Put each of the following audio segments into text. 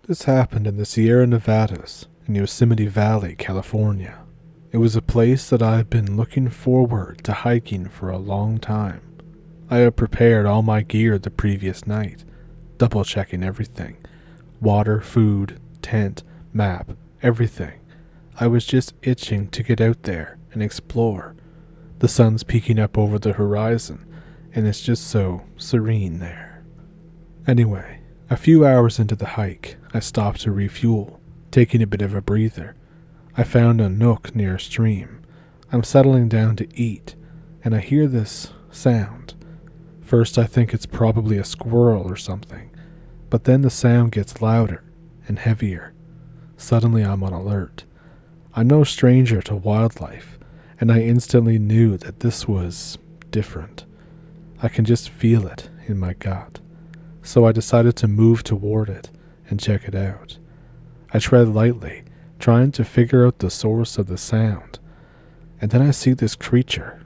This happened in the Sierra Nevadas in Yosemite Valley, California. It was a place that I had been looking forward to hiking for a long time. I had prepared all my gear the previous night, double-checking everything. Water, food, tent, map, everything. I was just itching to get out there and explore. The sun's peeking up over the horizon, and it's just so serene there. Anyway, a few hours into the hike, I stopped to refuel, taking a bit of a breather. I found a nook near a stream. I'm settling down to eat, and I hear this sound. First I think it's probably a squirrel or something, but then the sound gets louder and heavier. Suddenly I'm on alert. I'm no stranger to wildlife, and I instantly knew that this was different. I can just feel it in my gut. So I decided to move toward it and check it out. I tread lightly, trying to figure out the source of the sound, and then I see this creature.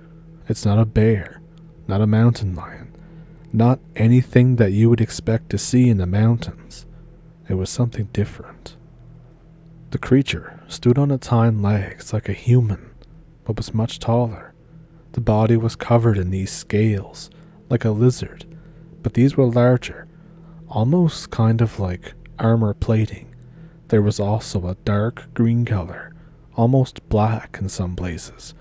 It's not a bear, not a mountain lion, not anything that you would expect to see in the mountains. It was something different. The creature stood on its hind legs like a human, but was much taller. The body was covered in these scales, like a lizard, but these were larger, almost kind of like armor plating. There was also a dark green color, almost black in some places,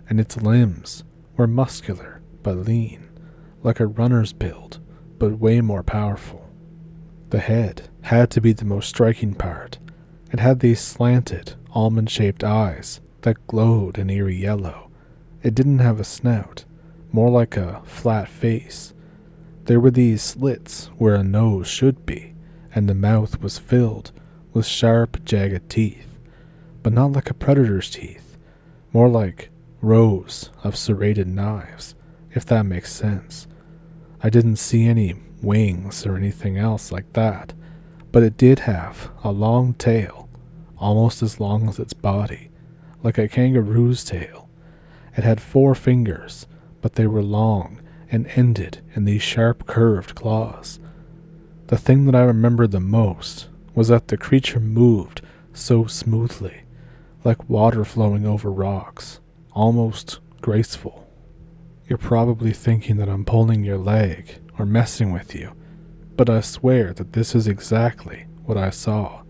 and its limbs were muscular but lean, like a runner's build, but way more powerful. The head had to be the most striking part. It had these slanted, almond-shaped eyes that glowed an eerie yellow. It didn't have a snout, more like a flat face. There were these slits where a nose should be, and the mouth was filled with sharp, jagged teeth, but not like a predator's teeth, more like rows of serrated knives, if that makes sense. I didn't see any wings or anything else like that, but it did have a long tail, almost as long as its body, like a kangaroo's tail. It had 4 fingers, but they were long and ended in these sharp curved claws. The thing that I remember the most was that the creature moved so smoothly, like water flowing over rocks, almost graceful. You're probably thinking that I'm pulling your leg or messing with you, but I swear that this is exactly what I saw.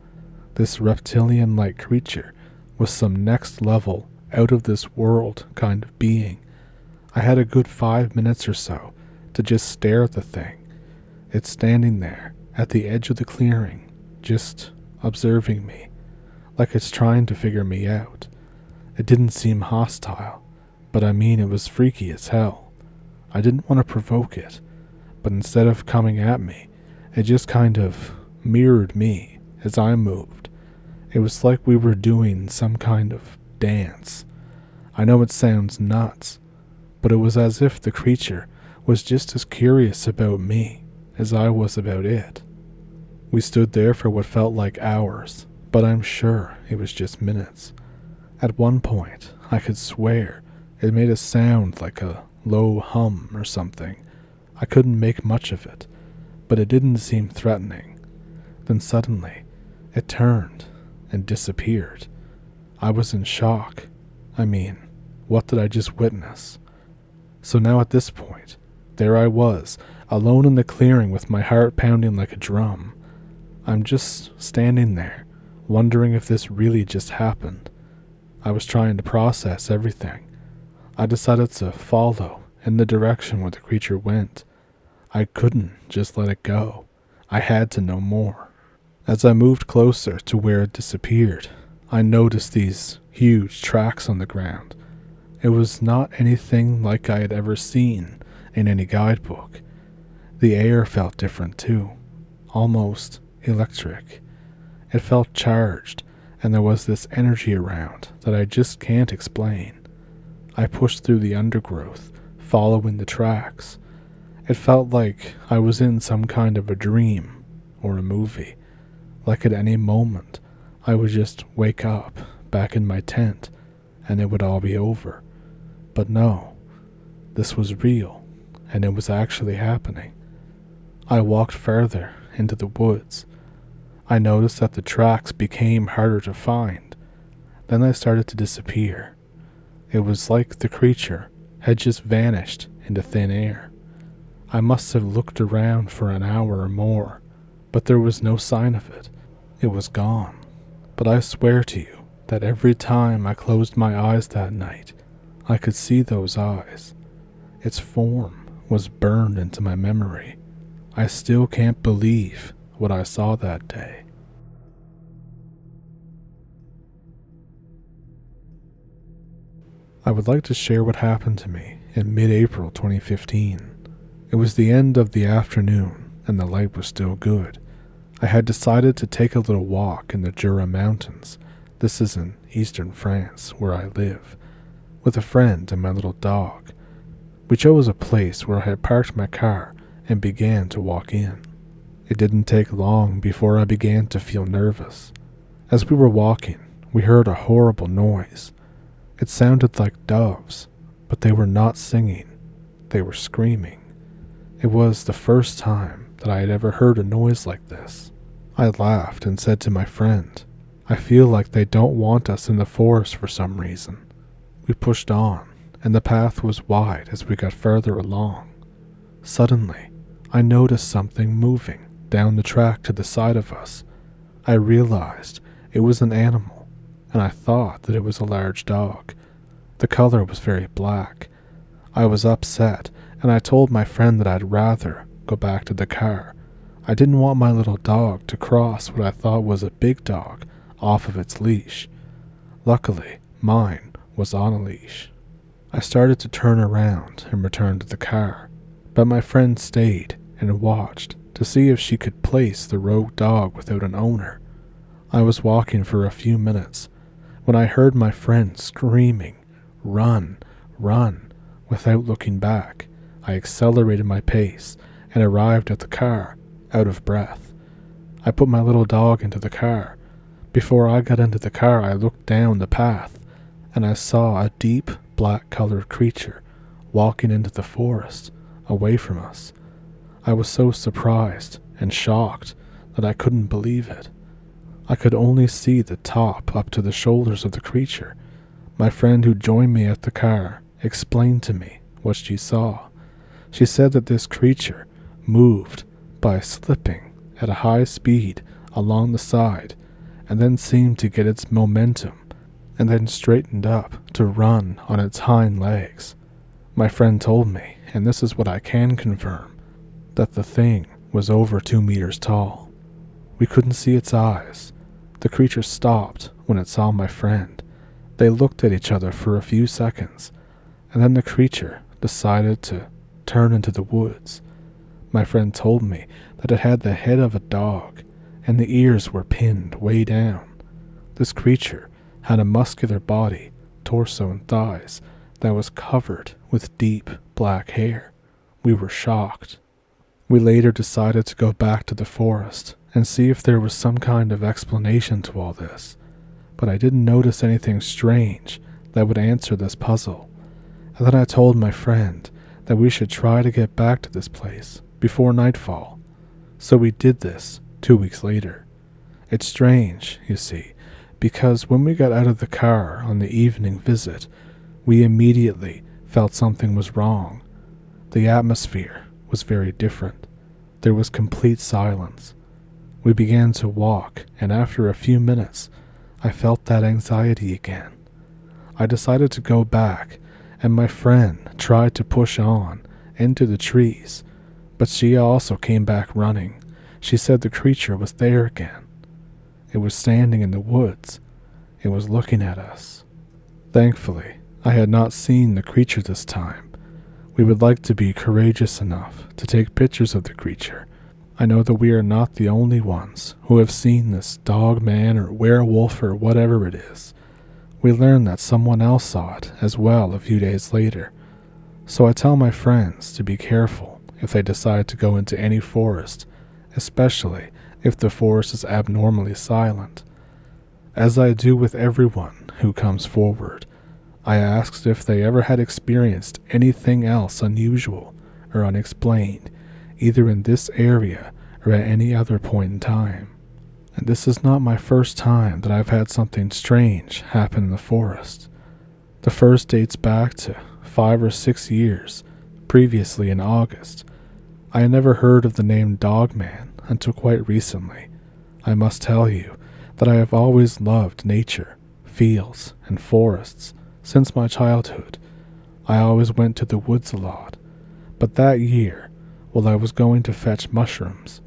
This reptilian-like creature was some next level, out of this world kind of being. I had a good 5 minutes or so to just stare at the thing. It's standing there at the edge of the clearing, just observing me, like it's trying to figure me out. It didn't seem hostile, but I mean it was freaky as hell. I didn't want to provoke it, but instead of coming at me, it just kind of mirrored me as I moved. It was like we were doing some kind of dance. I know it sounds nuts, but it was as if the creature was just as curious about me as I was about it. We stood there for what felt like hours, but I'm sure it was just minutes. At one point, I could swear it made a sound like a low hum or something. I couldn't make much of it, but it didn't seem threatening. Then suddenly, it turned and disappeared. I was in shock. I mean, what did I just witness? So now at this point, there I was, alone in the clearing with my heart pounding like a drum. I'm just standing there, wondering if this really just happened. I was trying to process everything. I decided to follow in the direction where the creature went. I couldn't just let it go. I had to know more. As I moved closer to where it disappeared, I noticed these huge tracks on the ground. It was not anything like I had ever seen in any guidebook. The air felt different too, almost electric. It felt charged, and there was this energy around that I just can't explain. I pushed through the undergrowth, following the tracks. It felt like I was in some kind of a dream or a movie, like at any moment I would just wake up back in my tent and it would all be over. But no, this was real, and it was actually happening. I walked further into the woods. I noticed that the tracks became harder to find. Then they started to disappear. It was like the creature had just vanished into thin air. I must have looked around for an hour or more, but there was no sign of it. It was gone. But I swear to you that every time I closed my eyes that night, I could see those eyes. Its form was burned into my memory. I still can't believe what I saw that day. I would like to share what happened to me in mid-April 2015. It was the end of the afternoon and the light was still good. I had decided to take a little walk in the Jura mountains. This is in eastern France, where I live, with a friend and my little dog. We chose a place where I had parked my car and began to walk in. It didn't take long before I began to feel nervous. As we were walking, we heard a horrible noise. It sounded like doves, but they were not singing. They were screaming. It was the first time that I had ever heard a noise like this. I laughed and said to my friend, "I feel like they don't want us in the forest for some reason." We pushed on, and the path was wide as we got further along. Suddenly, I noticed something moving down the track to the side of us. I realized it was an animal, and I thought that it was a large dog. The color was very black. I was upset, and I told my friend that I'd rather go back to the car. I didn't want my little dog to cross what I thought was a big dog off of its leash. Luckily, mine was on a leash. I started to turn around and return to the car, but my friend stayed and watched to see if she could place the rogue dog without an owner. I was walking for a few minutes when I heard my friend screaming, "Run, run," without looking back. I accelerated my pace and arrived at the car, out of breath. I put my little dog into the car. Before I got into the car, I looked down the path, and I saw a deep black-colored creature walking into the forest, away from us. I was so surprised and shocked that I couldn't believe it. I could only see the top up to the shoulders of the creature. My friend who joined me at the car explained to me what she saw. She said that this creature moved by slipping at a high speed along the side and then seemed to get its momentum and then straightened up to run on its hind legs. My friend told me, and this is what I can confirm, that the thing was over 2 meters tall. We couldn't see its eyes. The creature stopped when it saw my friend. They looked at each other for a few seconds, and then the creature decided to turn into the woods. My friend told me that it had the head of a dog, and the ears were pinned way down. This creature had a muscular body, torso and thighs, that was covered with deep black hair. We were shocked. We later decided to go back to the forest and see if there was some kind of explanation to all this, but I didn't notice anything strange that would answer this puzzle. And then I told my friend that we should try to get back to this place before nightfall. So we did this 2 weeks later. It's strange, you see, because when we got out of the car on the evening visit, we immediately felt something was wrong. The atmosphere was very different. There was complete silence. We began to walk, and after a few minutes, I felt that anxiety again. I decided to go back, and my friend tried to push on into the trees, but she also came back running. She said the creature was there again. It was standing in the woods. It was looking at us. Thankfully, I had not seen the creature this time. We would like to be courageous enough to take pictures of the creature. I know that we are not the only ones who have seen this dogman or werewolf or whatever it is. We learned that someone else saw it as well a few days later. So I tell my friends to be careful if they decide to go into any forest, especially if the forest is abnormally silent. As I do with everyone who comes forward, I asked if they ever had experienced anything else unusual or unexplained, either in this area or at any other point in time. And this is not my first time that I've had something strange happen in the forest. The first dates back to 5 or 6 years, previously in August. I had never heard of the name Dogman until quite recently. I must tell you that I have always loved nature, fields, and forests since my childhood. I always went to the woods a lot, but that year, while I was going to fetch mushrooms,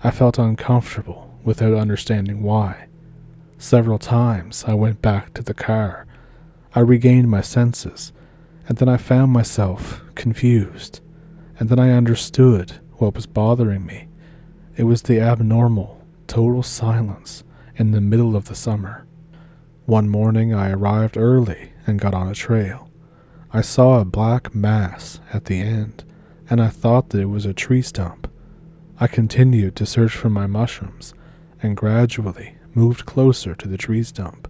I felt uncomfortable without understanding why. Several times I went back to the car. I regained my senses, and then I found myself confused, and then I understood what was bothering me. It was the abnormal, total silence in the middle of the summer. One morning I arrived early and got on a trail. I saw a black mass at the end, and I thought that it was a tree stump. I continued to search for my mushrooms, and gradually moved closer to the tree stump.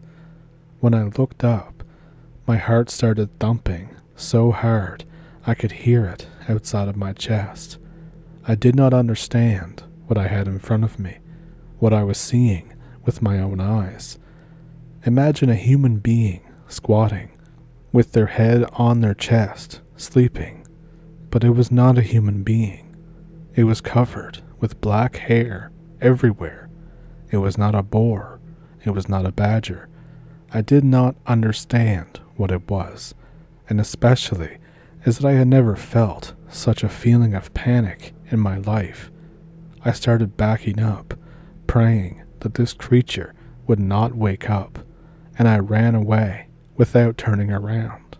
When I looked up, my heart started thumping so hard I could hear it outside of my chest. I did not understand what I had in front of me, what I was seeing with my own eyes. Imagine a human being squatting, with their head on their chest, sleeping. But it was not a human being. It was covered with black hair everywhere. It was not a boar. It was not a badger. I did not understand what it was, and especially as that I had never felt such a feeling of panic in my life. I started backing up, praying that this creature would not wake up, and I ran away without turning around.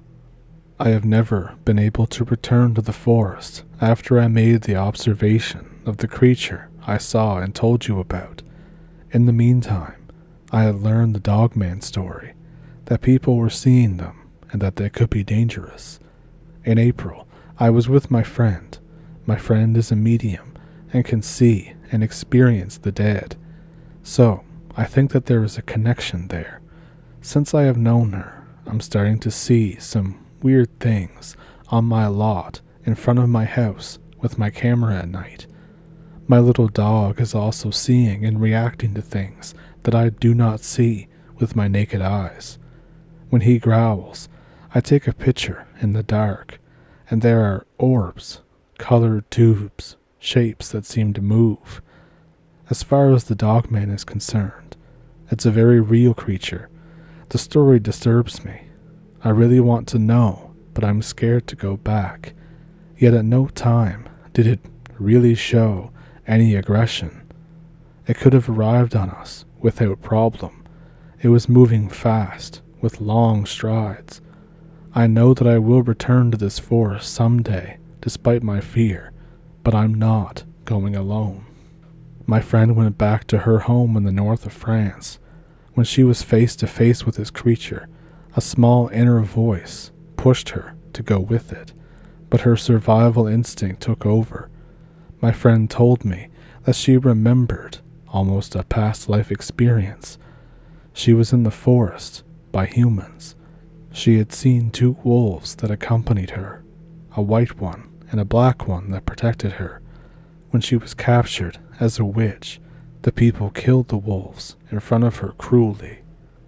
I have never been able to return to the forest after I made the observation of the creature I saw and told you about. In the meantime, I had learned the Dogman story, that people were seeing them and that they could be dangerous. In April, I was with my friend. My friend is a medium and can see and experience the dead. So, I think that there is a connection there. Since I have known her, I'm starting to see some weird things on my lot in front of my house with my camera at night. My little dog is also seeing and reacting to things that I do not see with my naked eyes. When he growls, I take a picture in the dark, and there are orbs, colored tubes, shapes that seem to move. As far as the Dogman is concerned, it's a very real creature. The story disturbs me. I really want to know, but I'm scared to go back. Yet at no time did it really show any aggression. It could have arrived on us without problem. It was moving fast, with long strides. I know that I will return to this forest someday, despite my fear, but I'm not going alone. My friend went back to her home in the north of France. When she was face to face with this creature, a small inner voice pushed her to go with it, but her survival instinct took over. My friend told me that she remembered almost a past life experience. She was in the forest by humans. She had seen 2 wolves that accompanied her, a white one and a black one that protected her. When she was captured as a witch, the people killed the wolves in front of her cruelly,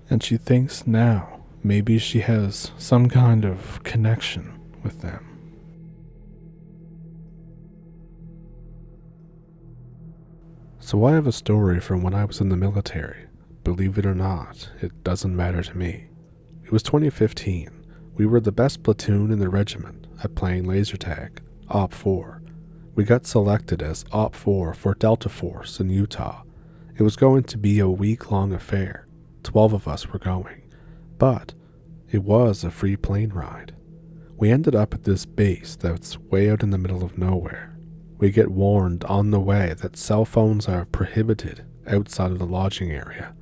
and she thinks now maybe she has some kind of connection with them. So I have a story from when I was in the military. Believe it or not, it doesn't matter to me. It was 2015. We were the best platoon in the regiment at playing laser tag, Op 4. We got selected as Op 4 for Delta Force in Utah. It was going to be a week-long affair. 12 of us were going, but it was a free plane ride. We ended up at this base that's way out in the middle of nowhere. We get warned on the way that cell phones are prohibited outside of the lodging area.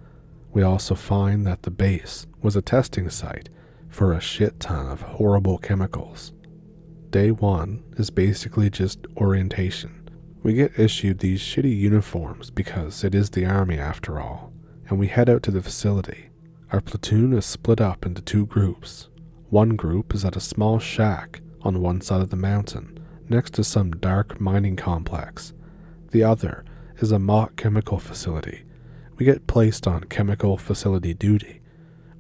We also find that the base was a testing site for a shit ton of horrible chemicals. Day 1 is basically just orientation. We get issued these shitty uniforms because it is the army after all, and we head out to the facility. Our platoon is split up into 2 groups. One group is at a small shack on one side of the mountain, next to some dark mining complex. The other is a mock chemical facility, We get placed on chemical facility duty.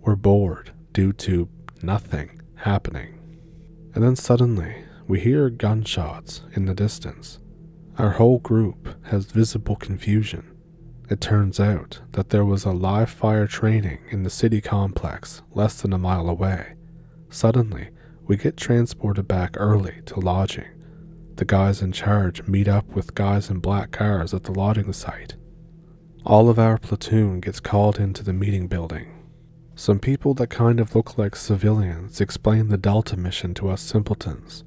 We're bored due to nothing happening. And then suddenly, we hear gunshots in the distance. Our whole group has visible confusion. It turns out that there was a live fire training in the city complex less than a mile away. Suddenly, we get transported back early to lodging. The guys in charge meet up with guys in black cars at the lodging site. All of our platoon gets called into the meeting building. Some people that kind of look like civilians explain the Delta mission to us simpletons.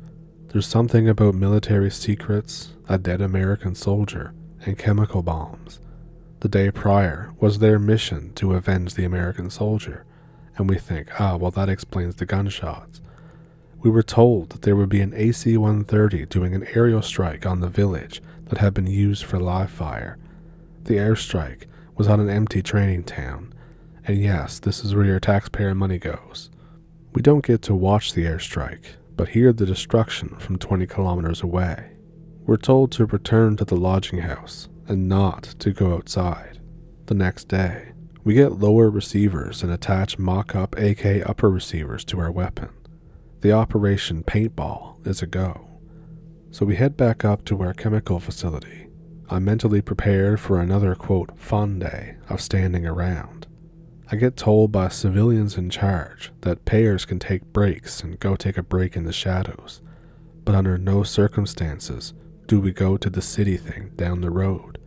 There's something about military secrets, a dead American soldier, and chemical bombs. The day prior was their mission to avenge the American soldier, and we think, well, that explains the gunshots. We were told that there would be an AC-130 doing an aerial strike on the village that had been used for live fire. The airstrike was on an empty training town, and yes, this is where your taxpayer money goes. We don't get to watch the airstrike, but hear the destruction from 20 kilometers away. We're told to return to the lodging house and not to go outside. The next day, we get lower receivers and attach mock-up AK upper receivers to our weapon. The Operation Paintball is a go. So we head back up to our chemical facility. I'm mentally prepared for another, quote, fun day of standing around. I get told by civilians in charge that payers can take breaks and go take a break in the shadows, but under no circumstances do we go to the city thing down the road.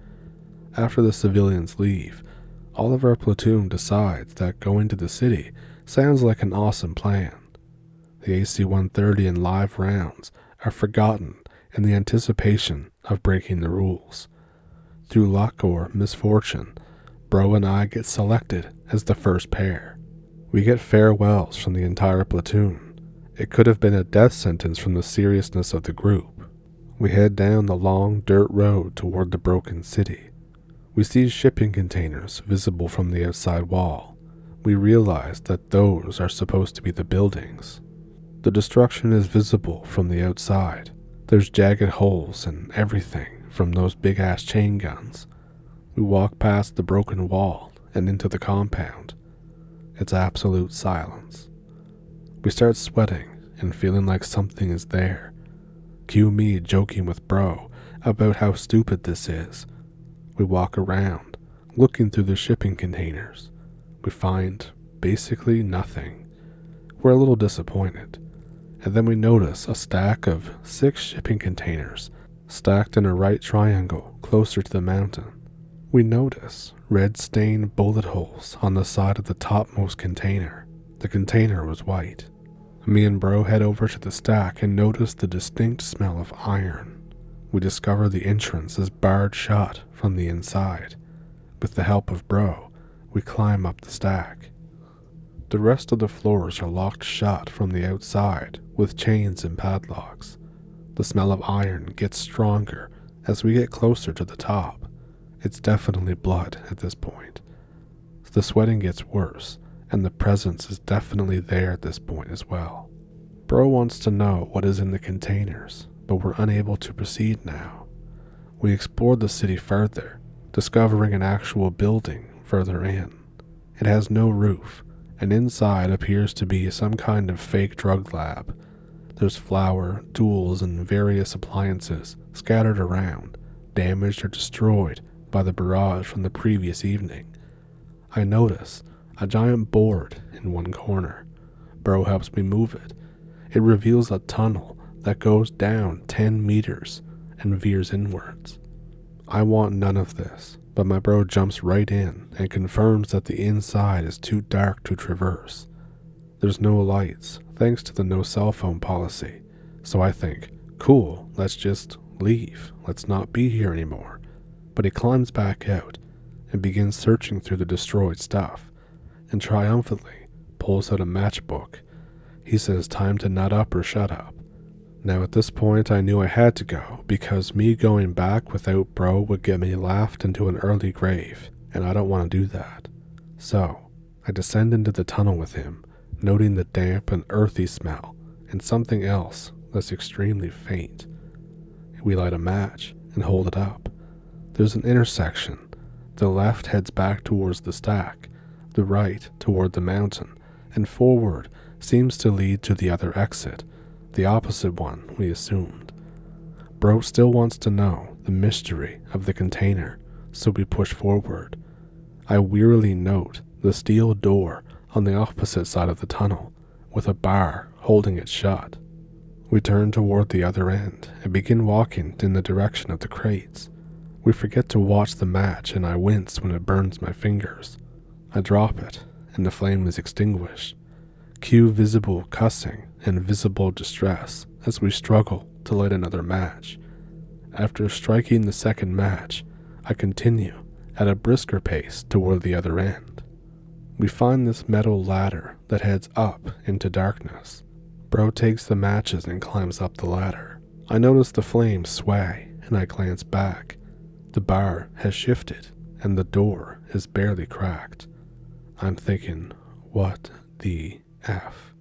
After the civilians leave, all of our platoon decides that going to the city sounds like an awesome plan. The AC-130 and live rounds are forgotten in the anticipation of breaking the rules. Through luck or misfortune, Bro and I get selected as the first pair. We get farewells from the entire platoon. It could have been a death sentence from the seriousness of the group. We head down the long dirt road toward the broken city. We see shipping containers visible from the outside wall. We realize that those are supposed to be the buildings. The destruction is visible from the outside. There's jagged holes in everything from those big-ass chain guns. We walk past the broken wall and into the compound. It's absolute silence. We start sweating and feeling like something is there. Cue me joking with Bro about how stupid this is. We walk around, looking through the shipping containers. We find basically nothing. We're a little disappointed, and then we notice a stack of 6 shipping containers stacked in a right triangle closer to the mountain. We notice red-stained bullet holes on the side of the topmost container. The container was white. Me and Bro head over to the stack and notice the distinct smell of iron. We discover the entrance is barred shut from the inside. With the help of Bro, we climb up the stack. The rest of the floors are locked shut from the outside with chains and padlocks. The smell of iron gets stronger as we get closer to the top. It's definitely blood at this point. The sweating gets worse, and the presence is definitely there at this point as well. Bro wants to know what is in the containers, but we're unable to proceed now. We explored the city further, discovering an actual building further in. It has no roof, and inside appears to be some kind of fake drug lab. There's flour, tools, and various appliances scattered around, damaged or destroyed by the barrage from the previous evening. I notice a giant board in one corner. Bro helps me move it. It reveals a tunnel that goes down 10 meters and veers inwards. I want none of this, but my bro jumps right in and confirms that the inside is too dark to traverse. There's no lights, thanks to the no cell phone policy, so I think, cool, let's just leave, let's not be here anymore. But he climbs back out and begins searching through the destroyed stuff, and triumphantly pulls out a matchbook. He says time to nut up or shut up. Now at this point I knew I had to go, because me going back without Bro would get me laughed into an early grave, and I don't want to do that. So I descend into the tunnel with him, noting the damp and earthy smell, and something else that's extremely faint. We light a match and hold it up. There's an intersection The left heads back towards the stack, the right toward the mountain, and forward seems to lead to the other exit, the opposite one we assumed. Bro still wants to know the mystery of the container, so we push forward. I wearily note the steel door on the opposite side of the tunnel, with a bar holding it shut. We turn toward the other end and begin walking in the direction of the crates. We forget to watch the match and I wince when it burns my fingers. I drop it and the flame is extinguished. Cue visible cussing and visible distress as we struggle to light another match. After striking the second match, I continue at a brisker pace toward the other end. We find this metal ladder that heads up into darkness. Bro takes the matches and climbs up the ladder. I notice the flames sway and I glance back. The bar has shifted and the door is barely cracked. I'm thinking, what the F?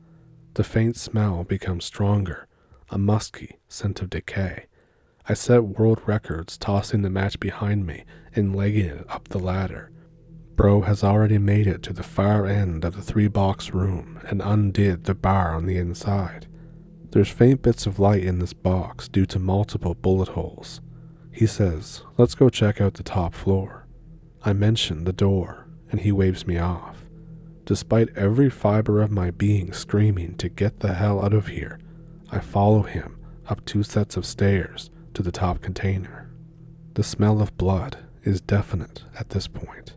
The faint smell becomes stronger, a musky scent of decay. I set world records tossing the match behind me and legging it up the ladder. Bro has already made it to the far end of the 3-box room and undid the bar on the inside. There's faint bits of light in this box due to multiple bullet holes. He says, let's go check out the top floor. I mention the door and he waves me off. Despite every fiber of my being screaming to get the hell out of here, I follow him up 2 sets of stairs to the top container. The smell of blood is definite at this point.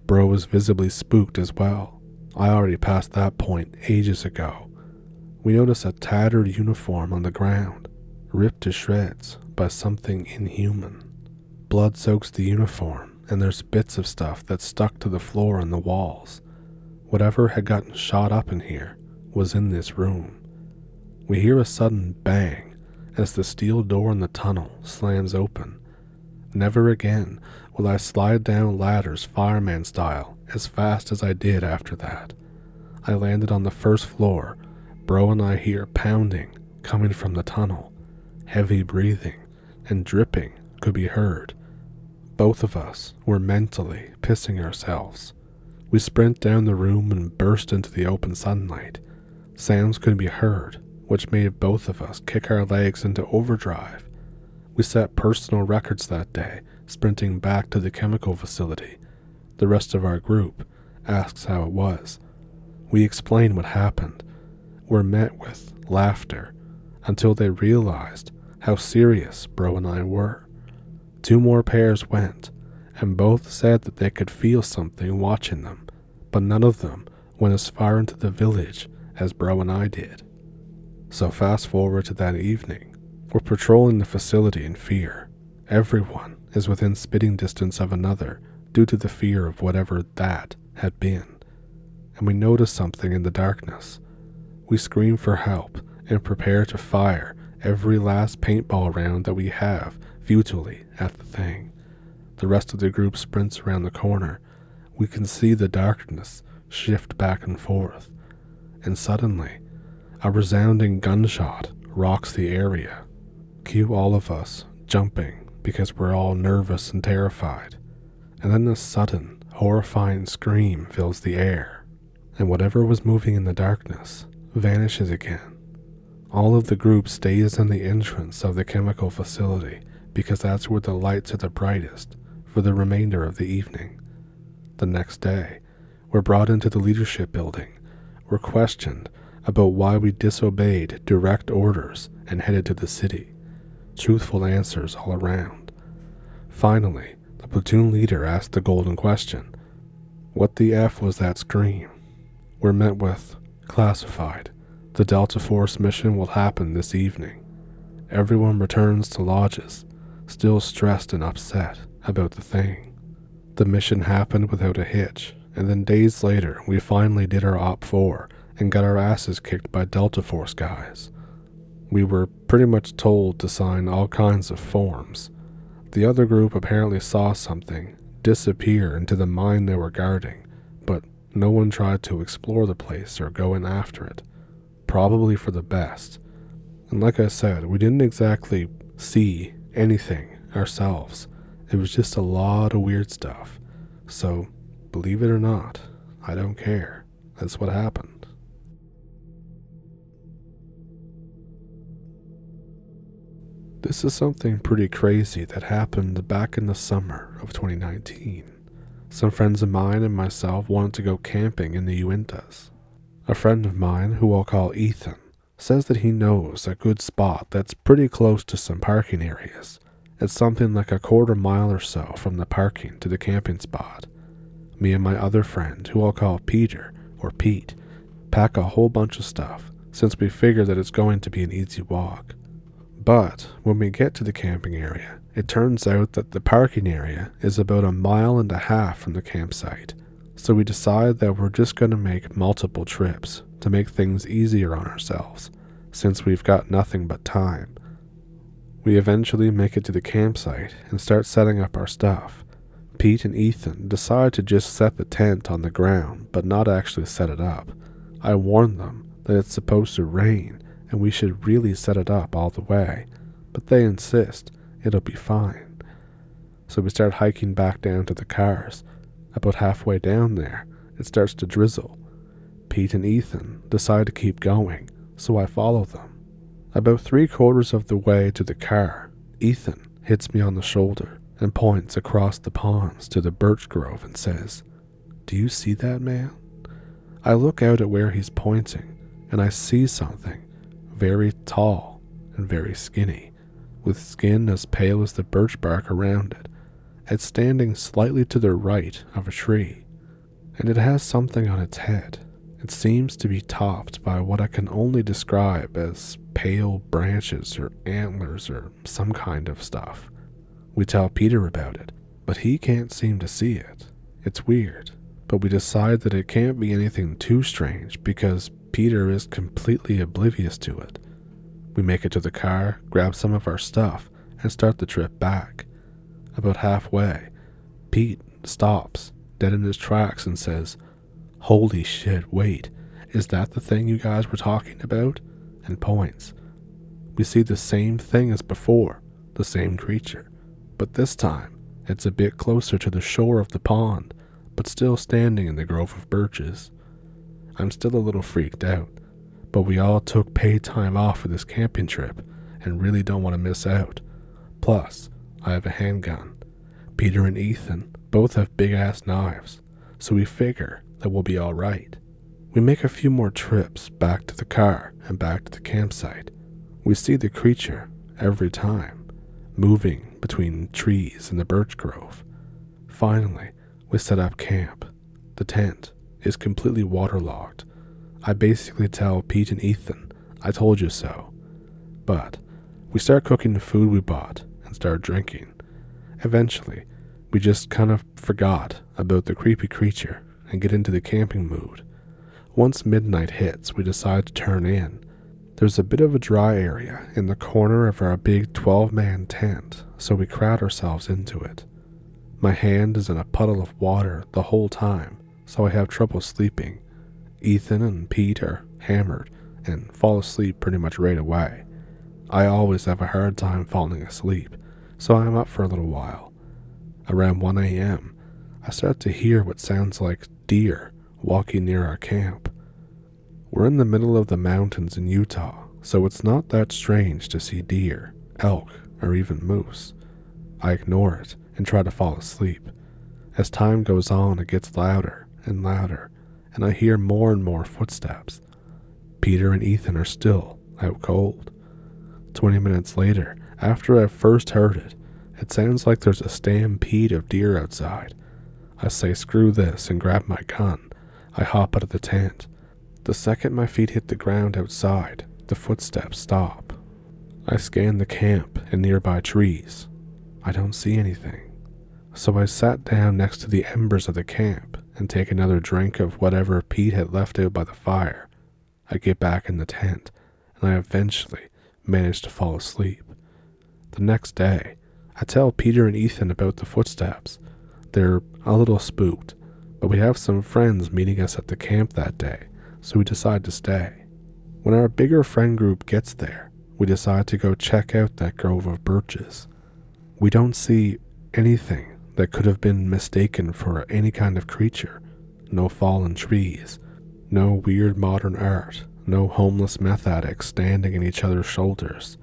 Bro is visibly spooked as well. I already passed that point ages ago. We notice a tattered uniform on the ground, ripped to shreds by something inhuman. Blood soaks the uniform, and there's bits of stuff that's stuck to the floor and the walls. Whatever had gotten shot up in here was in this room. We hear a sudden bang as the steel door in the tunnel slams open. Never again will I slide down ladders fireman style as fast as I did after that. I landed on the first floor. Bro and I hear pounding coming from the tunnel. Heavy breathing and dripping could be heard. Both of us were mentally pissing ourselves. We sprint down the room and burst into the open sunlight. Sounds could be heard, which made both of us kick our legs into overdrive. We set personal records that day, sprinting back to the chemical facility. The rest of our group asks how it was. We explain what happened. We're met with laughter until they realized how serious Bro and I were. 2 more pairs went, and both said that they could feel something watching them, but none of them went as far into the village as Bro and I did. So fast forward to that evening. We're patrolling the facility in fear. Everyone is within spitting distance of another due to the fear of whatever that had been. And we notice something in the darkness. We scream for help and prepare to fire every last paintball round that we have futilely at the thing. The rest of the group sprints around the corner. We can see the darkness shift back and forth. And suddenly, a resounding gunshot rocks the area. Cue all of us jumping because we're all nervous and terrified. And then a sudden, horrifying scream fills the air, and whatever was moving in the darkness vanishes again. All of the group stays in the entrance of the chemical facility because that's where the lights are the brightest for the remainder of the evening. The next day, we're brought into the leadership building. We're questioned about why we disobeyed direct orders and headed to the city. Truthful answers all around. Finally, the platoon leader asked the golden question. What the F was that scream? We're met with, classified. The Delta Force mission will happen this evening. Everyone returns to lodges, still stressed and upset about the thing. The mission happened without a hitch, and then days later we finally did our Op 4 and got our asses kicked by Delta Force guys. We were pretty much told to sign all kinds of forms. The other group apparently saw something disappear into the mine they were guarding, but no one tried to explore the place or go in after it. Probably for the best. And like I said, we didn't exactly see anything ourselves. It was just a lot of weird stuff. So, believe it or not, I don't care. That's what happened. This is something pretty crazy that happened back in the summer of 2019. Some friends of mine and myself wanted to go camping in the Uintas. A friend of mine, who I'll call Ethan, says that he knows a good spot that's pretty close to some parking areas. It's something like a quarter mile or so from the parking to the camping spot. Me and my other friend, who I'll call Peter, or Pete, pack a whole bunch of stuff, since we figure that it's going to be an easy walk. But when we get to the camping area, it turns out that the parking area is about 1.5 miles from the campsite, so we decide that we're just going to make multiple trips to make things easier on ourselves, since we've got nothing but time. We eventually make it to the campsite and start setting up our stuff. Pete and Ethan decide to just set the tent on the ground, but not actually set it up. I warn them that it's supposed to rain, and we should really set it up all the way, but they insist it'll be fine. So we start hiking back down to the cars. About halfway down there, it starts to drizzle. Pete and Ethan decide to keep going, so I follow them. About 3/4 of the way to the car, Ethan hits me on the shoulder and points across the ponds to the birch grove and says, "Do you see that, man?" I look out at where he's pointing, and I see something very tall and very skinny, with skin as pale as the birch bark around it. It's standing slightly to the right of a tree, and it has something on its head. It seems to be topped by what I can only describe as pale branches or antlers or some kind of stuff. We tell Peter about it, but he can't seem to see it. It's weird, but we decide that it can't be anything too strange because Peter is completely oblivious to it. We make it to the car, grab some of our stuff, and start the trip back. About halfway, Pete stops, dead in his tracks, and says, "Holy shit, wait, is that the thing you guys were talking about?" and points. We see the same thing as before, the same creature, but this time it's a bit closer to the shore of the pond, but still standing in the grove of birches. I'm still a little freaked out, but we all took paid time off for this camping trip and really don't want to miss out. Plus, I have a handgun. Peter and Ethan both have big-ass knives, so we figure that we'll be alright. We make a few more trips back to the car and back to the campsite. We see the creature every time, moving between trees in the birch grove. Finally, we set up camp. The tent is completely waterlogged. I basically tell Pete and Ethan, "I told you so." But we start cooking the food we bought and start drinking. Eventually, we just kind of forgot about the creepy creature and get into the camping mood. Once midnight hits, we decide to turn in. There's a bit of a dry area in the corner of our big 12-man tent, so we crowd ourselves into it. My hand is in a puddle of water the whole time, so I have trouble sleeping. Ethan and Pete are hammered and fall asleep pretty much right away. I always have a hard time falling asleep, so I'm up for a little while. Around 1 a.m., I start to hear what sounds like deer walking near our camp. We're in the middle of the mountains in Utah, so it's not that strange to see deer, elk, or even moose. I ignore it and try to fall asleep. As time goes on, it gets louder and louder, and I hear more and more footsteps. Peter and Ethan are still out cold. 20 minutes later, after I first heard it, it sounds like there's a stampede of deer outside. I say screw this and grab my gun. I hop out of the tent. The second my feet hit the ground outside, the footsteps stop. I scan the camp and nearby trees. I don't see anything. So I sat down next to the embers of the camp and take another drink of whatever Pete had left out by the fire. I get back in the tent, and I eventually manage to fall asleep. The next day, I tell Peter and Ethan about the footsteps. They're a little spooked, but we have some friends meeting us at the camp that day, so we decide to stay. When our bigger friend group gets there, we decide to go check out that grove of birches. We don't see anything that could have been mistaken for any kind of creature. No fallen trees, no weird modern art, no homeless meth addicts standing in each other's shoulders.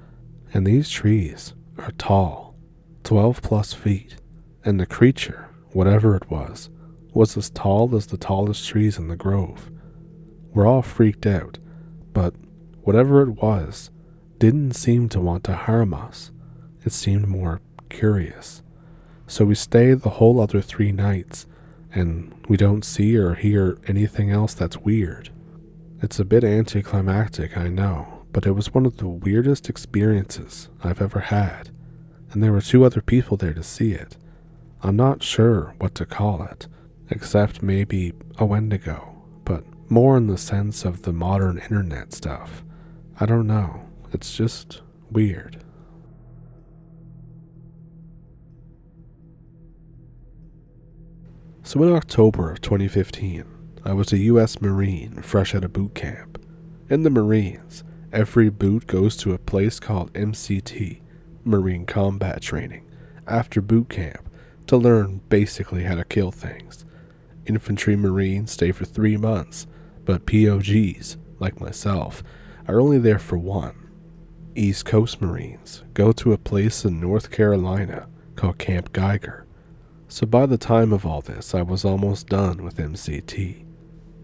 And these trees are tall, 12 plus feet, and the creature, whatever it was as tall as the tallest trees in the grove. We're all freaked out, but whatever it was didn't seem to want to harm us. It seemed more curious. So we stay the whole other 3 nights, and we don't see or hear anything else that's weird. It's a bit anticlimactic, I know, but it was one of the weirdest experiences I've ever had, and there were 2 other people there to see it. I'm not sure what to call it, except maybe a Wendigo, but more in the sense of the modern internet stuff. I don't know, it's just weird. So in October of 2015, I was a US Marine fresh out of boot camp. In the Marines, every boot goes to a place called MCT, Marine Combat Training, after boot camp to learn basically how to kill things. Infantry Marines stay for 3 months, but POGs, like myself, are only there for 1. East Coast Marines go to a place in North Carolina called Camp Geiger. So by the time of all this, I was almost done with MCT.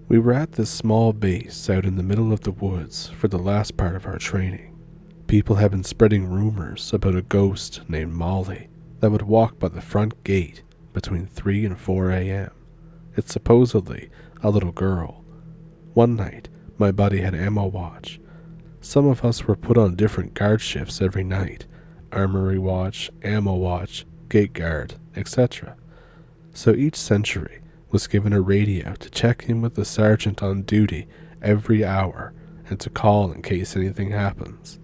We were at this small base out in the middle of the woods for the last part of our training. People had been spreading rumors about a ghost named Molly that would walk by the front gate between 3 and 4 a.m. It's supposedly a little girl. One night, my buddy had ammo watch. Some of us were put on different guard shifts every night: armory watch, ammo watch, gate guard, etc. So each sentry was given a radio to check in with the sergeant on duty every hour and to call in case anything happens.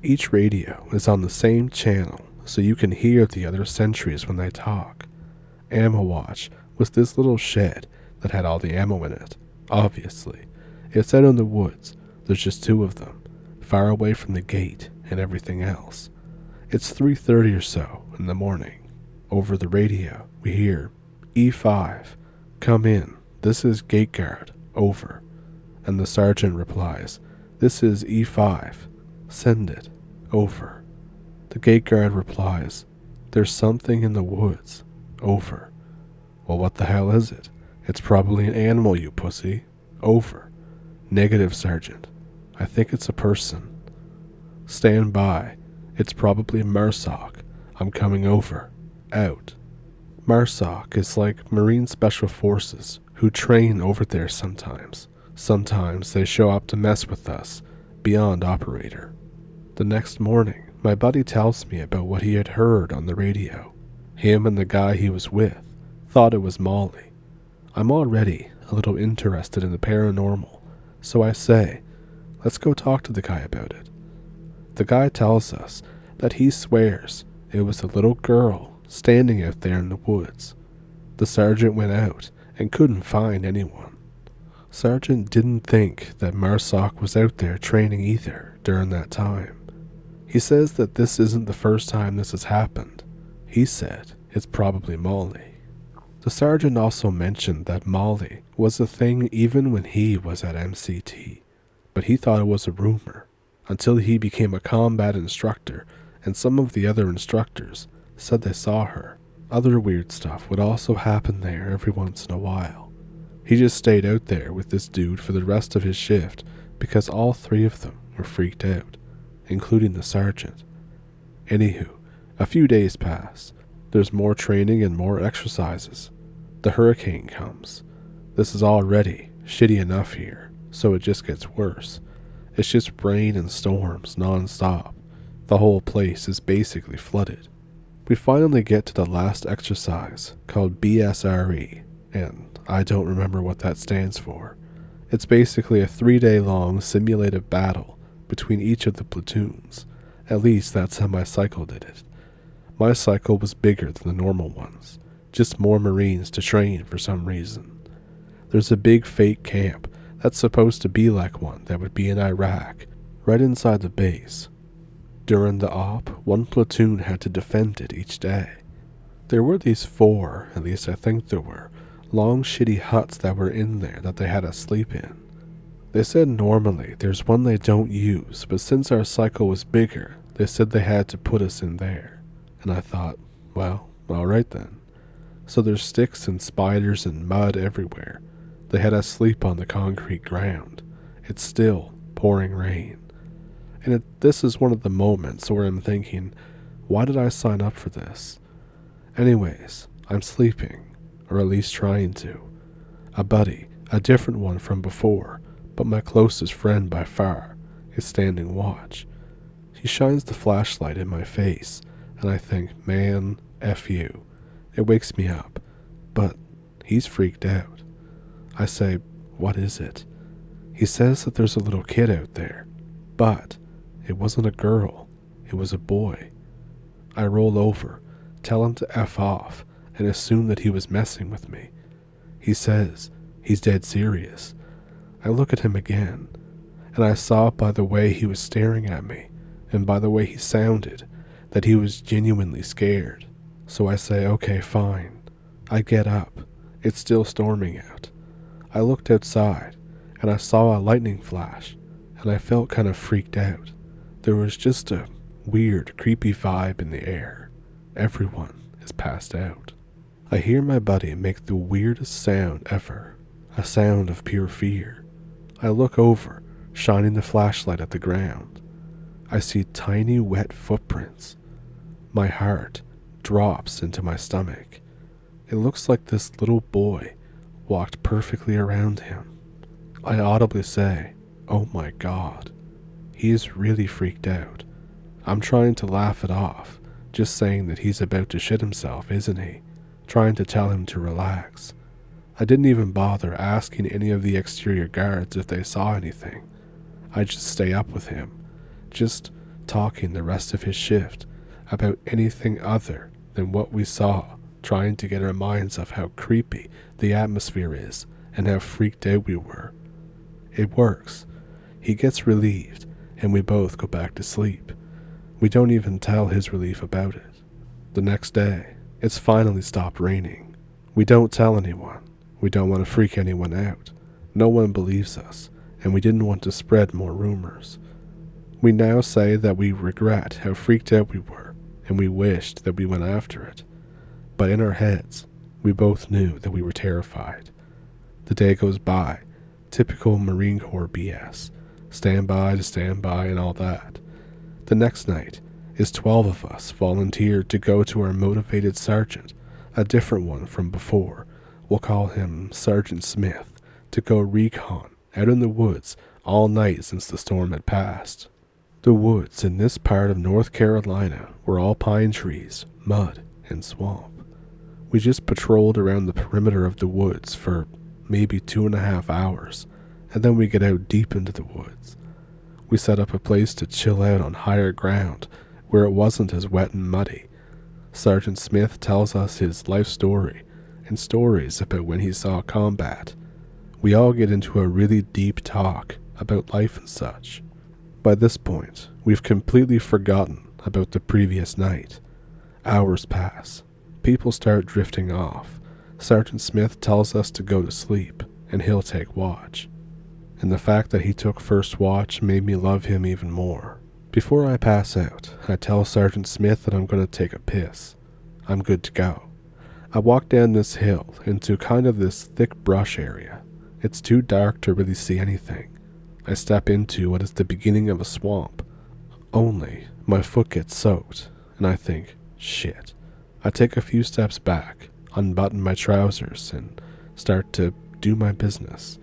Each radio is on the same channel so you can hear the other sentries when they talk. Ammo watch was this little shed that had all the ammo in it. Obviously, it's out in the woods. There's just 2 of them, far away from the gate and everything else. It's 3:30 or so in the morning. Over the radio, we hear, E5, come in, this is gate guard, over. And the sergeant replies, this is E5, send it, over. The gate guard replies, there's something in the woods, over. Well, what the hell is it? It's probably an animal, you pussy, over. Negative, sergeant. I think it's a person. Stand by. It's probably a MRSOC. I'm coming over. Out. MRSOC is like Marine Special Forces who train over there sometimes. Sometimes they show up to mess with us, beyond operator. The next morning, my buddy tells me about what he had heard on the radio. Him and the guy he was with thought it was Molly. I'm already a little interested in the paranormal, so I say, let's go talk to the guy about it. The guy tells us that he swears it was a little girl standing out there in the woods. The sergeant went out and couldn't find anyone. Sergeant didn't think that MRSOC was out there training either during that time. He says that this isn't the first time this has happened. He said it's probably Molly. The sergeant also mentioned that Molly was a thing even when he was at MCT, but he thought it was a rumor until he became a combat instructor and some of the other instructors said they saw her. Other weird stuff would also happen there every once in a while. He just stayed out there with this dude for the rest of his shift because all 3 of them were freaked out, including the sergeant. Anywho, a few days pass. There's more training and more exercises. The hurricane comes. This is already shitty enough here, so it just gets worse. It's just rain and storms non-stop. The whole place is basically flooded. We finally get to the last exercise, called BSRE, and I don't remember what that stands for. It's basically a 3-day-long simulated battle between each of the platoons. At least that's how my cycle did it. My cycle was bigger than the normal ones, just more Marines to train for some reason. There's a big fake camp that's supposed to be like one that would be in Iraq, right inside the base. During the op, one platoon had to defend it each day. There were these 4, at least I think there were, long shitty huts that were in there that they had us sleep in. They said normally there's one they don't use, but since our cycle was bigger, they said they had to put us in there. And I thought, well, alright then. So there's sticks and spiders and mud everywhere. They had us sleep on the concrete ground. It's still pouring rain. And this is one of the moments where I'm thinking, why did I sign up for this? Anyways, I'm sleeping, or at least trying to. A buddy, a different one from before, but my closest friend by far, is standing watch. He shines the flashlight in my face, and I think, man, F you. It wakes me up, but he's freaked out. I say, what is it? He says that there's a little kid out there, but it wasn't a girl, it was a boy. I roll over, tell him to F off, and assume that he was messing with me. He says he's dead serious. I look at him again, and I saw by the way he was staring at me, and by the way he sounded, that he was genuinely scared. So I say, okay, fine. I get up. It's still storming out. I looked outside, and I saw a lightning flash, and I felt kind of freaked out. There was just a weird, creepy vibe in the air. Everyone is passed out. I hear my buddy make the weirdest sound ever, a sound of pure fear. I look over, shining the flashlight at the ground. I see tiny wet footprints. My heart drops into my stomach. It looks like this little boy walked perfectly around him. I audibly say, oh my God. He is really freaked out. I'm trying to laugh it off, just saying that he's about to shit himself, isn't he? Trying to tell him to relax. I didn't even bother asking any of the exterior guards if they saw anything. I just stay up with him, just talking the rest of his shift about anything other than what we saw, trying to get our minds off how creepy the atmosphere is and how freaked out we were. It works. He gets relieved, and we both go back to sleep. We don't even tell his relief about it. The next day, it's finally stopped raining. We don't tell anyone. We don't want to freak anyone out. No one believes us, and we didn't want to spread more rumors. We now say that we regret how freaked out we were, and we wished that we went after it. But in our heads, we both knew that we were terrified. The day goes by, typical Marine Corps BS, stand by to stand by and all that. The next night is 12 of us volunteered to go to our motivated sergeant, a different one from before. We'll call him Sergeant Smith, to go recon out in the woods all night since the storm had passed. The woods in this part of North Carolina were all pine trees, mud, and swamp. We just patrolled around the perimeter of the woods for maybe 2.5 hours, and then we get out deep into the woods. We set up a place to chill out on higher ground where it wasn't as wet and muddy. Sergeant Smith tells us his life story and stories about when he saw combat. We all get into a really deep talk about life and such. By this point, we've completely forgotten about the previous night. Hours pass. People start drifting off. Sergeant Smith tells us to go to sleep, and he'll take watch. And the fact that he took first watch made me love him even more. Before I pass out, I tell Sergeant Smith that I'm going to take a piss. I'm good to go. I walk down this hill into kind of this thick brush area. It's too dark to really see anything. I step into what is the beginning of a swamp. Only my foot gets soaked, and I think, shit. I take a few steps back, unbutton my trousers, and start to do my business.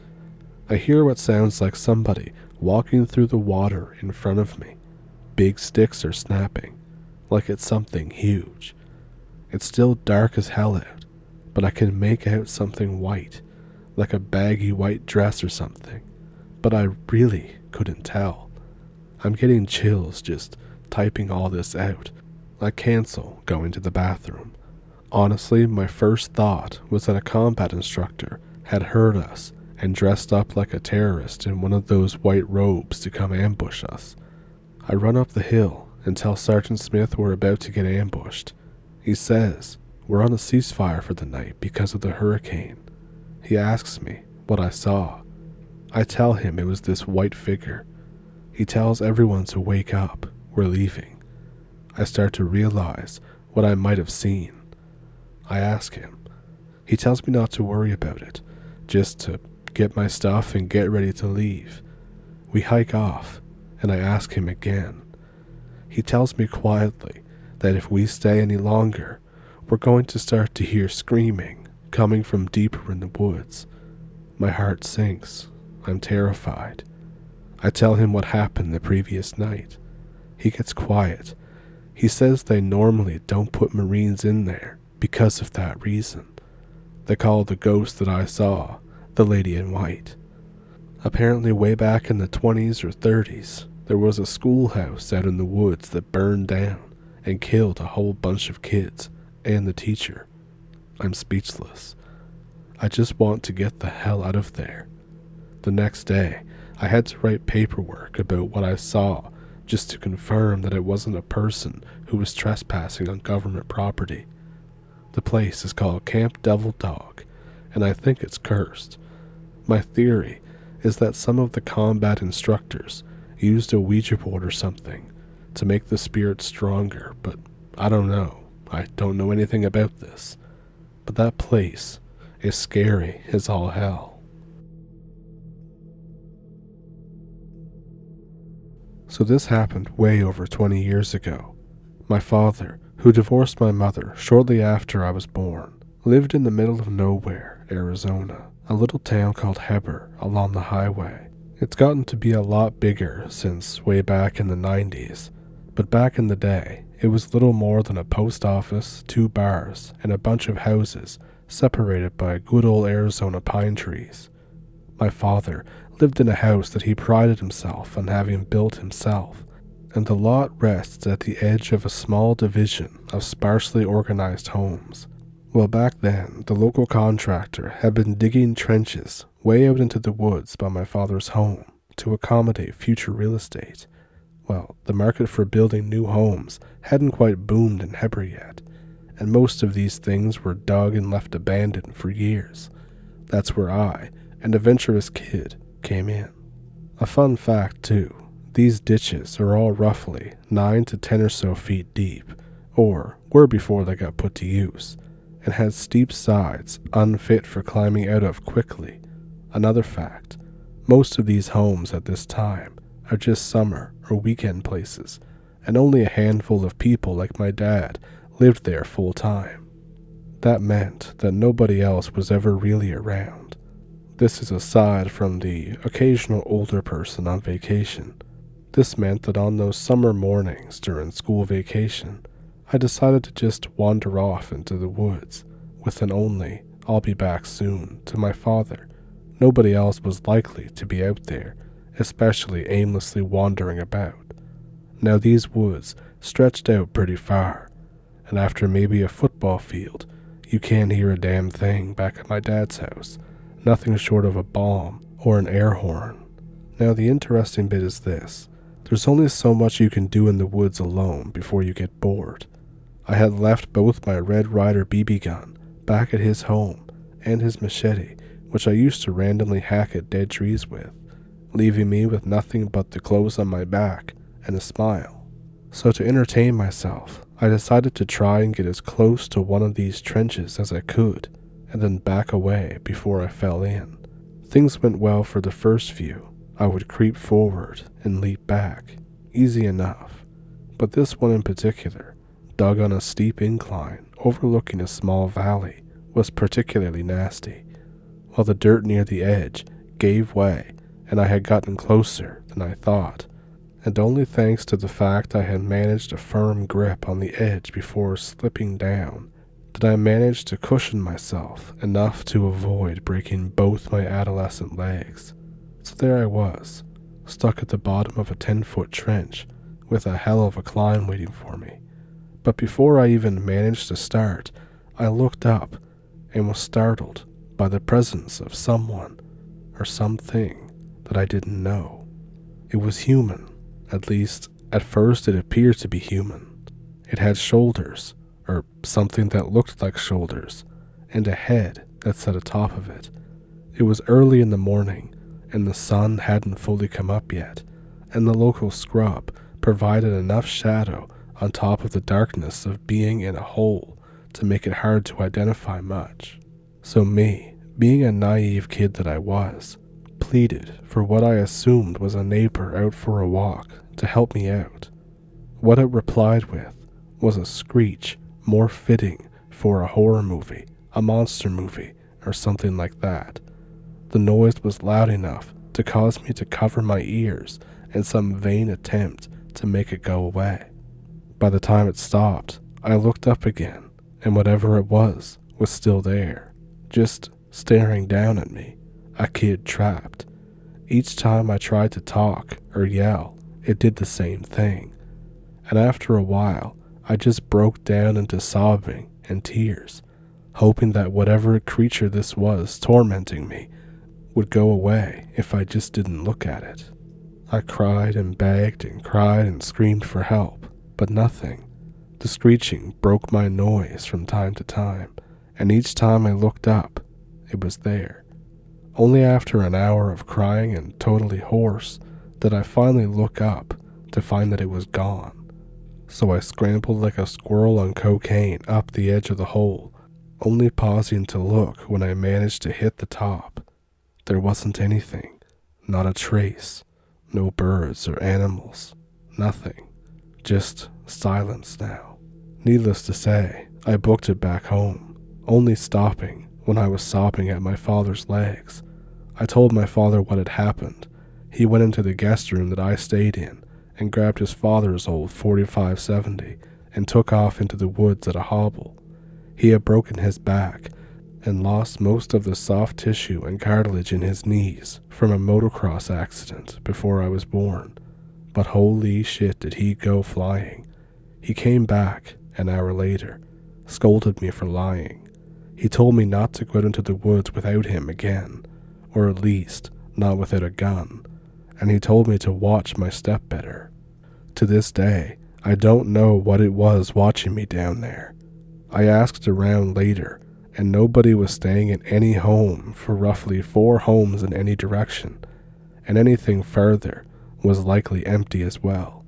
I hear what sounds like somebody walking through the water in front of me. Big sticks are snapping, like it's something huge. It's still dark as hell out, but I can make out something white, like a baggy white dress or something. But I really couldn't tell. I'm getting chills just typing all this out. I cancel going to the bathroom. Honestly, my first thought was that a combat instructor had heard us and dressed up like a terrorist in one of those white robes to come ambush us. I run up the hill and tell Sergeant Smith we're about to get ambushed. He says we're on a ceasefire for the night because of the hurricane. He asks me what I saw. I tell him it was this white figure. He tells everyone to wake up, we're leaving. I start to realize what I might have seen. I ask him. He tells me not to worry about it, just to get my stuff and get ready to leave. We hike off, and I ask him again. He tells me quietly that if we stay any longer, we're going to start to hear screaming coming from deeper in the woods. My heart sinks. I'm terrified. I tell him what happened the previous night. He gets quiet. He says they normally don't put Marines in there because of that reason. They call the ghost that I saw the Lady in White. Apparently way back in the 20s or 30s, there was a schoolhouse out in the woods that burned down and killed a whole bunch of kids and the teacher. I'm speechless. I just want to get the hell out of there. The next day, I had to write paperwork about what I saw just to confirm that it wasn't a person who was trespassing on government property. The place is called Camp Devil Dog, and I think it's cursed. My theory is that some of the combat instructors used a Ouija board or something to make the spirit stronger, but I don't know. I don't know anything about this. But that place is scary as all hell. So this happened way over 20 years ago. My father, who divorced my mother shortly after I was born, lived in the middle of nowhere, Arizona, a little town called Heber along the highway. It's gotten to be a lot bigger since way back in the 90s, but back in the day, it was little more than a post office, 2 bars, and a bunch of houses separated by good old Arizona pine trees. My father lived in a house that he prided himself on having built himself, and the lot rests at the edge of a small division of sparsely organized homes. Well, back then, the local contractor had been digging trenches way out into the woods by my father's home to accommodate future real estate. Well, the market for building new homes hadn't quite boomed in Heber yet, and most of these things were dug and left abandoned for years. That's where I, an adventurous kid, came in. A fun fact, too, these ditches are all roughly 9 to 10 or so feet deep, or were before they got put to use, and had steep sides unfit for climbing out of quickly. Another fact, most of these homes at this time are just summer or weekend places, and only a handful of people like my dad lived there full time. That meant that nobody else was ever really around. This is aside from the occasional older person on vacation. This meant that on those summer mornings during school vacation, I decided to just wander off into the woods with an only, "I'll be back soon," to my father. Nobody else was likely to be out there, especially aimlessly wandering about. Now these woods stretched out pretty far, and after maybe a football field, you can't hear a damn thing back at my dad's house, nothing short of a bomb or an air horn. Now the interesting bit is this. There's only so much you can do in the woods alone before you get bored. I had left both my Red Ryder BB gun back at his home and his machete, which I used to randomly hack at dead trees with, leaving me with nothing but the clothes on my back and a smile. So to entertain myself, I decided to try and get as close to one of these trenches as I could, and then back away before I fell in. Things went well for the first few. I would creep forward and leap back, easy enough. But this one in particular, dug on a steep incline overlooking a small valley, was particularly nasty, while the dirt near the edge gave way and I had gotten closer than I thought, and only thanks to the fact I had managed a firm grip on the edge before slipping down did I manage to cushion myself enough to avoid breaking both my adolescent legs. So there I was, stuck at the bottom of a 10-foot trench with a hell of a climb waiting for me. But before I even managed to start, I looked up and was startled by the presence of someone or something that I didn't know. It was human, at least at first it appeared to be human. It had shoulders, or something that looked like shoulders, and a head that sat atop of it. It was early in the morning, and the sun hadn't fully come up yet, and the local scrub provided enough shadow on top of the darkness of being in a hole to make it hard to identify much. So me, being a naive kid that I was, pleaded for what I assumed was a neighbor out for a walk to help me out. What it replied with was a screech more fitting for a horror movie, a monster movie, or something like that. The noise was loud enough to cause me to cover my ears in some vain attempt to make it go away. By the time it stopped, I looked up again, and whatever it was still there, just staring down at me, a kid trapped. Each time I tried to talk or yell, it did the same thing. And after a while, I just broke down into sobbing and tears, hoping that whatever creature this was tormenting me would go away if I just didn't look at it. I cried and begged and cried and screamed for help, but nothing. The screeching broke my noise from time to time, and each time I looked up, it was there. Only after an hour of crying and totally hoarse did I finally look up to find that it was gone. So I scrambled like a squirrel on cocaine up the edge of the hole, only pausing to look when I managed to hit the top. There wasn't anything, not a trace, no birds or animals, nothing, just silence now. Needless to say, I booked it back home, only stopping when I was sobbing at my father's legs. I told my father what had happened. He went into the guest room that I stayed in and grabbed his father's old 4570 and took off into the woods at a hobble. He had broken his back and lost most of the soft tissue and cartilage in his knees from a motocross accident before I was born. But holy shit did he go flying. He came back an hour later, scolded me for lying. He told me not to go out into the woods without him again, or at least not without a gun, and he told me to watch my step better. To this day, I don't know what it was watching me down there. I asked around later, and nobody was staying in any home for roughly 4 homes in any direction, and anything further was likely empty as well.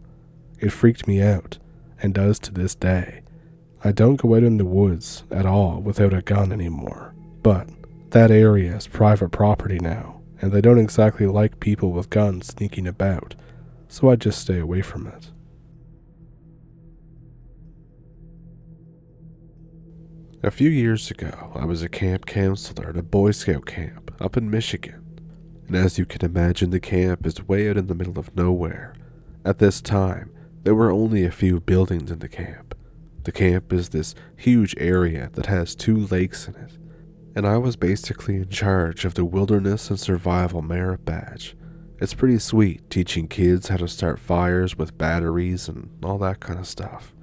It freaked me out, and does to this day. I don't go out in the woods at all without a gun anymore, but that area is private property now, and they don't exactly like people with guns sneaking about, so I just stay away from it. A few years ago, I was a camp counselor at a Boy Scout camp up in Michigan, and as you can imagine, the camp is way out in the middle of nowhere. At this time, there were only a few buildings in the camp. The camp is this huge area that has 2 lakes in it, and I was basically in charge of the Wilderness and Survival Merit Badge. It's pretty sweet teaching kids how to start fires with batteries and all that kind of stuff.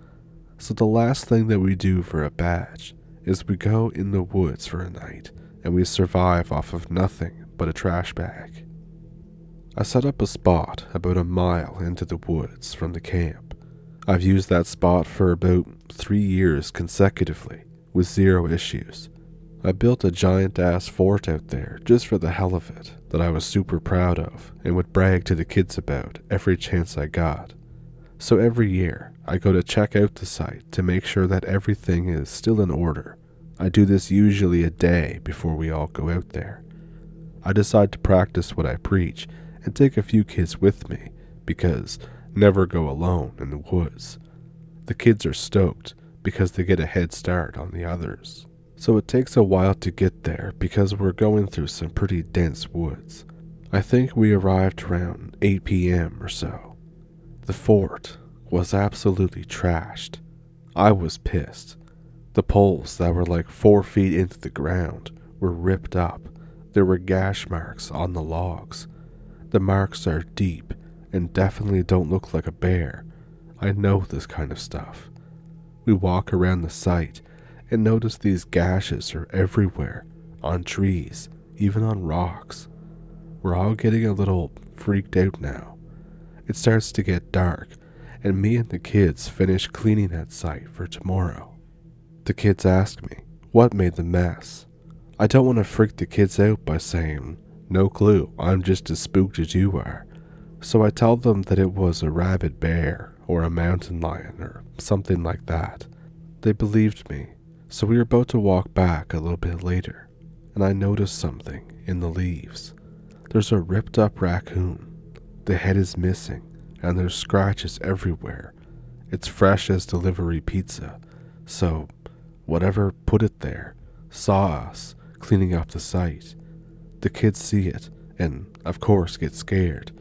So the last thing that we do for a badge is we go in the woods for a night, and we survive off of nothing but a trash bag. I set up a spot about a mile into the woods from the camp. I've used that spot for about 3 years consecutively, with 0 issues. I built a giant-ass fort out there just for the hell of it that I was super proud of and would brag to the kids about every chance I got. So every year, I go to check out the site to make sure that everything is still in order. I do this usually a day before we all go out there. I decide to practice what I preach and take a few kids with me because never go alone in the woods. The kids are stoked because they get a head start on the others. So it takes a while to get there because we're going through some pretty dense woods. I think we arrived around 8 p.m. or so. The fort was absolutely trashed. I was pissed. The poles that were like 4 feet into the ground were ripped up. There were gash marks on the logs. The marks are deep and definitely don't look like a bear. I know this kind of stuff. We walk around the site and notice these gashes are everywhere, on trees, even on rocks. We're all getting a little freaked out now. It starts to get dark, and me and the kids finish cleaning that site for tomorrow. The kids ask me what made the mess. I don't want to freak the kids out by saying, "No clue, I'm just as spooked as you are." So I tell them that it was a rabid bear or a mountain lion or something like that. They believed me, so we were about to walk back a little bit later, and I noticed something in the leaves. There's a ripped up raccoon. The head is missing, and there's scratches everywhere. It's fresh as delivery pizza, so whatever put it there saw us cleaning up the site. The kids see it, and of course get scared.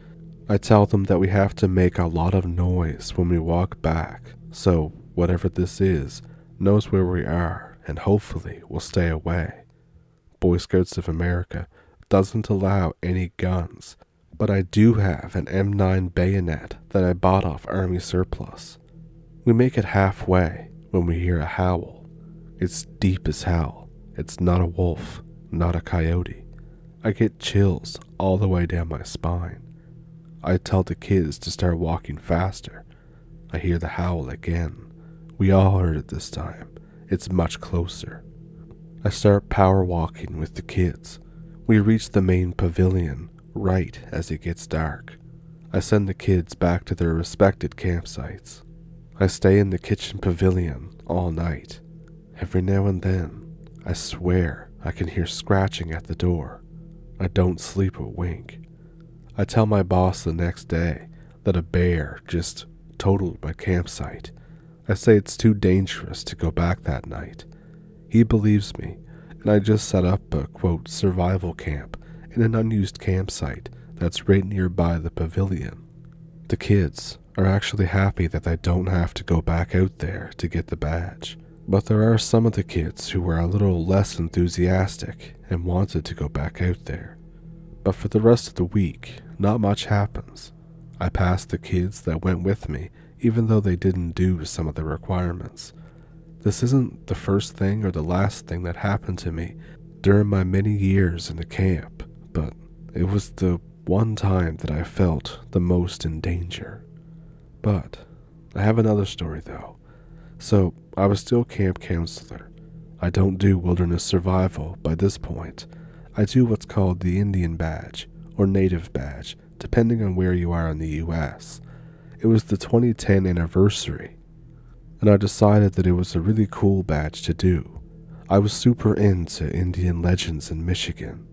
I tell them that we have to make a lot of noise when we walk back, so whatever this is knows where we are and hopefully will stay away. Boy Scouts of America doesn't allow any guns, but I do have an M9 bayonet that I bought off Army Surplus. We make it halfway when we hear a howl. It's deep as hell. It's not a wolf, not a coyote. I get chills all the way down my spine. I tell the kids to start walking faster. I hear the howl again. We all heard it this time. It's much closer. I start power walking with the kids. We reach the main pavilion right as it gets dark. I send the kids back to their respected campsites. I stay in the kitchen pavilion all night. Every now and then, I swear I can hear scratching at the door. I don't sleep a wink. I tell my boss the next day that a bear just totaled my campsite. I say it's too dangerous to go back that night. He believes me, and I just set up a, quote, survival camp in an unused campsite that's right nearby the pavilion. The kids are actually happy that they don't have to go back out there to get the badge, but there are some of the kids who were a little less enthusiastic and wanted to go back out there. But for the rest of the week, not much happens. I pass the kids that went with me, even though they didn't do some of the requirements. This isn't the first thing or the last thing that happened to me during my many years in the camp, but it was the one time that I felt the most in danger. But I have another story though. So I was still camp counselor. I don't do wilderness survival by this point. I do what's called the Indian badge or native badge, depending on where you are in the US. It was the 2010 anniversary, and I decided that it was a really cool badge to do. I was super into Indian legends in Michigan.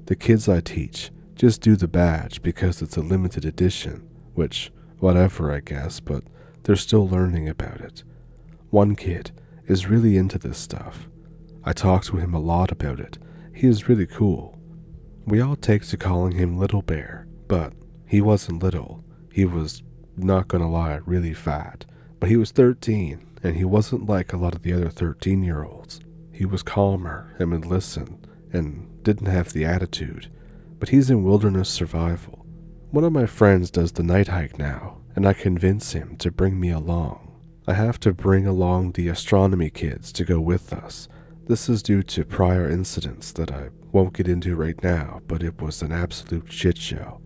The kids I teach just do the badge because it's a limited edition, which, whatever I guess, but they're still learning about it. One kid is really into this stuff. I talk to him a lot about it. He is really cool. We all take to calling him Little Bear, but he wasn't little. He was, not gonna lie, really fat. But he was 13, and he wasn't like a lot of the other 13-year-olds. He was calmer and would listen, and didn't have the attitude. But he's in wilderness survival. One of my friends does the night hike now, and I convince him to bring me along. I have to bring along the astronomy kids to go with us. This is due to prior incidents that I won't get into right now, but it was an absolute shit show.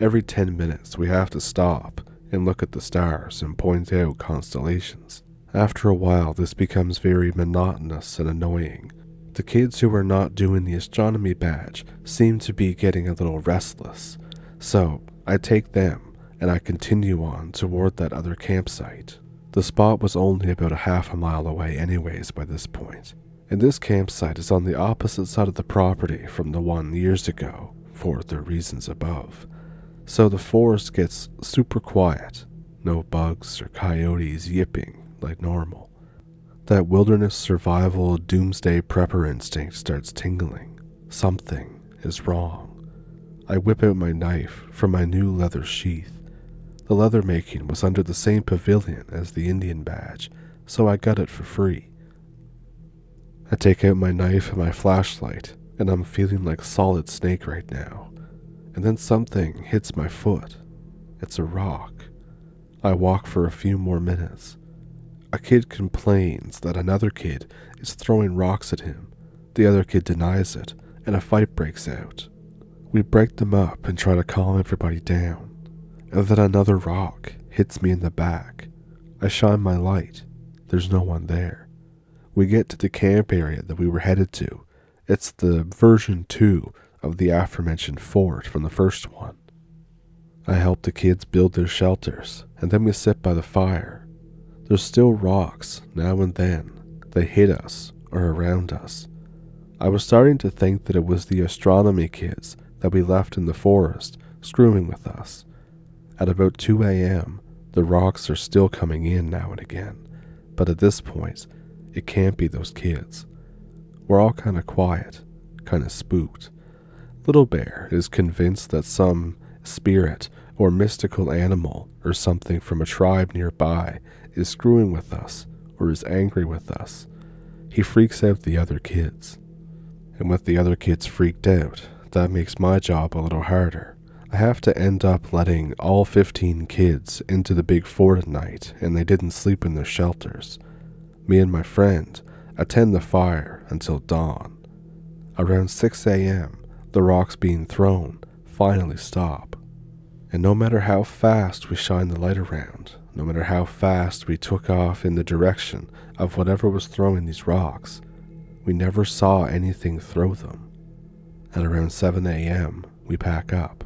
Every 10 minutes we have to stop and look at the stars and point out constellations. After a while this becomes very monotonous and annoying. The kids who are not doing the astronomy badge seem to be getting a little restless, so I take them and I continue on toward that other campsite. The spot was only about a half a mile away anyways by this point. And this campsite is on the opposite side of the property from the one years ago, for the reasons above. So the forest gets super quiet, no bugs or coyotes yipping like normal. That wilderness survival doomsday prepper instinct starts tingling. Something is wrong. I whip out my knife from my new leather sheath. The leather making was under the same pavilion as the Indian badge, so I got it for free. I take out my knife and my flashlight, and I'm feeling like Solid Snake right now. And then something hits my foot. It's a rock. I walk for a few more minutes. A kid complains that another kid is throwing rocks at him. The other kid denies it, and a fight breaks out. We break them up and try to calm everybody down. And then another rock hits me in the back. I shine my light. There's no one there. We get to the camp area that we were headed to. It's the version 2 of the aforementioned fort from the first one. I help the kids build their shelters, and then we sit by the fire. There's still rocks, now and then. They hit us, or around us. I was starting to think that it was the astronomy kids that we left in the forest screwing with us. At about 2 a.m., the rocks are still coming in now and again, but at this point, it can't be those kids. We're all kind of quiet, kind of spooked. Little Bear is convinced that some spirit or mystical animal or something from a tribe nearby is screwing with us or is angry with us. He freaks out the other kids. And with the other kids freaked out, that makes my job a little harder. I have to end up letting all 15 kids into the big fort at night, and they didn't sleep in their shelters. Me and my friend attend the fire until dawn. Around 6 a.m., the rocks being thrown finally stop. And no matter how fast we shine the light around, no matter how fast we took off in the direction of whatever was throwing these rocks, we never saw anything throw them. At around 7 a.m., we pack up.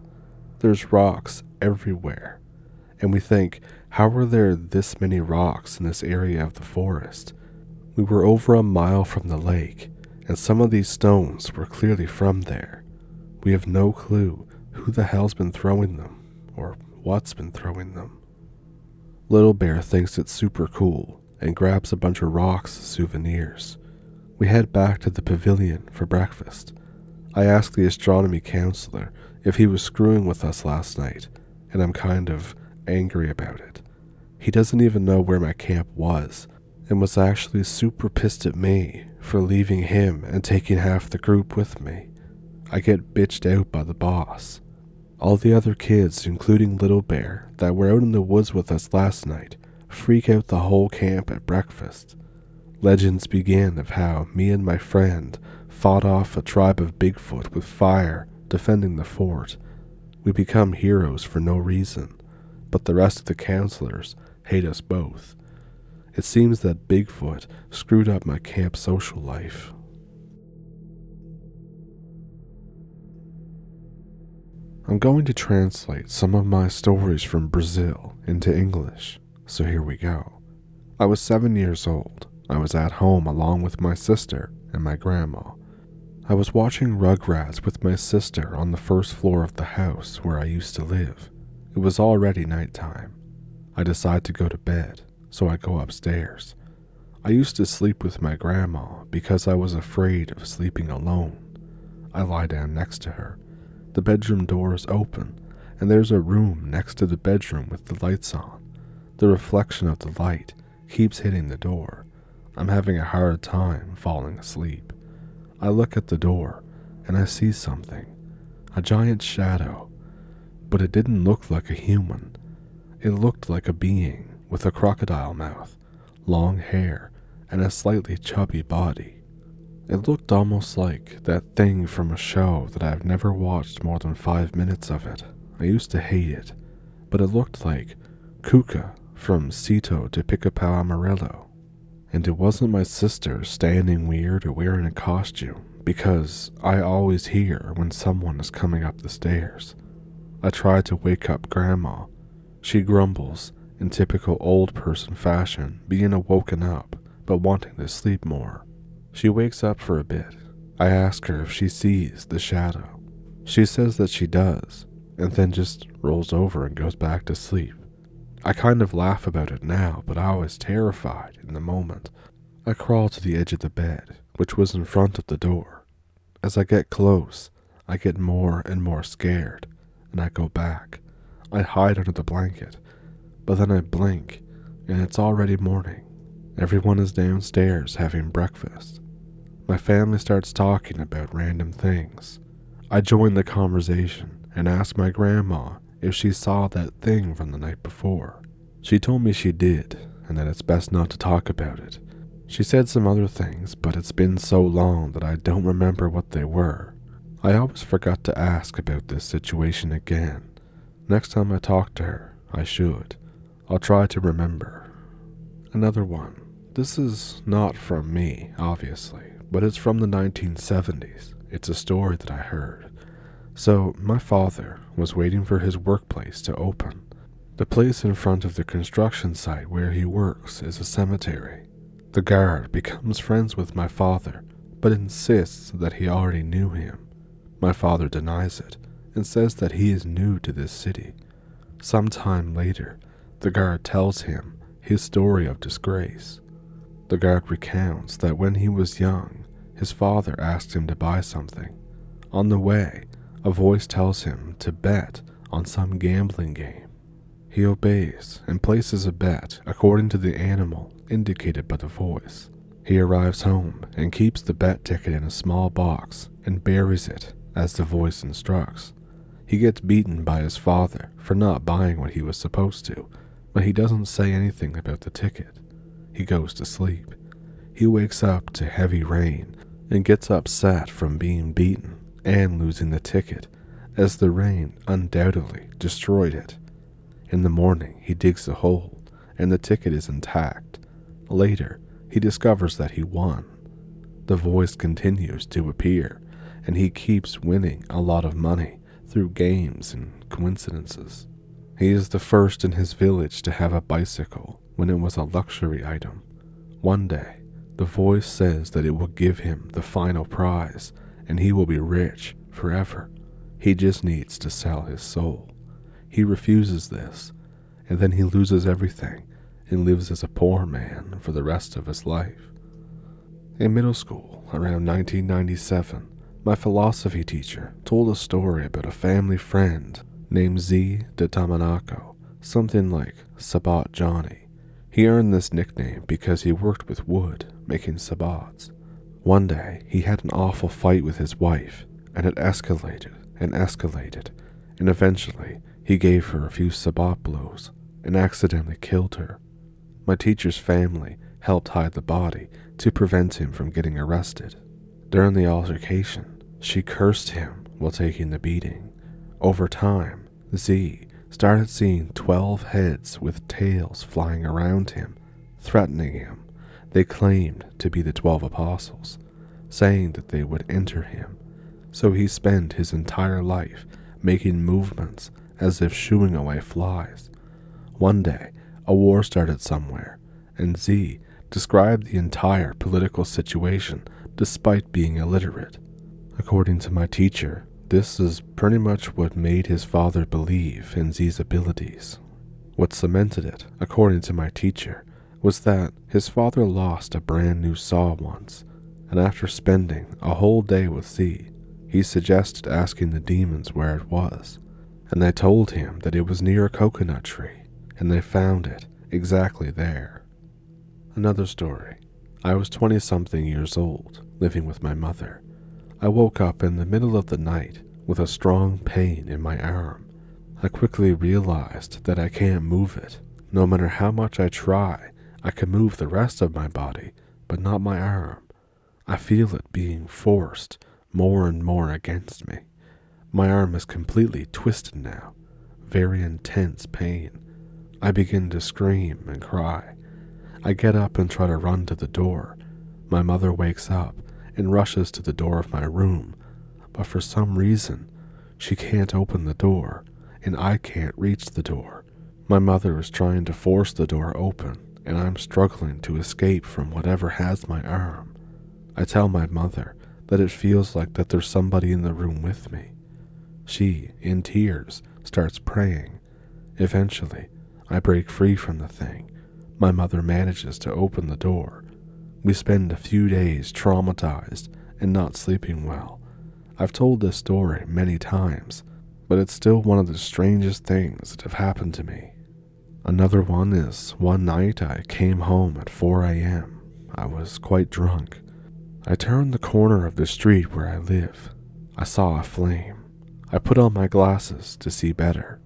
There's rocks everywhere, and we think, how are there this many rocks in this area of the forest? We were over a mile from the lake, and some of these stones were clearly from there. We have no clue who the hell's been throwing them, or what's been throwing them. Little Bear thinks it's super cool and grabs a bunch of rocks as souvenirs. We head back to the pavilion for breakfast. I ask the astronomy counselor if he was screwing with us last night, and I'm kind of angry about it. He doesn't even know where my camp was, and was actually super pissed at me for leaving him and taking half the group with me. I get bitched out by the boss. All the other kids, including Little Bear, that were out in the woods with us last night, freak out the whole camp at breakfast. Legends begin of how me and my friend fought off a tribe of Bigfoot with fire defending the fort. We become heroes for no reason, but the rest of the counselors hate us both. It seems that Bigfoot screwed up my camp social life. I'm going to translate some of my stories from Brazil into English, so here we go. I was 7 years old. I was at home along with my sister and my grandma. I was watching Rugrats with my sister on the first floor of the house where I used to live. It was already nighttime. I decide to go to bed, so I go upstairs. I used to sleep with my grandma because I was afraid of sleeping alone. I lie down next to her. The bedroom door is open, and there's a room next to the bedroom with the lights on. The reflection of the light keeps hitting the door. I'm having a hard time falling asleep. I look at the door, and I see something. A giant shadow. But it didn't look like a human. It looked like a being with a crocodile mouth, long hair, and a slightly chubby body. It looked almost like that thing from a show that I've never watched more than 5 minutes of it. I used to hate it, but it looked like Cuca from Cito de Pica-Pau Amarillo. And it wasn't my sister standing weird or wearing a costume, because I always hear when someone is coming up the stairs. I try to wake up Grandma. She grumbles in typical old person fashion, being woken up, but wanting to sleep more. She wakes up for a bit. I ask her if she sees the shadow. She says that she does, and then just rolls over and goes back to sleep. I kind of laugh about it now, but I was terrified in the moment. I crawl to the edge of the bed, which was in front of the door. As I get close, I get more and more scared, and I go back. I hide under the blanket, but then I blink, and it's already morning. Everyone is downstairs having breakfast. My family starts talking about random things. I join the conversation and ask my grandma if she saw that thing from the night before. She told me she did, and that it's best not to talk about it. She said some other things, but it's been so long that I don't remember what they were. I always forgot to ask about this situation again. Next time I talk to her, I should. I'll try to remember. Another one. This is not from me, obviously, but it's from the 1970s. It's a story that I heard. So, my father was waiting for his workplace to open. The place in front of the construction site where he works is a cemetery. The guard becomes friends with my father, but insists that he already knew him. My father denies it and says that he is new to this city. Sometime later, the guard tells him his story of disgrace. The guard recounts that when he was young, his father asked him to buy something. On the way, a voice tells him to bet on some gambling game. He obeys and places a bet according to the animal indicated by the voice. He arrives home and keeps the bet ticket in a small box and buries it as the voice instructs. He gets beaten by his father for not buying what he was supposed to, but he doesn't say anything about the ticket. He goes to sleep. He wakes up to heavy rain and gets upset from being beaten and losing the ticket, as the rain undoubtedly destroyed it. In the morning, he digs a hole, and the ticket is intact. Later, he discovers that he won. The voice continues to appear, and he keeps winning a lot of money through games and coincidences. He is the first in his village to have a bicycle when it was a luxury item. One day, the voice says that it will give him the final prize, and he will be rich forever. He just needs to sell his soul. He refuses this, and then he loses everything and lives as a poor man for the rest of his life. In middle school, around 1997, my philosophy teacher told a story about a family friend named Z de Tamanaco, something like Sabat Johnny. He earned this nickname because he worked with wood, making sabots. One day, he had an awful fight with his wife, and it escalated and escalated, and eventually he gave her a few sabat blows and accidentally killed her. My teacher's family helped hide the body to prevent him from getting arrested. During the altercation, she cursed him while taking the beating. Over time, Z started seeing 12 heads with tails flying around him, threatening him. They claimed to be the 12 apostles, saying that they would enter him. So he spent his entire life making movements as if shooing away flies. One day, a war started somewhere, and Z described the entire political situation despite being illiterate. According to my teacher, this is pretty much what made his father believe in Z's abilities. What cemented it, according to my teacher, was that his father lost a brand new saw once, and after spending a whole day with Z, he suggested asking the demons where it was, and they told him that it was near a coconut tree, and they found it exactly there. Another story. I was 20-something years old, living with my mother. I woke up in the middle of the night with a strong pain in my arm. I quickly realized that I can't move it. No matter how much I try, I can move the rest of my body, but not my arm. I feel it being forced more and more against me. My arm is completely twisted now. Very intense pain. I begin to scream and cry. I get up and try to run to the door. My mother wakes up and rushes to the door of my room, but for some reason, she can't open the door, and I can't reach the door. My mother is trying to force the door open, and I'm struggling to escape from whatever has my arm. I tell my mother that it feels like that there's somebody in the room with me. She, in tears, starts praying. Eventually, I break free from the thing. My mother manages to open the door. We spend a few days traumatized and not sleeping well. I've told this story many times, but it's still one of the strangest things that have happened to me. Another one is one night I came home at 4 a.m. I was quite drunk. I turned the corner of the street where I live. I saw a flame. I put on my glasses to see better.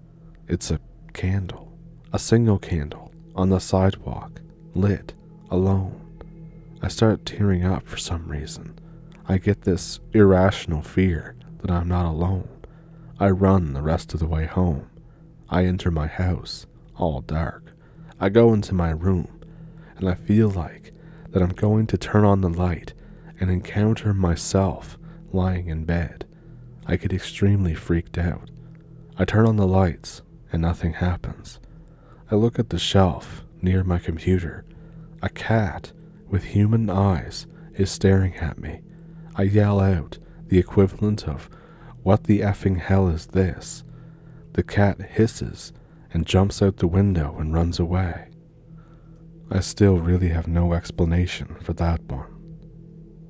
It's a candle, a single candle, on the sidewalk, lit, alone. I start tearing up for some reason. I get this irrational fear that I'm not alone. I run the rest of the way home. I enter my house, all dark. I go into my room, and I feel like that I'm going to turn on the light and encounter myself lying in bed. I get extremely freaked out. I turn on the lights and nothing happens. I look at the shelf near my computer. A cat with human eyes is staring at me. I yell out the equivalent of, "What the effing hell is this?" The cat hisses and jumps out the window and runs away. I still really have no explanation for that one.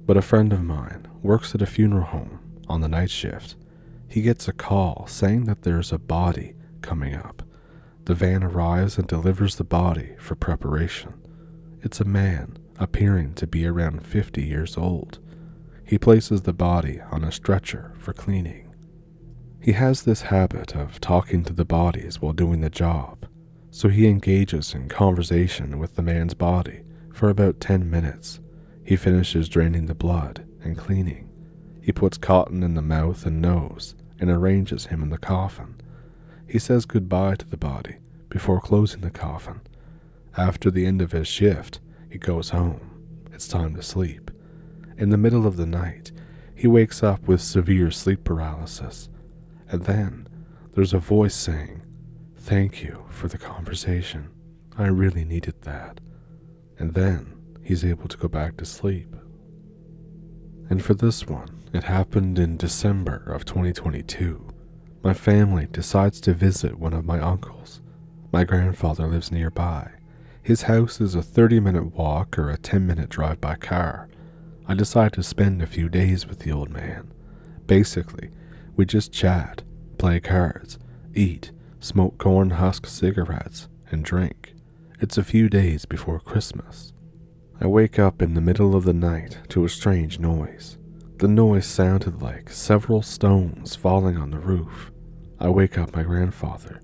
But a friend of mine works at a funeral home on the night shift. He gets a call saying that there's a body coming up. The van arrives and delivers the body for preparation. It's a man appearing to be around 50 years old. He places the body on a stretcher for cleaning. He has this habit of talking to the bodies while doing the job, so he engages in conversation with the man's body for about 10 minutes. He finishes draining the blood and cleaning. He puts cotton in the mouth and nose and arranges him in the coffin. He says goodbye to the body before closing the coffin. After the end of his shift, he goes home. It's time to sleep. In the middle of the night, he wakes up with severe sleep paralysis. And then there's a voice saying, "Thank you for the conversation. I really needed that." And then he's able to go back to sleep. And for this one, it happened in December of 2022. My family decides to visit one of my uncles. My grandfather lives nearby. His house is a 30-minute walk or a 10-minute drive by car. I decide to spend a few days with the old man. Basically, we just chat, play cards, eat, smoke corn husk cigarettes, and drink. It's a few days before Christmas. I wake up in the middle of the night to a strange noise. The noise sounded like several stones falling on the roof. I wake up my grandfather.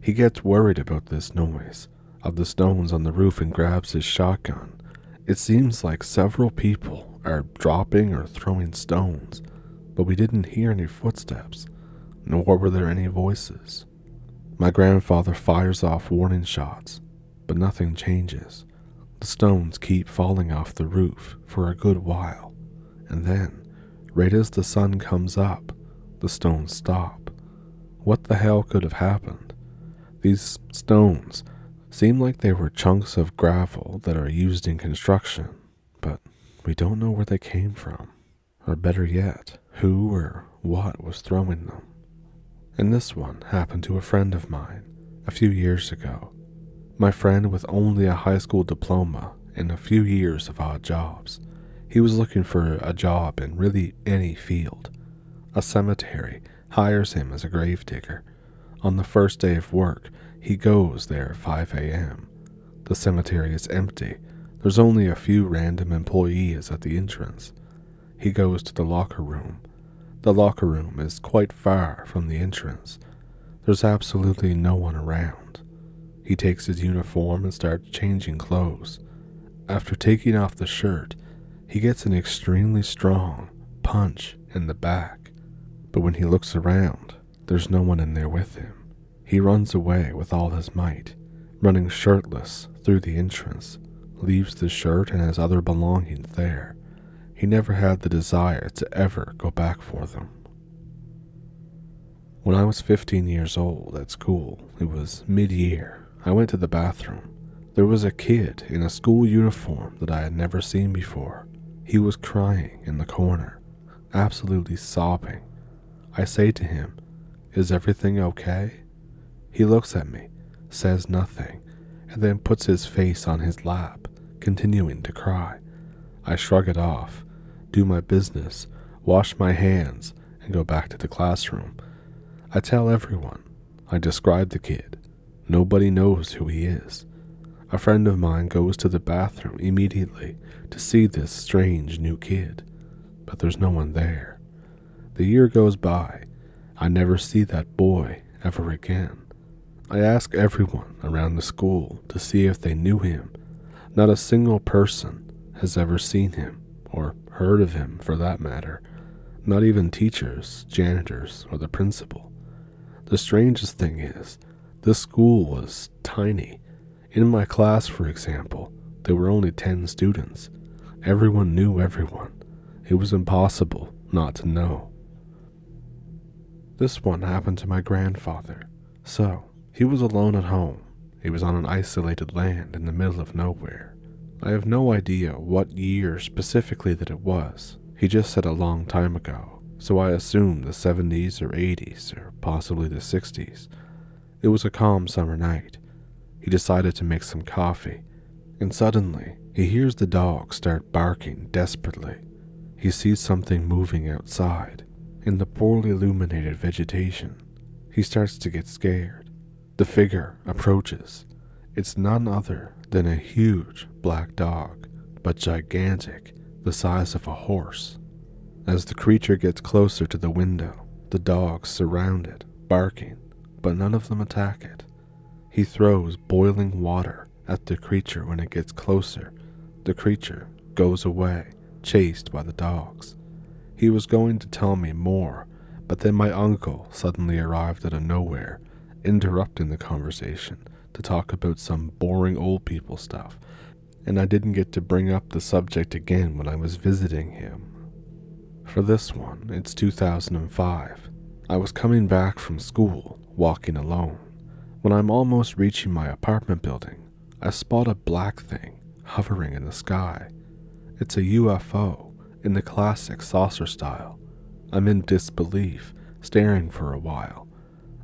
He gets worried about this noise of the stones on the roof and grabs his shotgun. It seems like several people are dropping or throwing stones, but we didn't hear any footsteps, nor were there any voices. My grandfather fires off warning shots, but nothing changes. The stones keep falling off the roof for a good while, and then, right as the sun comes up, the stones stop. What the hell could have happened? These stones seem like they were chunks of gravel that are used in construction, but we don't know where they came from, or better yet, who or what was throwing them. And this one happened to a friend of mine a few years ago. My friend with only a high school diploma and a few years of odd jobs. He was looking for a job in really any field. A cemetery hires him as a gravedigger. On the first day of work, he goes there at 5 a.m. The cemetery is empty. There's only a few random employees at the entrance. He goes to the locker room. The locker room is quite far from the entrance. There's absolutely no one around. He takes his uniform and starts changing clothes. After taking off the shirt, he gets an extremely strong punch in the back. But when he looks around, there's no one in there with him. He runs away with all his might, running shirtless through the entrance, leaves the shirt and his other belongings there. He never had the desire to ever go back for them. When I was 15 years old at school, it was mid-year. I went to the bathroom. There was a kid in a school uniform that I had never seen before. He was crying in the corner, absolutely sobbing. I say to him, "Is everything okay?" He looks at me, says nothing, and then puts his face on his lap, continuing to cry. I shrug it off, do my business, wash my hands, and go back to the classroom. I tell everyone. I describe the kid. Nobody knows who he is. A friend of mine goes to the bathroom immediately to see this strange new kid, but there's no one there. The year goes by. I never see that boy ever again. I ask everyone around the school to see if they knew him. Not a single person has ever seen him, or heard of him for that matter. Not even teachers, janitors, or the principal. The strangest thing is, this school was tiny. In my class, for example, there were only 10 students. Everyone knew everyone. It was impossible not to know. This one happened to my grandfather. So, he was alone at home. He was on an isolated land in the middle of nowhere. I have no idea what year specifically that it was. He just said a long time ago, so I assumed the 70s or 80s or possibly the 60s. It was a calm summer night. He decided to make some coffee, and suddenly he hears the dog start barking desperately. He sees something moving outside in the poorly illuminated vegetation. He starts to get scared. The figure approaches. It's none other than a huge black dog, but gigantic, the size of a horse. As the creature gets closer to the window, the dogs surround it, barking, but none of them attack it. He throws boiling water at the creature when it gets closer. The creature goes away, chased by the dogs. He was going to tell me more, but then my uncle suddenly arrived out of nowhere, interrupting the conversation to talk about some boring old people stuff, and I didn't get to bring up the subject again when I was visiting him. For this one, it's 2005. I was coming back from school, walking alone. When I'm almost reaching my apartment building, I spot a black thing hovering in the sky. It's a UFO in the classic saucer style. I'm in disbelief, staring for a while.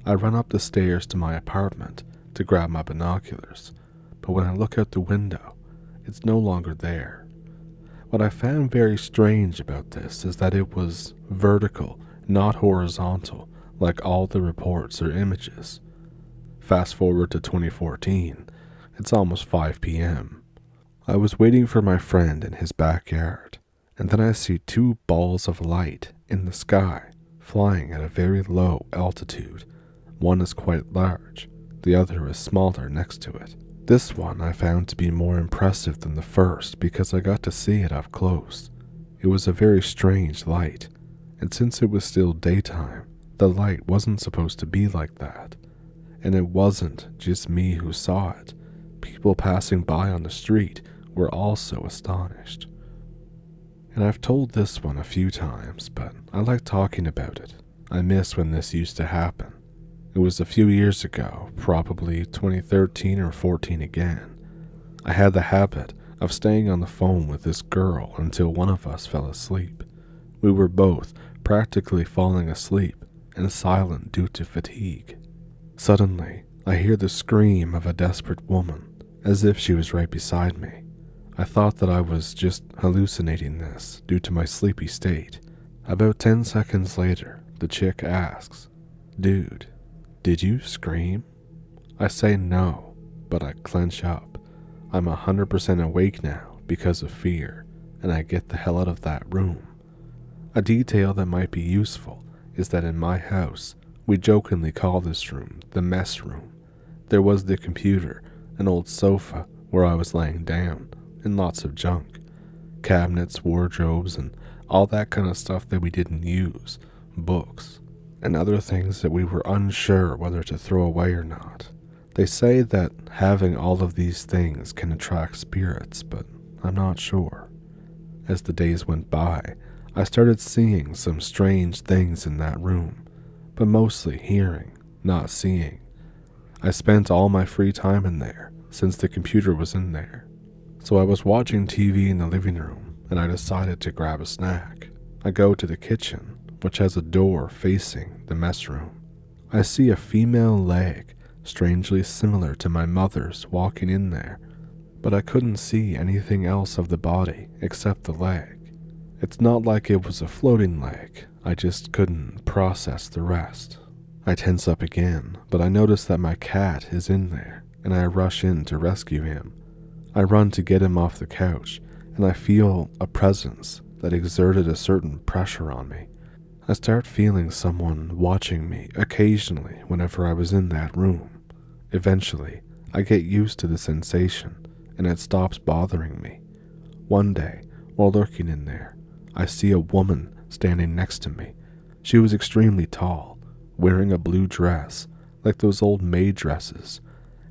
I run up the stairs to my apartment to grab my binoculars, but when I look out the window, it's no longer there. What I found very strange about this is that it was vertical, not horizontal, like all the reports or images. Fast forward to 2014, it's almost 5 p.m. I was waiting for my friend in his backyard, and then I see two balls of light in the sky, flying at a very low altitude. One is quite large, the other is smaller next to it. This one I found to be more impressive than the first because I got to see it up close. It was a very strange light, and since it was still daytime, the light wasn't supposed to be like that. And it wasn't just me who saw it. People passing by on the street were also astonished. And I've told this one a few times, but I like talking about it. I miss when this used to happen. It was a few years ago, probably 2013 or 14 again. I had the habit of staying on the phone with this girl until one of us fell asleep. We were both practically falling asleep and silent due to fatigue. Suddenly, I hear the scream of a desperate woman, as if she was right beside me. I thought that I was just hallucinating this due to my sleepy state. About 10 seconds later, the chick asks, "Dude, did you scream?" I say no, but I clench up. I'm 100% awake now because of fear, and I get the hell out of that room. A detail that might be useful is that in my house, we jokingly call this room the mess room. There was the computer, an old sofa where I was laying down, and lots of junk. Cabinets, wardrobes, and all that kind of stuff that we didn't use, books, and other things that we were unsure whether to throw away or not. They say that having all of these things can attract spirits, but I'm not sure. As the days went by, I started seeing some strange things in that room, but mostly hearing, not seeing. I spent all my free time in there, since the computer was in there. So I was watching TV in the living room, and I decided to grab a snack. I go to the kitchen, which has a door facing the mess room. I see a female leg, strangely similar to my mother's, walking in there, but I couldn't see anything else of the body except the leg. It's not like it was a floating leg, I just couldn't process the rest. I tense up again, but I notice that my cat is in there, and I rush in to rescue him. I run to get him off the couch, and I feel a presence that exerted a certain pressure on me. I start feeling someone watching me occasionally whenever I was in that room. Eventually, I get used to the sensation, and it stops bothering me. One day, while lurking in there, I see a woman standing next to me. She was extremely tall, wearing a blue dress, like those old maid dresses,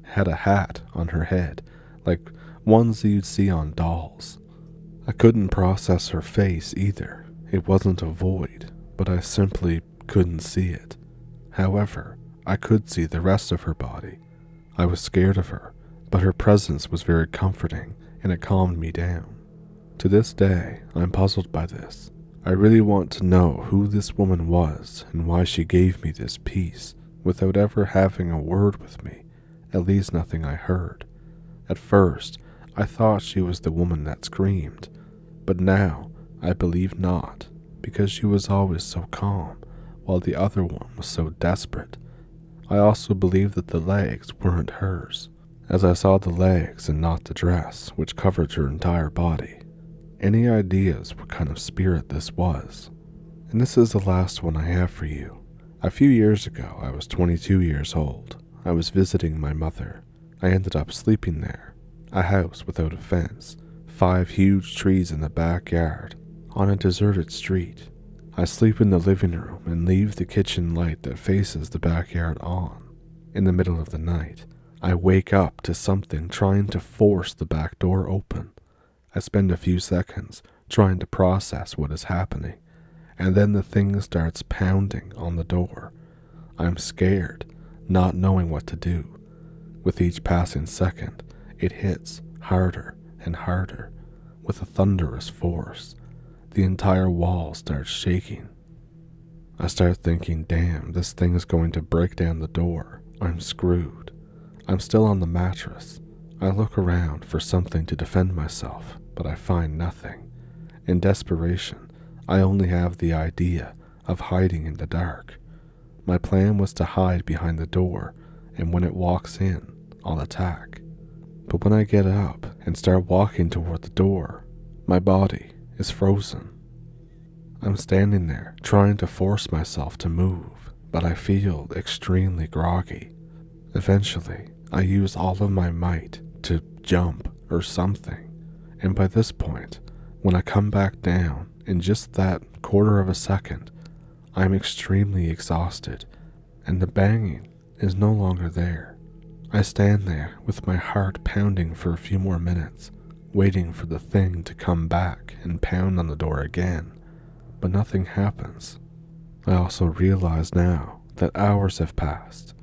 had a hat on her head, like ones that you'd see on dolls. I couldn't process her face either. It wasn't a void, but I simply couldn't see it. However, I could see the rest of her body. I was scared of her, but her presence was very comforting and it calmed me down. To this day, I'm puzzled by this. I really want to know who this woman was and why she gave me this peace without ever having a word with me, at least nothing I heard. At first, I thought she was the woman that screamed, but now I believe not, because she was always so calm, while the other one was so desperate. I also believe that the legs weren't hers, as I saw the legs and not the dress, which covered her entire body. Any ideas what kind of spirit this was? And this is the last one I have for you. A few years ago, I was 22 years old. I was visiting my mother. I ended up sleeping there. A house without a fence, 5 huge trees in the backyard, on a deserted street. I sleep in the living room and leave the kitchen light that faces the backyard on. In the middle of the night, I wake up to something trying to force the back door open. I spend a few seconds trying to process what is happening, and then the thing starts pounding on the door. I'm scared, not knowing what to do. With each passing second, it hits harder and harder, with a thunderous force. The entire wall starts shaking. I start thinking, damn, this thing is going to break down the door. I'm screwed. I'm still on the mattress. I look around for something to defend myself, but I find nothing. In desperation, I only have the idea of hiding in the dark. My plan was to hide behind the door, and when it walks in, I'll attack. But when I get up and start walking toward the door, my body is frozen. I'm standing there trying to force myself to move, but I feel extremely groggy. Eventually, I use all of my might to jump or something, and by this point, when I come back down in just that quarter of a second, I'm extremely exhausted, and the banging is no longer there. I stand there with my heart pounding for a few more minutes, waiting for the thing to come back and pound on the door again, but nothing happens. I also realize now that hours have passed.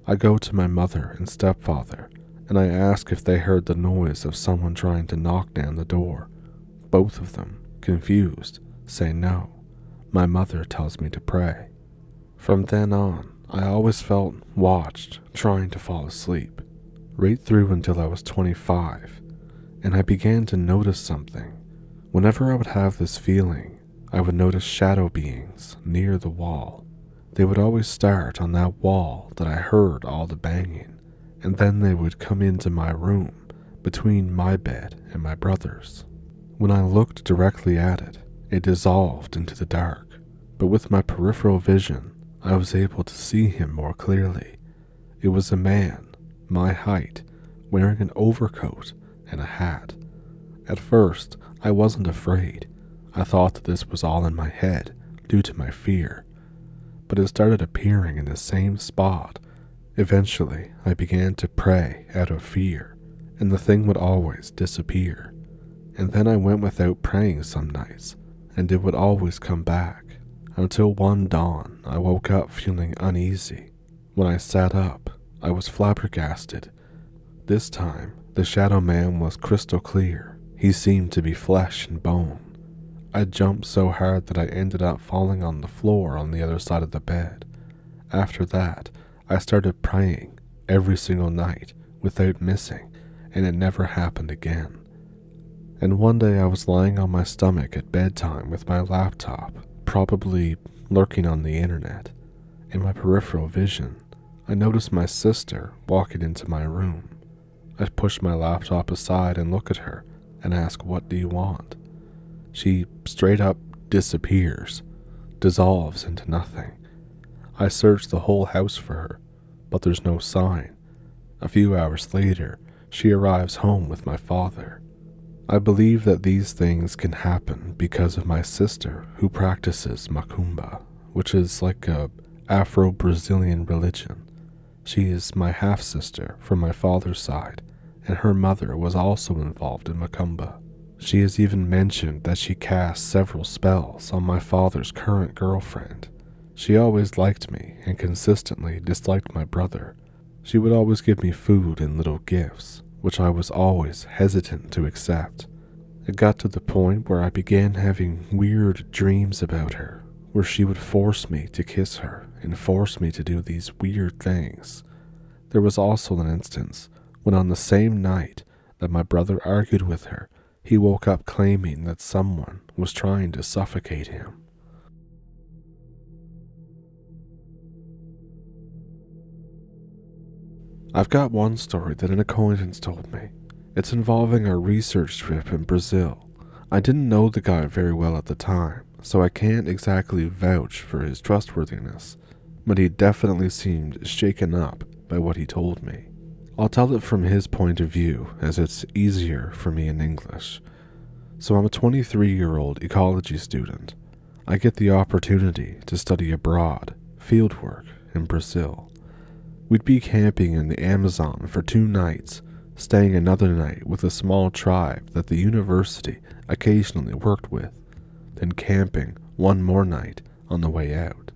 I go to my mother and stepfather, and I ask if they heard the noise of someone trying to knock down the door. Both of them, confused, say no. My mother tells me to pray. From then on, I always felt watched, trying to fall asleep, right through until I was 25, and I began to notice something. Whenever I would have this feeling, I would notice shadow beings near the wall. They would always start on that wall that I heard all the banging, and then they would come into my room, between my bed and my brother's. When I looked directly at it, it dissolved into the dark, but with my peripheral vision, I was able to see him more clearly. It was a man, my height, wearing an overcoat and a hat. At first, I wasn't afraid. I thought that this was all in my head, due to my fear. But it started appearing in the same spot. Eventually, I began to pray out of fear, and the thing would always disappear. And then I went without praying some nights, and it would always come back, until one dawn I woke up feeling uneasy. When I sat up, I was flabbergasted. This time, the shadow man was crystal clear. He seemed to be flesh and bone. I jumped so hard that I ended up falling on the floor on the other side of the bed. After that, I started praying every single night without missing, and it never happened again. And one day I was lying on my stomach at bedtime with my laptop, probably lurking on the internet. In my peripheral vision, I noticed my sister walking into my room. I push my laptop aside and look at her and ask, "What do you want?" She straight up disappears, dissolves into nothing. I search the whole house for her, but there's no sign. A few hours later, she arrives home with my father. I believe that these things can happen because of my sister who practices macumba, which is like a Afro-Brazilian religion. She is my half-sister from my father's side, and her mother was also involved in macumba. She has even mentioned that she cast several spells on my father's current girlfriend. She always liked me and consistently disliked my brother. She would always give me food and little gifts, which I was always hesitant to accept. It got to the point where I began having weird dreams about her, where she would force me to kiss her and force me to do these weird things. There was also an instance when on the same night that my brother argued with her, he woke up claiming that someone was trying to suffocate him. I've got one story that an acquaintance told me. It's involving a research trip in Brazil. I didn't know the guy very well at the time, so I can't exactly vouch for his trustworthiness, but he definitely seemed shaken up by what he told me. I'll tell it from his point of view, as it's easier for me in English. So I'm a 23-year-old ecology student. I get the opportunity to study abroad, fieldwork in Brazil. We'd be camping in the Amazon for 2 nights, staying another night with a small tribe that the university occasionally worked with, then camping one more night on the way out.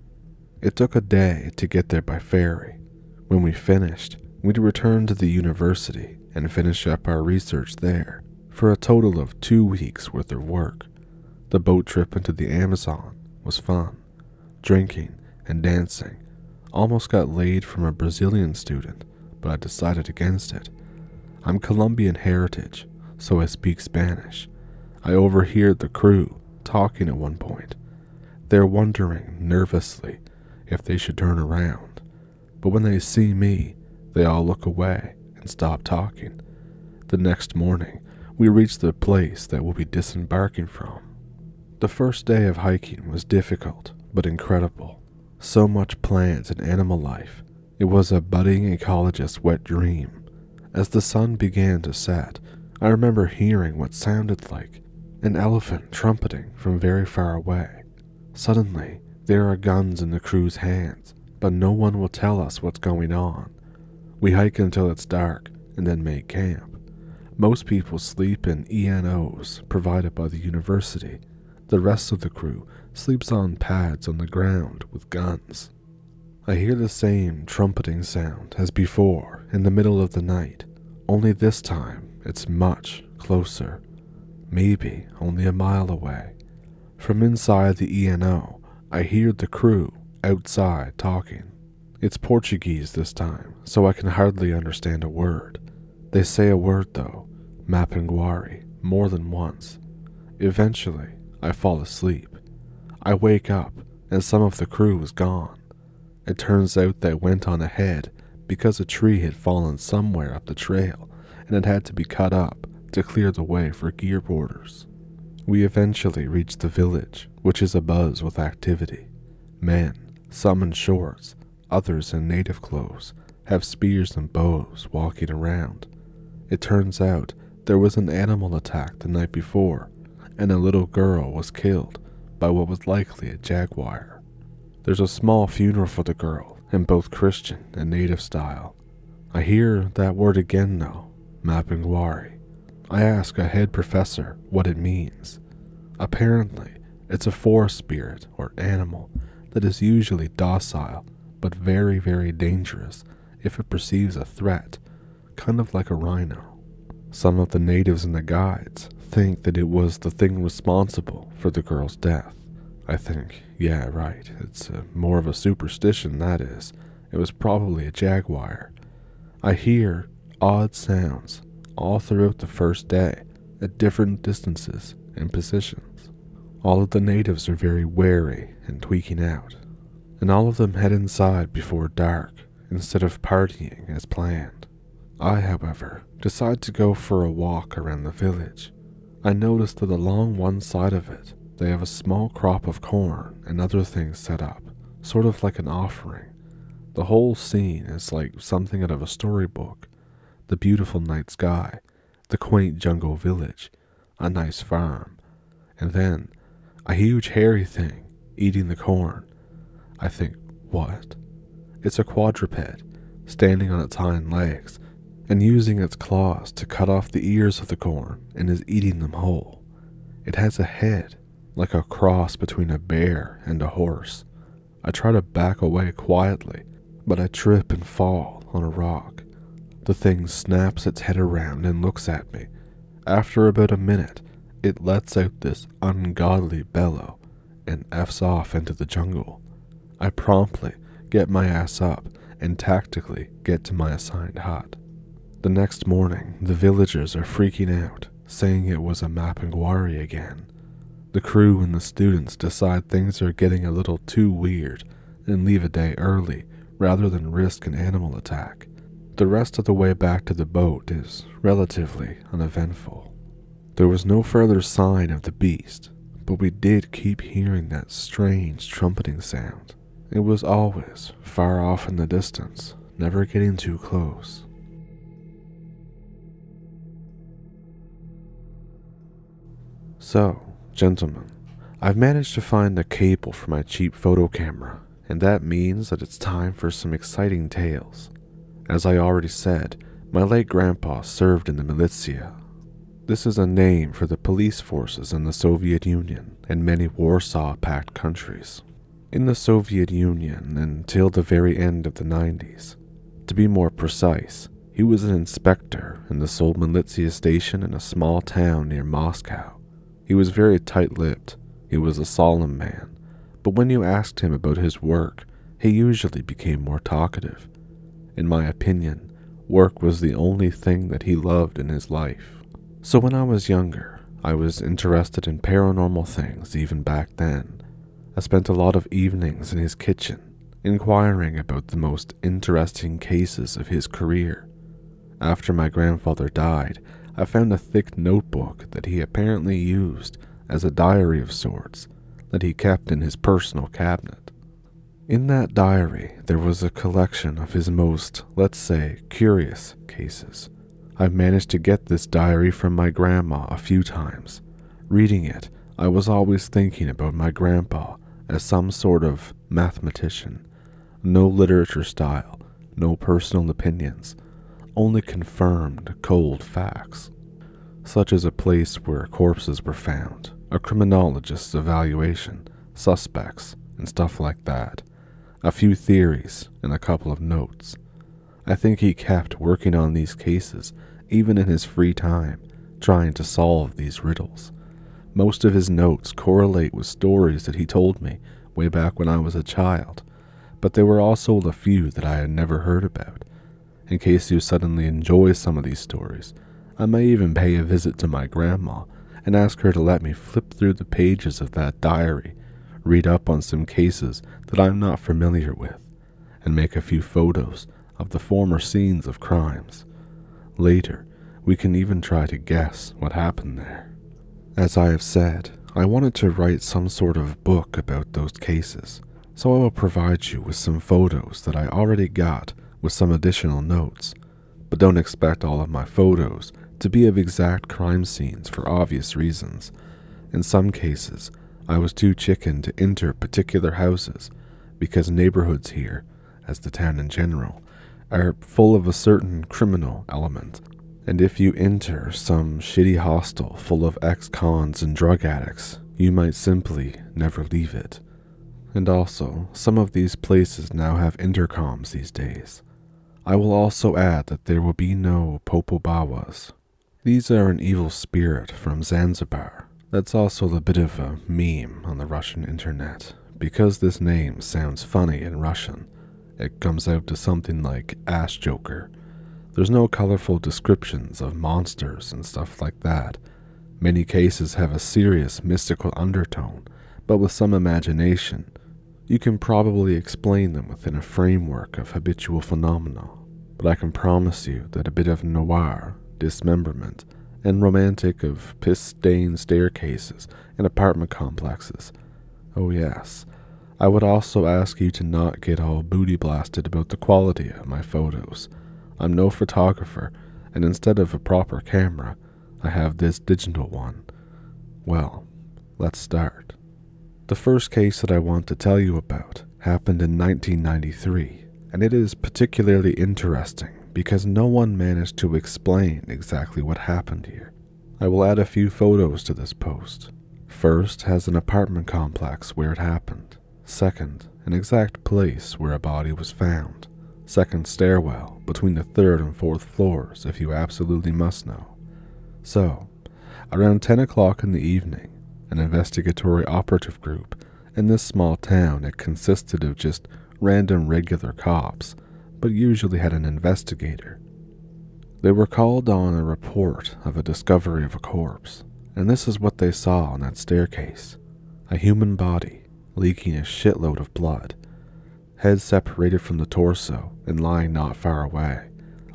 It took a day to get there by ferry. When we finished, we'd return to the university and finish up our research there for a total of 2 weeks worth of work. The boat trip into the Amazon was fun. Drinking and dancing. Almost got laid from a Brazilian student, but I decided against it. I'm Colombian heritage, so I speak Spanish. I overheard the crew talking at one point. They're wondering nervously if they should turn around, but when they see me, they all look away and stop talking. The next morning, we reach the place that we'll be disembarking from. The first day of hiking was difficult, but incredible. So much plant and animal life. It was a budding ecologist's wet dream. As the sun began to set, I remember hearing what sounded like an elephant trumpeting from very far away. Suddenly, there are guns in the crew's hands, but no one will tell us what's going on. We hike until it's dark and then make camp. Most people sleep in ENOs provided by the university. The rest of the crew sleeps on pads on the ground with guns. I hear the same trumpeting sound as before in the middle of the night, only this time it's much closer, maybe only a mile away. From inside the ENO, I hear the crew outside talking. It's Portuguese this time, so I can hardly understand a word. They say a word though, Mapinguari, more than once. Eventually, I fall asleep. I wake up, and some of the crew is gone. It turns out they went on ahead because a tree had fallen somewhere up the trail, and it had to be cut up to clear the way for gear boarders. We eventually reach the village, which is abuzz with activity. Men, some in shorts, others in native clothes, have spears and bows walking around. It turns out there was an animal attack the night before, and a little girl was killed by what was likely a jaguar. There's a small funeral for the girl in both Christian and native style. I hear that word again though, Mapinguari. I ask a head professor what it means. Apparently, it's a forest spirit or animal that is usually docile but very, very dangerous if it perceives a threat, kind of like a rhino. Some of the natives and the guides think that it was the thing responsible for the girl's death. I think, yeah, right, it's more of a superstition, that is. It was probably a jaguar. I hear odd sounds all throughout the first day at different distances and positions. All of the natives are very wary and tweaking out, and all of them head inside before dark instead of partying as planned. I, however, decide to go for a walk around the village. I notice that along one side of it, they have a small crop of corn and other things set up, sort of like an offering. The whole scene is like something out of a storybook. The beautiful night sky, the quaint jungle village, a nice farm, and then a huge hairy thing eating the corn. I think, what? It's a quadruped, standing on its hind legs, and using its claws to cut off the ears of the corn and is eating them whole. It has a head, like a cross between a bear and a horse. I try to back away quietly, but I trip and fall on a rock. The thing snaps its head around and looks at me. After about a minute, it lets out this ungodly bellow and F's off into the jungle. I promptly get my ass up and tactically get to my assigned hut. The next morning, the villagers are freaking out, saying it was a Mapinguari again. The crew and the students decide things are getting a little too weird and leave a day early rather than risk an animal attack. The rest of the way back to the boat is relatively uneventful. There was no further sign of the beast, but we did keep hearing that strange trumpeting sound. It was always far off in the distance, never getting too close. So, gentlemen, I've managed to find the cable for my cheap photo camera, and that means that it's time for some exciting tales. As I already said, my late grandpa served in the militia. This is a name for the police forces in the Soviet Union and many Warsaw Pact countries. In the Soviet Union until the very end of the 90s. To be more precise, he was an inspector in the sole militia station in a small town near Moscow. He was very tight-lipped. He was a solemn man, but when you asked him about his work, he usually became more talkative. In my opinion, work was the only thing that he loved in his life. So when I was younger, I was interested in paranormal things even back then. I spent a lot of evenings in his kitchen, inquiring about the most interesting cases of his career. After my grandfather died, I found a thick notebook that he apparently used as a diary of sorts that he kept in his personal cabinet. In that diary, there was a collection of his most, let's say, curious cases. I've managed to get this diary from my grandma a few times. Reading it, I was always thinking about my grandpa as some sort of mathematician. No literature style, no personal opinions, only confirmed cold facts, such as a place where corpses were found, a criminologist's evaluation, suspects, and stuff like that. A few theories and a couple of notes. I think he kept working on these cases even in his free time, trying to solve these riddles. Most of his notes correlate with stories that he told me way back when I was a child, but there were also a few that I had never heard about. In case you suddenly enjoy some of these stories, I may even pay a visit to my grandma and ask her to let me flip through the pages of that diary, read up on some cases that I'm not familiar with, and make a few photos of the former scenes of crimes. Later, we can even try to guess what happened there. As I have said, I wanted to write some sort of book about those cases, so I will provide you with some photos that I already got with some additional notes, but don't expect all of my photos to be of exact crime scenes for obvious reasons. In some cases, I was too chicken to enter particular houses because neighborhoods here, as the town in general, are full of a certain criminal element. And if you enter some shitty hostel full of ex-cons and drug addicts, you might simply never leave it. And also, some of these places now have intercoms these days. I will also add that there will be no popobawas. These are an evil spirit from Zanzibar. That's also a bit of a meme on the Russian internet, because this name sounds funny in Russian. It comes out to something like ass joker. There's no colorful descriptions of monsters and stuff like that. Many cases have a serious mystical undertone, but with some imagination, you can probably explain them within a framework of habitual phenomena. But I can promise you that a bit of noir, dismemberment, and romantic of piss-stained staircases and apartment complexes. Oh yes, I would also ask you to not get all booty blasted about the quality of my photos. I'm no photographer, and instead of a proper camera, I have this digital one. Well, let's start. The first case that I want to tell you about happened in 1993, and it is particularly interesting because no one managed to explain exactly what happened here. I will add a few photos to this post. First has an apartment complex where it happened. Second, an exact place where a body was found. Second stairwell between the 3rd and 4th floors if you absolutely must know. So, around 10 o'clock in the evening, an investigatory operative group in this small town that consisted of just random regular cops, but usually had an investigator. They were called on a report of a discovery of a corpse, and this is what they saw on that staircase. A human body, leaking a shitload of blood. Head separated from the torso and lying not far away.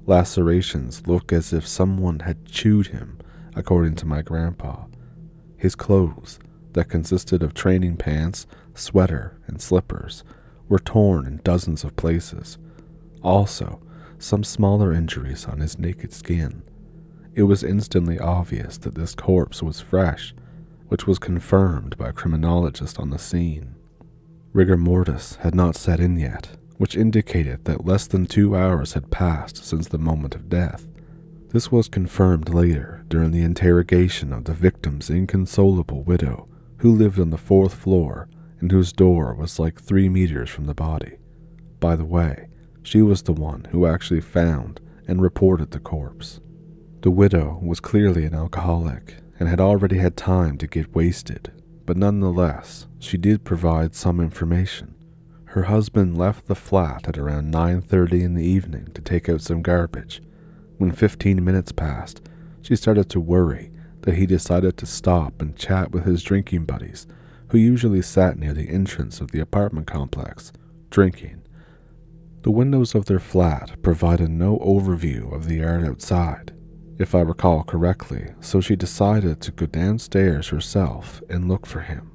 Lacerations look as if someone had chewed him, according to my grandpa. His clothes, that consisted of training pants, sweater, and slippers, were torn in dozens of places. Also, some smaller injuries on his naked skin. It was instantly obvious that this corpse was fresh, which was confirmed by a criminologist on the scene. Rigor mortis had not set in yet, which indicated that less than 2 hours had passed since the moment of death. This was confirmed later during the interrogation of the victim's inconsolable widow, who lived on the 4th floor and whose door was like 3 meters from the body. By the way, she was the one who actually found and reported the corpse. The widow was clearly an alcoholic and had already had time to get wasted, but nonetheless, she did provide some information. Her husband left the flat at around 9:30 in the evening to take out some garbage. When 15 minutes passed, she started to worry that he decided to stop and chat with his drinking buddies, who usually sat near the entrance of the apartment complex, drinking. The windows of their flat provided no overview of the yard outside, if I recall correctly, so she decided to go downstairs herself and look for him.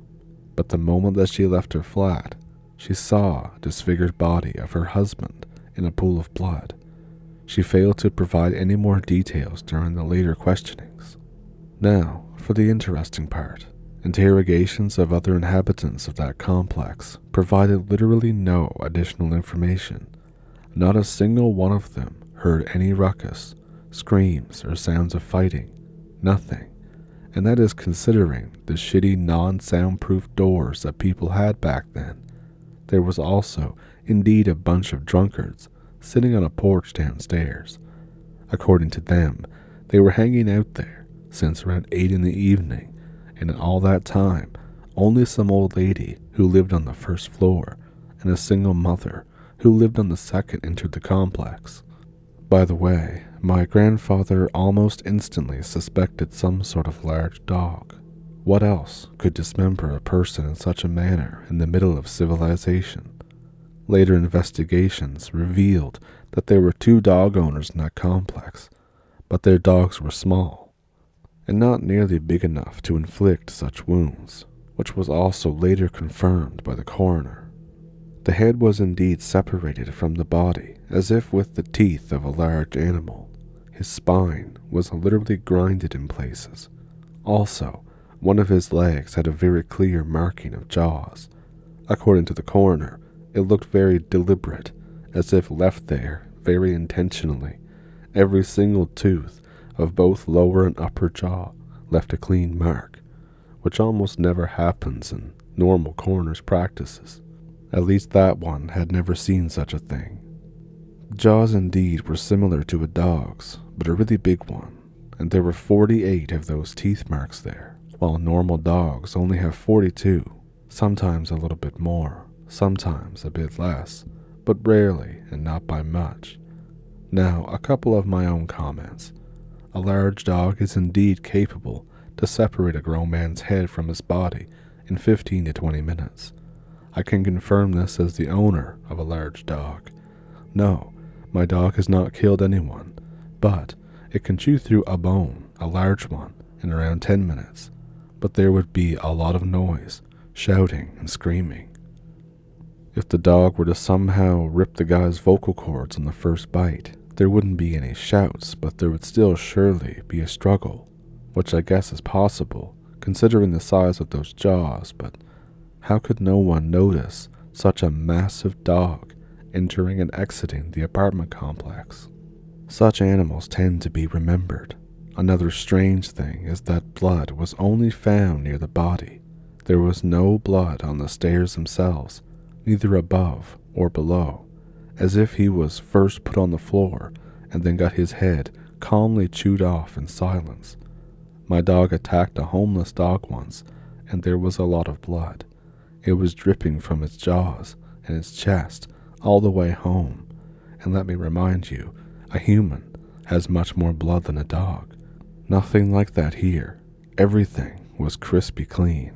But the moment that she left her flat, she saw a disfigured body of her husband in a pool of blood. She failed to provide any more details during the later questionings. Now, for the interesting part. Interrogations of other inhabitants of that complex provided literally no additional information. Not a single one of them heard any ruckus, screams, or sounds of fighting. Nothing. And that is considering the shitty non-soundproof doors that people had back then. There was also indeed a bunch of drunkards sitting on a porch downstairs. According to them, they were hanging out there since around 8 in the evening, and in all that time, only some old lady who lived on the 1st floor and a single mother who lived on the 2nd entered the complex. By the way, my grandfather almost instantly suspected some sort of large dog. What else could dismember a person in such a manner in the middle of civilization? Later investigations revealed that there were 2 dog owners in that complex, but their dogs were small, and not nearly big enough to inflict such wounds, which was also later confirmed by the coroner. The head was indeed separated from the body, as if with the teeth of a large animal. His spine was literally grinded in places. Also, one of his legs had a very clear marking of jaws. According to the coroner, it looked very deliberate, as if left there very intentionally. Every single tooth of both lower and upper jaw left a clean mark, which almost never happens in normal coroner's practices. At least that one had never seen such a thing. The jaws indeed were similar to a dog's, but a really big one, and there were 48 of those teeth marks there, while normal dogs only have 42, sometimes a little bit more, sometimes a bit less, but rarely and not by much. Now, a couple of my own comments. A large dog is indeed capable to separate a grown man's head from his body in 15 to 20 minutes. I can confirm this as the owner of a large dog. No, my dog has not killed anyone, but it can chew through a bone, a large one, in around 10 minutes. But there would be a lot of noise, shouting and screaming. If the dog were to somehow rip the guy's vocal cords on the first bite, there wouldn't be any shouts, but there would still surely be a struggle, which I guess is possible, considering the size of those jaws, but how could no one notice such a massive dog entering and exiting the apartment complex? Such animals tend to be remembered. Another strange thing is that blood was only found near the body. There was no blood on the stairs themselves, neither above or below, as if he was first put on the floor and then got his head calmly chewed off in silence. My dog attacked a homeless dog once, and there was a lot of blood. It was dripping from its jaws and its chest all the way home. And let me remind you, a human has much more blood than a dog. Nothing like that here. Everything was crispy clean.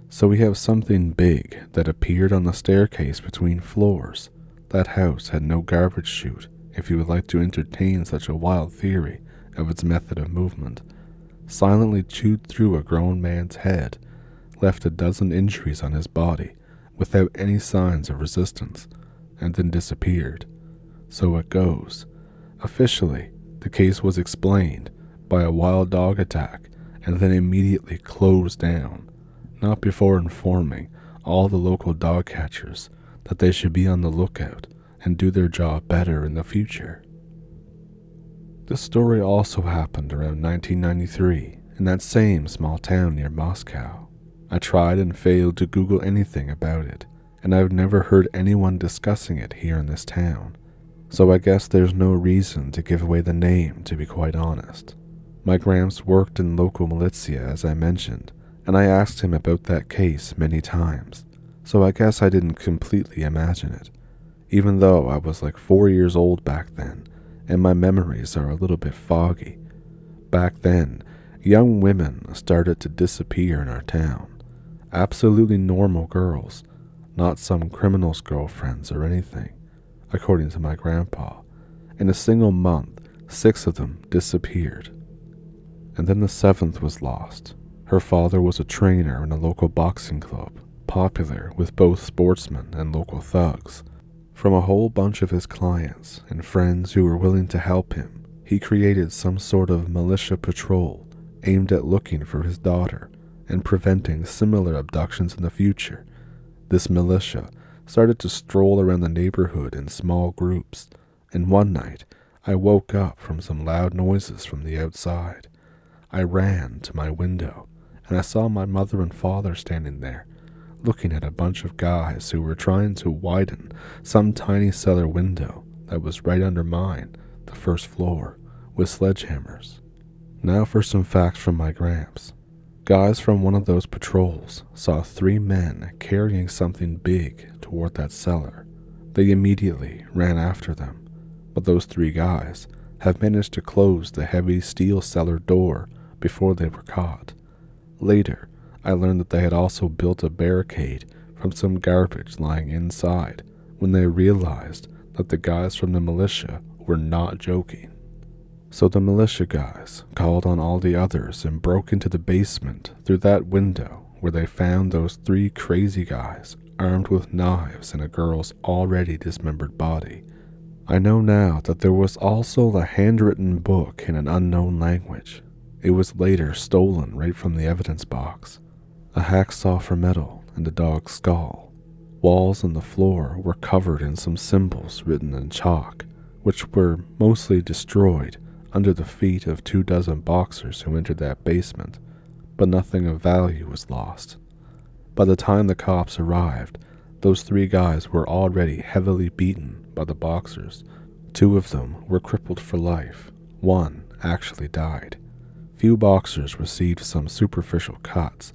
So we have something big that appeared on the staircase between floors. That house had no garbage chute, if you would like to entertain such a wild theory of its method of movement. Silently chewed through a grown man's head, left a dozen injuries on his body without any signs of resistance, and then disappeared. So it goes. Officially, the case was explained by a wild dog attack and then immediately closed down, not before informing all the local dog catchers that they should be on the lookout and do their job better in the future. This story also happened around 1993 in that same small town near Moscow. I tried and failed to Google anything about it, and I've never heard anyone discussing it here in this town, so I guess there's no reason to give away the name, to be quite honest. My gramps worked in local militia, as I mentioned, and I asked him about that case many times, so I guess I didn't completely imagine it, even though I was like 4 years old back then, and my memories are a little bit foggy. Back then, young women started to disappear in our town. Absolutely normal girls, not some criminal's girlfriends or anything, according to my grandpa. In a single month, 6 of them disappeared. And then the 7th was lost. Her father was a trainer in a local boxing club, popular with both sportsmen and local thugs. From a whole bunch of his clients and friends who were willing to help him, he created some sort of militia patrol aimed at looking for his daughter and preventing similar abductions in the future. This militia started to stroll around the neighborhood in small groups, and one night I woke up from some loud noises from the outside. I ran to my window, and I saw my mother and father standing there, looking at a bunch of guys who were trying to widen some tiny cellar window that was right under mine, the first floor, with sledgehammers. Now for some facts from my gramps. Guys from one of those patrols saw 3 men carrying something big toward that cellar. They immediately ran after them, but those 3 guys have managed to close the heavy steel cellar door before they were caught. Later, I learned that they had also built a barricade from some garbage lying inside when they realized that the guys from the militia were not joking. So the militia guys called on all the others and broke into the basement through that window where they found those 3 crazy guys armed with knives and a girl's already dismembered body. I know now that there was also a handwritten book in an unknown language. It was later stolen right from the evidence box. A hacksaw for metal and a dog's skull. Walls and the floor were covered in some symbols written in chalk, which were mostly destroyed under the feet of 24 boxers who entered that basement, but nothing of value was lost. By the time the cops arrived, those 3 guys were already heavily beaten by the boxers. 2 of them were crippled for life. 1 actually died. Few boxers received some superficial cuts.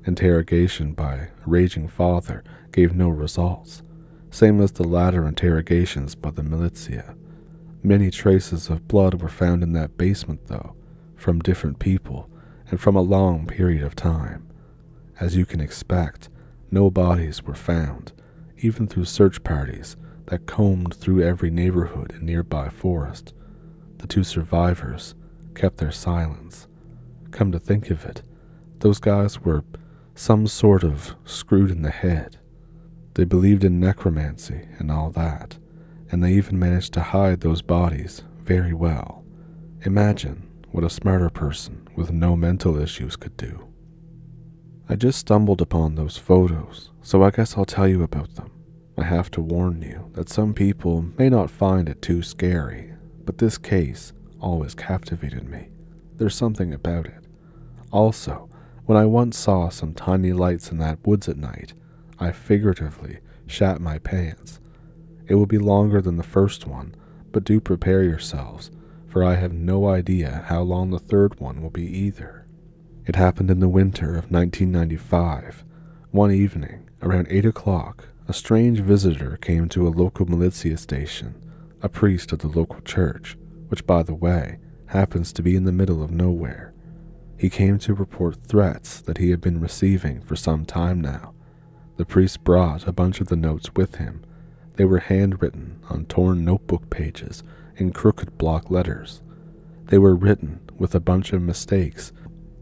Interrogation by a raging father gave no results, same as the latter interrogations by the militia. Many traces of blood were found in that basement, though, from different people and from a long period of time. As you can expect, no bodies were found, even through search parties that combed through every neighborhood and nearby forest. The 2 survivors kept their silence. Come to think of it, those guys were some sort of screwed in the head. They believed in necromancy and all that, and they even managed to hide those bodies very well. Imagine what a smarter person with no mental issues could do. I just stumbled upon those photos, so I guess I'll tell you about them. I have to warn you that some people may not find it too scary, but but this case always captivated me. There's something about it. Also, when I once saw some tiny lights in that woods at night, I figuratively shat my pants. It will be longer than the first one, but do prepare yourselves, for I have no idea how long the third one will be either. It happened in the winter of 1995. One evening, around 8 o'clock, a strange visitor came to a local militia station, a priest of the local church, which, by the way, happens to be in the middle of nowhere. He came to report threats that he had been receiving for some time now. The priest brought a bunch of the notes with him. They were handwritten on torn notebook pages in crooked block letters. They were written with a bunch of mistakes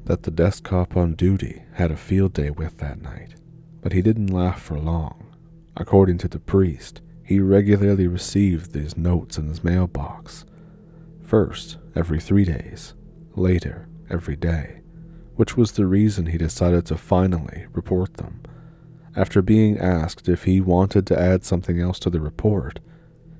that the desk cop on duty had a field day with that night. But he didn't laugh for long. According to the priest, he regularly received these notes in his mailbox. First, every 3 days. Later, every day. Which was the reason he decided to finally report them. After being asked if he wanted to add something else to the report,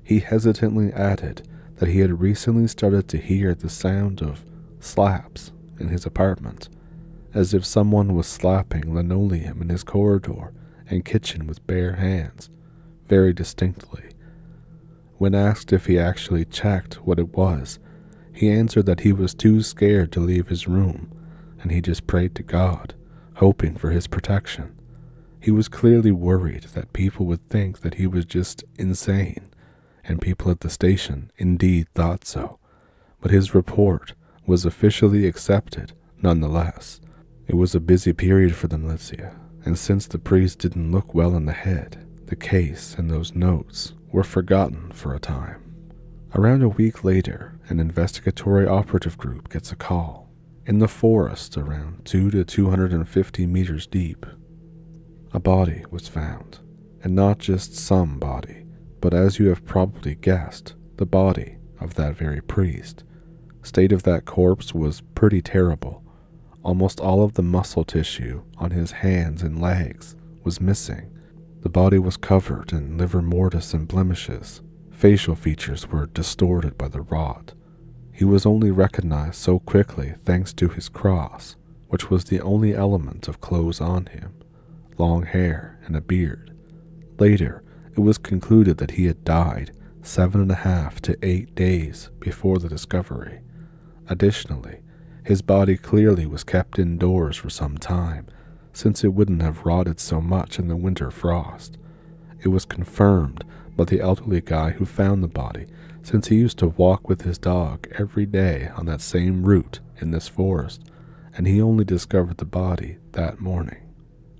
he hesitantly added that he had recently started to hear the sound of slaps in his apartment, as if someone was slapping linoleum in his corridor and kitchen with bare hands, very distinctly. When asked if he actually checked what it was, he answered that he was too scared to leave his room, and he just prayed to God, hoping for his protection. He was clearly worried that people would think that he was just insane, and people at the station indeed thought so, but his report was officially accepted nonetheless. It was a busy period for the militia, and since the priest didn't look well in the head, the case and those notes were forgotten for a time. Around a week later, an investigatory operative group gets a call. In the forest around 2 to 250 meters deep, a body was found, and not just some body, but as you have probably guessed, the body of that very priest. State of that corpse was pretty terrible. Almost all of the muscle tissue on his hands and legs was missing. The body was covered in livor mortis and blemishes. Facial features were distorted by the rot. He was only recognized so quickly thanks to his cross, which was the only element of clothes on him, long hair and a beard. Later, it was concluded that he had died 7.5 to 8 days before the discovery. Additionally, his body clearly was kept indoors for some time, since it wouldn't have rotted so much in the winter frost. It was confirmed by the elderly guy who found the body, since he used to walk with his dog every day on that same route in this forest, and he only discovered the body that morning.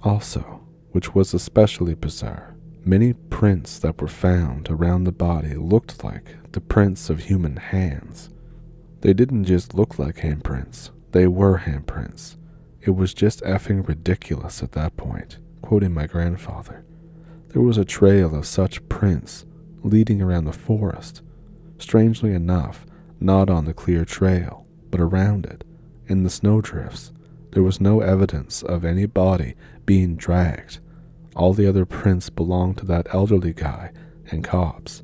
Also, which was especially bizarre, many prints that were found around the body looked like the prints of human hands. They didn't just look like handprints, they were handprints. It was just effing ridiculous at that point, quoting my grandfather. There was a trail of such prints leading around the forest. Strangely enough, not on the clear trail, but around it, in the snowdrifts. There was no evidence of any body being dragged. All the other prints belonged to that elderly guy and cops.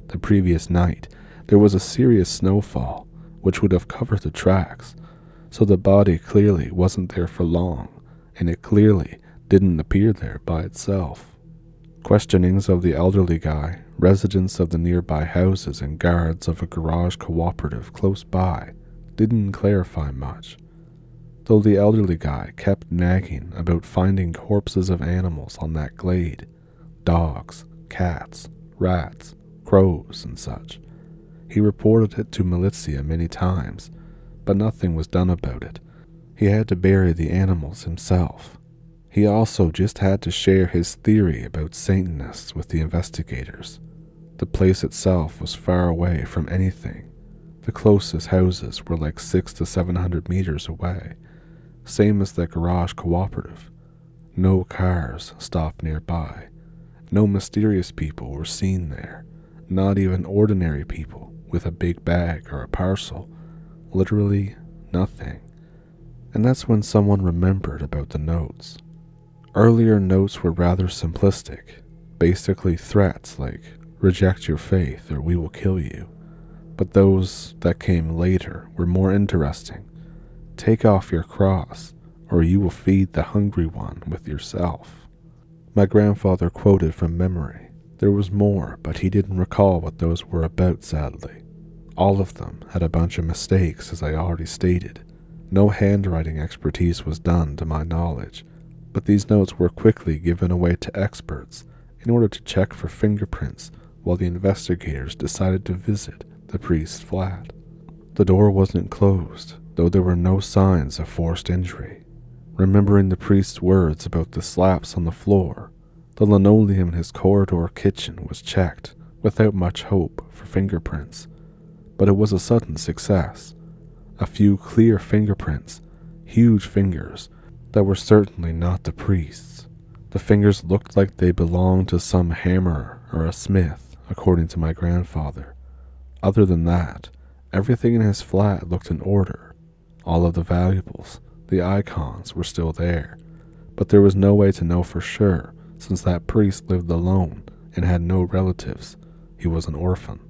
The previous night, there was a serious snowfall, which would have covered the tracks, so the body clearly wasn't there for long, and it clearly didn't appear there by itself. Questionings of the elderly guy, residents of the nearby houses, and guards of a garage cooperative close by didn't clarify much, though the elderly guy kept nagging about finding corpses of animals on that glade, dogs, cats, rats, crows, and such. He reported it to militia many times, but nothing was done about it. He had to bury the animals himself. He also just had to share his theory about Satanists with the investigators. The place itself was far away from anything. The closest houses were like 600 to 700 meters away, same as the garage cooperative. No cars stopped nearby. No mysterious people were seen there, not even ordinary people with a big bag or a parcel. Literally nothing. And that's when someone remembered about the notes. Earlier notes were rather simplistic, basically threats like, reject your faith or we will kill you. but those that came later were more interesting. Take off your cross, or you will feed the hungry one with yourself. My grandfather quoted from memory. There was more, but he didn't recall what those were about, sadly. All of them had a bunch of mistakes, as I already stated. No handwriting expertise was done to my knowledge, but these notes were quickly given away to experts in order to check for fingerprints while the investigators decided to visit the priest's flat. The door wasn't closed, though there were no signs of forced injury. Remembering the priest's words about the slaps on the floor, the linoleum in his corridor kitchen was checked without much hope for fingerprints, but it was a sudden success. A few clear fingerprints, huge fingers that were certainly not the priest's. The fingers looked like they belonged to some hammerer or a smith, according to my grandfather. Other than that, everything in his flat looked in order. All of the valuables, the icons, were still there, but there was no way to know for sure since that priest lived alone and had no relatives. He was an orphan.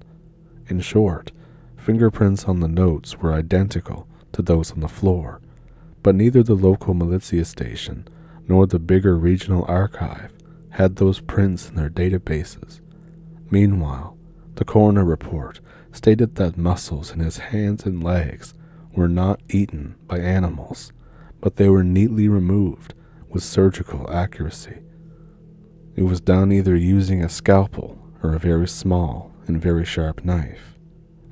In short, fingerprints on the notes were identical to those on the floor, but neither the local militia station nor the bigger regional archive had those prints in their databases. Meanwhile, the coroner report stated that muscles in his hands and legs were not eaten by animals, but they were neatly removed with surgical accuracy. It was done either using a scalpel or a very small and very sharp knife.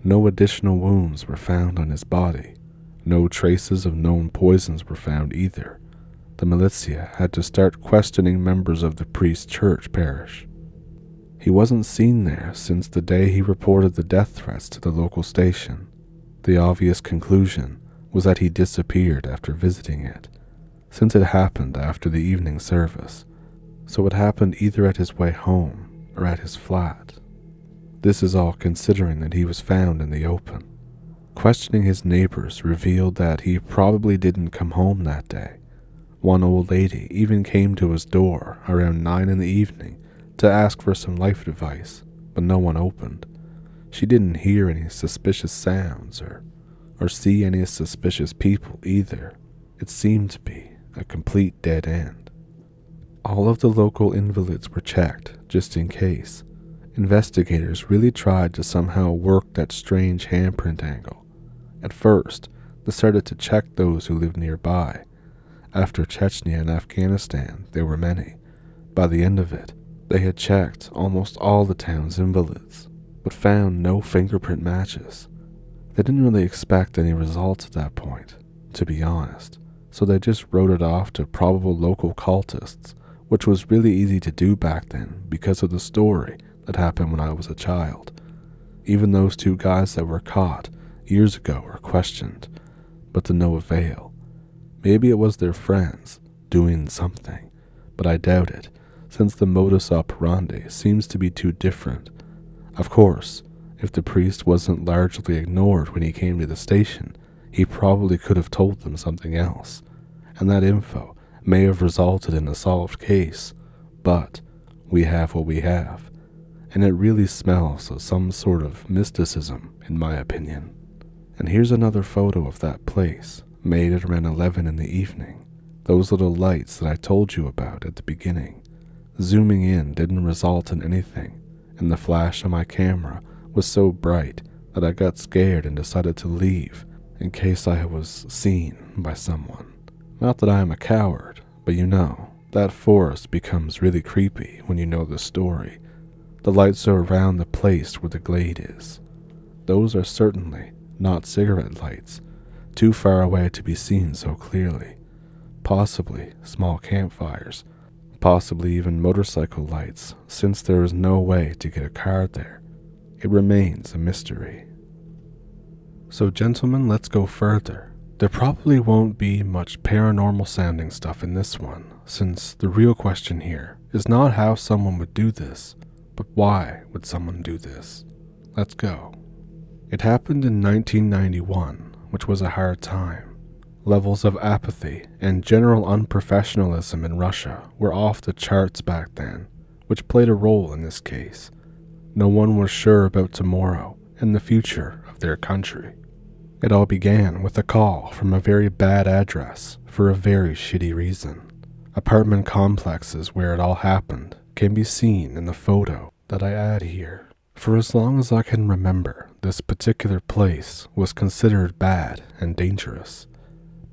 No additional wounds were found on his body. No traces of known poisons were found either. The militia had to start questioning members of the priest's church parish. He wasn't seen there since the day he reported the death threats to the local station. The obvious conclusion was that he disappeared after visiting it, since it happened after the evening service, so it happened either at his way home or at his flat. This is all considering that he was found in the open. Questioning his neighbors revealed that he probably didn't come home that day. One old lady even came to his door around 9 in the evening to ask for some life advice, but no one opened. She didn't hear any suspicious sounds or see any suspicious people either. It seemed to be a complete dead end. All of the local invalids were checked, just in case. Investigators really tried to somehow work that strange handprint angle. At first, they started to check those who lived nearby. After Chechnya and Afghanistan, there were many. By the end of it, they had checked almost all the town's invalids, but found no fingerprint matches. They didn't really expect any results at that point, to be honest, so they just wrote it off to probable local cultists, which was really easy to do back then because of the story that happened when I was a child. Even those 2 guys that were caught years ago were questioned, but to no avail. Maybe it was their friends doing something, but I doubt it, since the modus operandi seems to be too different. Of course, if the priest wasn't largely ignored when he came to the station, he probably could have told them something else, and that info may have resulted in a solved case, but we have what we have, and it really smells of some sort of mysticism, in my opinion. And here's another photo of that place, made at around 11 in the evening. Those little lights that I told you about at the beginning. Zooming in didn't result in anything, and the flash on my camera was so bright that I got scared and decided to leave in case I was seen by someone. Not that I am a coward, but you know, that forest becomes really creepy when you know the story. The lights are around the place where the glade is. Those are certainly not cigarette lights, too far away to be seen so clearly. Possibly small campfires, possibly even motorcycle lights, since there is no way to get a car there. It remains a mystery. So gentlemen, let's go further. There probably won't be much paranormal sounding stuff in this one, since the real question here is not how someone would do this, but why would someone do this? Let's go. It happened in 1991, which was a hard time. Levels of apathy and general unprofessionalism in Russia were off the charts back then, which played a role in this case. No one was sure about tomorrow and the future of their country. It all began with a call from a very bad address for a very shitty reason. Apartment complexes where it all happened can be seen in the photo that I add here. For as long as I can remember, this particular place was considered bad and dangerous.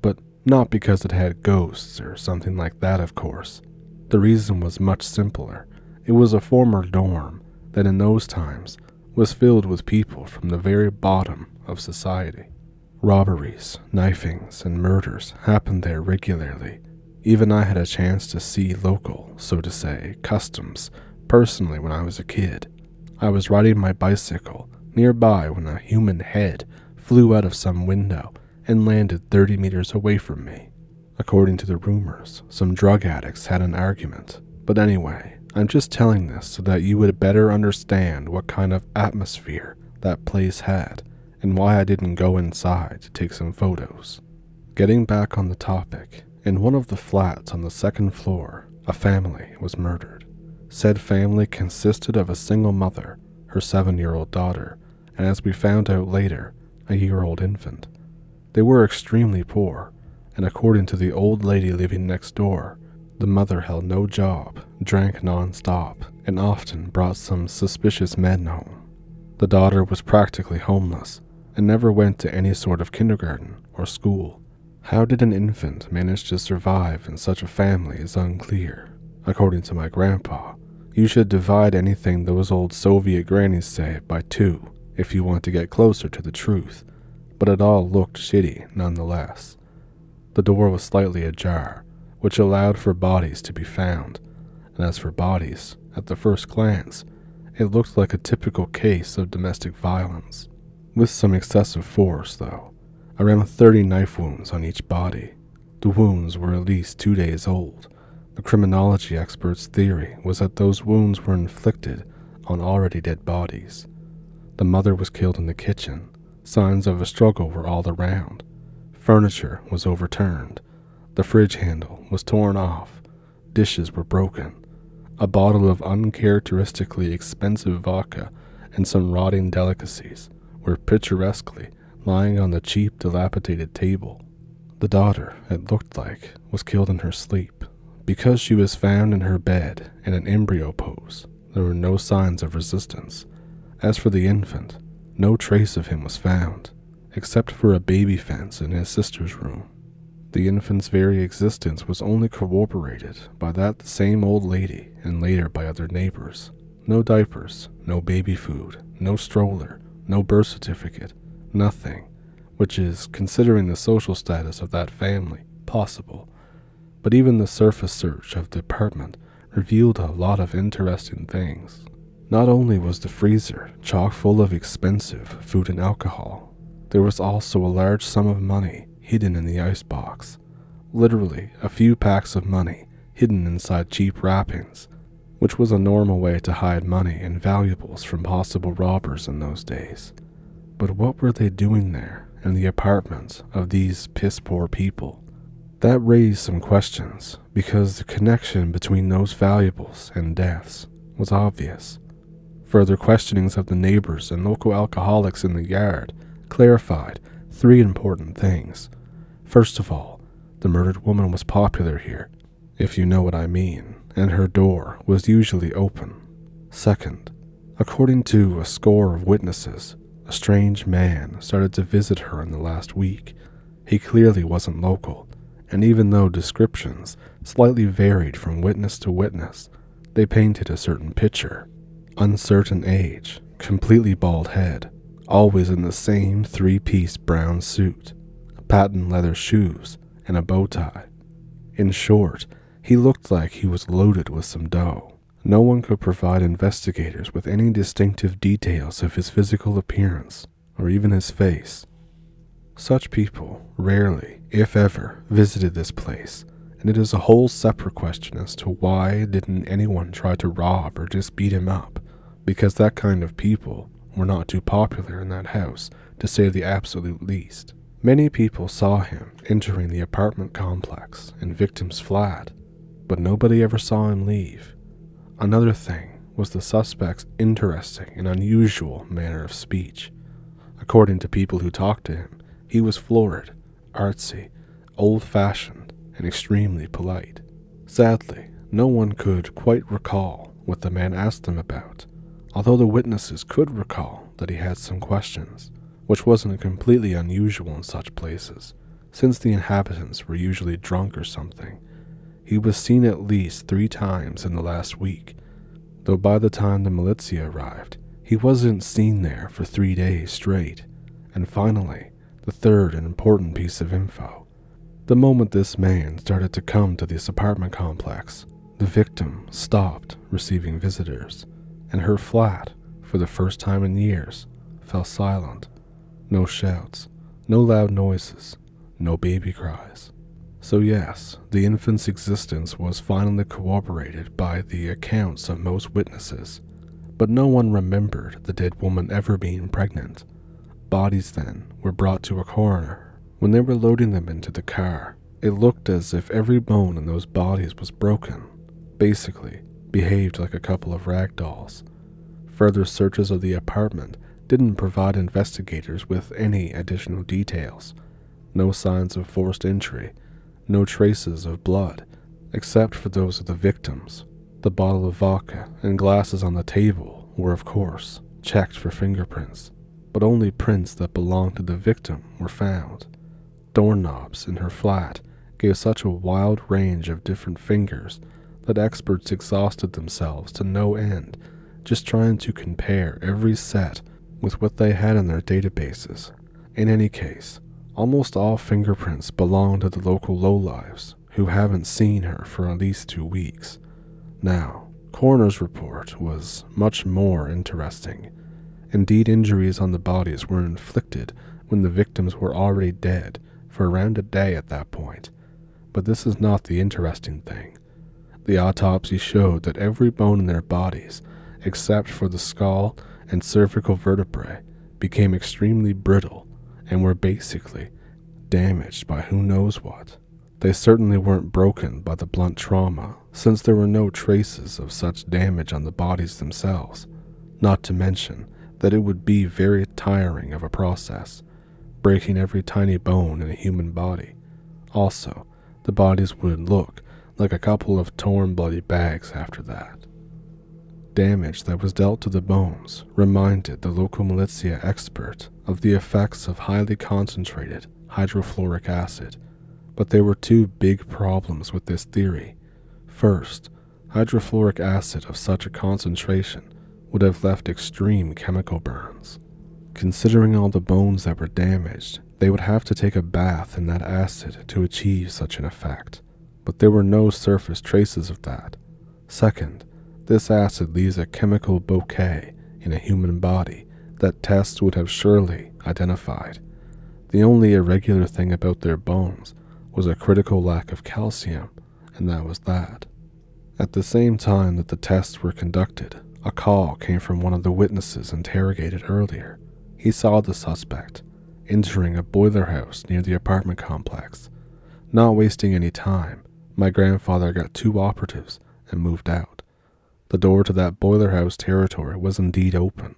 But not because it had ghosts or something like that, of course. The reason was much simpler. It was a former dorm that in those times was filled with people from the very bottom of society. Robberies, knifings, and murders happened there regularly. Even I had a chance to see local, so to say, customs personally when I was a kid. I was riding my bicycle nearby when a human head flew out of some window and landed 30 meters away from me. According to the rumors, some drug addicts had an argument. But anyway, I'm just telling this so that you would better understand what kind of atmosphere that place had and why I didn't go inside to take some photos. Getting back on the topic, in one of the flats on the second floor, a family was murdered. Said family consisted of a single mother, her 7-year-old daughter, and as we found out later, a year-old infant. They were extremely poor, and according to the old lady living next door, the mother held no job, drank non-stop, and often brought some suspicious men home. The daughter was practically homeless, and never went to any sort of kindergarten or school. How did an infant manage to survive in such a family is unclear. According to my grandpa, you should divide anything those old Soviet grannies say by 2 if you want to get closer to the truth, but it all looked shitty nonetheless. The door was slightly ajar, which allowed for bodies to be found, and as for bodies, at the first glance, it looked like a typical case of domestic violence. With some excessive force, though. Around 30 knife wounds on each body. The wounds were at least 2 days old. The criminology expert's theory was that those wounds were inflicted on already dead bodies. The mother was killed in the kitchen. Signs of a struggle were all around. Furniture was overturned. The fridge handle was torn off. Dishes were broken. A bottle of uncharacteristically expensive vodka and some rotting delicacies were picturesquely lying on the cheap, dilapidated table. The daughter, it looked like, was killed in her sleep. Because she was found in her bed in an embryo pose, there were no signs of resistance. As for the infant, no trace of him was found, except for a baby fence in his sister's room. The infant's very existence was only corroborated by that same old lady and later by other neighbors. No diapers, no baby food, no stroller, no birth certificate, nothing, which is, considering the social status of that family, possible. But even the surface search of the apartment revealed a lot of interesting things. Not only was the freezer chock full of expensive food and alcohol, there was also a large sum of money hidden in the icebox. Literally a few packs of money hidden inside cheap wrappings, which was a normal way to hide money and valuables from possible robbers in those days. But what were they doing there in the apartments of these piss-poor people? That raised some questions, because the connection between those valuables and deaths was obvious. Further questionings of the neighbors and local alcoholics in the yard clarified 3 important things. First of all, the murdered woman was popular here, if you know what I mean, and her door was usually open. Second, according to a score of witnesses, a strange man started to visit her in the last week. He clearly wasn't local, and even though descriptions slightly varied from witness to witness, they painted a certain picture. Uncertain age, completely bald head, always in the same 3-piece brown suit, patent leather shoes, and a bow tie. In short, he looked like he was loaded with some dough. No one could provide investigators with any distinctive details of his physical appearance, or even his face. Such people rarely, if ever, visited this place, and it is a whole separate question as to why didn't anyone try to rob or just beat him up, because that kind of people were not too popular in that house, to say the absolute least. Many people saw him entering the apartment complex and victim's flat, but nobody ever saw him leave. Another thing was the suspect's interesting and unusual manner of speech. According to people who talked to him, he was florid, artsy, old-fashioned, and extremely polite. Sadly, no one could quite recall what the man asked them about, although the witnesses could recall that he had some questions, which wasn't completely unusual in such places, since the inhabitants were usually drunk or something. He was seen at least 3 times in the last week, though by the time the militia arrived, he wasn't seen there for 3 days straight. And finally, the third and important piece of info. The moment this man started to come to this apartment complex, the victim stopped receiving visitors, and her flat, for the first time in years, fell silent. No shouts, no loud noises, no baby cries. So yes, the infant's existence was finally corroborated by the accounts of most witnesses, but no one remembered the dead woman ever being pregnant. Bodies then were brought to a coroner. When they were loading them into the car, it looked as if every bone in those bodies was broken, basically behaved like a couple of rag dolls. Further searches of the apartment didn't provide investigators with any additional details. No signs of forced entry, no traces of blood, except for those of the victims. The bottle of vodka and glasses on the table were, of course, checked for fingerprints, but only prints that belonged to the victim were found. Doorknobs in her flat gave such a wild range of different fingers that experts exhausted themselves to no end just trying to compare every set with what they had in their databases. In any case, almost all fingerprints belong to the local lowlives who haven't seen her for at least 2 weeks. Now, coroner's report was much more interesting. Indeed, injuries on the bodies were inflicted when the victims were already dead for around a day at that point. But this is not the interesting thing. The autopsy showed that every bone in their bodies, except for the skull and cervical vertebrae, became extremely brittle and were basically damaged by who knows what. They certainly weren't broken by the blunt trauma, since there were no traces of such damage on the bodies themselves, not to mention that it would be very tiring of a process, breaking every tiny bone in a human body. Also, the bodies would look like a couple of torn bloody bags after that. Damage that was dealt to the bones reminded the local militia expert of the effects of highly concentrated hydrofluoric acid, but there were 2 big problems with this theory. First, hydrofluoric acid of such a concentration would have left extreme chemical burns. Considering all the bones that were damaged, they would have to take a bath in that acid to achieve such an effect, but there were no surface traces of that. Second, this acid leaves a chemical bouquet in a human body that tests would have surely identified. The only irregular thing about their bones was a critical lack of calcium, and that was that. At the same time that the tests were conducted, a call came from one of the witnesses interrogated earlier. He saw the suspect entering a boiler house near the apartment complex. Not wasting any time, my grandfather got 2 operatives and moved out. The door to that boiler house territory was indeed open.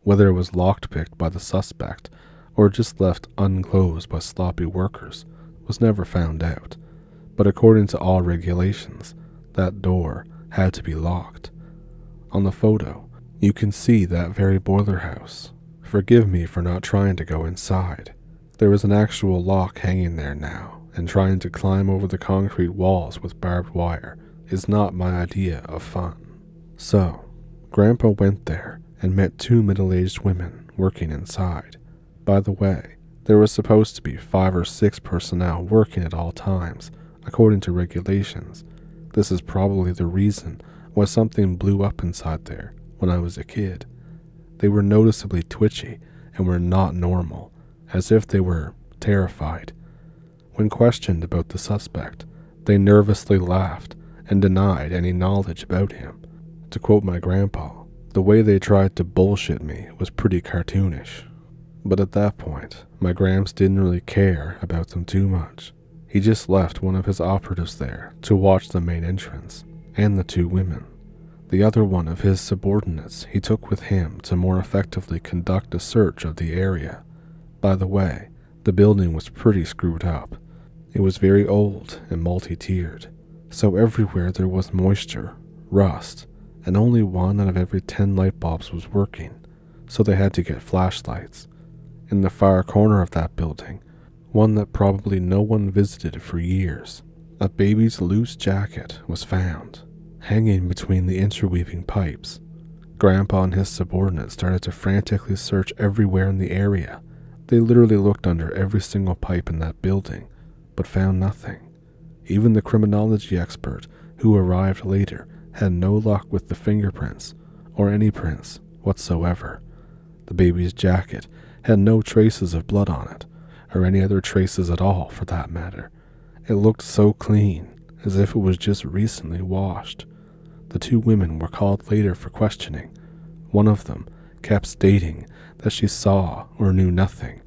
Whether it was lockpicked by the suspect or just left unclosed by sloppy workers was never found out, but according to all regulations, that door had to be locked. On the photo, you can see that very boiler house. Forgive me for not trying to go inside. There is an actual lock hanging there now, and trying to climb over the concrete walls with barbed wire is not my idea of fun. So, Grandpa went there and met 2 middle-aged women working inside. By the way, there was supposed to be 5 or 6 personnel working at all times, according to regulations. This is probably the reason why something blew up inside there when I was a kid. They were noticeably twitchy and were not normal, as if they were terrified. When questioned about the suspect, they nervously laughed and denied any knowledge about him. To quote my grandpa, the way they tried to bullshit me was pretty cartoonish. But at that point, my Gramps didn't really care about them too much. He just left one of his operatives there to watch the main entrance, and the 2 women. The other one of his subordinates he took with him to more effectively conduct a search of the area. By the way, the building was pretty screwed up. It was very old and multi-tiered, so everywhere there was moisture, rust, and only 1 out of every 10 light bulbs was working, so they had to get flashlights. In the far corner of that building, one that probably no one visited for years, a baby's loose jacket was found, hanging between the interweaving pipes. Grandpa and his subordinates started to frantically search everywhere in the area. They literally looked under every single pipe in that building, but found nothing. Even the criminology expert who arrived later had no luck with the fingerprints or any prints whatsoever. The baby's jacket had no traces of blood on it, or any other traces at all for that matter. It looked so clean, as if it was just recently washed. The 2 women were called later for questioning. One of them kept stating that she saw or knew nothing,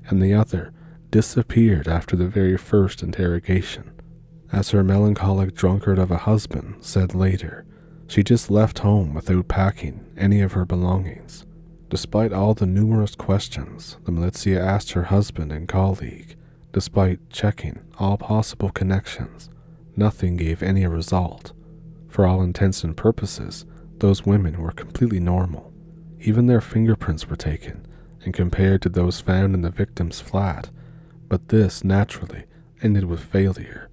and the other disappeared after the very first interrogation. As her melancholic drunkard of a husband said later, she just left home without packing any of her belongings. Despite all the numerous questions the militia asked her husband and colleague, despite checking all possible connections, nothing gave any result. For all intents and purposes, those women were completely normal. Even their fingerprints were taken and compared to those found in the victim's flat, but this naturally ended with failure.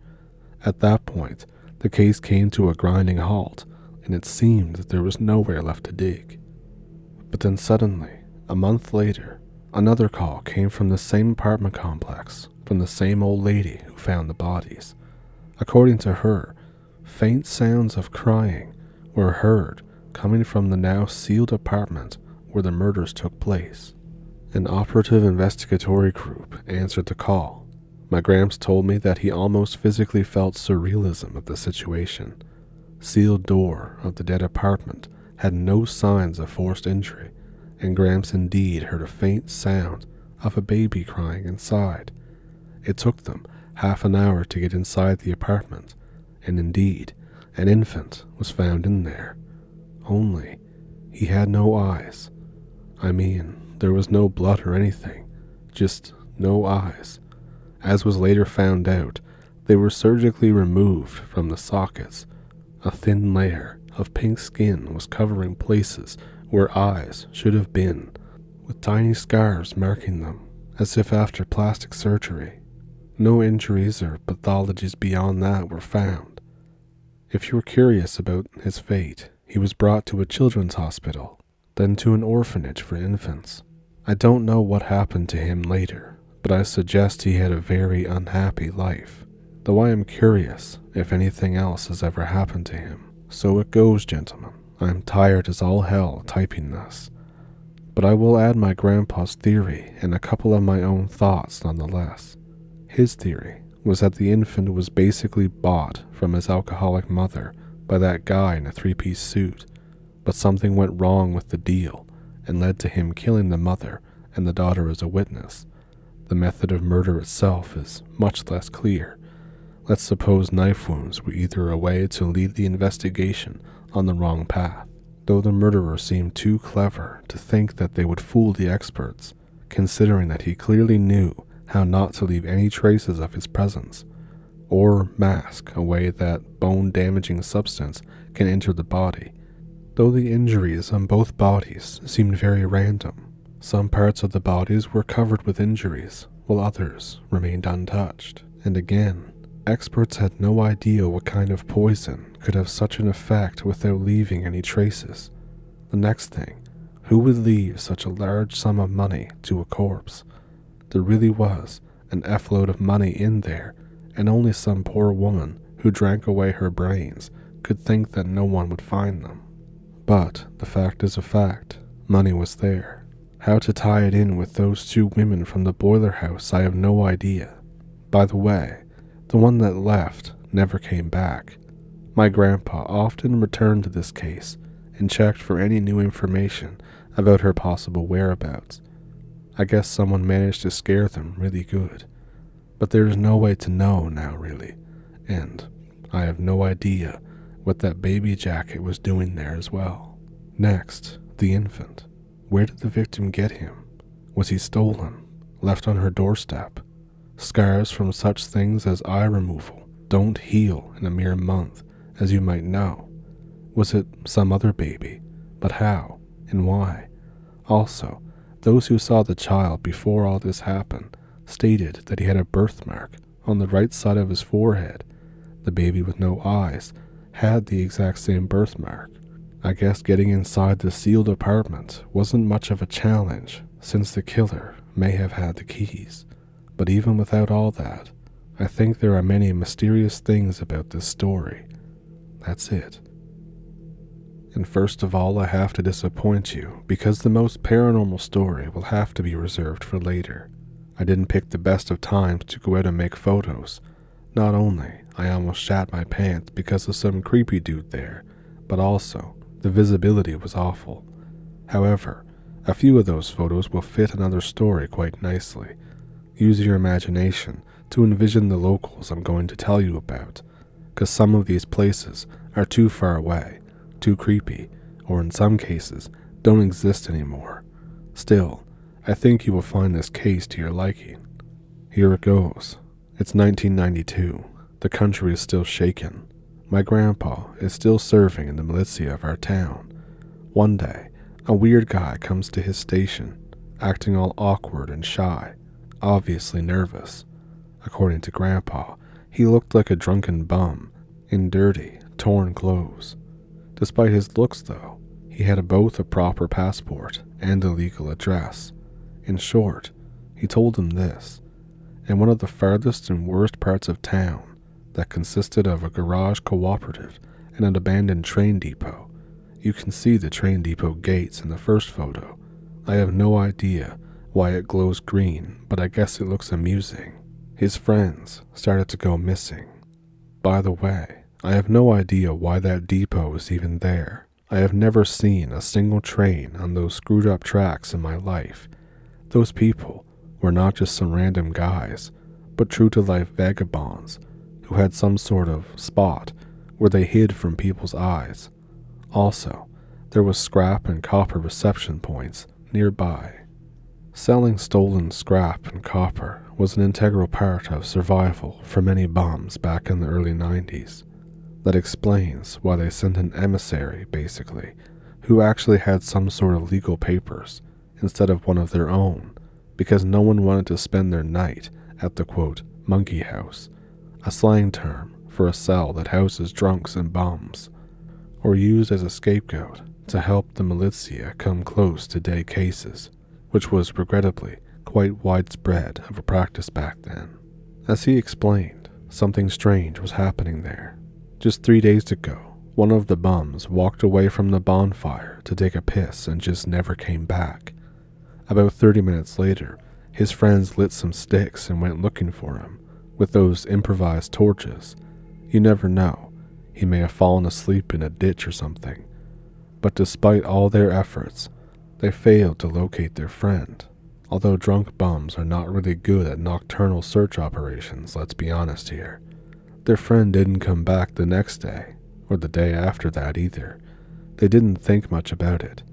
At that point, the case came to a grinding halt, and it seemed that there was nowhere left to dig. But then suddenly, a month later, another call came from the same apartment complex, from the same old lady who found the bodies. According to her, faint sounds of crying were heard coming from the now sealed apartment where the murders took place. An operative investigatory group answered the call. My Gramps told me that he almost physically felt surrealism of the situation. Sealed door of the dead apartment had no signs of forced injury, and Gramps indeed heard a faint sound of a baby crying inside. It took them half an hour to get inside the apartment, and indeed, an infant was found in there. Only, he had no eyes. I mean, there was no blood or anything, just no eyes. As was later found out, they were surgically removed from the sockets. A thin layer of pink skin was covering places where eyes should have been, with tiny scars marking them, as if after plastic surgery. No injuries or pathologies beyond that were found. If you were curious about his fate, he was brought to a children's hospital, then to an orphanage for infants. I don't know what happened to him later, but I suggest he had a very unhappy life, though I am curious if anything else has ever happened to him. So it goes, gentlemen. I am tired as all hell typing this, but I will add my grandpa's theory and a couple of my own thoughts nonetheless. His theory was that the infant was basically bought from his alcoholic mother by that guy in a 3-piece suit, but something went wrong with the deal and led to him killing the mother and the daughter as a witness. The method of murder itself is much less clear. Let's suppose knife wounds were either a way to lead the investigation on the wrong path, though the murderer seemed too clever to think that they would fool the experts, considering that he clearly knew how not to leave any traces of his presence, or mask a way that bone-damaging substance can enter the body. Though the injuries on both bodies seemed very random, some parts of the bodies were covered with injuries, while others remained untouched. And again, experts had no idea what kind of poison could have such an effect without leaving any traces. The next thing, who would leave such a large sum of money to a corpse? There really was an F-load of money in there, and only some poor woman who drank away her brains could think that no one would find them. But the fact is a fact. Money was there. How to tie it in with those 2 women from the boiler house, I have no idea. By the way, the one that left never came back. My grandpa often returned to this case and checked for any new information about her possible whereabouts. I guess someone managed to scare them really good. But there's no way to know now, really, and I have no idea what that baby jacket was doing there as well. Next, the infant. Where did the victim get him? Was he stolen, left on her doorstep. Scars from such things as eye removal don't heal in a mere month, as you might know. Was it some other baby? But how and why? Also, those who saw the child before all this happened stated that he had a birthmark on the right side of his forehead. The baby with no eyes had the exact same birthmark. I guess getting inside the sealed apartment wasn't much of a challenge, since the killer may have had the keys. But even without all that, I think there are many mysterious things about this story. That's it. And first of all, I have to disappoint you, because the most paranormal story will have to be reserved for later. I didn't pick the best of times to go out and make photos. Not only I almost shat my pants because of some creepy dude there, but also the visibility was awful. However, a few of those photos will fit another story quite nicely. Use your imagination to envision the locals I'm going to tell you about, because some of these places are too far away, too creepy, or in some cases don't exist anymore. Still, I think you will find this case to your liking. Here it goes. It's 1992. The country is still shaken. My grandpa is still serving in the militia of our town. One day, a weird guy comes to his station, acting all awkward and shy, obviously nervous. According to Grandpa, he looked like a drunken bum in dirty, torn clothes. Despite his looks, though, he had both a proper passport and a legal address. In short, he told him this: in one of the farthest and worst parts of town that consisted of a garage cooperative and an abandoned train depot. You can see the train depot gates in the first photo. I have no idea why it glows green, but I guess it looks amusing. His friends started to go missing. By the way, I have no idea why that depot is even there. I have never seen a single train on those screwed up tracks in my life. Those people were not just some random guys, but true-to-life vagabonds who had some sort of spot where they hid from people's eyes. Also, there was scrap and copper reception points nearby. Selling stolen scrap and copper was an integral part of survival for many bums back in the early 90s. That explains why they sent an emissary, basically, who actually had some sort of legal papers instead of one of their own, because no one wanted to spend their night at the, quote, monkey house, a slang term for a cell that houses drunks and bums, or used as a scapegoat to help the militia come close to day cases, which was regrettably quite widespread of a practice back then. As he explained, something strange was happening there. Just 3 days ago, one of the bums walked away from the bonfire to take a piss and just never came back. About 30 minutes later, his friends lit some sticks and went looking for him with those improvised torches. You never know, he may have fallen asleep in a ditch or something. But despite all their efforts, they failed to locate their friend. Although drunk bums are not really good at nocturnal search operations, let's be honest here. Their friend didn't come back the next day, or the day after that either. They didn't think much about it,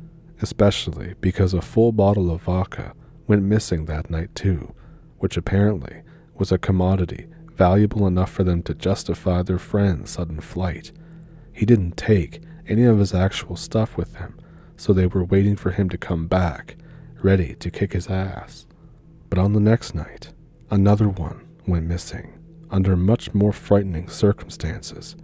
especially because a full bottle of vodka went missing that night too, which apparently was a commodity valuable enough for them to justify their friend's sudden flight. He didn't take any of his actual stuff with him, so they were waiting for him to come back, ready to kick his ass. But on the next night, another one went missing, under much more frightening circumstances.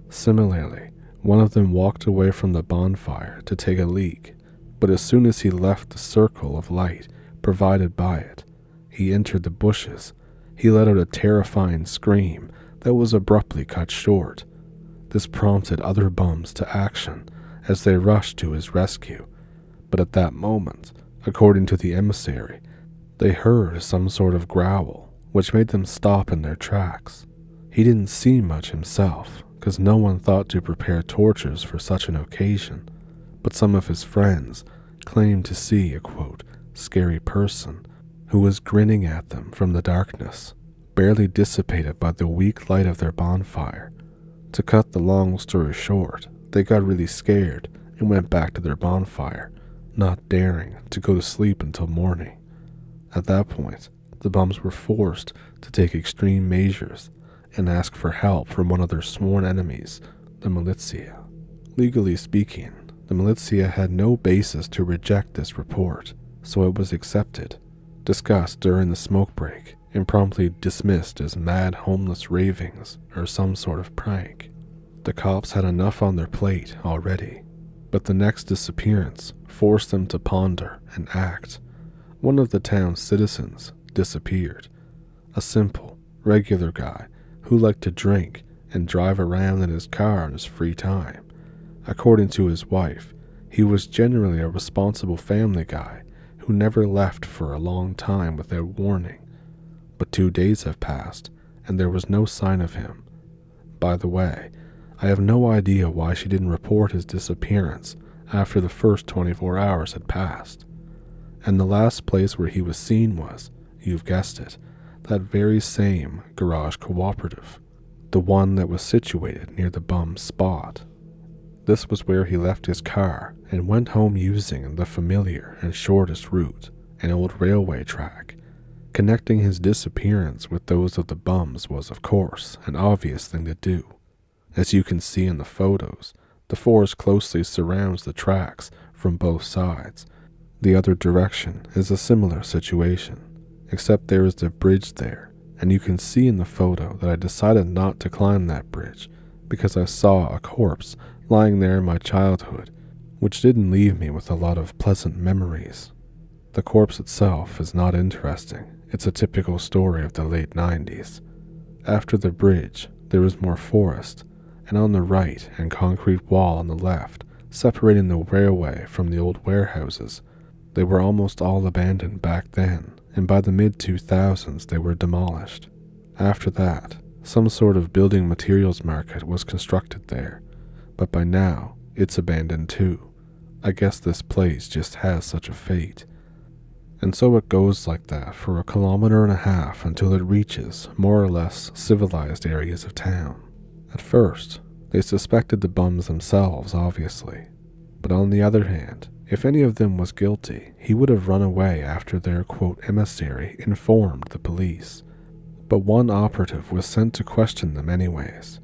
Similarly, one of them walked away from the bonfire to take a leak, but as soon as he left the circle of light provided by it, he entered the bushes. He let out a terrifying scream that was abruptly cut short. This prompted other bums to action as they rushed to his rescue, but at that moment, according to the emissary, they heard some sort of growl, which made them stop in their tracks. He didn't see much himself, because no one thought to prepare torches for such an occasion, but some of his friends claimed to see a, quote, scary person who was grinning at them from the darkness, barely dissipated by the weak light of their bonfire. To cut the long story short, they got really scared and went back to their bonfire, not daring to go to sleep until morning. At that point, the bums were forced to take extreme measures and ask for help from one of their sworn enemies, the militia. Legally speaking, the militia had no basis to reject this report, so it was accepted, discussed during the smoke break, and promptly dismissed as mad homeless ravings or some sort of prank. The cops had enough on their plate already, but the next disappearance forced them to ponder and act. One of the town's citizens disappeared, a simple, regular guy who liked to drink and drive around in his car in his free time. According to his wife, he was generally a responsible family guy who never left for a long time without warning. But 2 days have passed, and there was no sign of him. By the way, I have no idea why she didn't report his disappearance after the first 24 hours had passed. And the last place where he was seen was, you've guessed it, that very same garage cooperative, the one that was situated near the bum's spot. This was where he left his car and went home using the familiar and shortest route, an old railway track. Connecting his disappearance with those of the bums was, of course, an obvious thing to do. As you can see in the photos, the forest closely surrounds the tracks from both sides. The other direction is a similar situation, except there is a bridge there, and you can see in the photo that I decided not to climb that bridge because I saw a corpse lying there in my childhood, which didn't leave me with a lot of pleasant memories. The corpse itself is not interesting. It's a typical story of the late 90s. After the bridge, there is more forest, and on the right and concrete wall on the left, separating the railway from the old warehouses. They were almost all abandoned back then, and by the mid-2000s they were demolished. After that, some sort of building materials market was constructed there, but by now, it's abandoned too. I guess this place just has such a fate. And so it goes like that for 1.5 kilometers until it reaches more or less civilized areas of town. At first, they suspected the bums themselves, obviously. But on the other hand, if any of them was guilty, he would have run away after their, quote, emissary informed the police. But one operative was sent to question them anyways.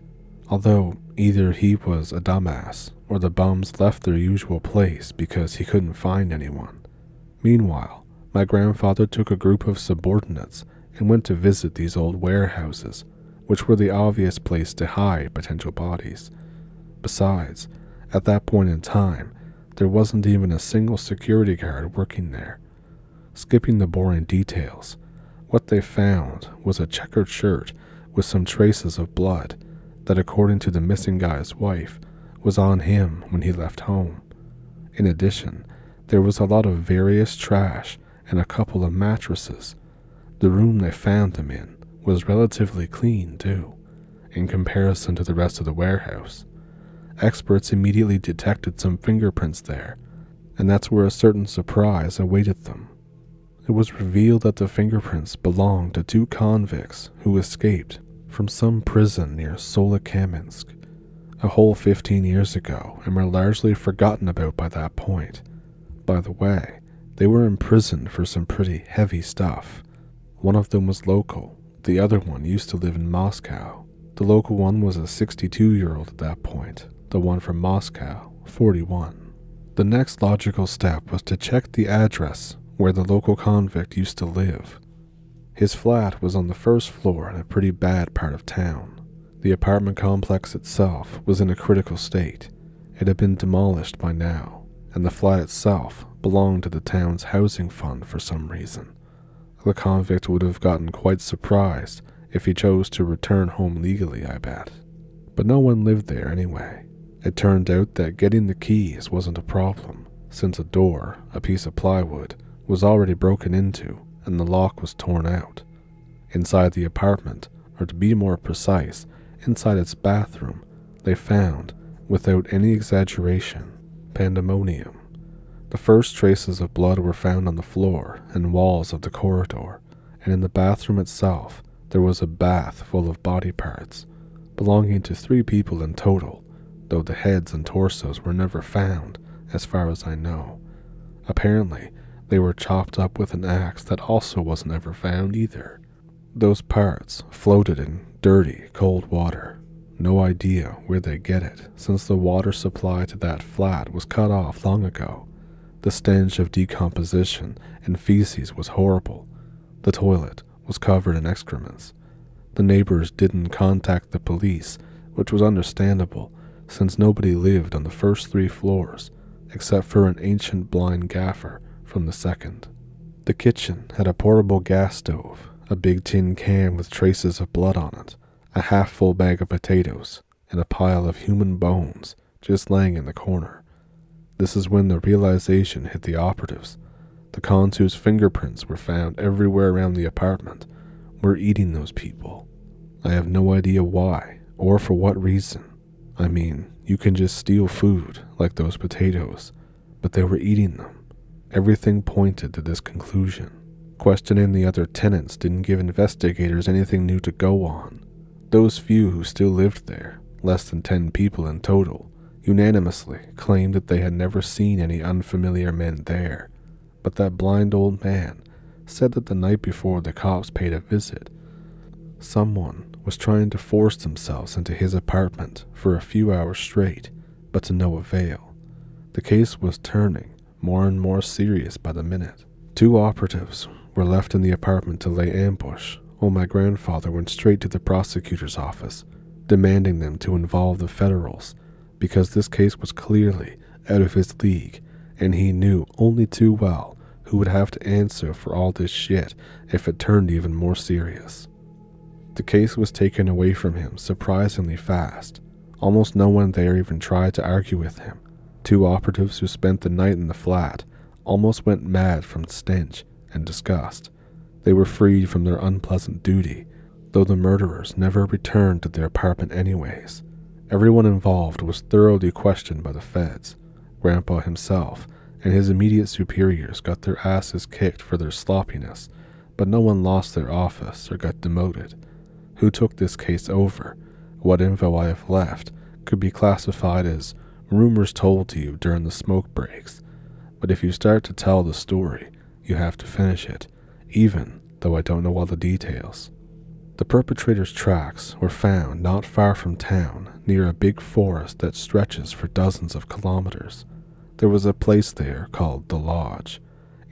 Although either he was a dumbass, or the bums left their usual place because he couldn't find anyone. Meanwhile, my grandfather took a group of subordinates and went to visit these old warehouses, which were the obvious place to hide potential bodies. Besides, at that point in time, there wasn't even a single security guard working there. Skipping the boring details, what they found was a checkered shirt with some traces of blood that, according to the missing guy's wife, was on him when he left home. In addition, there was a lot of various trash and a couple of mattresses. The room they found them in was relatively clean too, in comparison to the rest of the warehouse. Experts immediately detected some fingerprints there, and that's where a certain surprise awaited them. It was revealed that the fingerprints belonged to 2 convicts who escaped from some prison near Solokamensk a whole 15 years ago and were largely forgotten about by that point. By the way, they were imprisoned for some pretty heavy stuff. One of them was local. The other one used to live in Moscow. The local one was a 62-year-old at that point. The one from Moscow, 41. The next logical step was to check the address where the local convict used to live. His flat was on the first floor in a pretty bad part of town. The apartment complex itself was in a critical state. It had been demolished by now, and the flat itself belonged to the town's housing fund for some reason. The convict would have gotten quite surprised if he chose to return home legally, I bet. But no one lived there anyway. It turned out that getting the keys wasn't a problem, since a door, a piece of plywood, was already broken into and the lock was torn out. Inside the apartment, or to be more precise, inside its bathroom, they found, without any exaggeration, pandemonium. The first traces of blood were found on the floor and walls of the corridor, and in the bathroom itself there was a bath full of body parts, belonging to 3 people in total, though the heads and torsos were never found, as far as I know. Apparently, They were chopped up with an axe that also wasn't ever found either. Those parts floated in dirty, cold water. No idea where they get it, since the water supply to that flat was cut off long ago. The stench of decomposition and feces was horrible. The toilet was covered in excrements. The neighbors didn't contact the police, which was understandable, since nobody lived on the first 3 floors, except for an ancient blind gaffer from the second. The kitchen had a portable gas stove, a big tin can with traces of blood on it, a half-full bag of potatoes, and a pile of human bones just laying in the corner. This is when the realization hit the operatives. The cons whose fingerprints were found everywhere around the apartment were eating those people. I have no idea why, or for what reason. I mean, you can just steal food, like those potatoes, but they were eating them. Everything pointed to this conclusion. Questioning the other tenants didn't give investigators anything new to go on. Those few who still lived there, less than 10 people in total, unanimously claimed that they had never seen any unfamiliar men there. But that blind old man said that the night before the cops paid a visit, someone was trying to force themselves into his apartment for a few hours straight, but to no avail. The case was turning more and more serious by the minute. 2 operatives were left in the apartment to lay ambush, while my grandfather went straight to the prosecutor's office, demanding them to involve the federals, because this case was clearly out of his league, and he knew only too well who would have to answer for all this shit if it turned even more serious. The case was taken away from him surprisingly fast. Almost no one there even tried to argue with him. 2 operatives who spent the night in the flat almost went mad from stench and disgust. They were freed from their unpleasant duty, though the murderers never returned to their apartment anyways. Everyone involved was thoroughly questioned by the feds. Grandpa himself and his immediate superiors got their asses kicked for their sloppiness, but no one lost their office or got demoted. Who took this case over, what info I have left, could be classified as rumors told to you during the smoke breaks. But if you start to tell the story, you have to finish it, even though I don't know all the details. The perpetrator's tracks were found not far from town, near a big forest that stretches for dozens of kilometers. There was a place there called The Lodge,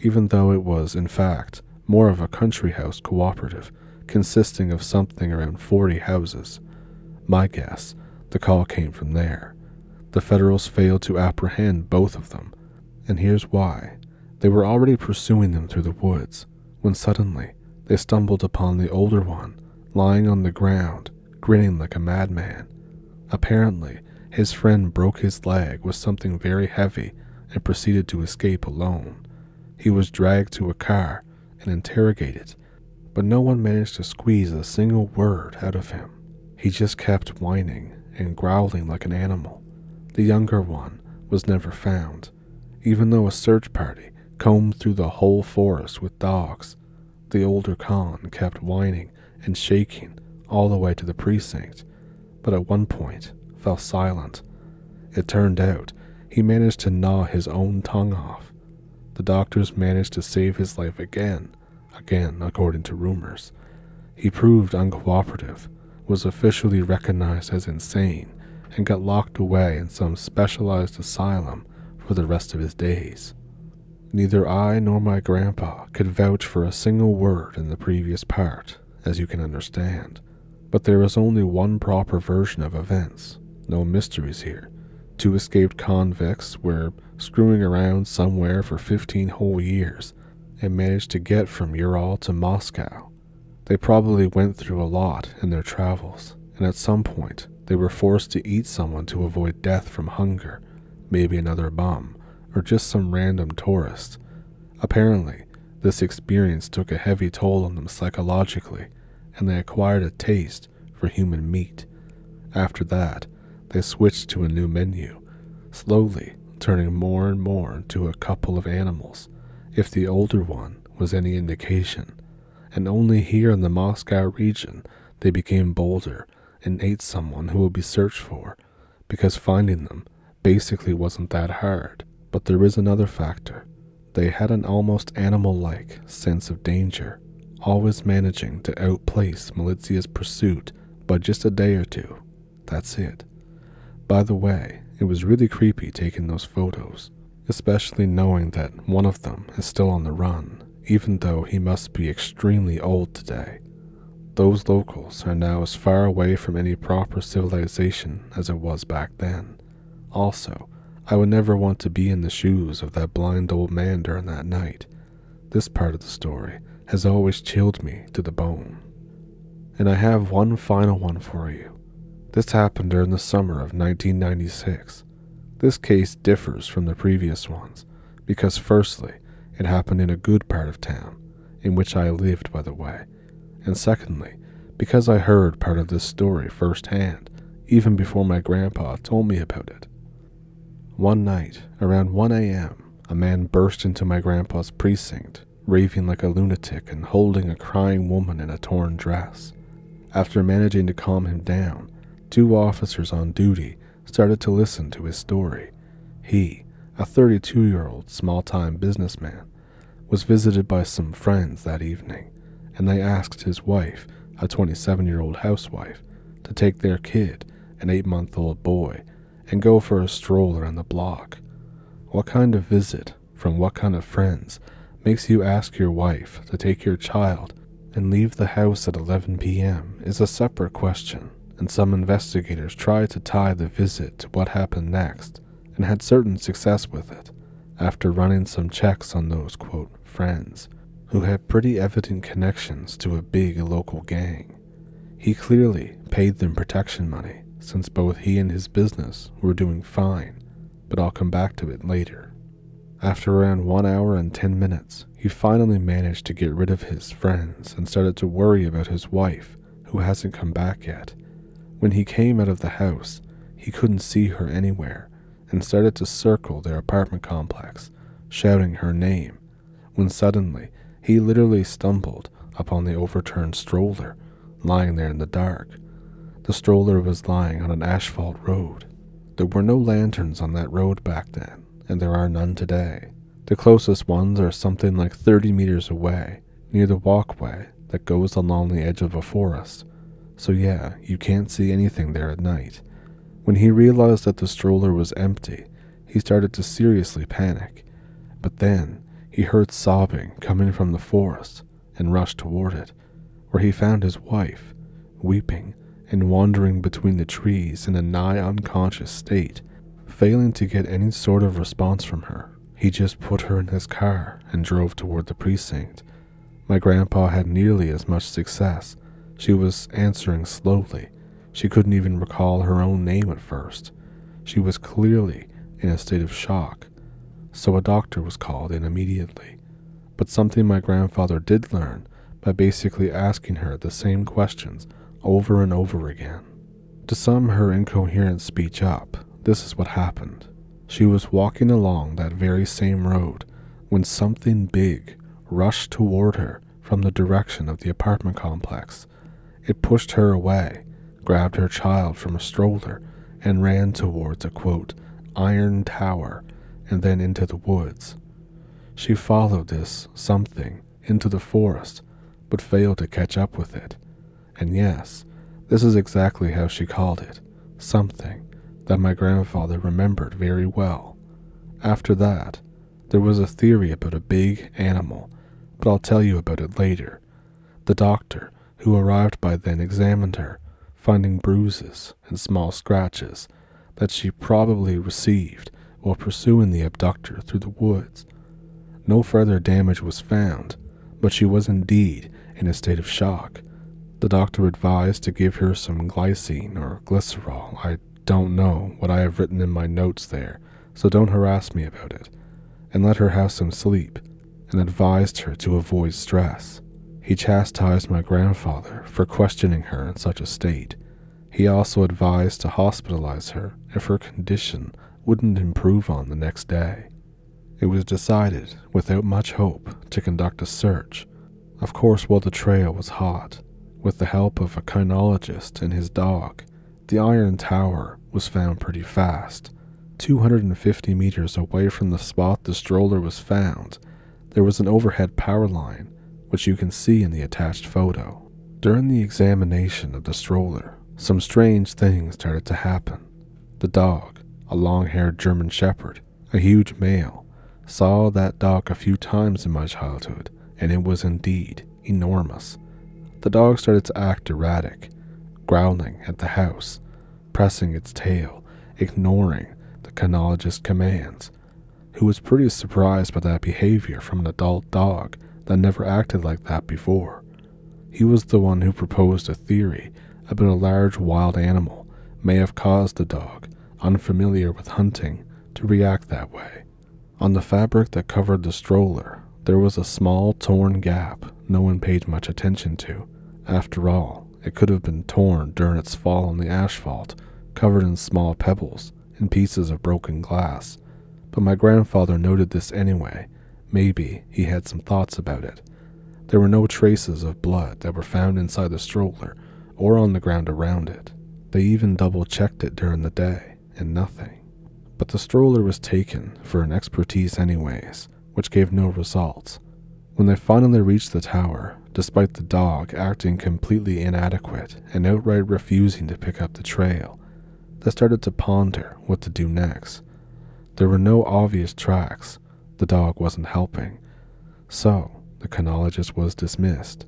even though it was, in fact, more of a country house cooperative, consisting of something around 40 houses. My guess, the call came from there. The federals failed to apprehend both of them, and here's why. They were already pursuing them through the woods, when suddenly they stumbled upon the older one, lying on the ground, grinning like a madman. Apparently, his friend broke his leg with something very heavy and proceeded to escape alone. He was dragged to a car and interrogated, but no one managed to squeeze a single word out of him. He just kept whining and growling like an animal. The younger one was never found, even though a search party combed through the whole forest with dogs. The older con kept whining and shaking all the way to the precinct, but at one point fell silent. It turned out he managed to gnaw his own tongue off. The doctors managed to save his life again according to rumors. He proved uncooperative, was officially recognized as insane, and got locked away in some specialized asylum for the rest of his days. Neither I nor my grandpa could vouch for a single word in the previous part, as you can understand, but there is only one proper version of events. No mysteries here. 2 escaped convicts were screwing around somewhere for 15 whole years and managed to get from Ural to Moscow. They probably went through a lot in their travels, and at some point they were forced to eat someone to avoid death from hunger, maybe another bum, or just some random tourist. Apparently, this experience took a heavy toll on them psychologically, and they acquired a taste for human meat. After that, they switched to a new menu, slowly turning more and more into a couple of animals, if the older one was any indication. And only here in the Moscow region they became bolder and ate someone who would be searched for, because finding them basically wasn't that hard. But there is another factor. they had an almost animal-like sense of danger, always managing to outplace Malizia's pursuit by just a day or two. That's it. By the way, it was really creepy taking those photos, especially knowing that one of them is still on the run, even though he must be extremely old today. Those locals are now as far away from any proper civilization as it was back then. Also, I would never want to be in the shoes of that blind old man during that night. This part of the story has always chilled me to the bone. And I have one final one for you. This happened during the summer of 1996. This case differs from the previous ones because firstly, it happened in a good part of town, in which I lived, by the way, and secondly, because I heard part of this story firsthand, even before my grandpa told me about it. One night, around 1 a.m., a man burst into my grandpa's precinct, raving like a lunatic and holding a crying woman in a torn dress. After managing to calm him down, 2 officers on duty started to listen to his story. He, a 32-year-old small-time businessman, was visited by some friends that evening, and they asked his wife, a 27-year-old housewife, to take their kid, an 8-month-old boy, and go for a stroll around the block. What kind of visit from what kind of friends makes you ask your wife to take your child and leave the house at 11 p.m. is a separate question, and some investigators tried to tie the visit to what happened next and had certain success with it after running some checks on those, quote, friends, who had pretty evident connections to a big local gang. He clearly paid them protection money since both he and his business were doing fine, but I'll come back to it later. After around 1 hour and 10 minutes, he finally managed to get rid of his friends and started to worry about his wife, who hasn't come back yet. When he came out of the house, he couldn't see her anywhere and started to circle their apartment complex, shouting her name, when suddenly he literally stumbled upon the overturned stroller lying there in the dark. The stroller was lying on an asphalt road. There were no lanterns on that road back then, and there are none today. The closest ones are something like 30 meters away, near the walkway that goes along the edge of a forest. So yeah, you can't see anything there at night. When he realized that the stroller was empty, he started to seriously panic. But then, he heard sobbing coming from the forest and rushed toward it, where he found his wife, weeping and wandering between the trees in a nigh unconscious state. Failing to get any sort of response from her, he just put her in his car and drove toward the precinct. My grandpa had nearly as much success. She was answering slowly. She couldn't even recall her own name at first. She was clearly in a state of shock, so a doctor was called in immediately. But something my grandfather did learn by basically asking her the same questions over and over again. To sum her incoherent speech up, this is what happened. She was walking along that very same road when something big rushed toward her from the direction of the apartment complex. It pushed her away, grabbed her child from a stroller, and ran towards a, quote, iron tower, and then into the woods. She followed this something into the forest, but failed to catch up with it. And yes, this is exactly how she called it, something that my grandfather remembered very well. After that, there was a theory about a big animal, but I'll tell you about it later. The doctor, who arrived by then, examined her, finding bruises and small scratches that she probably received while pursuing the abductor through the woods. No further damage was found, but she was indeed in a state of shock. The doctor advised to give her some glycine or glycerol. I don't know what I have written in my notes there, so don't harass me about it, and let her have some sleep, and advised her to avoid stress. He chastised my grandfather for questioning her in such a state. He also advised to hospitalize her if her condition wouldn't improve on the next day. It was decided, without much hope, to conduct a search. Of course, while the trail was hot, with the help of a kynologist and his dog, the iron tower was found pretty fast. 250 meters away from the spot the stroller was found, there was an overhead power line, which you can see in the attached photo. During the examination of the stroller, some strange things started to happen. The dog, a long-haired German Shepherd, a huge male, saw that dog a few times in my childhood, and it was indeed enormous. The dog started to act erratic, growling at the house, pressing its tail, ignoring the kinologist's commands, who was pretty surprised by that behavior from an adult dog that never acted like that before. He was the one who proposed a theory about a large wild animal may have caused the dog, unfamiliar with hunting, to react that way. On the fabric that covered the stroller, there was a small torn gap no one paid much attention to. After all, it could have been torn during its fall on the asphalt, covered in small pebbles and pieces of broken glass. But my grandfather noted this anyway. Maybe he had some thoughts about it. There were no traces of blood that were found inside the stroller or on the ground around it. They even double-checked it during the day, and nothing. But the stroller was taken for an expertise anyways, which gave no results. When they finally reached the tower, despite the dog acting completely inadequate and outright refusing to pick up the trail, they started to ponder what to do next. There were no obvious tracks. The dog wasn't helping. So, the kinologist was dismissed,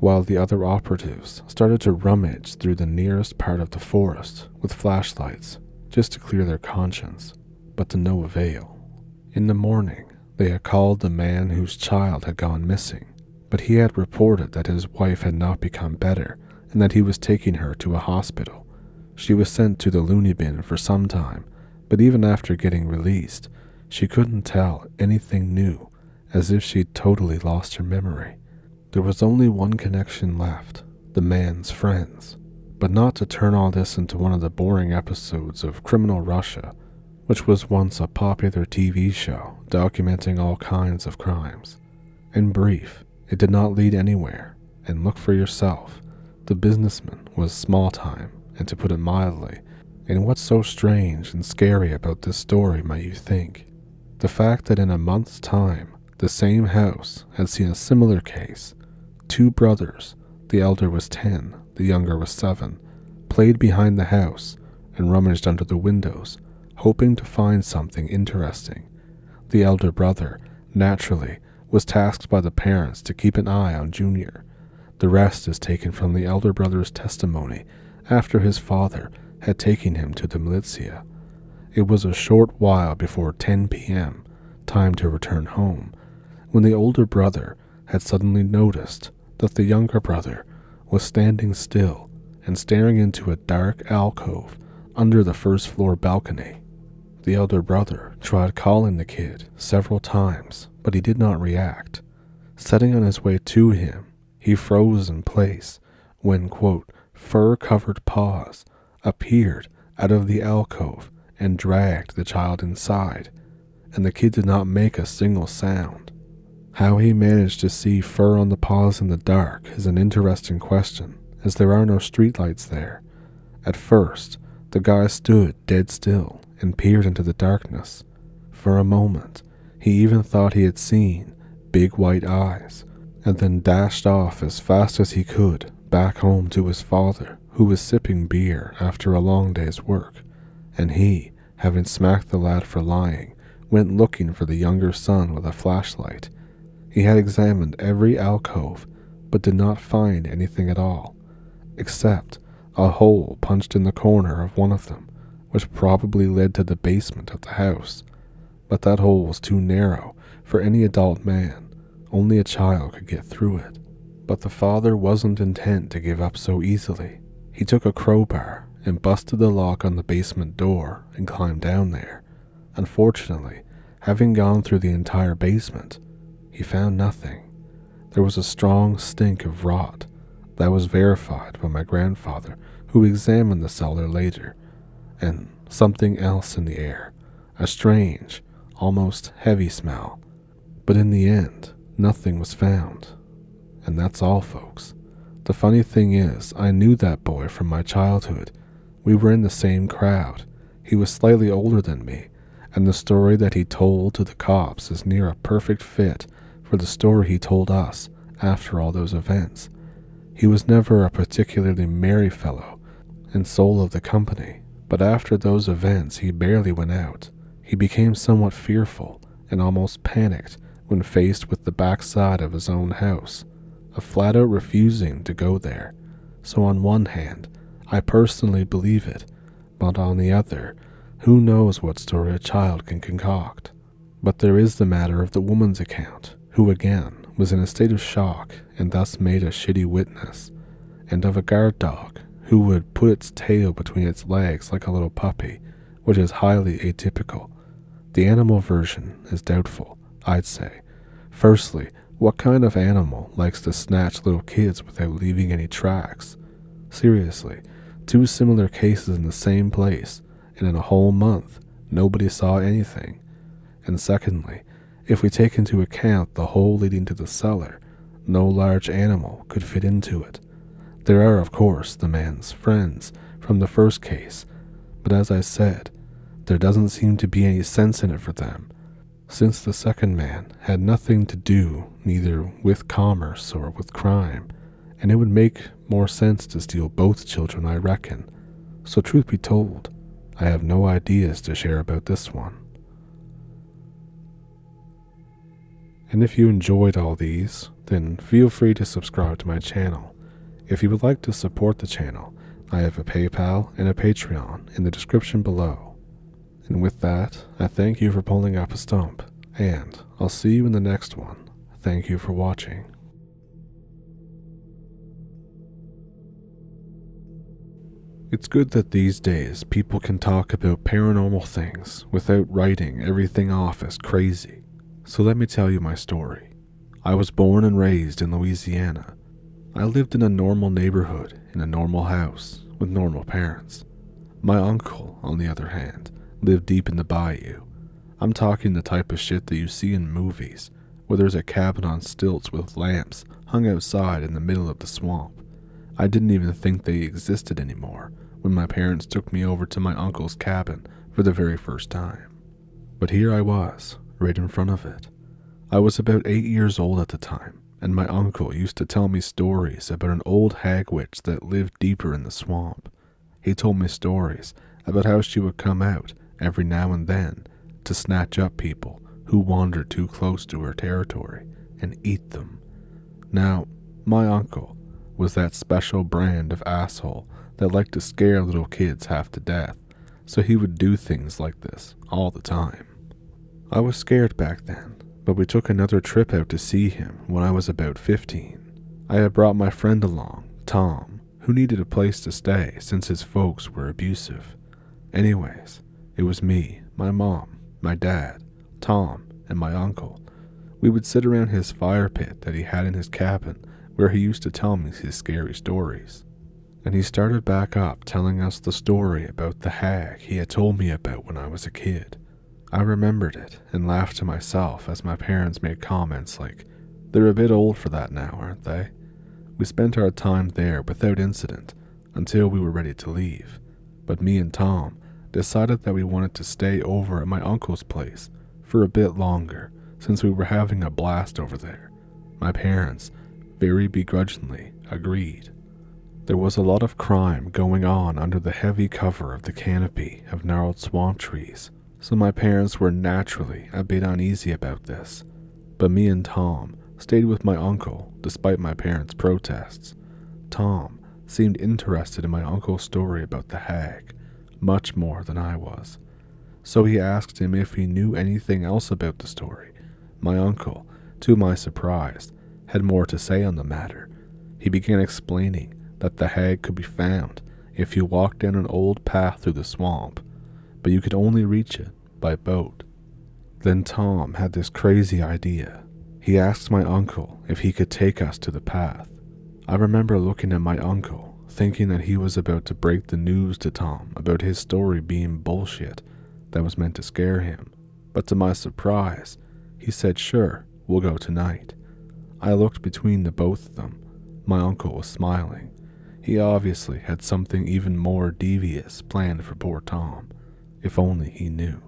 while the other operatives started to rummage through the nearest part of the forest with flashlights just to clear their conscience, but to no avail. In the morning, they had called the man whose child had gone missing, but he had reported that his wife had not become better and that he was taking her to a hospital. She was sent to the loony bin for some time, but even after getting released, she couldn't tell anything new, as if she'd totally lost her memory. There was only one connection left, the man's friends. But not to turn all this into one of the boring episodes of Criminal Russia, which was once a popular TV show documenting all kinds of crimes. In brief, it did not lead anywhere, and look for yourself. The businessman was small time, and to put it mildly. And what's so strange and scary about this story, might you think? The fact that in a month's time, the same house had seen a similar case. Two brothers, the elder was 10, the younger was 7, played behind the house and rummaged under the windows, hoping to find something interesting. The elder brother, naturally, was tasked by the parents to keep an eye on Junior. The rest is taken from the elder brother's testimony after his father had taken him to the militia. It was a short while before 10 p.m., time to return home, when the older brother had suddenly noticed that the younger brother was standing still and staring into a dark alcove under the first-floor balcony. The elder brother tried calling the kid several times, but he did not react. Setting on his way to him, he froze in place when, quote, fur-covered paws appeared out of the alcove and dragged the child inside, and the kid did not make a single sound. How he managed to see fur on the paws in the dark is an interesting question, as there are no streetlights there. At first, the guy stood dead still and peered into the darkness. For a moment, he even thought he had seen big white eyes, and then dashed off as fast as he could back home to his father, who was sipping beer after a long day's work, and he, having smacked the lad for lying, went looking for the younger son with a flashlight. He had examined every alcove, but did not find anything at all, except a hole punched in the corner of one of them, which probably led to the basement of the house. But that hole was too narrow for any adult man. Only a child could get through it. But the father wasn't intent to give up so easily. He took a crowbar and busted the lock on the basement door and climbed down there. Unfortunately, having gone through the entire basement, he found nothing. There was a strong stink of rot that was verified by my grandfather, who examined the cellar later, and something else in the air, a strange, almost heavy smell. But in the end, nothing was found. And that's all, folks. The funny thing is, I knew that boy from my childhood. We were in the same crowd. He was slightly older than me, and the story that he told to the cops is near a perfect fit for the story he told us after all those events. He was never a particularly merry fellow and soul of the company, but after those events he barely went out. He became somewhat fearful and almost panicked when faced with the backside of his own house, a flat-out refusing to go there. So on one hand, I personally believe it, but on the other, who knows what story a child can concoct. But there is the matter of the woman's account, who again was in a state of shock and thus made a shitty witness, and of a guard dog who would put its tail between its legs like a little puppy, which is highly atypical. The animal version is doubtful, I'd say. Firstly, what kind of animal likes to snatch little kids without leaving any tracks? Seriously, 2 similar cases in the same place, and in a whole month, nobody saw anything. And secondly, if we take into account the hole leading to the cellar, no large animal could fit into it. There are, of course, the man's friends from the first case, but as I said, there doesn't seem to be any sense in it for them, since the second man had nothing to do neither with commerce or with crime, and it would make more sense to steal both children, I reckon. So truth be told, I have no ideas to share about this one. And if you enjoyed all these, then feel free to subscribe to my channel. If you would like to support the channel, I have a PayPal and a Patreon in the description below. And with that, I thank you for pulling up a stump, and I'll see you in the next one. Thank you for watching. It's good that these days people can talk about paranormal things without writing everything off as crazy. So let me tell you my story. I was born and raised in Louisiana. I lived in a normal neighborhood in a normal house with normal parents. My uncle, on the other hand, lived deep in the bayou. I'm talking the type of shit that you see in movies, where there's a cabin on stilts with lamps hung outside in the middle of the swamp. I didn't even think they existed anymore when my parents took me over to my uncle's cabin for the very first time. But here I was, right in front of it. I was about 8 years old at the time, and my uncle used to tell me stories about an old hag witch that lived deeper in the swamp. He told me stories about how she would come out every now and then to snatch up people who wandered too close to her territory and eat them. Now, my uncle was that special brand of asshole that liked to scare little kids half to death, so he would do things like this all the time. I was scared back then, but we took another trip out to see him when I was about 15. I had brought my friend along, Tom, who needed a place to stay since his folks were abusive. Anyways, it was me, my mom, my dad, Tom, and my uncle. We would sit around his fire pit that he had in his cabin where he used to tell me his scary stories. And he started back up telling us the story about the hag he had told me about when I was a kid. I remembered it and laughed to myself as my parents made comments like, "They're a bit old for that now, aren't they?" We spent our time there without incident until we were ready to leave, but me and Tom decided that we wanted to stay over at my uncle's place for a bit longer since we were having a blast over there. My parents very begrudgingly agreed. There was a lot of crime going on under the heavy cover of the canopy of gnarled swamp trees, so my parents were naturally a bit uneasy about this, but me and Tom stayed with my uncle despite my parents' protests. Tom seemed interested in my uncle's story about the hag, much more than I was, so he asked him if he knew anything else about the story. My uncle, to my surprise, had more to say on the matter. He began explaining that the hag could be found if you walked down an old path through the swamp, but you could only reach it by boat. Then Tom had this crazy idea. He asked my uncle if he could take us to the path. I remember looking at my uncle, thinking that he was about to break the news to Tom about his story being bullshit that was meant to scare him, but to my surprise, he said, "Sure, we'll go tonight." I looked between the both of them. My uncle was smiling. He obviously had something even more devious planned for poor Tom. If only he knew.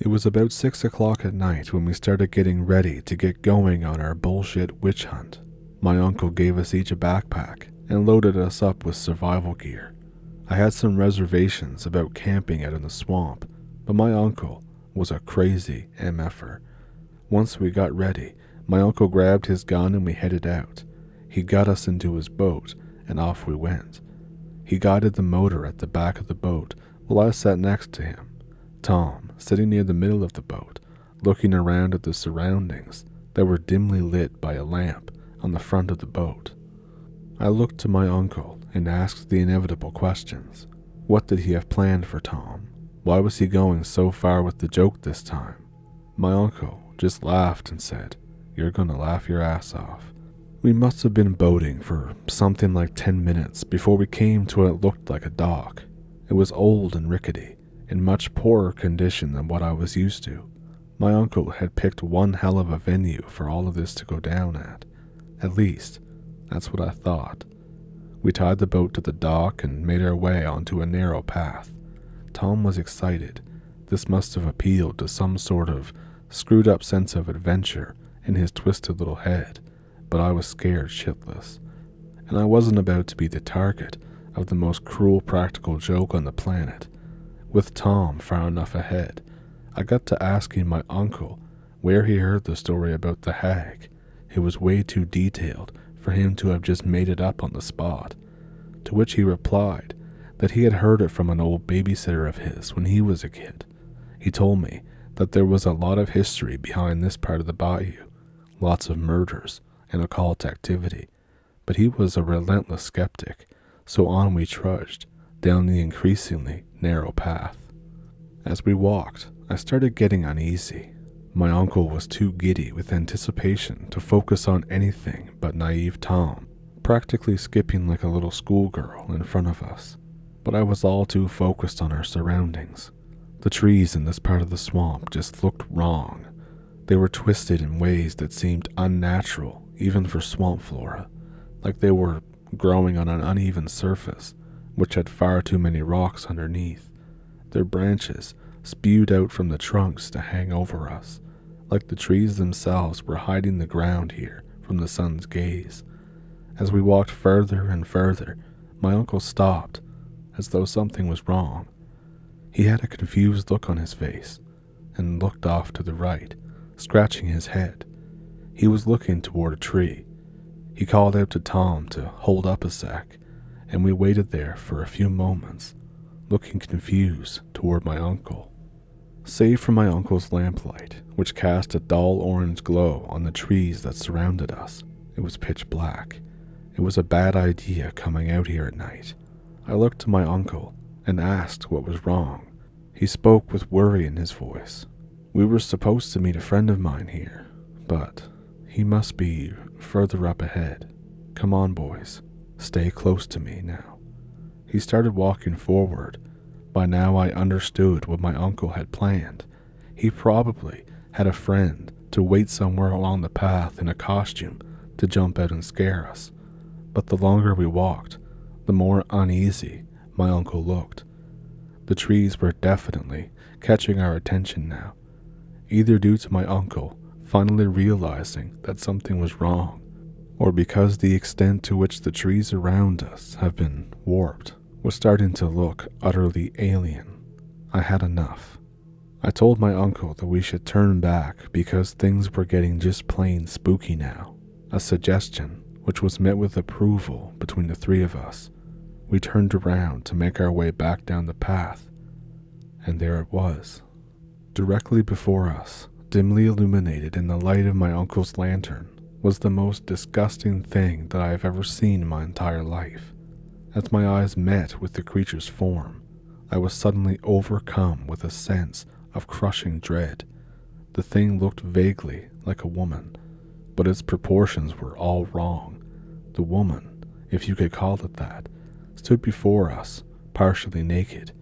It was about 6 o'clock at night when we started getting ready to get going on our bullshit witch hunt. My uncle gave us each a backpack and loaded us up with survival gear. I had some reservations about camping out in the swamp, but my uncle was a crazy MFer. Once we got ready, my uncle grabbed his gun and we headed out. He got us into his boat and off we went. He guided the motor at the back of the boat while I sat next to him, Tom sitting near the middle of the boat, looking around at the surroundings that were dimly lit by a lamp on the front of the boat. I looked to my uncle and asked the inevitable questions. What did he have planned for Tom? Why was he going so far with the joke this time? My uncle just laughed and said, "You're gonna laugh your ass off." We must have been boating for something like 10 minutes before we came to what looked like a dock. It was old and rickety, in much poorer condition than what I was used to. My uncle had picked one hell of a venue for all of this to go down at. At least, that's what I thought. We tied the boat to the dock and made our way onto a narrow path. Tom was excited. This must have appealed to some sort of screwed up sense of adventure in his twisted little head, but I was scared shitless. And I wasn't about to be the target of the most cruel practical joke on the planet. With Tom far enough ahead, I got to asking my uncle where he heard the story about the hag. It was way too detailed for him to have just made it up on the spot, to which he replied that he had heard it from an old babysitter of his when he was a kid. He told me that there was a lot of history behind this part of the bayou, lots of murders and occult activity, but he was a relentless skeptic, so on we trudged down the increasingly narrow path. As we walked, I started getting uneasy. My uncle was too giddy with anticipation to focus on anything but naive Tom, practically skipping like a little schoolgirl in front of us. But I was all too focused on our surroundings. The trees in this part of the swamp just looked wrong. They were twisted in ways that seemed unnatural even for swamp flora, like they were growing on an uneven surface which had far too many rocks underneath. Their branches spewed out from the trunks to hang over us, like the trees themselves were hiding the ground here from the sun's gaze. As we walked further and further, my uncle stopped, as though something was wrong. He had a confused look on his face, and looked off to the right, scratching his head. He was looking toward a tree. He called out to Tom to hold up a sec, and we waited there for a few moments, looking confused toward my uncle. Save for my uncle's lamplight, which cast a dull orange glow on the trees that surrounded us, it was pitch black. It was a bad idea coming out here at night. I looked to my uncle and asked what was wrong. He spoke with worry in his voice. We were supposed to meet a friend of mine here, but he must be further up ahead. Come on, boys. Stay close to me now. He started walking forward. By now I understood what my uncle had planned. He probably had a friend to wait somewhere along the path in a costume to jump out and scare us. But the longer we walked, the more uneasy my uncle looked. The trees were definitely catching our attention now, either due to my uncle finally realizing that something was wrong, or because the extent to which the trees around us have been warped was starting to look utterly alien. I had enough. I told my uncle that we should turn back because things were getting just plain spooky now, a suggestion which was met with approval between the three of us. We turned around to make our way back down the path, and there it was. Directly before us, dimly illuminated in the light of my uncle's lantern, was the most disgusting thing that I have ever seen in my entire life. As my eyes met with the creature's form, I was suddenly overcome with a sense of crushing dread. The thing looked vaguely like a woman, but its proportions were all wrong. The woman, if you could call it that, stood before us, partially naked,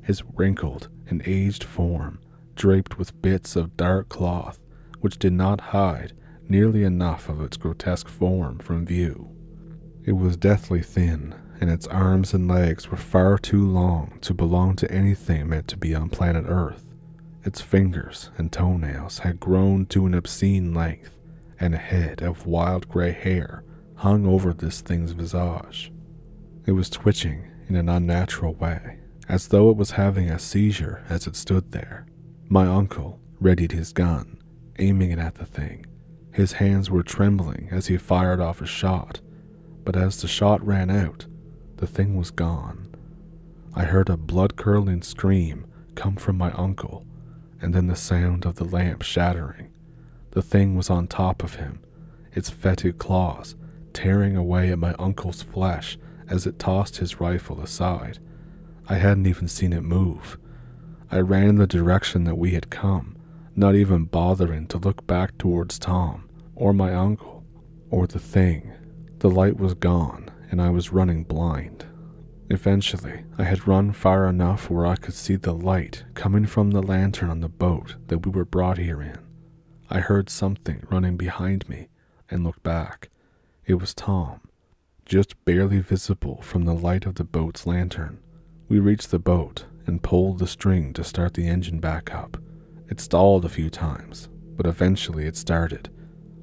his wrinkled and aged form draped with bits of dark cloth which did not hide nearly enough of its grotesque form from view. It was deathly thin and its arms and legs were far too long to belong to anything meant to be on planet Earth. Its fingers and toenails had grown to an obscene length, and a head of wild gray hair hung over this thing's visage. It was twitching in an unnatural way, as though it was having a seizure as it stood there. My uncle readied his gun, aiming it at the thing. His hands were trembling as he fired off a shot, but as the shot ran out, the thing was gone. I heard a blood-curdling scream come from my uncle, and then the sound of the lamp shattering. The thing was on top of him, its fetid claws tearing away at my uncle's flesh as it tossed his rifle aside. I hadn't even seen it move. I ran in the direction that we had come, not even bothering to look back towards Tom, or my uncle, or the thing. The light was gone, and I was running blind. Eventually, I had run far enough where I could see the light coming from the lantern on the boat that we were brought here in. I heard something running behind me and looked back. It was Tom, just barely visible from the light of the boat's lantern. We reached the boat and pulled the string to start the engine back up. It stalled a few times, but eventually it started.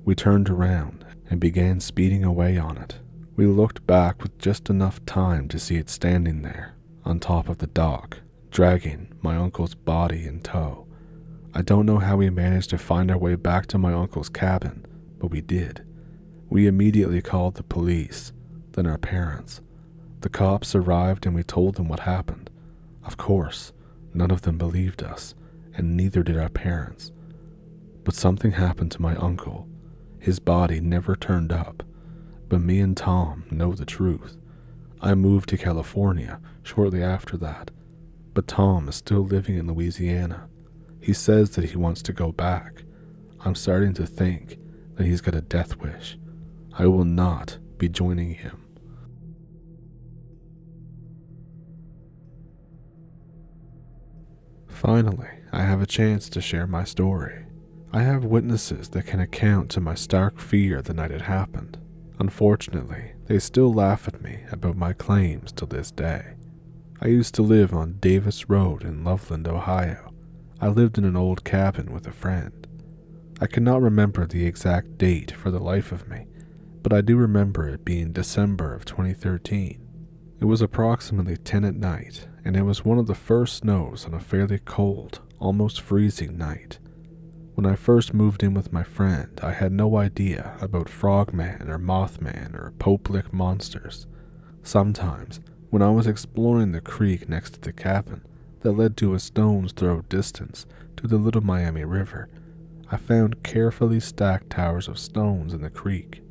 We turned around and began speeding away on it. We looked back with just enough time to see it standing there, on top of the dock, dragging my uncle's body in tow. I don't know how we managed to find our way back to my uncle's cabin, but we did. We immediately called the police, then our parents. The cops arrived and we told them what happened. Of course, none of them believed us, and neither did our parents. But something happened to my uncle. His body never turned up, but me and Tom know the truth. I moved to California shortly after that, but Tom is still living in Louisiana. He says that he wants to go back. I'm starting to think that he's got a death wish. I will not be joining him. Finally, I have a chance to share my story. I have witnesses that can account to my stark fear the night it happened. Unfortunately, they still laugh at me about my claims to this day. I used to live on Davis Road in Loveland, Ohio. I lived in an old cabin with a friend. I cannot remember the exact date for the life of me, but I do remember it being December of 2013. It was approximately 10 at night, and it was one of the first snows on a fairly cold, almost freezing night. When I first moved in with my friend, I had no idea about frogman or mothman or Pope-lick monsters. Sometimes, when I was exploring the creek next to the cabin that led to a stone's throw distance to the Little Miami River, I found carefully stacked towers of stones in the creek.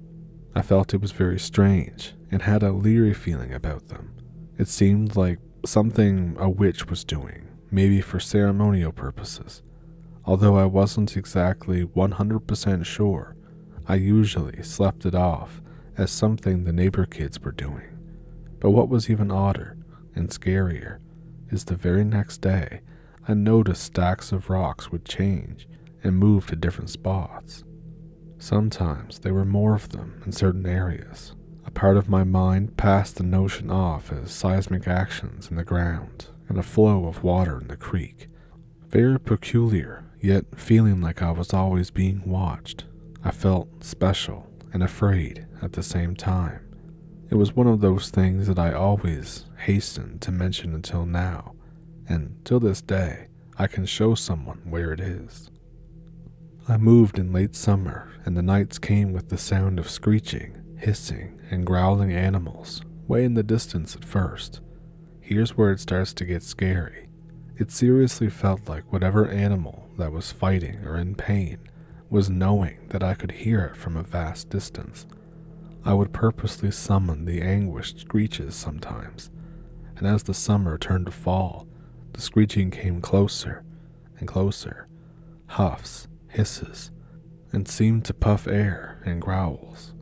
I felt it was very strange and had a leery feeling about them. It seemed like something a witch was doing, maybe for ceremonial purposes. Although I wasn't exactly 100% sure, I usually slept it off as something the neighbor kids were doing. But what was even odder and scarier is the very next day I noticed stacks of rocks would change and move to different spots. Sometimes there were more of them in certain areas. A part of my mind passed the notion off as seismic actions in the ground and a flow of water in the creek. Very peculiar, yet feeling like I was always being watched. I felt special and afraid at the same time. It was one of those things that I always hastened to mention until now, and till this day, I can show someone where it is. I moved in late summer, and the nights came with the sound of screeching, hissing, and growling animals, way in the distance at first. Here's where it starts to get scary. It seriously felt like whatever animal that was fighting or in pain was knowing that I could hear it from a vast distance. I would purposely summon the anguished screeches sometimes, and as the summer turned to fall, the screeching came closer and closer, huffs, hisses, and seemed to puff air and growls.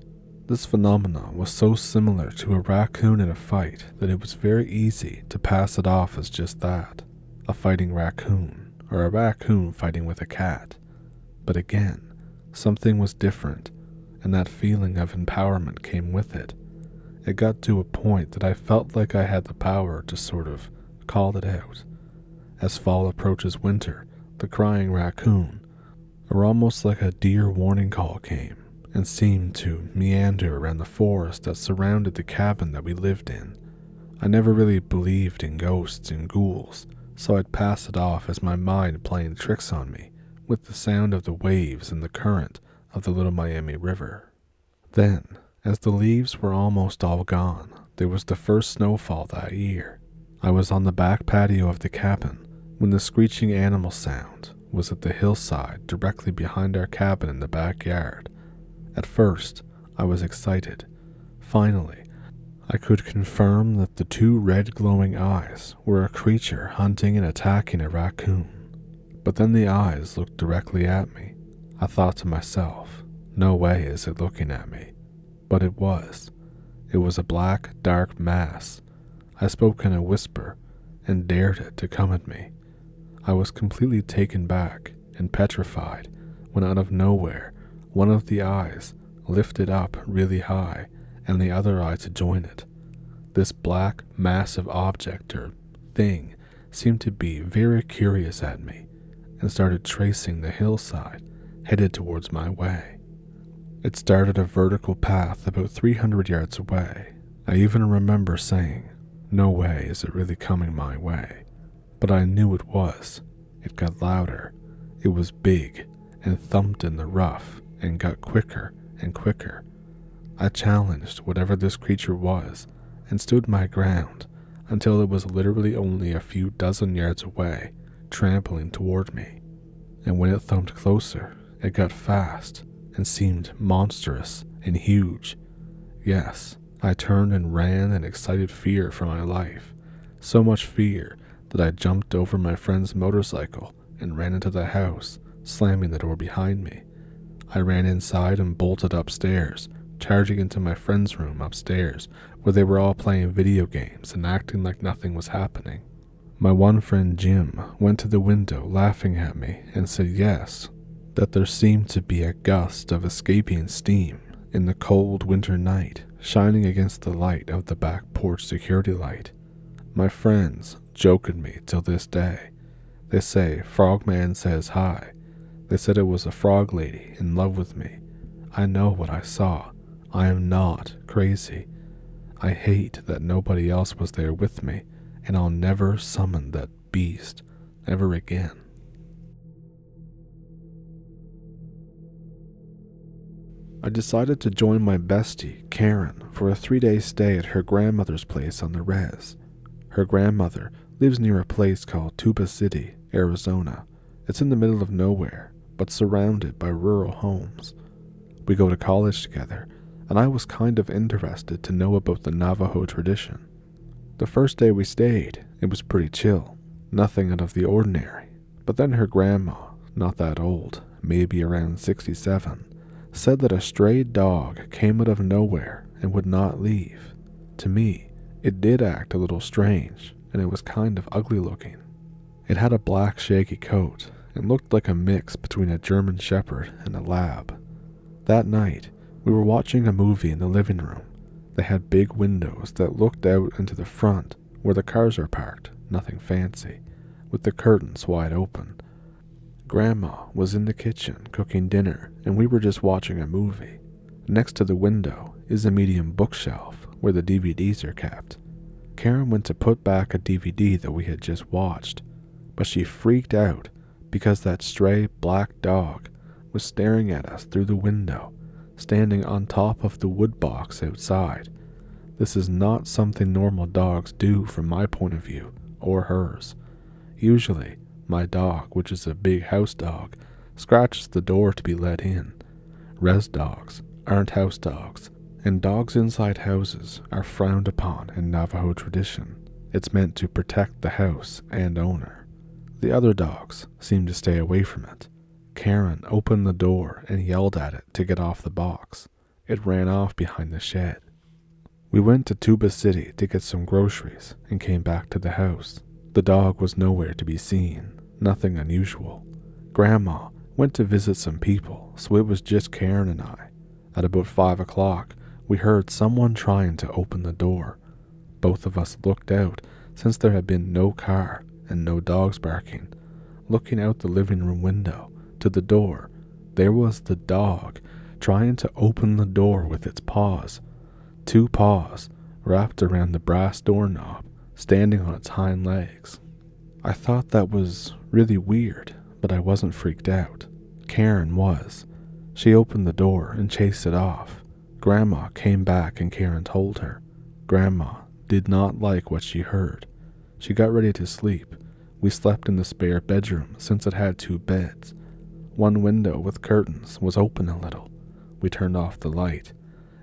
This phenomenon was so similar to a raccoon in a fight that it was very easy to pass it off as just that, a fighting raccoon, or a raccoon fighting with a cat. But again, something was different, and that feeling of empowerment came with it. It got to a point that I felt like I had the power to sort of call it out. As fall approaches winter, the crying raccoon, or almost like a deer warning call, came and seemed to meander around the forest that surrounded the cabin that we lived in. I never really believed in ghosts and ghouls, so I'd pass it off as my mind playing tricks on me with the sound of the waves and the current of the Little Miami River. Then, as the leaves were almost all gone, there was the first snowfall that year. I was on the back patio of the cabin when the screeching animal sound was at the hillside directly behind our cabin in the backyard. At first, I was excited. Finally, I could confirm that the two red glowing eyes were a creature hunting and attacking a raccoon. But then the eyes looked directly at me. I thought to myself, no way is it looking at me. But it was. It was a black, dark mass. I spoke in a whisper and dared it to come at me. I was completely taken back and petrified when out of nowhere, one of the eyes lifted up really high and the other eye to join it. This black, massive object or thing seemed to be very curious at me and started tracing the hillside headed towards my way. It started a vertical path about 300 yards away. I even remember saying, no way is it really coming my way. But I knew it was. It got louder. It was big and thumped in the rough and got quicker and quicker. I challenged whatever this creature was and stood my ground until it was literally only a few dozen yards away, trampling toward me. And when it thumped closer, it got fast and seemed monstrous and huge. Yes, I turned and ran in excited fear for my life. So much fear that I jumped over my friend's motorcycle and ran into the house, slamming the door behind me. I ran inside and bolted upstairs, charging into my friend's room upstairs, where they were all playing video games and acting like nothing was happening. My one friend Jim went to the window laughing at me and said yes, that there seemed to be a gust of escaping steam in the cold winter night, shining against the light of the back porch security light. My friends joke at me till this day. They say Frogman says hi. They said it was a frog lady in love with me. I know what I saw. I am not crazy. I hate that nobody else was there with me, and I'll never summon that beast ever again. I decided to join my bestie, Karen, for a 3-day stay at her grandmother's place on the res. Her grandmother lives near a place called Tuba City, Arizona. It's in the middle of nowhere, but surrounded by rural homes. We go to college together, and I was kind of interested to know about the Navajo tradition. The first day we stayed, it was pretty chill, nothing out of the ordinary. But then her grandma, not that old, maybe around 67, said that a stray dog came out of nowhere and would not leave. To me, it did act a little strange, and it was kind of ugly looking. It had a black shaggy coat and looked like a mix between a German Shepherd and a lab. That night, we were watching a movie in the living room. They had big windows that looked out into the front where the cars are parked, nothing fancy, with the curtains wide open. Grandma was in the kitchen cooking dinner, and we were just watching a movie. Next to the window is a medium bookshelf where the DVDs are kept. Karen went to put back a DVD that we had just watched, but she freaked out because that stray black dog was staring at us through the window, standing on top of the wood box outside. This is not something normal dogs do from my point of view, or hers. Usually, my dog, which is a big house dog, scratches the door to be let in. Res dogs aren't house dogs, and dogs inside houses are frowned upon in Navajo tradition. It's meant to protect the house and owner. The other dogs seem to stay away from it. Karen opened the door and yelled at it to get off the box. It ran off behind the shed. We went to Tuba City to get some groceries and came back to the house. The dog was nowhere to be seen, nothing unusual. Grandma went to visit some people, so it was just Karen and I. At about 5 o'clock, we heard someone trying to open the door. Both of us looked out since there had been no car and no dogs barking. Looking out the living room window to the door, there was the dog trying to open the door with its paws. 2 paws wrapped around the brass doorknob, standing on its hind legs. I thought that was really weird, but I wasn't freaked out. Karen was. She opened the door and chased it off. Grandma came back and Karen told her. Grandma did not like what she heard. She got ready to sleep. We slept in the spare bedroom since it had 2 beds. One window with curtains was open a little. We turned off the light,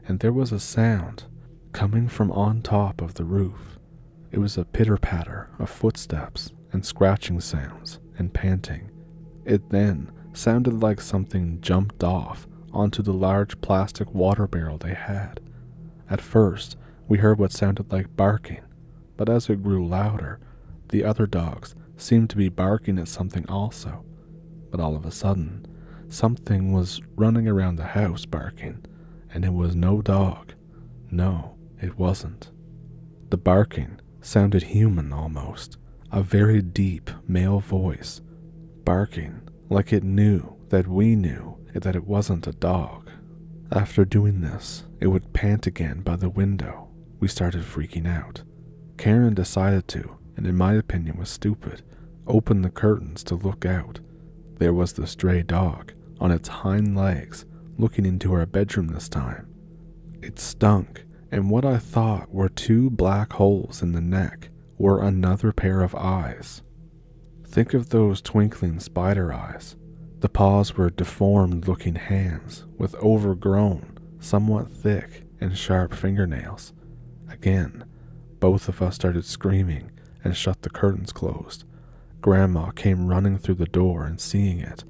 and there was a sound coming from on top of the roof. It was a pitter-patter of footsteps and scratching sounds and panting. It then sounded like something jumped off onto the large plastic water barrel they had. At first, we heard what sounded like barking, but as it grew louder, the other dogs seemed to be barking at something also. But all of a sudden, something was running around the house barking, and it was no dog. No, it wasn't. The barking sounded human almost, a very deep male voice, barking like it knew that we knew that it wasn't a dog. After doing this, it would pant again by the window. We started freaking out. Karen decided to, and in my opinion was stupid, open the curtains to look out. There was the stray dog on its hind legs looking into our bedroom this time. It stunk, and what I thought were 2 black holes in the neck were another pair of eyes. Think of those twinkling spider eyes. The paws were deformed-looking hands with overgrown, somewhat thick and sharp fingernails. Again, both of us started screaming and shut the curtains closed. Grandma came running through the door and seeing it.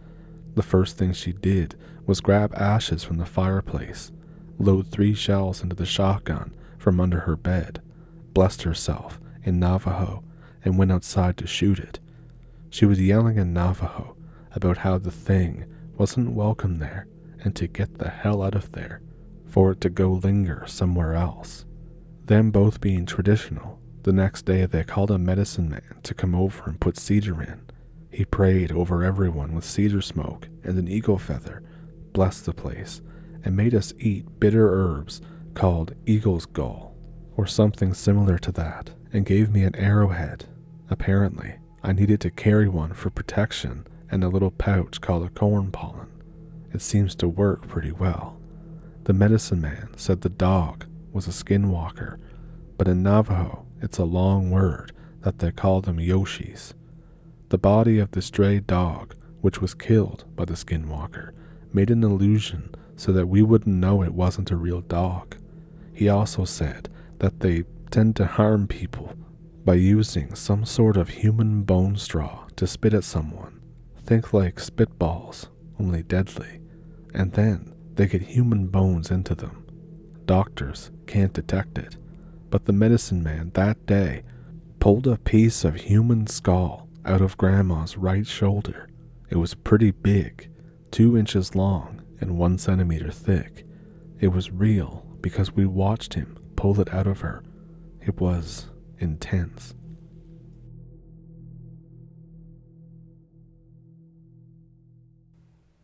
The first thing she did was grab ashes from the fireplace, load 3 shells into the shotgun from under her bed, blessed herself in Navajo, and went outside to shoot it. She was yelling in Navajo about how the thing wasn't welcome there and to get the hell out of there, for it to go linger somewhere else. Them both being traditional, the next day they called a medicine man to come over and put cedar in. He prayed over everyone with cedar smoke and an eagle feather, blessed the place, and made us eat bitter herbs called eagle's gall, or something similar to that, and gave me an arrowhead. Apparently, I needed to carry one for protection and a little pouch called a corn pollen. It seems to work pretty well. The medicine man said the dog was a skinwalker, but in Navajo it's a long word that they call them yoshis. The body of the stray dog, which was killed by the skinwalker, made an illusion so that we wouldn't know it wasn't a real dog. He also said that they tend to harm people by using some sort of human bone straw to spit at someone. Think like spitballs, only deadly, and then they get human bones into them. Doctors can't detect it, but the medicine man that day pulled a piece of human skull out of Grandma's right shoulder. It was pretty big, 2 inches long and 1 centimeter thick. It was real because we watched him pull it out of her. It was intense.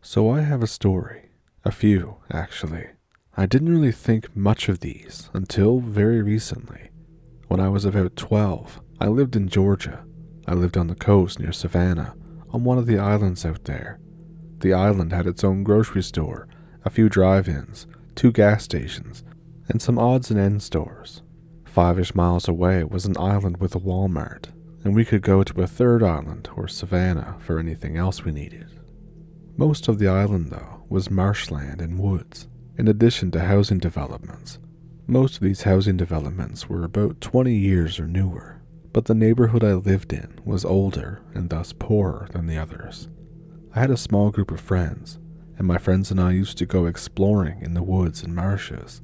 So I have a story. A few, actually. I didn't really think much of these until very recently. When I was about 12, I lived in Georgia. I lived on the coast near Savannah, on one of the islands out there. The island had its own grocery store, a few drive-ins, 2 gas stations, and some odds and ends stores. 5-ish miles away was an island with a Walmart, and we could go to a third island or Savannah for anything else we needed. Most of the island, though, was marshland and woods, in addition to housing developments. Most of these housing developments were about 20 years or newer, but the neighborhood I lived in was older and thus poorer than the others. I had a small group of friends, and my friends and I used to go exploring in the woods and marshes.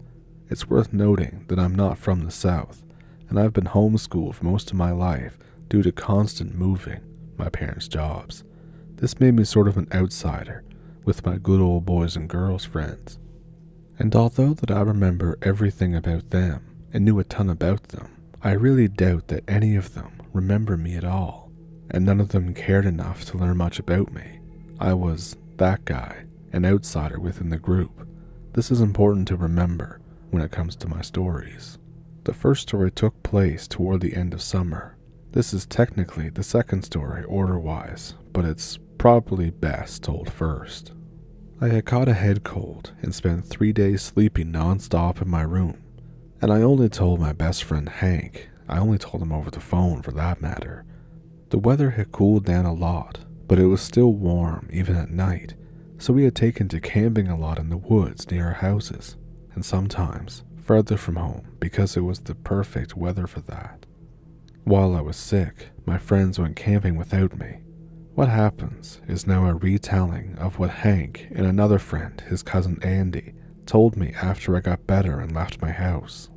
It's worth noting that I'm not from the South, and I've been homeschooled most of my life due to constant moving, my parents' jobs. This made me sort of an outsider with my good old boys and girls friends. And although that I remember everything about them and knew a ton about them, I really doubt that any of them remember me at all, and none of them cared enough to learn much about me. I was that guy, an outsider within the group. This is important to remember when it comes to my stories. The first story took place toward the end of summer. This is technically the second story order-wise, but it's probably best told first. I had caught a head cold and spent 3 days sleeping non-stop in my room. And I only told my best friend Hank. I only told him over the phone for that matter. The weather had cooled down a lot, but it was still warm even at night, so we had taken to camping a lot in the woods near our houses, and sometimes further from home because it was the perfect weather for that. While I was sick, my friends went camping without me. What happens is now a retelling of what Hank and another friend, his cousin Andy, told me after I got better and left my house.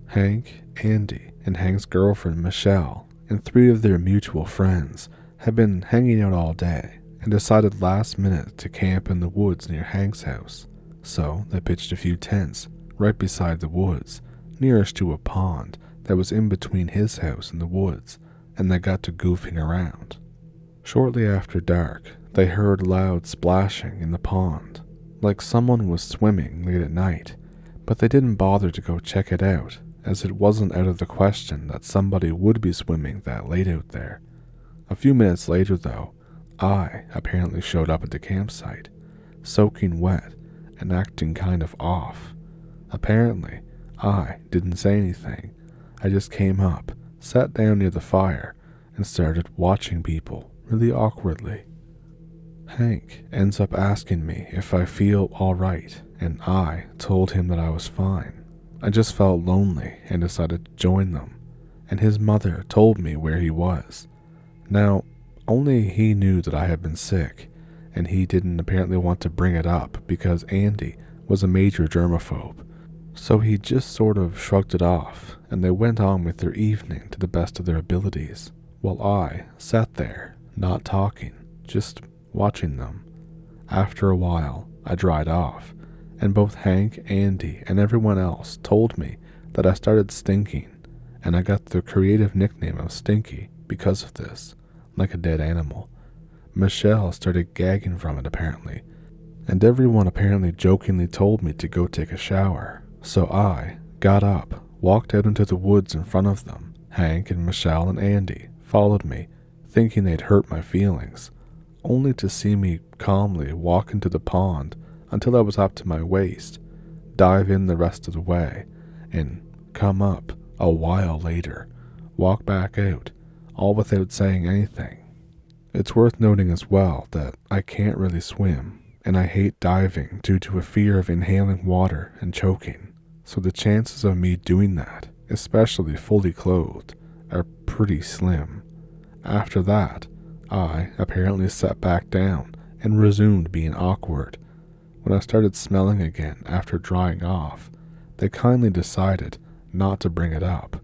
Hank, Andy, and Hank's girlfriend Michelle, and 3 of their mutual friends had been hanging out all day and decided last minute to camp in the woods near Hank's house. So they pitched a few tents right beside the woods, nearest to a pond that was in between his house and the woods, and they got to goofing around. Shortly after dark, they heard loud splashing in the pond, like someone was swimming late at night, but they didn't bother to go check it out, as it wasn't out of the question that somebody would be swimming that late out there. A few minutes later, though, I apparently showed up at the campsite, soaking wet and acting kind of off. Apparently, I didn't say anything. I just came up, sat down near the fire, and started watching people really awkwardly. Hank ends up asking me if I feel alright, and I told him that I was fine. I just felt lonely and decided to join them, and his mother told me where he was. Now, only he knew that I had been sick, and he didn't apparently want to bring it up because Andy was a major germaphobe. So he just sort of shrugged it off, and they went on with their evening to the best of their abilities, while I sat there, not talking, just watching them. After a while, I dried off, and both Hank, Andy, and everyone else told me that I started stinking, and I got the creative nickname of Stinky because of this, like a dead animal. Michelle started gagging from it apparently, and everyone apparently jokingly told me to go take a shower. So I got up, walked out into the woods in front of them. Hank and Michelle and Andy followed me, thinking they'd hurt my feelings, only to see me calmly walk into the pond until I was up to my waist, dive in the rest of the way, and come up a while later, walk back out, all without saying anything. It's worth noting as well that I can't really swim, and I hate diving due to a fear of inhaling water and choking, so the chances of me doing that, especially fully clothed, are pretty slim. After that, I apparently sat back down and resumed being awkward. When I started smelling again after drying off, they kindly decided not to bring it up.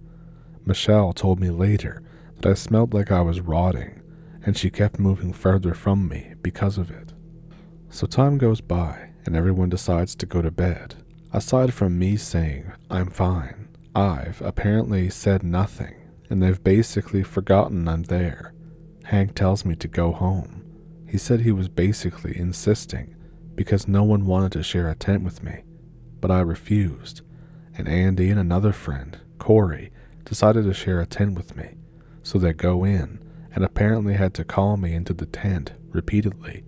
Michelle told me later that I smelled like I was rotting, and she kept moving further from me because of it. So time goes by, and everyone decides to go to bed. Aside from me saying, I'm fine, I've apparently said nothing, and they've basically forgotten I'm there. Hank tells me to go home. He said he was basically insisting because no one wanted to share a tent with me, but I refused, and Andy and another friend, Corey, decided to share a tent with me, so they go in and apparently had to call me into the tent repeatedly,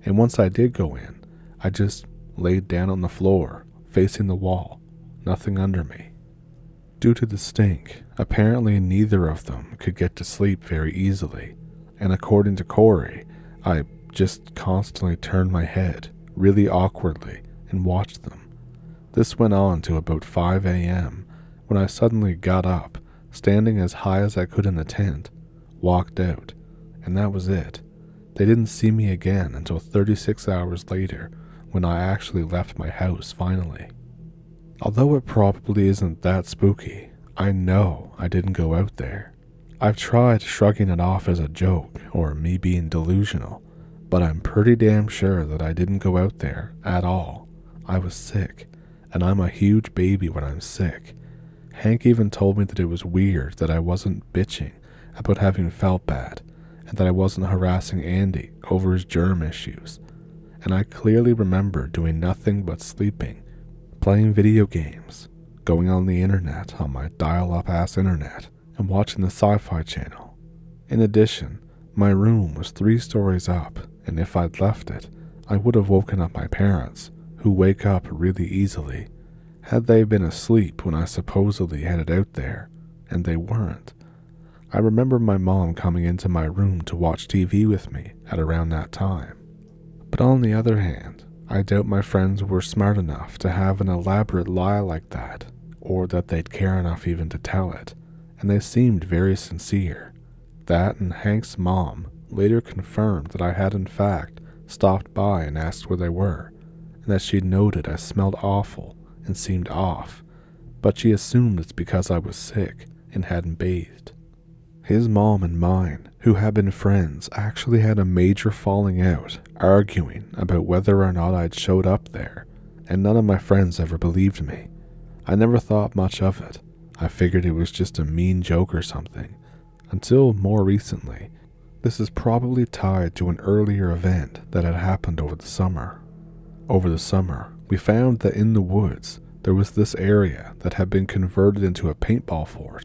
and once I did go in, I just laid down on the floor, facing the wall, nothing under me. Due to the stink, apparently neither of them could get to sleep very easily, and according to Corey, I just constantly turned my head really awkwardly and watched them. This went on to about 5 a.m. when I suddenly got up, standing as high as I could in the tent, walked out, and that was it. They didn't see me again until 36 hours later when I actually left my house finally. Although it probably isn't that spooky, I know I didn't go out there. I've tried shrugging it off as a joke or me being delusional, but I'm pretty damn sure that I didn't go out there at all. I was sick, and I'm a huge baby when I'm sick. Hank even told me that it was weird that I wasn't bitching about having felt bad, and that I wasn't harassing Andy over his germ issues. And I clearly remember doing nothing but sleeping, playing video games, going on the internet on my dial-up ass internet, and watching the Sci-Fi Channel. In addition, my room was 3 stories up, and if I'd left it, I would have woken up my parents, who wake up really easily. Had they been asleep when I supposedly headed out there, and they weren't. I remember my mom coming into my room to watch TV with me at around that time. But on the other hand, I doubt my friends were smart enough to have an elaborate lie like that, or that they'd care enough even to tell it, and they seemed very sincere. That and Hank's mom later confirmed that I had in fact stopped by and asked where they were, and that she'd noted I smelled awful and seemed off, but she assumed it's because I was sick and hadn't bathed. His mom and mine, who had been friends, actually had a major falling out, arguing about whether or not I'd showed up there, and none of my friends ever believed me. I never thought much of it. I figured it was just a mean joke or something, until more recently. This is probably tied to an earlier event that had happened over the summer. Over the summer, we found that in the woods, there was this area that had been converted into a paintball fort.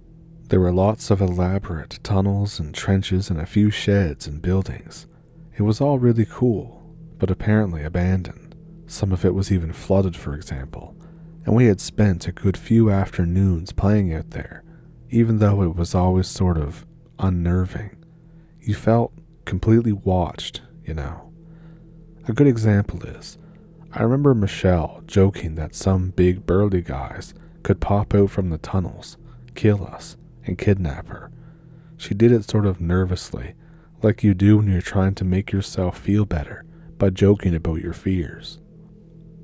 There were lots of elaborate tunnels and trenches and a few sheds and buildings. It was all really cool, but apparently abandoned. Some of it was even flooded, for example, and we had spent a good few afternoons playing out there, even though it was always sort of unnerving. You felt completely watched, you know. A good example is, I remember Michelle joking that some big burly guys could pop out from the tunnels, kill us, and kidnap her. She did it sort of nervously, like you do when you're trying to make yourself feel better by joking about your fears.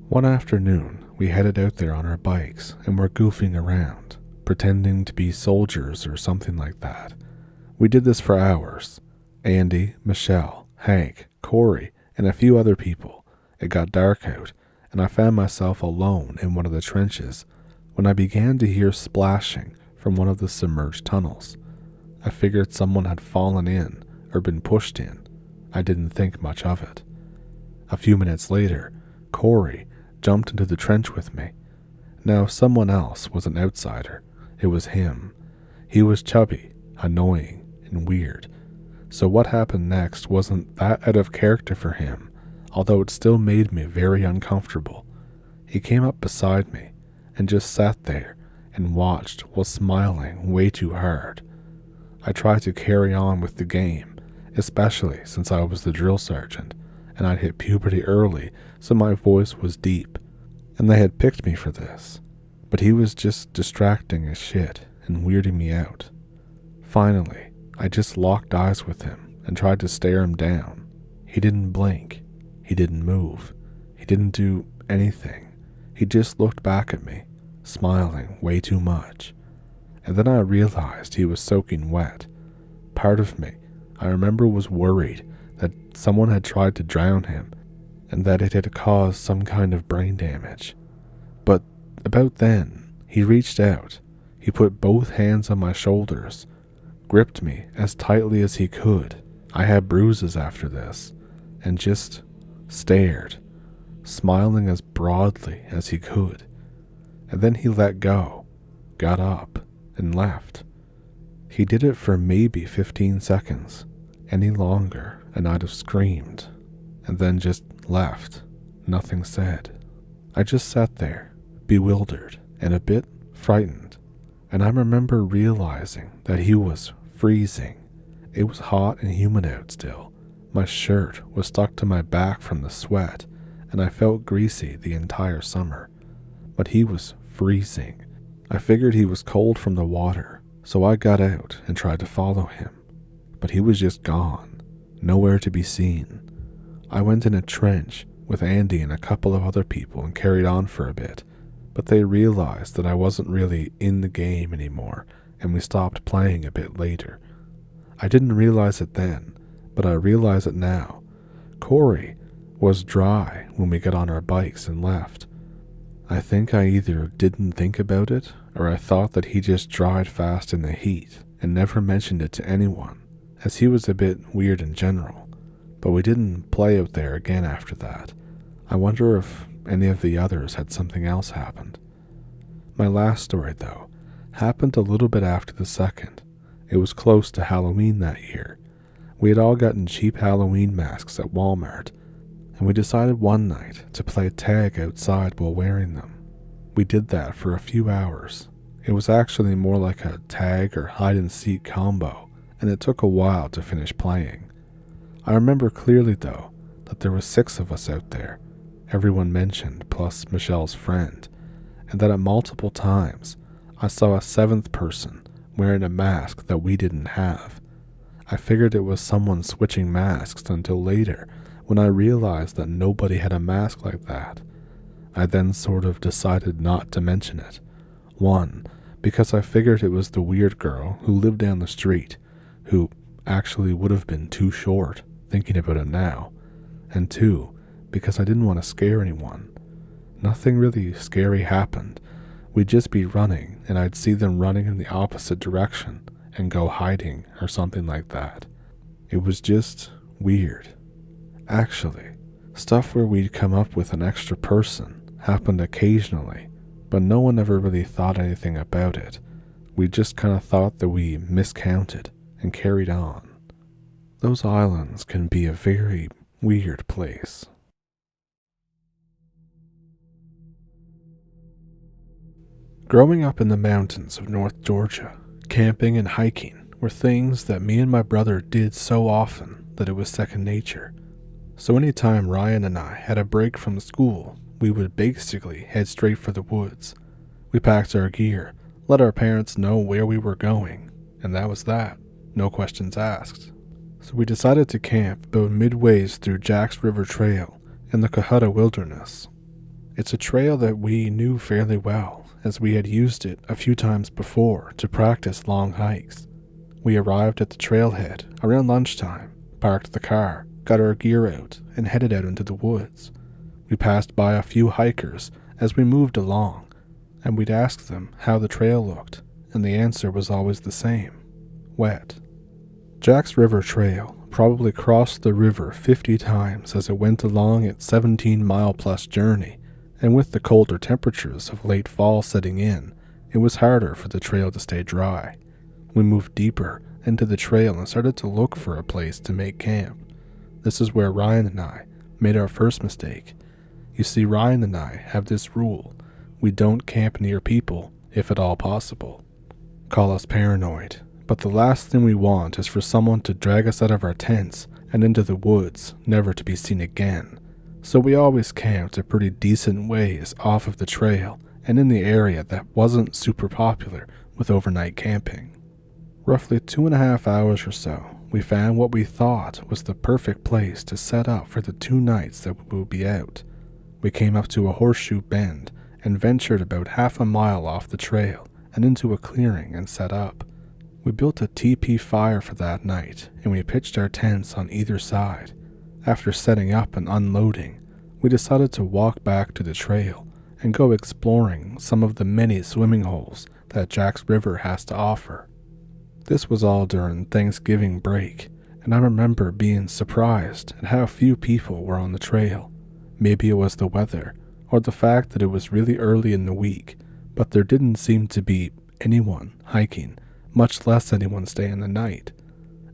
One afternoon, we headed out there on our bikes and were goofing around, pretending to be soldiers or something like that. We did this for hours. Andy, Michelle, Hank, Corey, and a few other people. It got dark out, and I found myself alone in one of the trenches when I began to hear splashing from one of the submerged tunnels. I figured someone had fallen in or been pushed in. I didn't think much of it. A few minutes later, Corey jumped into the trench with me. Now, someone else was an outsider. It was him. He was chubby, annoying, and weird. So what happened next wasn't that out of character for him, although it still made me very uncomfortable. He came up beside me and just sat there and watched while smiling way too hard. I tried to carry on with the game, especially since I was the drill sergeant, and I'd hit puberty early, so my voice was deep, and they had picked me for this. But he was just distracting as shit and weirding me out. Finally, I just locked eyes with him and tried to stare him down. He didn't blink. He didn't move. He didn't do anything. He just looked back at me, smiling way too much. And then I realized he was soaking wet. Part of me, I remember, was worried that someone had tried to drown him and that it had caused some kind of brain damage. But about then, he reached out. He put both hands on my shoulders, gripped me as tightly as he could. I had bruises after this, and just stared, smiling as broadly as he could. And then he let go, got up, and left. He did it for maybe 15 seconds. Any longer, and I'd have screamed, and then just left, nothing said. I just sat there, bewildered and a bit frightened, and I remember realizing that he was freezing. It was hot and humid out still. My shirt was stuck to my back from the sweat, and I felt greasy the entire summer. But he was freezing. I figured he was cold from the water, so I got out and tried to follow him. But he was just gone, nowhere to be seen. I went in a trench with Andy and a couple of other people and carried on for a bit, but they realized that I wasn't really in the game anymore, and we stopped playing a bit later. I didn't realize it then, but I realize it now. Corey was dry when we got on our bikes and left. I think I either didn't think about it, or I thought that he just dried fast in the heat and never mentioned it to anyone, as he was a bit weird in general, but we didn't play out there again after that. I wonder if any of the others had something else happened. My last story, though, happened a little bit after the second. It was close to Halloween that year. We had all gotten cheap Halloween masks at Walmart, and we decided one night to play tag outside while wearing them. We did that for a few hours. It was actually more like a tag or hide-and-seek combo, and it took a while to finish playing. I remember clearly, though, that there were 6 of us out there, everyone mentioned plus Michelle's friend, and that at multiple times I saw a 7th person wearing a mask that we didn't have. I figured it was someone switching masks until later, when I realized that nobody had a mask like that. I then sort of decided not to mention it. 1, because I figured it was the weird girl who lived down the street, who actually would have been too short, thinking about it now. And 2, because I didn't want to scare anyone. Nothing really scary happened. We'd just be running, and I'd see them running in the opposite direction and go hiding or something like that. It was just weird. Actually, stuff where we'd come up with an extra person happened occasionally, but no one ever really thought anything about it. We just kind of thought that we miscounted and carried on. Those islands can be a very weird place. Growing up in the mountains of North Georgia, camping and hiking were things that me and my brother did so often that it was second nature. So anytime Ryan and I had a break from school, we would basically head straight for the woods. We packed our gear, let our parents know where we were going, and that was that. No questions asked. So we decided to camp about midways through Jack's River Trail in the Cohutta Wilderness. It's a trail that we knew fairly well, as we had used it a few times before to practice long hikes. We arrived at the trailhead around lunchtime, parked the car, got our gear out, and headed out into the woods. We passed by a few hikers as we moved along, and we'd ask them how the trail looked, and the answer was always the same: wet. Jack's River Trail probably crossed the river 50 times as it went along its 17-mile-plus journey, and with the colder temperatures of late fall setting in, it was harder for the trail to stay dry. We moved deeper into the trail and started to look for a place to make camp. This is where Ryan and I made our first mistake. You see, Ryan and I have this rule: we don't camp near people, if at all possible. Call us paranoid, but the last thing we want is for someone to drag us out of our tents and into the woods, never to be seen again. So we always camped a pretty decent ways off of the trail and in the area that wasn't super popular with overnight camping. Roughly 2.5 hours or so, we found what we thought was the perfect place to set up for the 2 nights that we would be out. We came up to a horseshoe bend and ventured about half a mile off the trail and into a clearing and set up. We built a teepee fire for that night, and we pitched our tents on either side. After setting up and unloading, we decided to walk back to the trail and go exploring some of the many swimming holes that Jack's River has to offer. This was all during Thanksgiving break, and I remember being surprised at how few people were on the trail. Maybe it was the weather, or the fact that it was really early in the week, but there didn't seem to be anyone hiking, much less anyone staying the night.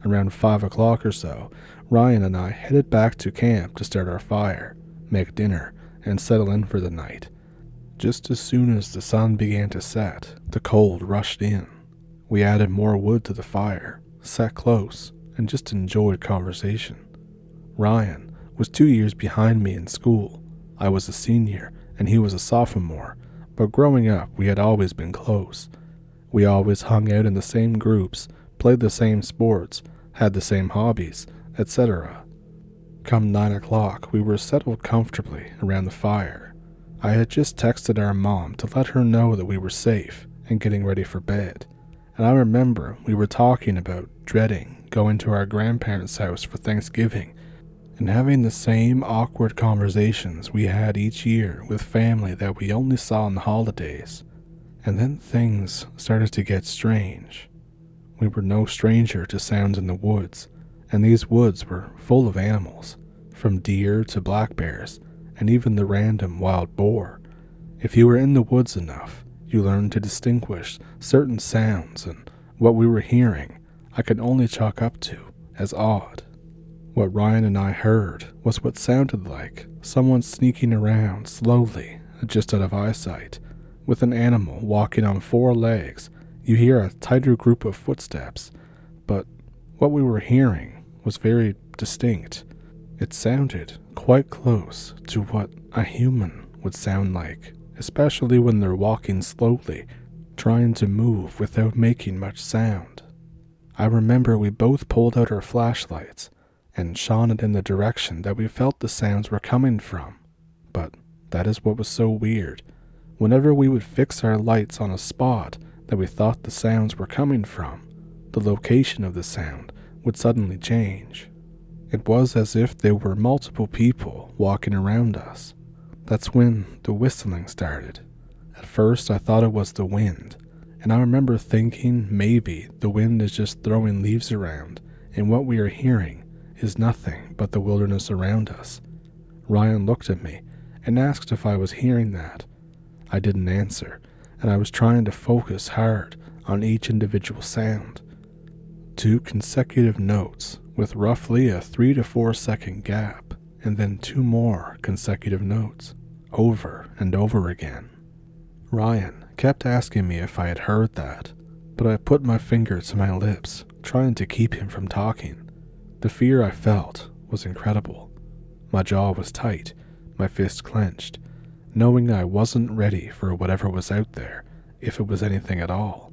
Around 5 o'clock or so, Ryan and I headed back to camp to start our fire, make dinner, and settle in for the night. Just as soon as the sun began to set, the cold rushed in. We added more wood to the fire, sat close, and just enjoyed conversation. Ryan was 2 years behind me in school. I was a senior, and he was a sophomore, but growing up we had always been close. We always hung out in the same groups, played the same sports, had the same hobbies, etc. Come 9 o'clock, we were settled comfortably around the fire. I had just texted our mom to let her know that we were safe and getting ready for bed, and I remember we were talking about dreading going to our grandparents' house for Thanksgiving and having the same awkward conversations we had each year with family that we only saw on the holidays. And then things started to get strange. We were no stranger to sounds in the woods, and these woods were full of animals, from deer to black bears, and even the random wild boar. If you were in the woods enough, you learned to distinguish certain sounds, and what we were hearing I could only chalk up to as odd. What Ryan and I heard was what sounded like someone sneaking around slowly, just out of eyesight. With an animal walking on 4 legs, you hear a tighter group of footsteps, but what we were hearing was very distinct. It sounded quite close to what a human would sound like, especially when they're walking slowly, trying to move without making much sound. I remember we both pulled out our flashlights and shone it in the direction that we felt the sounds were coming from. But that is what was so weird. Whenever we would fix our lights on a spot that we thought the sounds were coming from, the location of the sound would suddenly change. It was as if there were multiple people walking around us. That's when the whistling started. At first I thought it was the wind, and I remember thinking maybe the wind is just throwing leaves around, and what we are hearing is nothing but the wilderness around us. Ryan looked at me and asked if I was hearing that. I didn't answer, and I was trying to focus hard on each individual sound. 2 consecutive notes with roughly a 3 to 4 second gap, and then 2 more consecutive notes, over and over again. Ryan kept asking me if I had heard that, but I put my finger to my lips, trying to keep him from talking. The fear I felt was incredible. My jaw was tight, my fist clenched, knowing I wasn't ready for whatever was out there, if it was anything at all.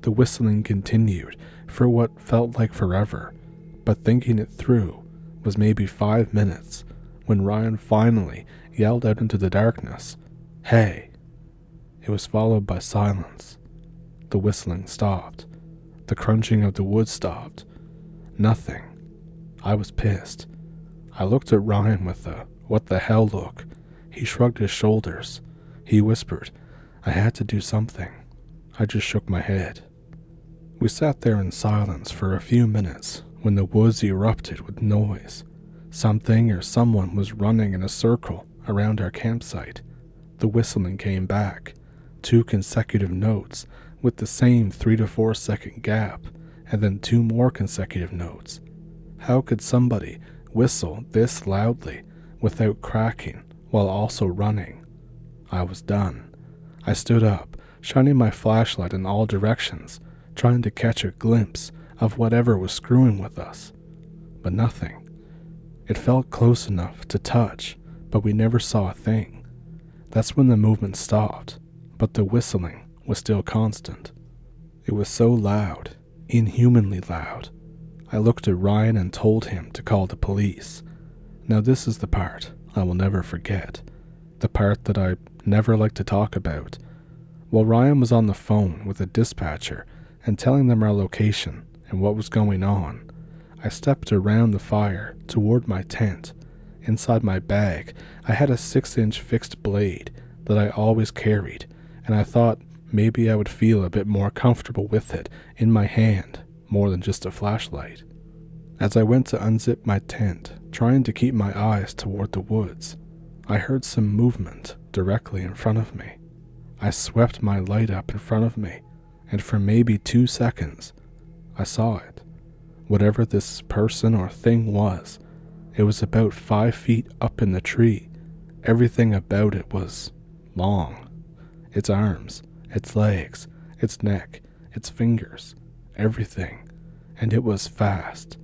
The whistling continued for what felt like forever, but thinking it through was maybe 5 minutes when Ryan finally yelled out into the darkness, "Hey!" It was followed by silence. The whistling stopped. The crunching of the wood stopped. Nothing. I was pissed. I looked at Ryan with a "what the hell" look. He shrugged his shoulders. He whispered, I had to do something. I just shook my head. We sat there in silence for a few minutes when the woods erupted with noise. Something or someone was running in a circle around our campsite. The whistling came back, 2 consecutive notes with the same 3 to 4 second gap, and then 2 more consecutive notes. How could somebody whistle this loudly without cracking while also running? I was done. I stood up, shining my flashlight in all directions, trying to catch a glimpse of whatever was screwing with us. But nothing. It felt close enough to touch, but we never saw a thing. That's when the movement stopped, but the whistling was still constant. It was so loud, inhumanly loud. I looked at Ryan and told him to call the police. Now this is the part I will never forget, the part that I never like to talk about. While Ryan was on the phone with a dispatcher and telling them our location and what was going on, I stepped around the fire toward my tent. Inside my bag, I had a 6-inch fixed blade that I always carried, and I thought maybe I would feel a bit more comfortable with it in my hand more than just a flashlight. As I went to unzip my tent, trying to keep my eyes toward the woods, I heard some movement directly in front of me. I swept my light up in front of me, and for maybe 2 seconds, I saw it. Whatever this person or thing was, it was about 5 feet up in the tree. Everything about it was long. Its arms, its legs, its neck, its fingers, everything. And it was fast.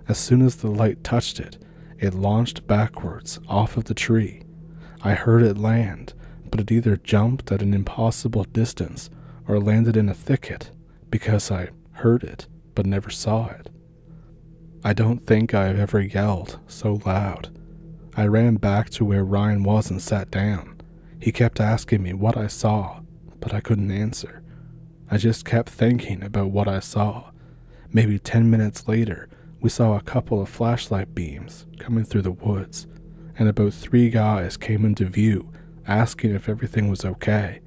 As soon as the light touched it, it launched backwards off of the tree. I heard it land, but it either jumped at an impossible distance or landed in a thicket, because I heard it but never saw it. I don't think I have ever yelled so loud. I ran back to where Ryan was and sat down. He kept asking me what I saw, but I couldn't answer. I just kept thinking about what I saw. Maybe 10 minutes later, We saw a couple of flashlight beams coming through the woods, and about 3 guys came into view asking if everything was okay.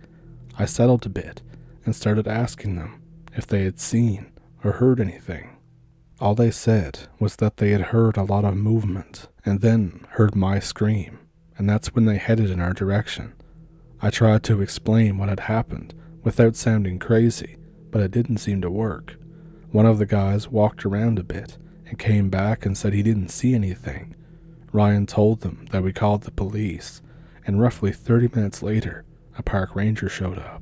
I settled a bit and started asking them if they had seen or heard anything. All they said was that they had heard a lot of movement and then heard my scream, and that's when they headed in our direction. I tried to explain what had happened without sounding crazy, but it didn't seem to work. One of the guys walked around a bit and came back and said he didn't see anything. Ryan told them that we called the police, and roughly 30 minutes later, a park ranger showed up.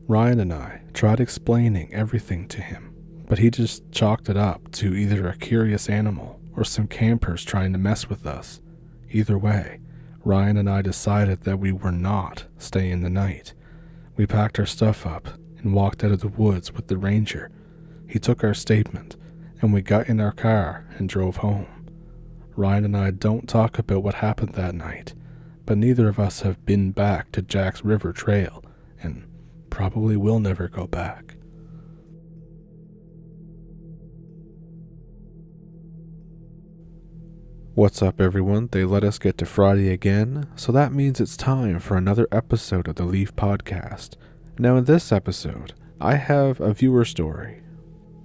Ryan and I tried explaining everything to him, but he just chalked it up to either a curious animal or some campers trying to mess with us. Either way, Ryan and I decided that we were not staying the night. We packed our stuff up and walked out of the woods with the ranger. He took our statement, and we got in our car and drove home. Ryan and I don't talk about what happened that night, but neither of us have been back to Jack's River Trail, and probably will never go back. What's up, everyone? They let us get to Friday again, so that means it's time for another episode of the Leaf Podcast. Now in this episode, I have a viewer story.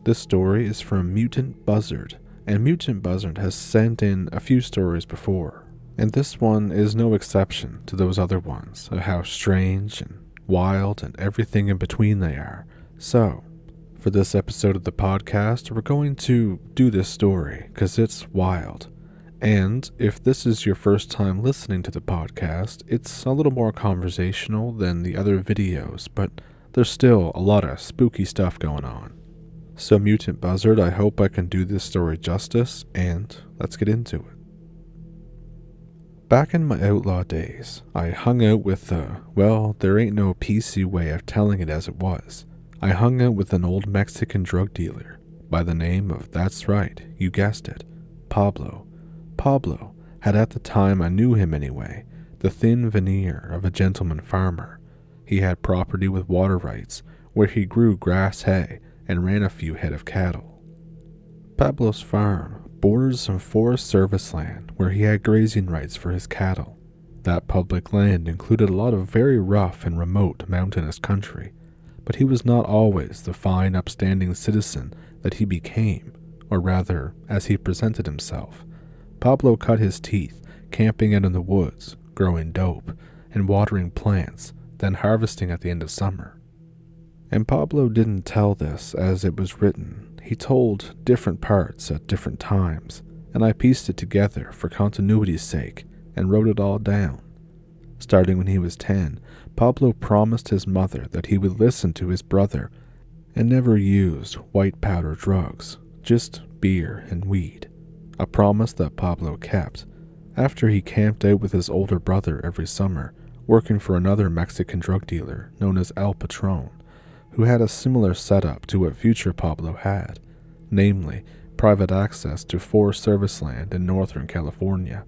This story is from Mutant Buzzard, and Mutant Buzzard has sent in a few stories before, and this one is no exception to those other ones of how strange and wild and everything in between they are. So, for this episode of the podcast, we're going to do this story because it's wild. And if this is your first time listening to the podcast, it's a little more conversational than the other videos, but there's still a lot of spooky stuff going on. So Mutant Buzzard, I hope I can do this story justice, and let's get into it. Back in my outlaw days, I hung out with there ain't no PC way of telling it as it was. I hung out with an old Mexican drug dealer by the name of, that's right, you guessed it, Pablo. Pablo had, at the time I knew him anyway, the thin veneer of a gentleman farmer. He had property with water rights, where he grew grass hay and ran a few head of cattle. Pablo's farm borders some Forest Service land where he had grazing rights for his cattle. That public land included a lot of very rough and remote mountainous country, but he was not always the fine, upstanding citizen that he became, or rather, as he presented himself. Pablo cut his teeth camping out in the woods, growing dope, and watering plants, then harvesting at the end of summer. And Pablo didn't tell this as it was written. He told different parts at different times, and I pieced it together for continuity's sake and wrote it all down. Starting when he was 10, Pablo promised his mother that he would listen to his brother and never use white powder drugs, just beer and weed. A promise that Pablo kept, after he camped out with his older brother every summer, working for another Mexican drug dealer known as El Patron, who had a similar setup to what future Pablo had, namely private access to Forest Service land in Northern California.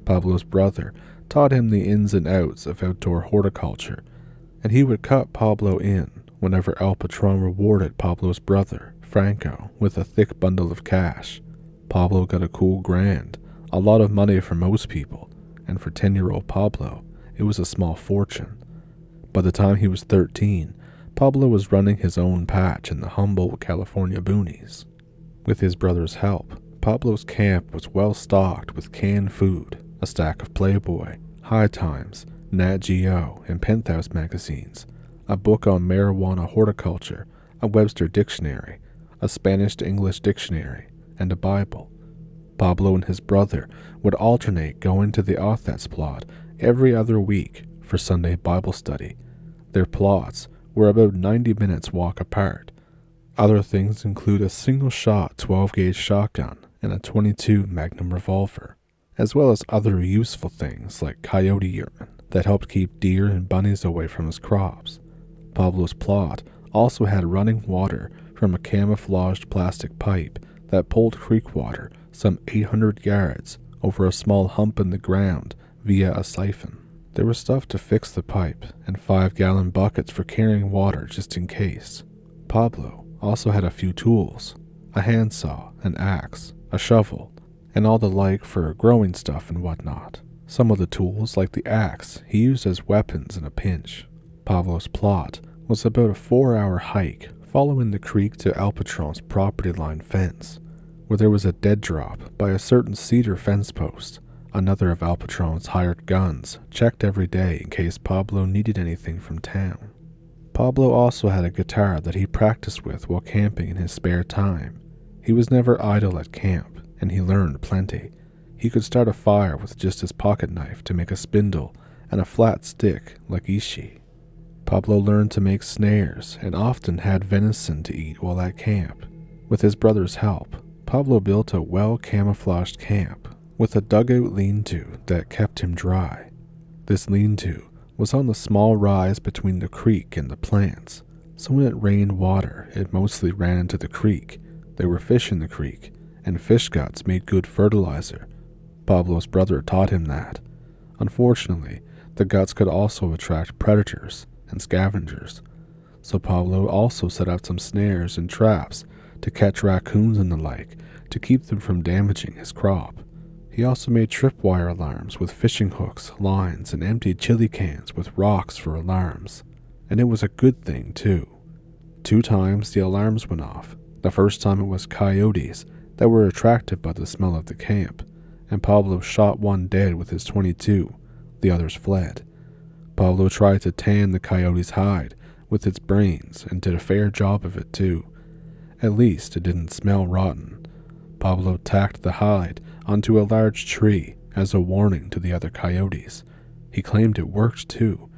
Pablo's brother taught him the ins and outs of outdoor horticulture, and he would cut Pablo in whenever El Patron rewarded Pablo's brother, Franco, with a thick bundle of cash. Pablo got a cool grand, a lot of money for most people, and for 10-year-old Pablo, it was a small fortune. By the time he was 13, Pablo was running his own patch in the Humboldt, California boonies. With his brother's help, Pablo's camp was well stocked with canned food, a stack of Playboy, High Times, Nat Geo, and Penthouse magazines, a book on marijuana horticulture, a Webster dictionary, a Spanish to English dictionary, and a Bible. Pablo and his brother would alternate going to the Authets plot every other week for Sunday Bible study. Their plots were about 90 minutes walk apart. Other things include a single-shot 12-gauge shotgun and a .22 Magnum revolver, as well as other useful things like coyote urine that helped keep deer and bunnies away from his crops. Pablo's plot also had running water from a camouflaged plastic pipe that pulled creek water some 800 yards over a small hump in the ground via a siphon. There was stuff to fix the pipe and 5-gallon buckets for carrying water just in case. Pablo also had a few tools, a handsaw, an axe, a shovel, and all the like for growing stuff and whatnot. Some of the tools, like the axe, he used as weapons in a pinch. Pablo's plot was about a 4-hour hike following the creek to Alpatron's property line fence, where there was a dead drop by a certain cedar fence post. Another of Alpatron's hired guns checked every day in case Pablo needed anything from town. Pablo also had a guitar that he practiced with while camping in his spare time. He was never idle at camp, and he learned plenty. He could start a fire with just his pocket knife to make a spindle and a flat stick like ishi. Pablo learned to make snares and often had venison to eat while at camp. With his brother's help, Pablo built a well-camouflaged camp with a dugout lean-to that kept him dry. This lean-to was on the small rise between the creek and the plants, so when it rained water, it mostly ran into the creek. There were fish in the creek, and fish guts made good fertilizer. Pablo's brother taught him that. Unfortunately, the guts could also attract predators and scavengers, so Pablo also set out some snares and traps to catch raccoons and the like to keep them from damaging his crop. He also made tripwire alarms with fishing hooks, lines, and emptied chili cans with rocks for alarms. And it was a good thing, too. 2 times the alarms went off. The first time it was coyotes that were attracted by the smell of the camp, and Pablo shot one dead with his .22. The others fled. Pablo tried to tan the coyote's hide with its brains and did a fair job of it, too. At least it didn't smell rotten. Pablo tacked the hide onto a large tree as a warning to the other coyotes. He claimed it worked too,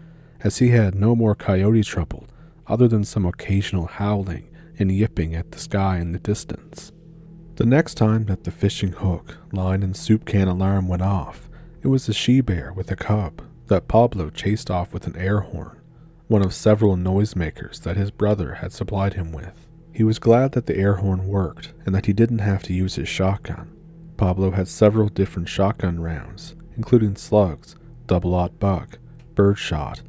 as he had no more coyote trouble other than some occasional howling and yipping at the sky in the distance. The next time that the fishing hook, line, and soup can alarm went off, it was a she-bear with a cub that Pablo chased off with an air horn, one of several noisemakers that his brother had supplied him with. He was glad that the air horn worked and that he didn't have to use his shotgun. Pablo had several different shotgun rounds, including slugs, double-aught buck, birdshot,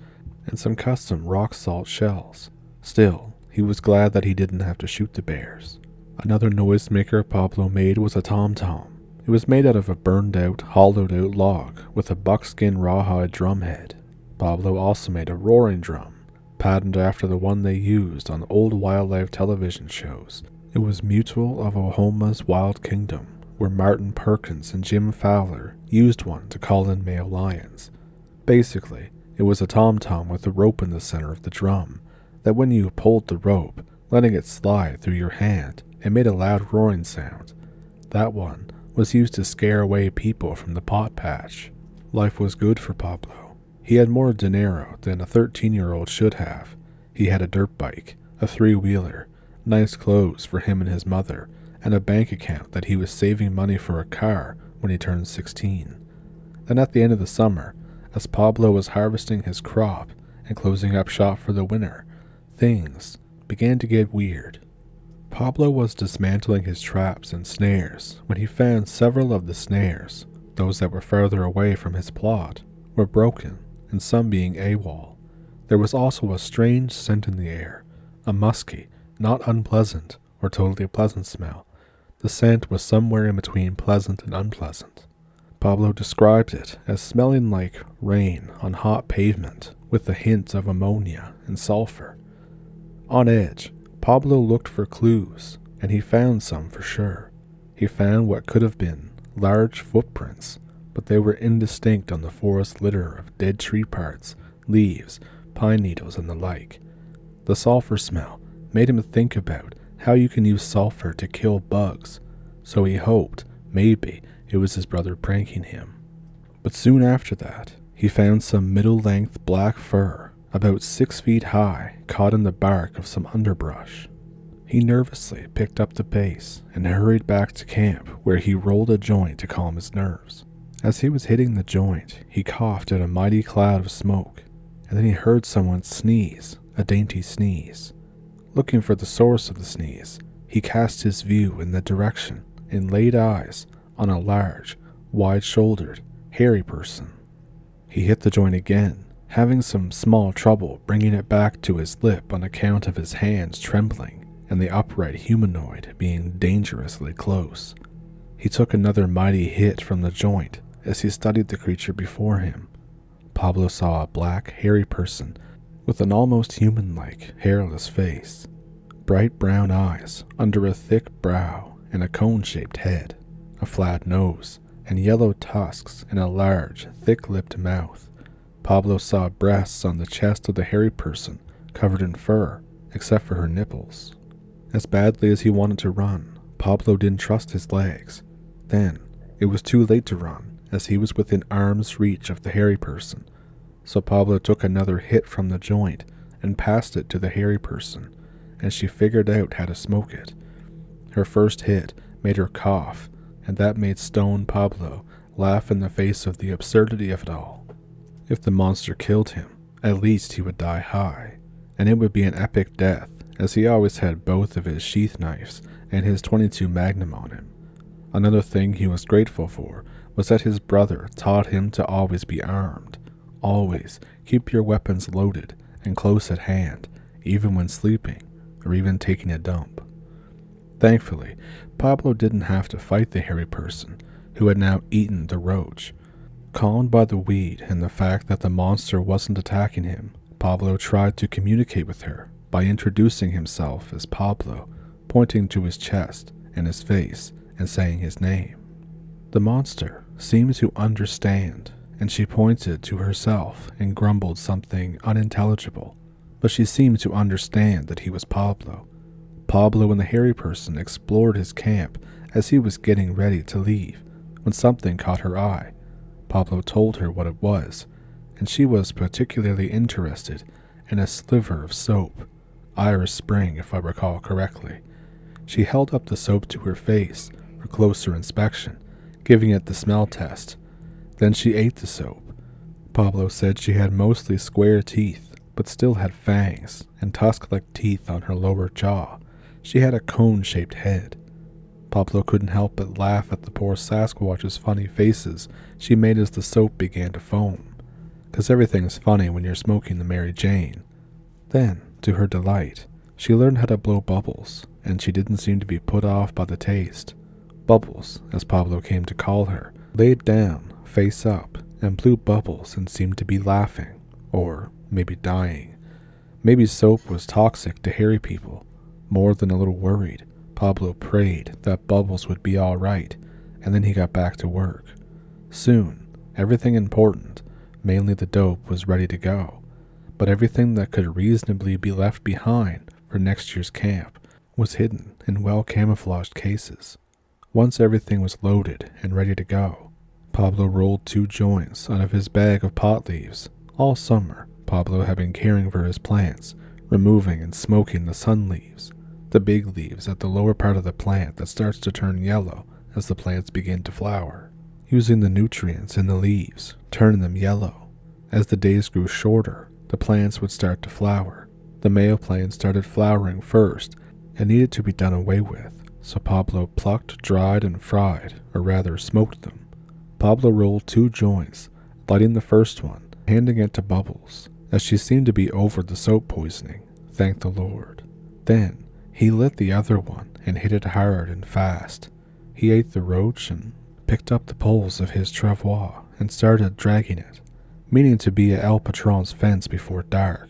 and some custom rock salt shells. Still, he was glad that he didn't have to shoot the bears. Another noisemaker Pablo made was a tom-tom. It was made out of a burned-out, hollowed-out log with a buckskin rawhide drumhead. Pablo also made a roaring drum, patterned after the one they used on old wildlife television shows. It was Mutual of Oklahoma's Wild Kingdom, where Martin Perkins and Jim Fowler used one to call in male lions. Basically, it was a tom-tom with a rope in the center of the drum, that when you pulled the rope, letting it slide through your hand, it made a loud roaring sound. That one was used to scare away people from the pot patch. Life was good for Pablo. He had more dinero than a 13-year-old should have. He had a dirt bike, a 3-wheeler, nice clothes for him and his mother, and a bank account that he was saving money for a car when he turned 16. Then at the end of the summer, as Pablo was harvesting his crop and closing up shop for the winter, things began to get weird. Pablo was dismantling his traps and snares when he found several of the snares, those that were further away from his plot, were broken, and some being AWOL. There was also a strange scent in the air, a musky, not unpleasant or totally pleasant smell. The scent was somewhere in between pleasant and unpleasant. Pablo described it as smelling like rain on hot pavement with a hint of ammonia and sulfur. On edge, Pablo looked for clues, and he found some for sure. He found what could have been large footprints, but they were indistinct on the forest litter of dead tree parts, leaves, pine needles, and the like. The sulfur smell made him think about how you can use sulfur to kill bugs, so he hoped maybe it was his brother pranking him. But soon after that, he found some middle-length black fur, about 6 feet high, caught in the bark of some underbrush. He nervously picked up the pace and hurried back to camp, where he rolled a joint to calm his nerves. As he was hitting the joint, he coughed out a mighty cloud of smoke, and then he heard someone sneeze, a dainty sneeze. Looking for the source of the sneeze, he cast his view in that direction and laid eyes on a large, wide-shouldered, hairy person. He hit the joint again, having some small trouble bringing it back to his lip on account of his hands trembling and the upright humanoid being dangerously close. He took another mighty hit from the joint as he studied the creature before him. Pablo saw a black, hairy person with an almost human-like, hairless face, bright brown eyes under a thick brow and a cone-shaped head, a flat nose, and yellow tusks in a large, thick-lipped mouth. Pablo saw breasts on the chest of the hairy person covered in fur, except for her nipples. As badly as he wanted to run, Pablo didn't trust his legs. Then, it was too late to run, as he was within arm's reach of the hairy person. So Pablo took another hit from the joint and passed it to the hairy person, and she figured out how to smoke it. Her first hit made her cough, and that made Stone Pablo laugh in the face of the absurdity of it all. If the monster killed him, at least he would die high, and it would be an epic death, as he always had both of his sheath knives and his .22 Magnum on him. Another thing he was grateful for was that his brother taught him to always be armed. Always keep your weapons loaded and close at hand, even when sleeping or even taking a dump. Thankfully, Pablo didn't have to fight the hairy person, who had now eaten the roach. Calmed by the weed and the fact that the monster wasn't attacking him, Pablo tried to communicate with her by introducing himself as Pablo, pointing to his chest and his face and saying his name. The monster seemed to understand, and she pointed to herself and grumbled something unintelligible, but she seemed to understand that he was Pablo. Pablo and the hairy person explored his camp as he was getting ready to leave when something caught her eye. Pablo told her what it was, and she was particularly interested in a sliver of soap, Irish Spring if I recall correctly. She held up the soap to her face for closer inspection, giving it the smell test. Then she ate the soap. Pablo said she had mostly square teeth, but still had fangs and tusk-like teeth on her lower jaw. She had a cone-shaped head. Pablo couldn't help but laugh at the poor Sasquatch's funny faces she made as the soap began to foam, 'cause everything's funny when you're smoking the Mary Jane. Then, to her delight, she learned how to blow bubbles, and she didn't seem to be put off by the taste. Bubbles, as Pablo came to call her, laid down, face up, and blew bubbles and seemed to be laughing, or maybe dying. Maybe soap was toxic to hairy people. More than a little worried, Pablo prayed that Bubbles would be all right, and then he got back to work. Soon, everything important, mainly the dope, was ready to go, but everything that could reasonably be left behind for next year's camp was hidden in well-camouflaged cases. Once everything was loaded and ready to go, Pablo rolled 2 joints out of his bag of pot leaves. All summer, Pablo had been caring for his plants, removing and smoking the sun leaves, the big leaves at the lower part of the plant that starts to turn yellow as the plants begin to flower, using the nutrients in the leaves, turning them yellow. As the days grew shorter, the plants would start to flower. The male plants started flowering first and needed to be done away with, so Pablo plucked, dried, and fried, or rather smoked them. Pablo rolled 2 joints, lighting the first one, handing it to Bubbles, as she seemed to be over the soap poisoning, thank the Lord. Then, he lit the other one and hit it hard and fast. He ate the roach and picked up the poles of his travois and started dragging it, meaning to be at El Patron's fence before dark.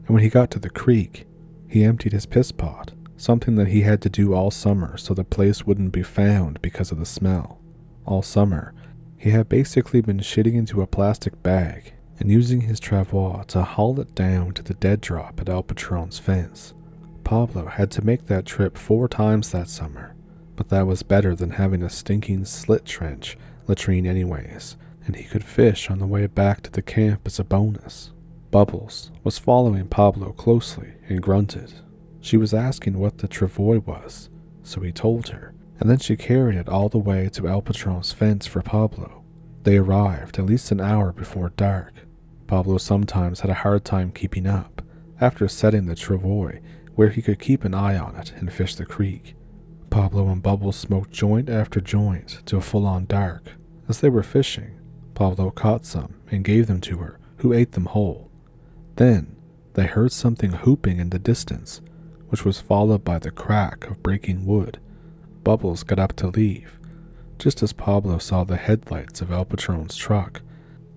And when he got to the creek, he emptied his piss pot, something that he had to do all summer so the place wouldn't be found because of the smell. All summer, he had basically been shitting into a plastic bag and using his travois to haul it down to the dead drop at El Patron's fence. Pablo had to make that trip 4 times that summer, but that was better than having a stinking slit trench latrine anyways, and he could fish on the way back to the camp as a bonus. Bubbles was following Pablo closely and grunted. She was asking what the travois was, so he told her, and then she carried it all the way to El Patron's fence for Pablo. They arrived at least an hour before dark. Pablo sometimes had a hard time keeping up after setting the travois where he could keep an eye on it and fish the creek. Pablo and Bubbles smoked joint after joint till full-on dark. As they were fishing, Pablo caught some and gave them to her, who ate them whole. Then they heard something hooping in the distance, which was followed by the crack of breaking wood. Bubbles got up to leave. just as Pablo saw the headlights of El Patron's truck.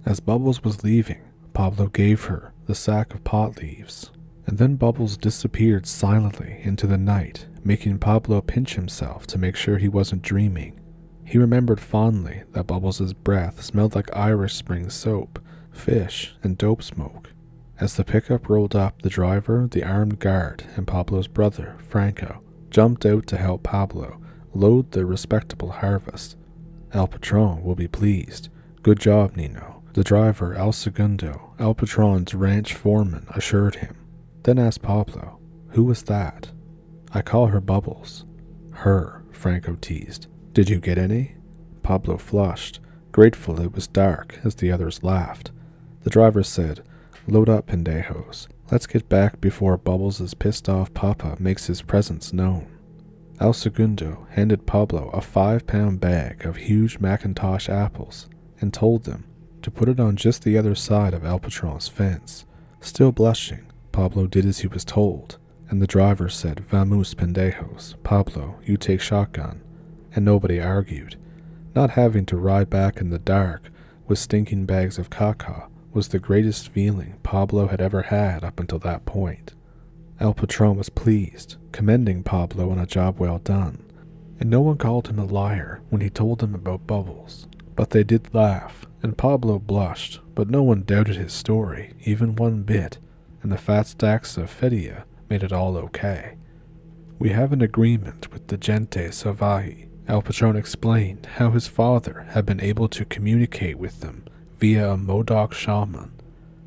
As Bubbles was leaving, Pablo gave her the sack of pot leaves, and then Bubbles disappeared silently into the night, making Pablo pinch himself to make sure he wasn't dreaming. He remembered fondly that Bubbles' breath smelled like Irish Spring soap, fish, and dope smoke. As the pickup rolled up, the driver, the armed guard, and Pablo's brother, Franco, jumped out to help Pablo load the respectable harvest. El Patron will be pleased. Good job, Nino. The driver, El Segundo, El Patron's ranch foreman, assured him. Then asked Pablo, who was that? I call her Bubbles. Her, Franco teased. Did you get any? Pablo flushed, grateful it was dark as the others laughed. The driver said, load up, pendejos. Let's get back before Bubbles' pissed-off papa makes his presence known. El Segundo handed Pablo a 5-pound bag of huge Macintosh apples and told them to put it on just the other side of El Patron's fence. Still blushing, Pablo did as he was told, and the driver said, Vamos, pendejos. Pablo, you take shotgun. And nobody argued. Not having to ride back in the dark with stinking bags of caca was the greatest feeling Pablo had ever had up until that point. El Patron was pleased, commending Pablo on a job well done, and no one called him a liar when he told them about Bubbles. But they did laugh, and Pablo blushed, but no one doubted his story, even one bit, and the fat stacks of fedia made it all okay. We have an agreement with the gente salvaje. El Patron explained how his father had been able to communicate with them via a Modoc shaman.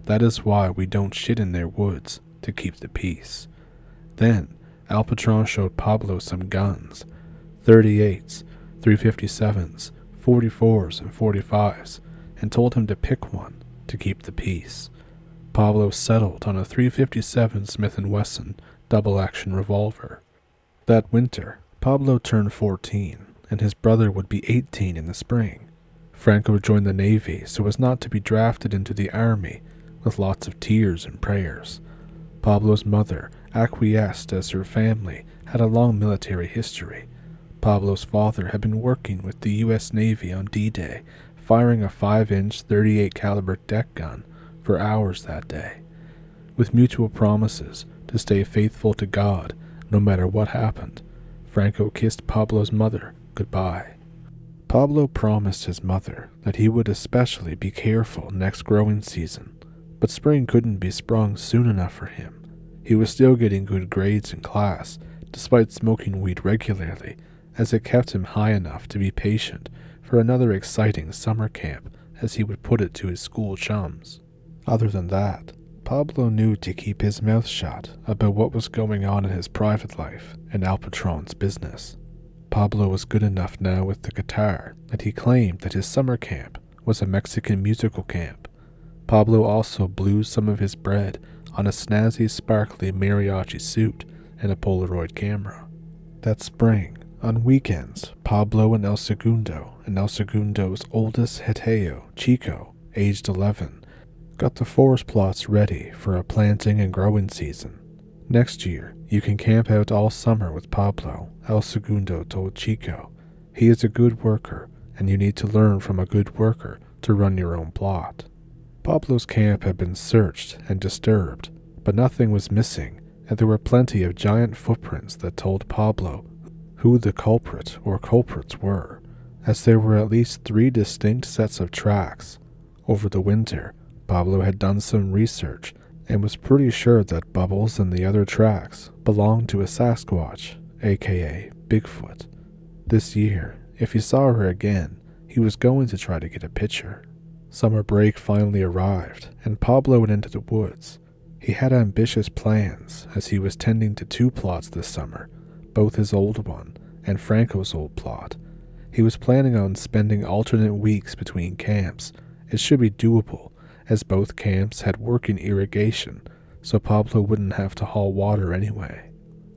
That is why we don't shit in their woods, to keep the peace. Then, El Patron showed Pablo some guns, 38s, 357s, 44s, and 45s, and told him to pick one to keep the peace. Pablo settled on a 357 Smith & Wesson double-action revolver. That winter, Pablo turned 14, and his brother would be 18 in the spring. Franco joined the Navy so as not to be drafted into the Army with lots of tears and prayers. Pablo's mother acquiesced as her family had a long military history. Pablo's father had been working with the U.S. Navy on D-Day, firing a 5-inch 38 caliber deck gun for hours that day. With mutual promises to stay faithful to God no matter what happened, Franco kissed Pablo's mother goodbye. Pablo promised his mother that he would especially be careful next growing season, but spring couldn't be sprung soon enough for him. He was still getting good grades in class, despite smoking weed regularly, as it kept him high enough to be patient for another exciting summer camp, as he would put it to his school chums. Other than that, Pablo knew to keep his mouth shut about what was going on in his private life and El Patron's business. Pablo was good enough now with the guitar that he claimed that his summer camp was a Mexican musical camp. Pablo also blew some of his bread on a snazzy, sparkly mariachi suit and a Polaroid camera. That spring, on weekends, Pablo and El Segundo's oldest heteo, Chico, aged 11, got the forest plots ready for a planting and growing season. Next year, you can camp out all summer with Pablo, El Segundo told Chico. He is a good worker, and you need to learn from a good worker to run your own plot. Pablo's camp had been searched and disturbed, but nothing was missing, and there were plenty of giant footprints that told Pablo who the culprit or culprits were, as there were at least 3 distinct sets of tracks. Over the winter, Pablo had done some research and was pretty sure that Bubbles and the other tracks belonged to a Sasquatch, aka Bigfoot. This year, if he saw her again, he was going to try to get a picture. Summer break finally arrived, and Pablo went into the woods. He had ambitious plans, as he was tending to 2 plots this summer, both his old one and Franco's old plot. He was planning on spending alternate weeks between camps. It should be doable, as both camps had working irrigation, so Pablo wouldn't have to haul water anyway.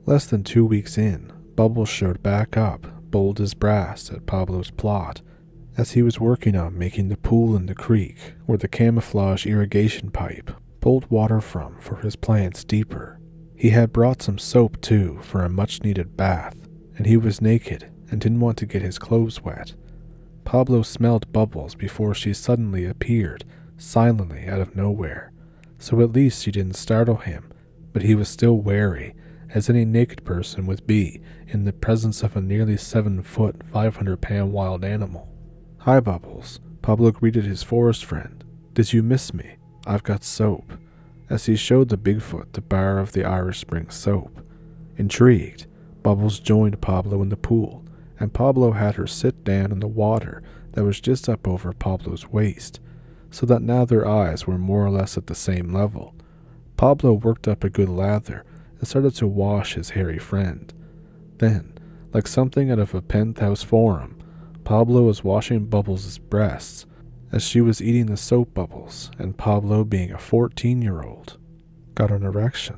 Less than 2 weeks in, Bubbles showed back up, bold as brass, at Pablo's plot, as he was working on making the pool in the creek where the camouflage irrigation pipe pulled water from for his plants deeper. He had brought some soap too for a much-needed bath, and he was naked and didn't want to get his clothes wet. Pablo smelled Bubbles before she suddenly appeared, silently out of nowhere, so at least she didn't startle him, but he was still wary, as any naked person would be in the presence of a nearly 7-foot, 500-pound wild animal. "Hi, Bubbles," Pablo greeted his forest friend. "Did you miss me? I've got soap," as he showed the Bigfoot the bar of the Irish Spring soap. Intrigued, Bubbles joined Pablo in the pool, and Pablo had her sit down in the water that was just up over Pablo's waist, so that now their eyes were more or less at the same level. Pablo worked up a good lather and started to wash his hairy friend. Then, like something out of a penthouse forum, Pablo was washing Bubbles' breasts as she was eating the soap bubbles, and Pablo, being a 14-year-old, got an erection.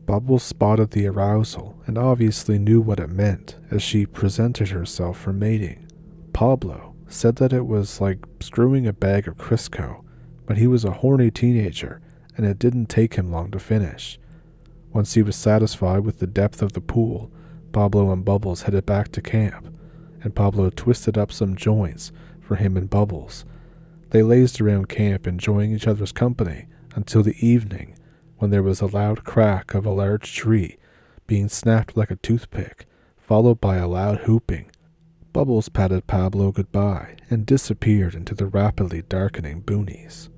Bubbles spotted the arousal and obviously knew what it meant as she presented herself for mating. Pablo said that it was like screwing a bag of Crisco, but he was a horny teenager and it didn't take him long to finish. Once he was satisfied with the depth of the pool, Pablo and Bubbles headed back to camp, and Pablo twisted up some joints for him and Bubbles. They lazed around camp enjoying each other's company until the evening, when there was a loud crack of a large tree being snapped like a toothpick, followed by a loud whooping. Bubbles patted Pablo goodbye and disappeared into the rapidly darkening boonies.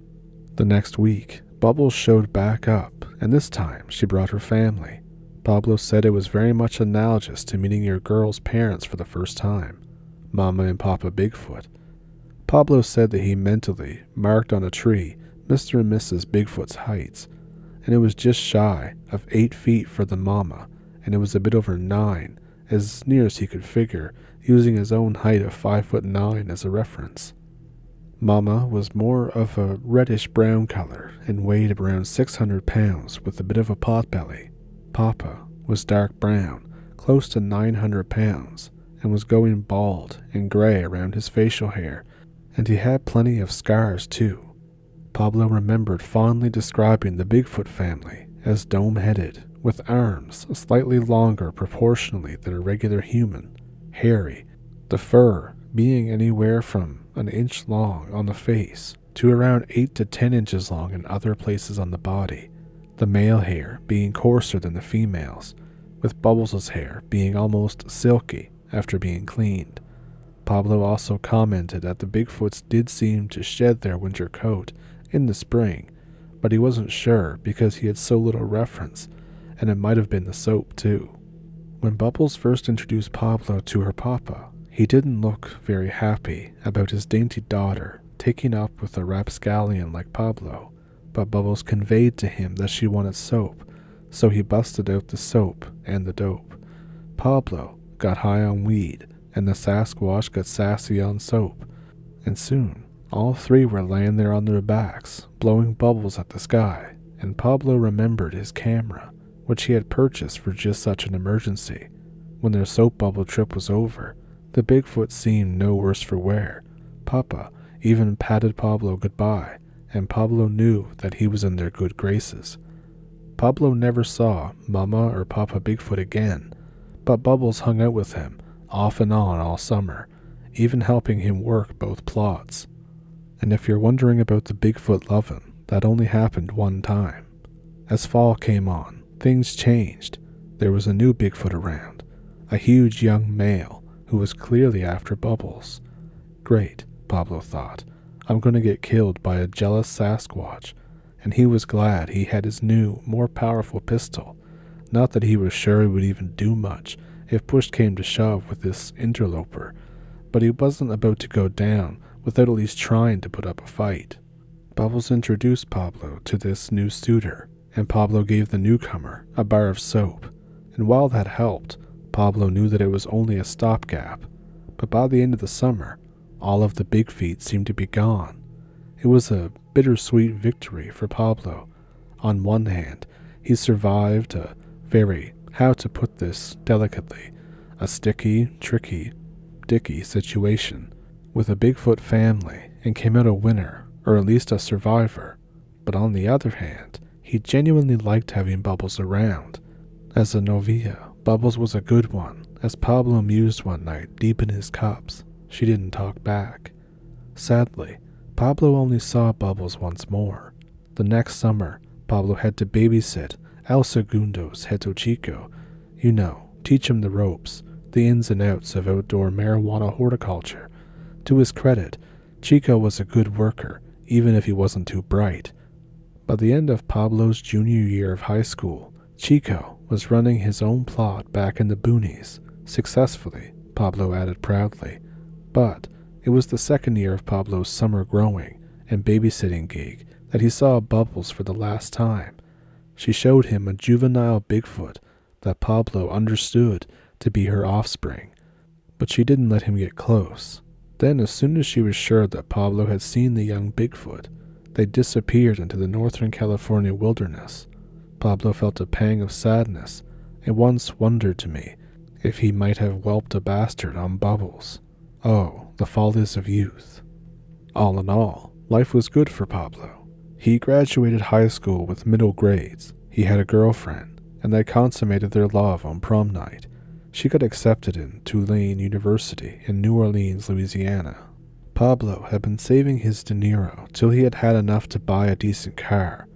The next week, Bubbles showed back up, and this time she brought her family. Pablo said it was very much analogous to meeting your girl's parents for the first time, Mama and Papa Bigfoot. Pablo said that he mentally marked on a tree Mr. and Mrs. Bigfoot's heights, and it was just shy of 8 feet for the mama, and it was a bit over 9, as near as he could figure, using his own height of 5'9" as a reference. Mama was more of a reddish-brown color and weighed around 600 pounds with a bit of a potbelly. Papa was dark brown, close to 900 pounds, and was going bald and gray around his facial hair, and he had plenty of scars too. Pablo remembered fondly describing the Bigfoot family as dome-headed, with arms slightly longer proportionally than a regular human, hairy, the fur being anywhere from an inch long on the face to around 8 to 10 inches long in other places on the body, the male hair being coarser than the female's, with Bubbles' hair being almost silky after being cleaned. Pablo also commented that the Bigfoots did seem to shed their winter coat in the spring, but he wasn't sure because he had so little reference, and it might have been the soap too. When Bubbles first introduced Pablo to her papa, he didn't look very happy about his dainty daughter taking up with a rapscallion like Pablo, but Bubbles conveyed to him that she wanted soap, so he busted out the soap and the dope. Pablo got high on weed, and the Sasquatch got sassy on soap, and soon all three were laying there on their backs, blowing bubbles at the sky, and Pablo remembered his camera, which he had purchased for just such an emergency. When their soap bubble trip was over, the Bigfoot seemed no worse for wear. Papa even patted Pablo goodbye, and Pablo knew that he was in their good graces. Pablo never saw Mama or Papa Bigfoot again, but Bubbles hung out with him off and on all summer, even helping him work both plots. And if you're wondering about the Bigfoot lovin', that only happened one time. As fall came on, things changed. There was a new Bigfoot around, a huge young male who was clearly after Bubbles. Great, Pablo thought. I'm going to get killed by a jealous Sasquatch, and he was glad he had his new, more powerful pistol. Not that he was sure it would even do much if push came to shove with this interloper, but he wasn't about to go down without at least trying to put up a fight. Bubbles introduced Pablo to this new suitor, and Pablo gave the newcomer a bar of soap, and while that helped, Pablo knew that it was only a stopgap. But by the end of the summer, all of the big feet seemed to be gone. It was a bittersweet victory for Pablo. On one hand, he survived a very, how to put this delicately, a sticky, tricky, dicky situation with a Bigfoot family and came out a winner, or at least a survivor. But on the other hand, he genuinely liked having Bubbles around. As a novia, Bubbles was a good one, as Pablo mused one night deep in his cups. She didn't talk back. Sadly, Pablo only saw Bubbles once more. The next summer, Pablo had to babysit El Segundo's Heto Chico. Teach him the ropes, the ins and outs of outdoor marijuana horticulture. To his credit, Chico was a good worker, even if he wasn't too bright. By the end of Pablo's junior year of high school, Chico was running his own plot back in the boonies, successfully, Pablo added proudly. But it was the second year of Pablo's summer growing and babysitting gig that he saw Bubbles for the last time. She showed him a juvenile Bigfoot that Pablo understood to be her offspring, but she didn't let him get close. Then, as soon as she was sure that Pablo had seen the young Bigfoot, they disappeared into the northern California wilderness. Pablo felt a pang of sadness and once wondered to me if he might have whelped a bastard on Bubbles. Oh, the follies of youth. All in all, life was good for Pablo. He graduated high school with middle grades, he had a girlfriend, and they consummated their love on prom night. She got accepted in Tulane University in New Orleans, Louisiana. Pablo had been saving his dinero till he had had enough to buy a decent car,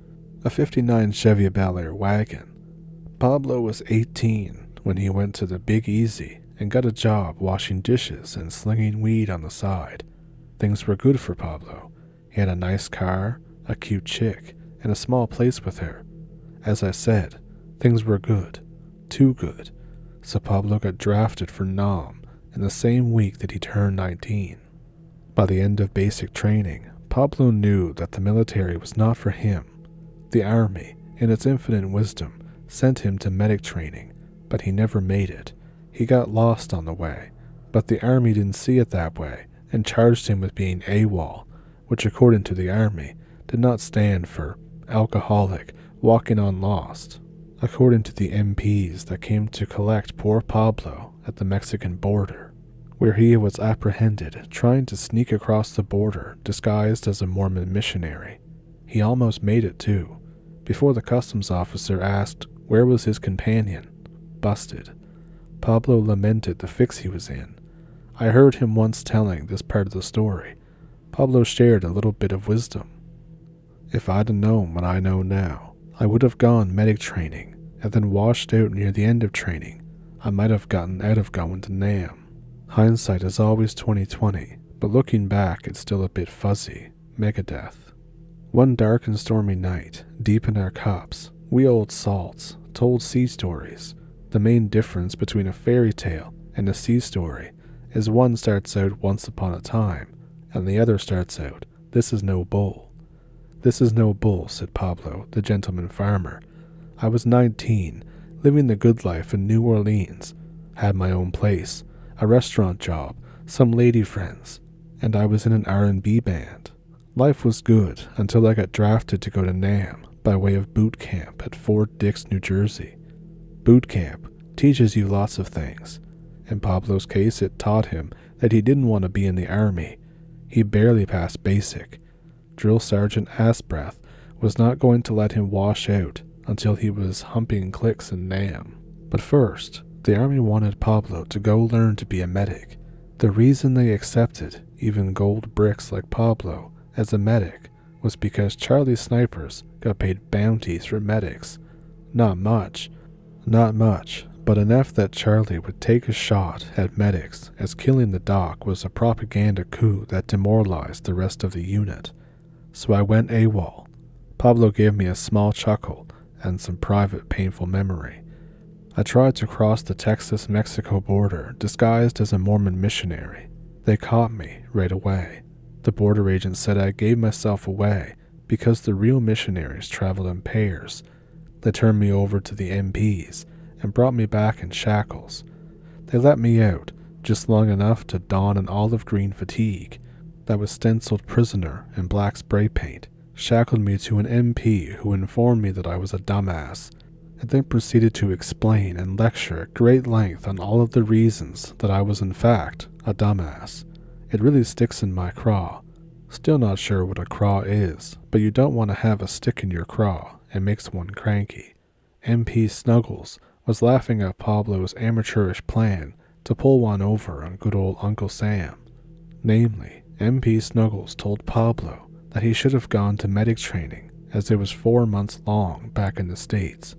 a '59 Chevy Bel Air wagon. Pablo was 18 when he went to the Big Easy and got a job washing dishes and slinging weed on the side. Things were good for Pablo. He had a nice car, a cute chick, and a small place with her. As I said, things were good. Too good. So Pablo got drafted for Nam in the same week that he turned 19. By the end of basic training, Pablo knew that the military was not for him. The Army, in its infinite wisdom, sent him to medic training, but he never made it. He got lost on the way, but the Army didn't see it that way and charged him with being AWOL, which according to the Army did not stand for alcoholic walking on lost. According to the MPs that came to collect poor Pablo at the Mexican border, where he was apprehended trying to sneak across the border disguised as a Mormon missionary. He almost made it too, before the customs officer asked where was his companion. Busted. Pablo lamented the fix he was in. I heard him once telling this part of the story. Pablo shared a little bit of wisdom. If I'd have known what I know now, I would have gone medic training, and then washed out near the end of training. I might have gotten out of going to NAM. Hindsight is always 20/20, but looking back it's still a bit fuzzy. Megadeth. One dark and stormy night, deep in our cups, we old salts told sea stories. The main difference between a fairy tale and a sea story is one starts out once upon a time, and the other starts out, this is no bull. This is no bull, said Pablo, the gentleman farmer. I was 19, living the good life in New Orleans, had my own place, a restaurant job, some lady friends, and I was in an R&B band. Life was good until I got drafted to go to NAM by way of boot camp at Fort Dix, New Jersey. Boot camp teaches you lots of things. In Pablo's case, it taught him that he didn't want to be in the army. He barely passed basic. Drill Sergeant Assbreath was not going to let him wash out until he was humping clicks in NAM. But first, the Army wanted Pablo to go learn to be a medic. The reason they accepted even gold bricks like Pablo as a medic was because Charlie snipers got paid bounties for medics. Not much, but enough that Charlie would take a shot at medics as killing the doc was a propaganda coup that demoralized the rest of the unit. So I went AWOL. Pablo gave me a small chuckle and some private painful memory. I tried to cross the Texas-Mexico border disguised as a Mormon missionary. They caught me right away. The border agent said I gave myself away because the real missionaries traveled in pairs. They turned me over to the MPs and brought me back in shackles. They let me out just long enough to don an olive green fatigue that was stenciled prisoner in black spray paint, shackled me to an MP who informed me that I was a dumbass, and then proceeded to explain and lecture at great length on all of the reasons that I was in fact a dumbass. It really sticks in my craw. Still not sure what a craw is, but you don't want to have a stick in your craw. It makes one cranky. MP Snuggles was laughing at Pablo's amateurish plan to pull one over on good old Uncle Sam. Namely, MP Snuggles told Pablo that he should have gone to medic training as it was 4 months long back in the States.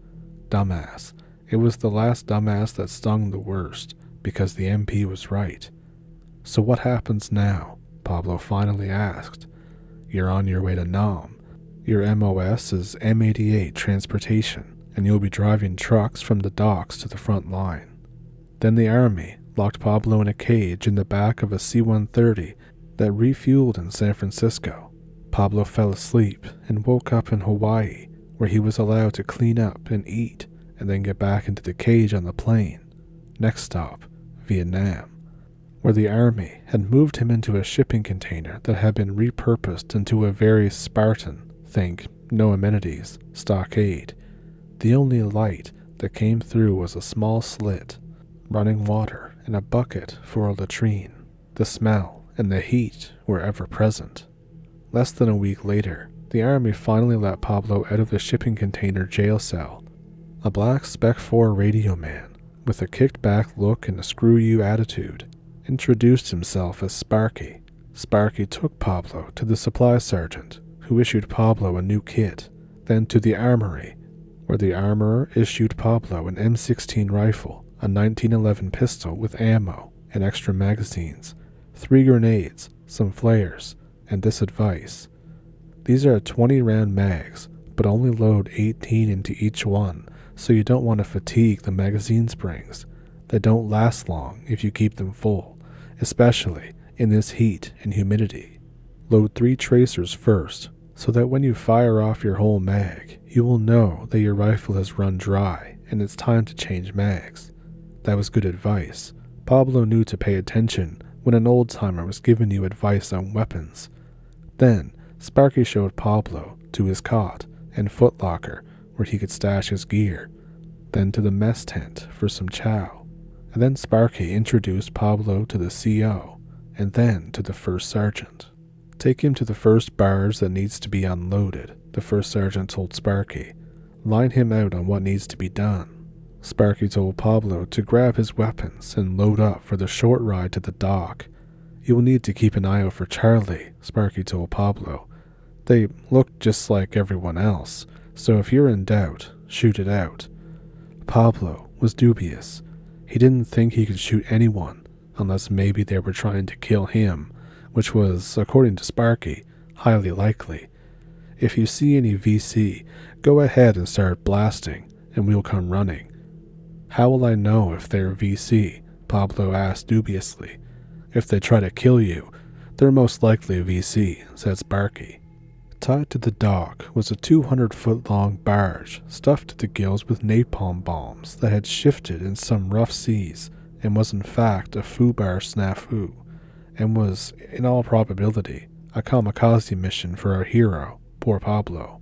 Dumbass. It was the last dumbass that stung the worst because the MP was right. So what happens now? Pablo finally asked. You're on your way to Nam. Your MOS is M88 transportation, and you'll be driving trucks from the docks to the front line. Then the army locked Pablo in a cage in the back of a C-130 that refueled in San Francisco. Pablo fell asleep and woke up in Hawaii, where he was allowed to clean up and eat, and then get back into the cage on the plane. Next stop, Vietnam, where the army had moved him into a shipping container that had been repurposed into a very Spartan, think no amenities, stockade. The only light that came through was a small slit, running water, and a bucket for a latrine. The smell and the heat were ever present. Less than a week later, the army finally let Pablo out of the shipping container jail cell. A black Spec 4 radio man, with a kicked-back look and a screw-you attitude, introduced himself as Sparky. Sparky took Pablo to the supply sergeant, who issued Pablo a new kit, then to the armory, where the armorer issued Pablo an M16 rifle, a 1911 pistol with ammo and extra magazines, 3 grenades, some flares, and this advice. These are 20-round mags, but only load 18 into each one, so you don't want to fatigue the magazine springs. They don't last long if you keep them full, especially in this heat and humidity. Load 3 tracers first, so that when you fire off your whole mag, you will know that your rifle has run dry and it's time to change mags. That was good advice. Pablo knew to pay attention when an old-timer was giving you advice on weapons. Then, Sparky showed Pablo to his cot and footlocker where he could stash his gear, then to the mess tent for some chow, and then Sparky introduced Pablo to the CO, and then to the first sergeant. Take him to the first barge that needs to be unloaded, the first sergeant told Sparky. Line him out on what needs to be done. Sparky told Pablo to grab his weapons and load up for the short ride to the dock. You will need to keep an eye out for Charlie, Sparky told Pablo. They look just like everyone else, so if you're in doubt, shoot it out. Pablo was dubious. He didn't think he could shoot anyone, unless maybe they were trying to kill him, which was, according to Sparky, highly likely. If you see any VC, go ahead and start blasting, and we'll come running. How will I know if they're VC? Pablo asked dubiously. If they try to kill you, they're most likely VC, said Sparky. Tied to the dock was a 200-foot-long barge stuffed to the gills with napalm bombs that had shifted in some rough seas and was in fact a foobar snafu, and was, in all probability, a kamikaze mission for our hero, poor Pablo.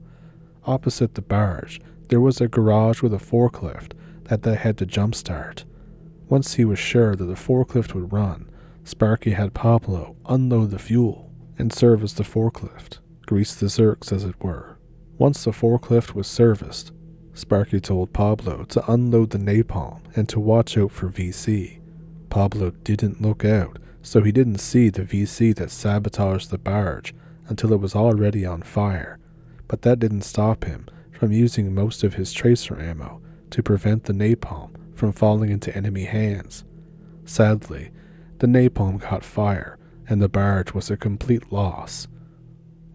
Opposite the barge, there was a garage with a forklift that they had to jumpstart. Once he was sure that the forklift would run, Sparky had Pablo unload the fuel and service the forklift, grease the zerks as it were. Once the forklift was serviced, Sparky told Pablo to unload the napalm and to watch out for VC. Pablo didn't look out, so he didn't see the VC that sabotaged the barge until it was already on fire, but that didn't stop him from using most of his tracer ammo to prevent the napalm from falling into enemy hands. Sadly, the napalm caught fire, and the barge was a complete loss.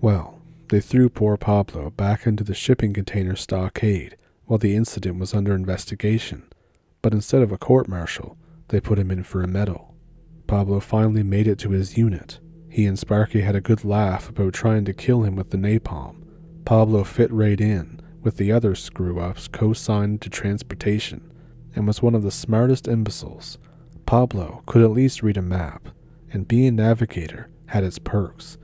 Well, they threw poor Pablo back into the shipping container stockade while the incident was under investigation, but instead of a court-martial, they put him in for a medal. Pablo finally made it to his unit. He and Sparky had a good laugh about trying to kill him with the napalm. Pablo fit right in, with the other screw-ups co-signed to transportation, and was one of the smartest imbeciles. Pablo could at least read a map, and being a navigator had its perks,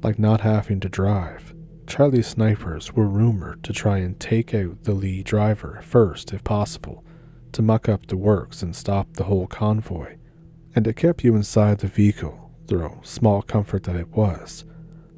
like not having to drive. Charlie snipers were rumored to try and take out the lead driver first if possible, to muck up the works and stop the whole convoy, and it kept you inside the vehicle, though small comfort that it was.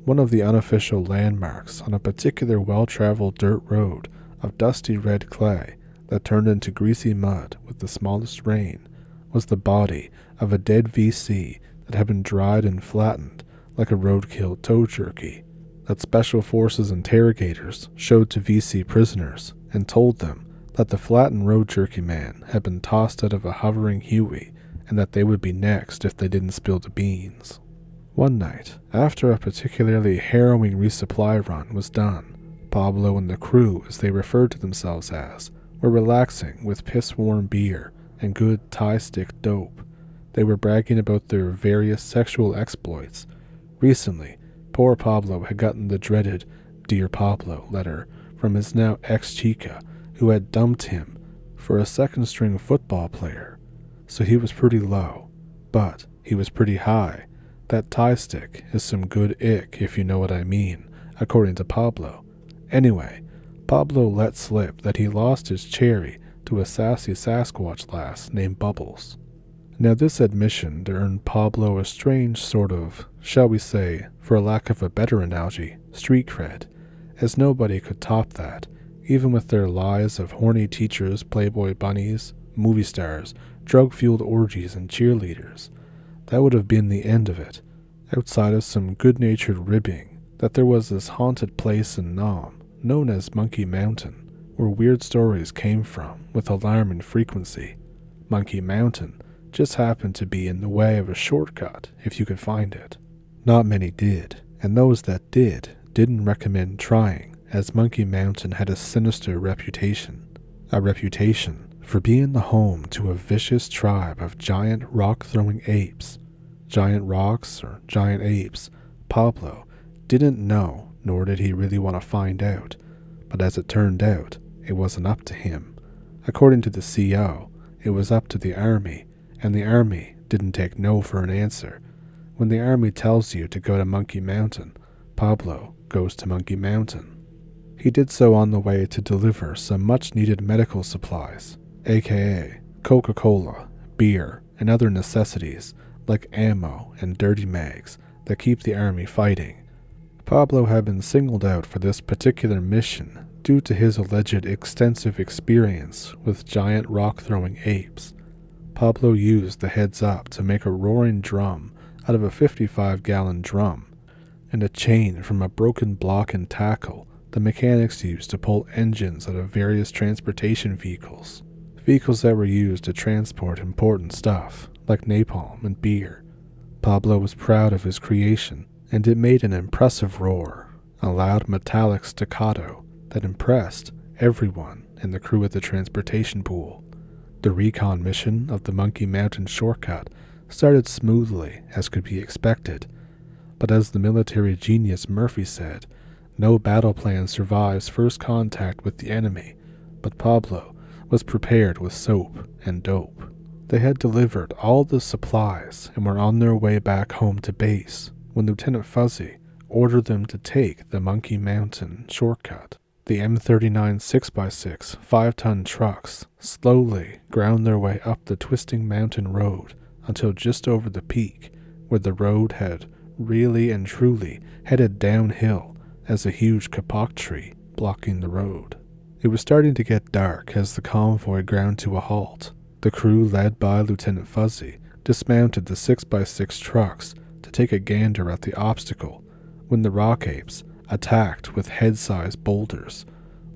One of the unofficial landmarks on a particular well-traveled dirt road of dusty red clay that turned into greasy mud with the smallest rain was the body of a dead VC that had been dried and flattened like a roadkill toe jerky, that Special Forces interrogators showed to VC prisoners and told them that the flattened road jerky man had been tossed out of a hovering Huey and that they would be next if they didn't spill the beans. One night, after a particularly harrowing resupply run was done, Pablo and the crew, as they referred to themselves as, were relaxing with piss-warm beer and good tie-stick dope. They were bragging about their various sexual exploits. Recently, poor Pablo had gotten the dreaded "Dear Pablo" letter from his now ex-chica, who had dumped him for a second-string football player. So he was pretty low, but he was pretty high. That tie-stick is some good ick, if you know what I mean, according to Pablo. Anyway, Pablo let slip that he lost his cherry to a sassy Sasquatch lass named Bubbles. Now this admission earned Pablo a strange sort of, shall we say, for lack of a better analogy, street cred, as nobody could top that, even with their lies of horny teachers, playboy bunnies, movie stars, drug-fueled orgies, and cheerleaders. That would have been the end of it, outside of some good-natured ribbing that there was this haunted place in Nam, known as Monkey Mountain, where weird stories came from with alarming frequency. Monkey Mountain just happened to be in the way of a shortcut if you could find it. Not many did, and those that didn't recommend trying, as Monkey Mountain had a sinister reputation. A reputation for being the home to a vicious tribe of giant rock-throwing apes. Giant rocks or giant apes, Pablo didn't know, nor did he really want to find out, but as it turned out, it wasn't up to him. According to the CO, it was up to the army, and the army didn't take no for an answer. When the army tells you to go to Monkey Mountain, Pablo goes to Monkey Mountain. He did so on the way to deliver some much-needed medical supplies, aka Coca-Cola, beer, and other necessities like ammo and dirty mags that keep the army fighting. Pablo had been singled out for this particular mission due to his alleged extensive experience with giant rock-throwing apes. Pablo used the heads-up to make a roaring drum out of a 55-gallon drum, and a chain from a broken block and tackle the mechanics used to pull engines out of various transportation vehicles that were used to transport important stuff like napalm and beer. Pablo was proud of his creation, and it made an impressive roar, a loud metallic staccato that impressed everyone in the crew at the transportation pool. The recon mission of the Monkey Mountain shortcut started smoothly as could be expected, but as the military genius Murphy said, no battle plan survives first contact with the enemy, but Pablo was prepared with soap and dope. They had delivered all the supplies and were on their way back home to base when Lieutenant Fuzzy ordered them to take the Monkey Mountain shortcut. The M39 6x6 5-ton trucks slowly ground their way up the twisting mountain road until just over the peak, where the road had really and truly headed downhill as a huge kapok tree blocking the road. It was starting to get dark as the convoy ground to a halt. The crew, led by Lieutenant Fuzzy, dismounted the 6x6 trucks to take a gander at the obstacle when the rock apes attacked with head-sized boulders,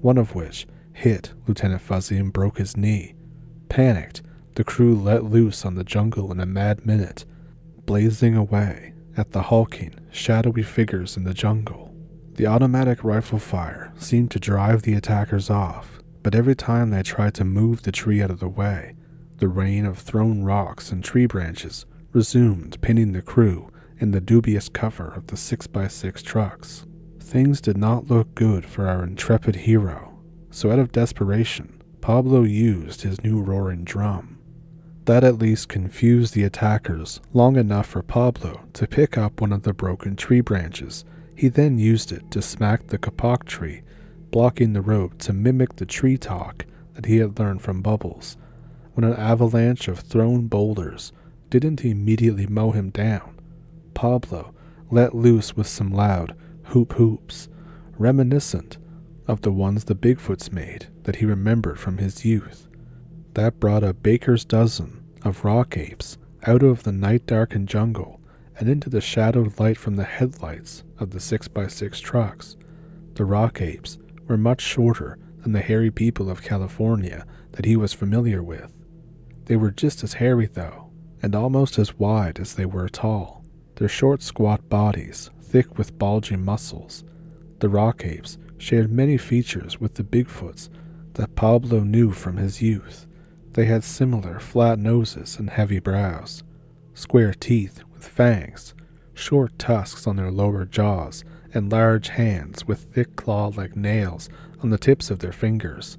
one of which hit Lieutenant Fuzzy and broke his knee. Panicked, the crew let loose on the jungle in a mad minute, blazing away at the hulking, shadowy figures in the jungle. The automatic rifle fire seemed to drive the attackers off, but every time they tried to move the tree out of the way, the rain of thrown rocks and tree branches resumed, pinning the crew in the dubious cover of the 6x6 trucks. Things did not look good for our intrepid hero, so out of desperation, Pablo used his new roaring drum. That at least confused the attackers long enough for Pablo to pick up one of the broken tree branches. He then used it to smack the kapok tree, blocking the road to mimic the tree talk that he had learned from Bubbles. When an avalanche of thrown boulders didn't immediately mow him down, Pablo let loose with some loud hoop hoops, reminiscent of the ones the Bigfoots made that he remembered from his youth. That brought a baker's dozen of rock apes out of the night-darkened jungle and into the shadowed light from the headlights of the 6x6 trucks. The rock apes were much shorter than the hairy people of California that he was familiar with. They were just as hairy, though, and almost as wide as they were tall, their short, squat bodies thick with bulging muscles. The rock apes shared many features with the Bigfoots that Pablo knew from his youth. They had similar flat noses and heavy brows, square teeth with fangs, short tusks on their lower jaws, and large hands with thick claw-like nails on the tips of their fingers.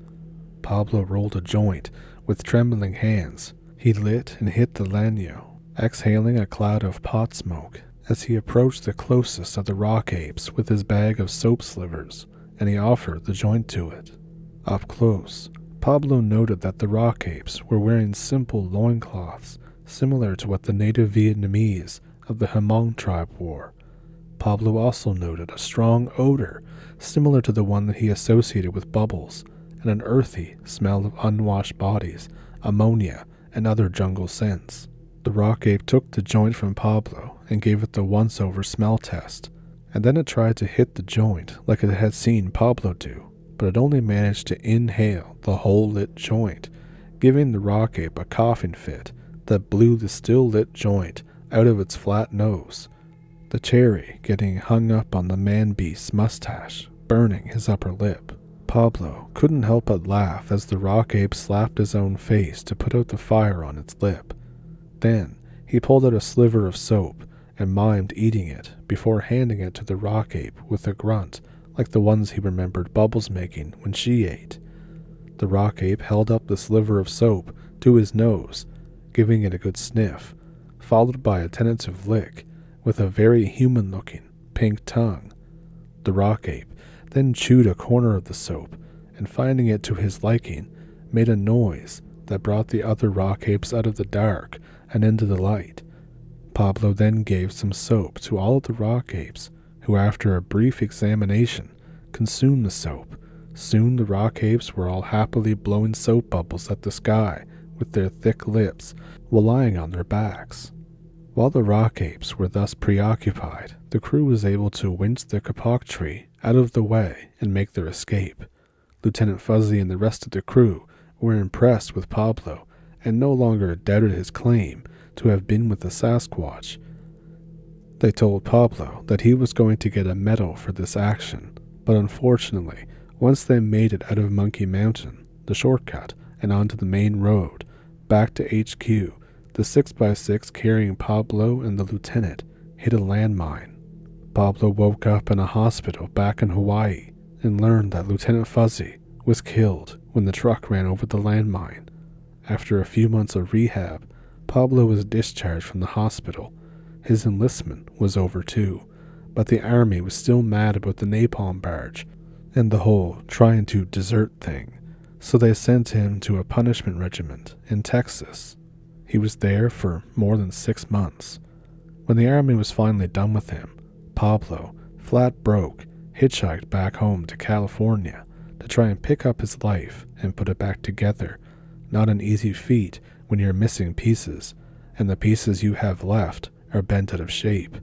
Pablo rolled a joint with trembling hands. He lit and hit the lano, exhaling a cloud of pot smoke as he approached the closest of the rock apes with his bag of soap slivers, and he offered the joint to it. Up close, Pablo noted that the rock apes were wearing simple loincloths similar to what the native Vietnamese of the Hmong tribe wore. Pablo also noted a strong odor similar to the one that he associated with bubbles, and an earthy smell of unwashed bodies, ammonia, and other jungle scents. The rock ape took the joint from Pablo and gave it the once-over smell test, and then it tried to hit the joint like it had seen Pablo do, but it only managed to inhale the whole lit joint, giving the rock ape a coughing fit that blew the still-lit joint out of its flat nose, the cherry getting hung up on the man-beast's mustache, burning his upper lip. Pablo couldn't help but laugh as the rock ape slapped his own face to put out the fire on its lip. Then he pulled out a sliver of soap and mimed eating it before handing it to the rock ape with a grunt like the ones he remembered Bubbles making when she ate. The rock ape held up the sliver of soap to his nose, giving it a good sniff, followed by a tentative lick with a very human-looking pink tongue. The rock ape then chewed a corner of the soap, and finding it to his liking, made a noise that brought the other rock apes out of the dark and into the light. Pablo then gave some soap to all of the rock apes, who after a brief examination consumed the soap. Soon the rock apes were all happily blowing soap bubbles at the sky with their thick lips while lying on their backs. While the rock apes were thus preoccupied, the crew was able to winch the kapok tree out of the way and make their escape. Lieutenant Fuzzy and the rest of the crew were impressed with Pablo and no longer doubted his claim to have been with the Sasquatch. They told Pablo that he was going to get a medal for this action, but unfortunately, once they made it out of Monkey Mountain, the shortcut, and onto the main road, back to HQ, the 6x6 carrying Pablo and the lieutenant hit a landmine. Pablo woke up in a hospital back in Hawaii and learned that Lieutenant Fuzzy was killed when the truck ran over the landmine. After a few months of rehab, Pablo was discharged from the hospital. His enlistment was over too, but the army was still mad about the napalm barge and the whole trying to desert thing, so they sent him to a punishment regiment in Texas. He was there for more than 6 months. When the army was finally done with him, Pablo, flat broke, hitchhiked back home to California to try and pick up his life and put it back together. Not an easy feat when you're missing pieces, and the pieces you have left are bent out of shape.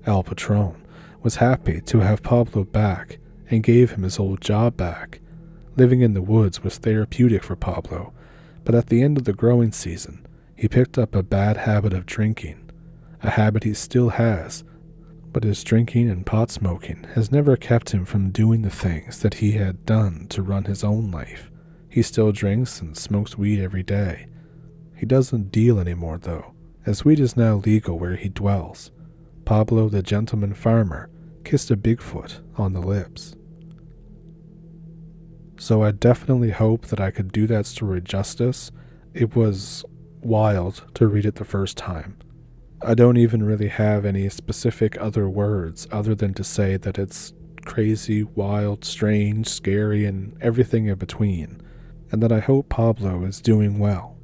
El Patron was happy to have Pablo back and gave him his old job back. Living in the woods was therapeutic for Pablo, but at the end of the growing season, he picked up a bad habit of drinking, a habit he still has, but his drinking and pot smoking has never kept him from doing the things that he had done to run his own life. He still drinks and smokes weed every day. He doesn't deal anymore, though, as weed is now legal where he dwells. Pablo, the gentleman farmer, kissed a Bigfoot on the lips. So I definitely hope that I could do that story justice. It was wild to read it the first time. I don't even really have any specific other words other than to say that it's crazy, wild, strange, scary, and everything in between, and that I hope Pablo is doing well.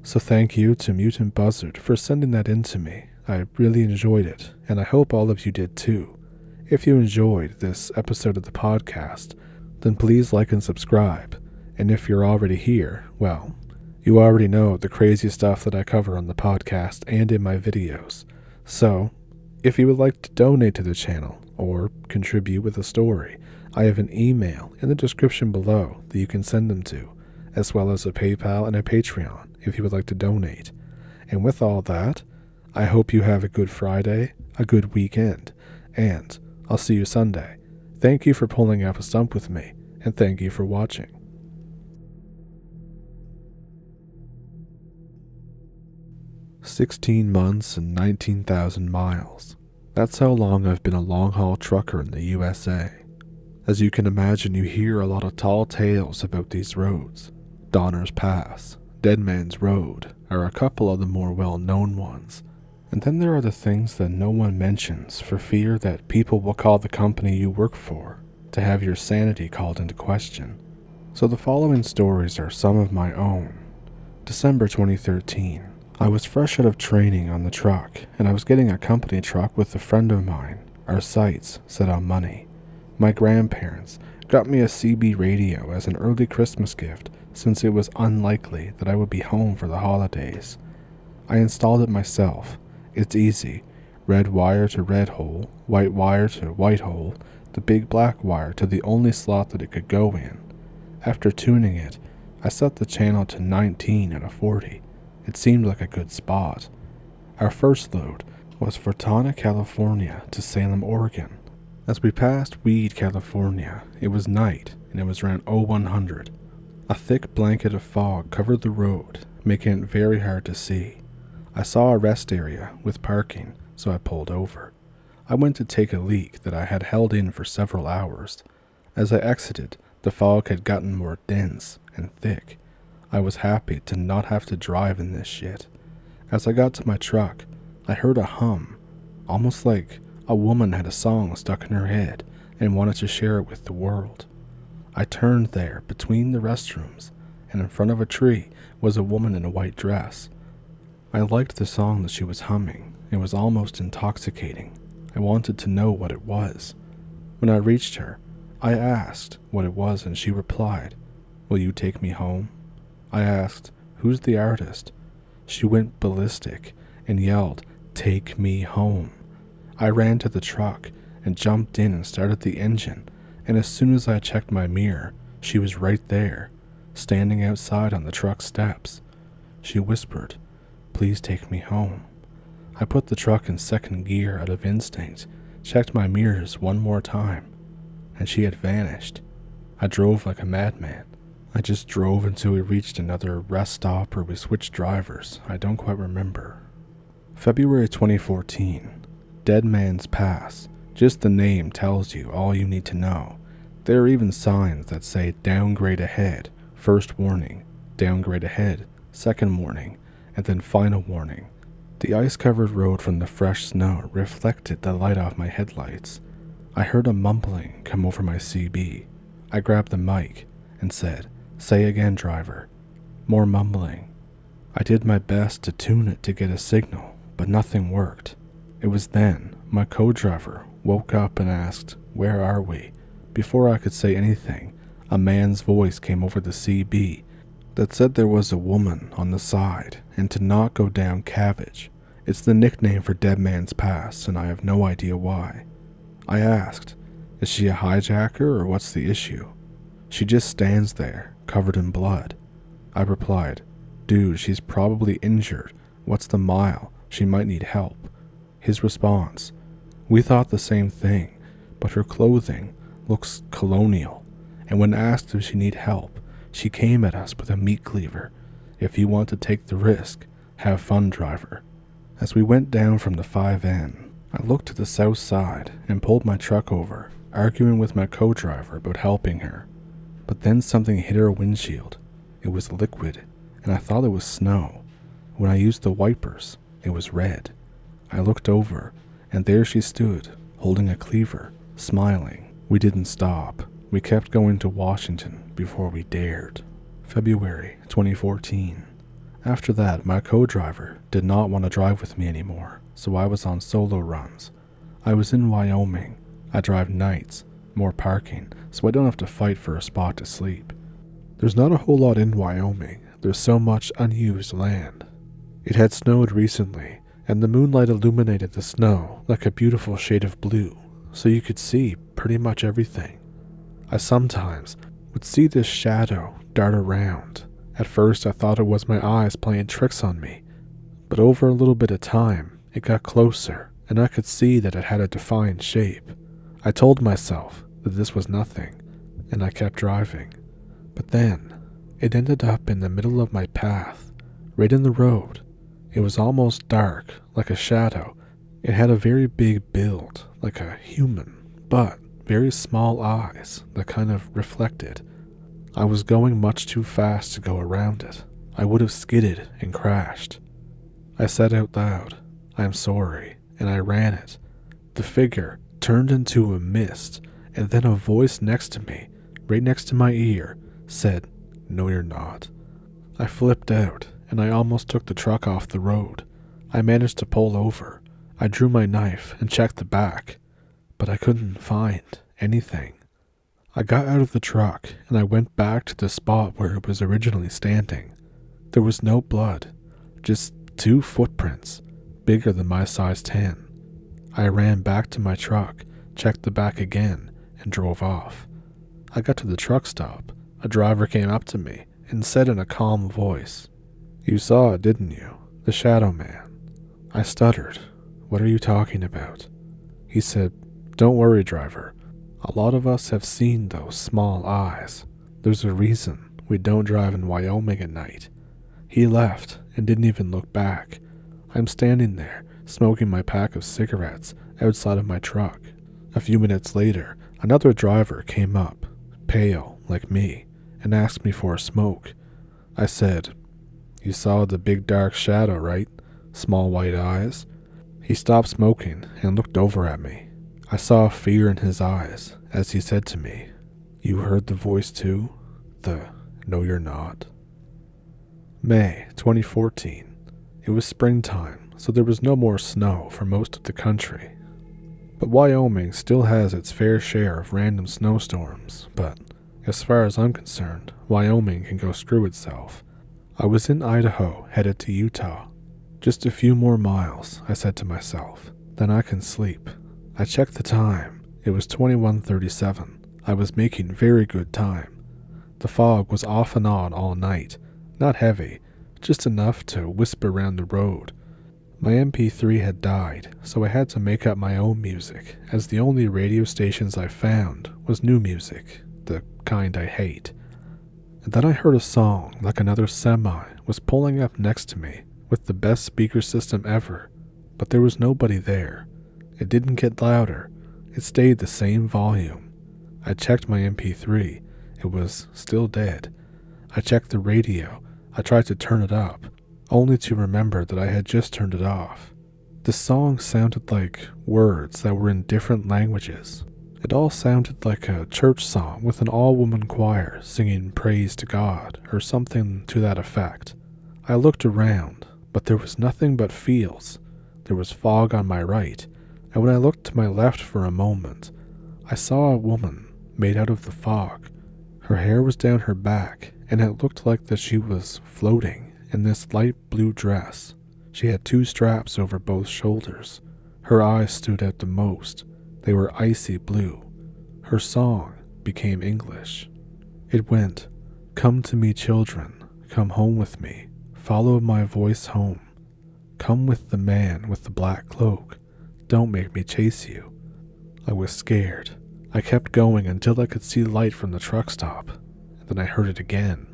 So thank you to Mutant Buzzard for sending that in to me. I really enjoyed it, and I hope all of you did too. If you enjoyed this episode of the podcast, then please like and subscribe, and if you're already here, well, you already know the crazy stuff that I cover on the podcast and in my videos. So, If you would like to donate to the channel or contribute with a story, I have an email in the description below that you can send them to, as well as a PayPal and a Patreon if you would like to donate. And with all that, I hope you have a good Friday, a good weekend, and I'll see you Sunday. Thank you for pulling up a stump with me, and thank you for watching. "16 months and 19,000 miles. That's how long I've been a long-haul trucker in the USA. As you can imagine, you hear a lot of tall tales about these roads. Donner's Pass, Dead Man's Road are a couple of the more well-known ones. And then there are the things that no one mentions for fear that people will call the company you work for to have your sanity called into question. So the following stories are some of my own. December 2013. I was fresh out of training on the truck, and I was getting a company truck with a friend of mine. Our sights set on money. My grandparents got me a CB radio as an early Christmas gift since it was unlikely that I would be home for the holidays. I installed it myself. It's easy. Red wire to red hole, white wire to white hole, the big black wire to the only slot that it could go in. After tuning it, I set the channel to 19 out of 40. It seemed like a good spot. Our first load was Fontana, California to Salem, Oregon. As we passed Weed, California, it was night and it was around 0100. A thick blanket of fog covered the road, making it very hard to see. I saw a rest area with parking, so I pulled over. I went to take a leak that I had held in for several hours. As I exited, the fog had gotten more dense and thick. I was happy to not have to drive in this shit. As I got to my truck, I heard a hum, almost like a woman had a song stuck in her head and wanted to share it with the world. I turned there between the restrooms, and in front of a tree was a woman in a white dress. I liked the song that she was humming. It was almost intoxicating. I wanted to know what it was. When I reached her, I asked what it was, and she replied, "Will you take me home?" I asked, "Who's the artist?" She went ballistic and yelled, "Take me home." I ran to the truck and jumped in and started the engine, and as soon as I checked my mirror, she was right there, standing outside on the truck steps. She whispered, "Please take me home." I put the truck in second gear out of instinct, checked my mirrors one more time, and she had vanished. I drove like a madman. I just drove until we reached another rest stop or we switched drivers. I don't quite remember. February 2014. Dead Man's Pass. Just the name tells you all you need to know. There are even signs that say downgrade ahead, first warning, downgrade ahead, second warning, and then final warning. The ice-covered road from the fresh snow reflected the light off my headlights. I heard a mumbling come over my CB. I grabbed the mic and said, "Say again, driver." More mumbling. I did my best to tune it to get a signal, but nothing worked. It was then my co-driver woke up and asked, "Where are we?" Before I could say anything, a man's voice came over the CB that said there was a woman on the side and to not go down Cabbage. It's the nickname for Dead Man's Pass, and I have no idea why. I asked, "Is she a hijacker or what's the issue?" "She just stands there, covered in blood." I replied, "Dude, she's probably injured. What's the mile? She might need help." His response, "We thought the same thing, but her clothing looks colonial, and when asked if she need help, she came at us with a meat cleaver. If you want to take the risk, have fun, driver." As we went down from the 5N, I looked to the south side and pulled my truck over, arguing with my co-driver about helping her. But then something hit her windshield. It was liquid, and I thought it was snow. When I used the wipers, it was red. I looked over, and there she stood, holding a cleaver, smiling. We didn't stop. We kept going to Washington before we dared. February 2014. After that, my co-driver did not want to drive with me anymore, so I was on solo runs. I was in Wyoming. I drive nights, more parking, so I don't have to fight for a spot to sleep. There's not a whole lot in Wyoming. There's so much unused land. It had snowed recently, and the moonlight illuminated the snow like a beautiful shade of blue, so you could see pretty much everything. I sometimes would see this shadow dart around. At first I thought it was my eyes playing tricks on me, but over a little bit of time, it got closer, and I could see that it had a defined shape. I told myself that this was nothing, and I kept driving. But then, it ended up in the middle of my path, right in the road. It was almost dark, like a shadow. It had a very big build, like a human, but very small eyes that kind of reflected. I was going much too fast to go around it. I would have skidded and crashed. I said out loud, "I'm sorry," and I ran it. The figure turned into a mist, and then a voice next to me, right next to my ear, said, "No, you're not." I flipped out, and I almost took the truck off the road. I managed to pull over. I drew my knife and checked the back, but I couldn't find anything. I got out of the truck, and I went back to the spot where it was originally standing. There was no blood, just 2 footprints, bigger than my size 10. I ran back to my truck, checked the back again, and drove off. I got to the truck stop. A driver came up to me and said in a calm voice, "You saw it, didn't you? The Shadow Man." I stuttered. "What are you talking about?" He said, "Don't worry, driver. A lot of us have seen those small eyes. There's a reason we don't drive in Wyoming at night." He left and didn't even look back. I'm standing there, smoking my pack of cigarettes outside of my truck. A few minutes later, another driver came up, pale like me, and asked me for a smoke. I said, "You saw the big dark shadow, right? Small white eyes?" He stopped smoking and looked over at me. I saw fear in his eyes as he said to me, "You heard the voice too? The 'No, you're not'?" May 2014. It was springtime, so there was no more snow for most of the country. But Wyoming still has its fair share of random snowstorms, but as far as I'm concerned, Wyoming can go screw itself. I was in Idaho, headed to Utah. Just a few more miles, I said to myself, then I can sleep. I checked the time. It was 21:37. I was making very good time. The fog was off and on all night, not heavy, just enough to whisper around the road. My MP3 had died, so I had to make up my own music, as the only radio stations I found was new music, the kind I hate. And then I heard a song like another semi was pulling up next to me with the best speaker system ever, but there was nobody there. It didn't get louder. It stayed the same volume. I checked my MP3. It was still dead. I checked the radio. I tried to turn it up, only to remember that I had just turned it off. The song sounded like words that were in different languages. It all sounded like a church song with an all-woman choir singing praise to God or something to that effect. I looked around, but there was nothing but fields. There was fog on my right, and when I looked to my left for a moment, I saw a woman made out of the fog. Her hair was down her back, and it looked like that she was floating in this light blue dress. She had 2 straps over both shoulders. Her eyes stood out the most. They were icy blue. Her song became English. It went, "Come to me, children, come home with me, follow my voice home. Come with the man with the black cloak, don't make me chase you." I was scared. I kept going until I could see light from the truck stop. Then I heard it again.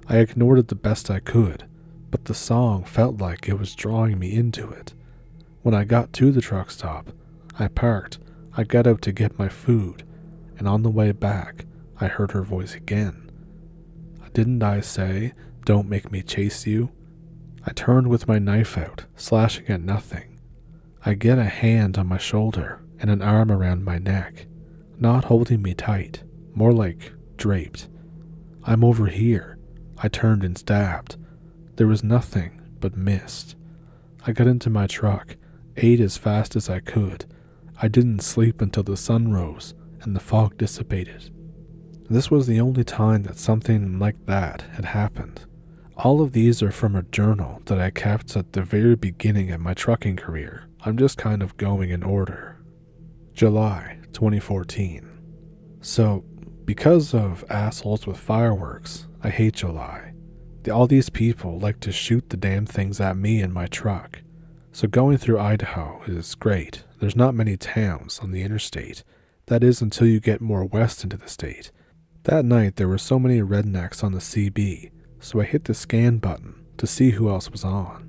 I ignored it the best I could, but the song felt like it was drawing me into it. When I got to the truck stop, I parked. I got out to get my food, and on the way back, I heard her voice again. "Didn't I say, don't make me chase you?" I turned with my knife out, slashing at nothing. I get a hand on my shoulder and an arm around my neck, not holding me tight, more like draped. "I'm over here." I turned and stabbed. There was nothing but mist. I got into my truck, ate as fast as I could. I didn't sleep until the sun rose and the fog dissipated. This was the only time that something like that had happened. All of these are from a journal that I kept at the very beginning of my trucking career. I'm just kind of going in order. July 2014. So, because of assholes with fireworks, I hate July. All these people like to shoot the damn things at me in my truck. So going through Idaho is great. There's not many towns on the interstate. That is until you get more west into the state. That night there were so many rednecks on the CB, so I hit the scan button to see who else was on.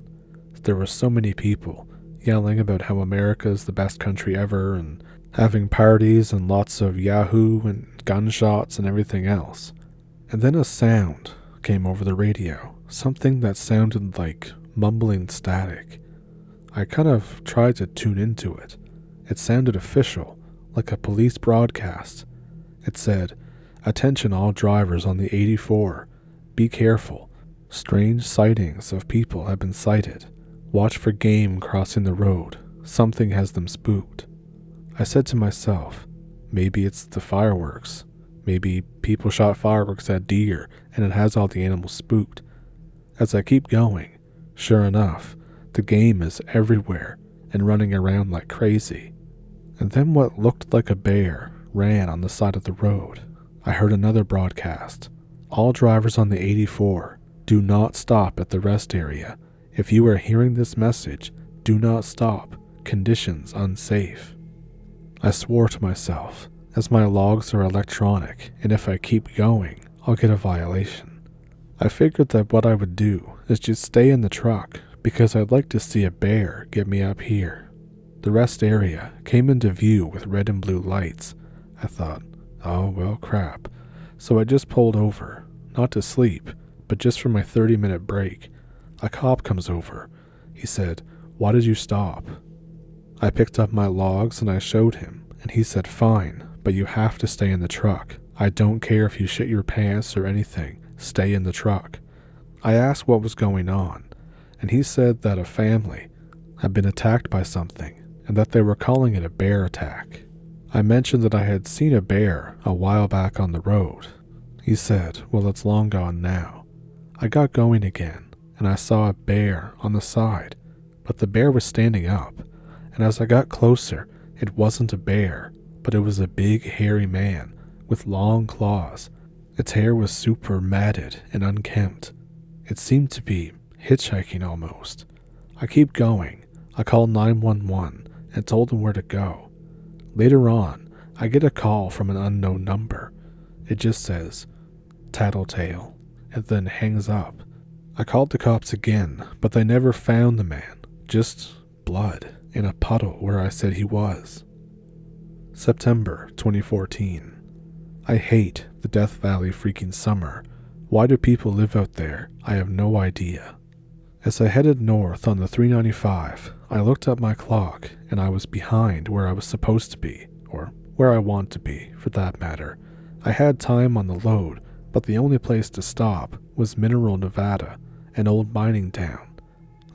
There were so many people yelling about how America is the best country ever and having parties and lots of Yahoo and gunshots and everything else. And then a sound came over the radio, something that sounded like mumbling static. I kind of tried to tune into it. It sounded official, like a police broadcast. It said, "Attention all drivers on the 84. Be careful. Strange sightings of people have been sighted. Watch for game crossing the road. Something has them spooked." I said to myself, maybe it's the fireworks. Maybe people shot fireworks at deer and it has all the animals spooked. As I keep going, sure enough, the game is everywhere and running around like crazy. And then what looked like a bear ran on the side of the road. I heard another broadcast. "All drivers on the 84, do not stop at the rest area. If you are hearing this message, do not stop. Conditions unsafe." I swore to myself, as my logs are electronic, and if I keep going, I'll get a violation. I figured that what I would do is just stay in the truck, because I'd like to see a bear get me up here. The rest area came into view with red and blue lights. I thought, oh well crap. So I just pulled over, not to sleep, but just for my 30-minute break. A cop comes over. He said, "Why did you stop?" I picked up my logs and I showed him, and he said, "Fine, but you have to stay in the truck. I don't care if you shit your pants or anything, stay in the truck." I asked what was going on, and he said that a family had been attacked by something, and that they were calling it a bear attack. I mentioned that I had seen a bear a while back on the road. He said, well, it's long gone now. I got going again, and I saw a bear on the side, but the bear was standing up, and as I got closer, it wasn't a bear, but it was a big hairy man with long claws. Its hair was super matted and unkempt. It seemed to be hitchhiking almost. I keep going. I called 911 and told them where to go. Later on, I get a call from an unknown number. It just says, "Tattletale," and then hangs up. I called the cops again, but they never found the man, just blood in a puddle where I said he was. September 2014. I hate the Death Valley freaking summer. Why do people live out there? I have no idea. As I headed north on the 395, I looked at my clock and I was behind where I was supposed to be, or where I want to be, for that matter. I had time on the load, but the only place to stop was Mineral, Nevada, an old mining town.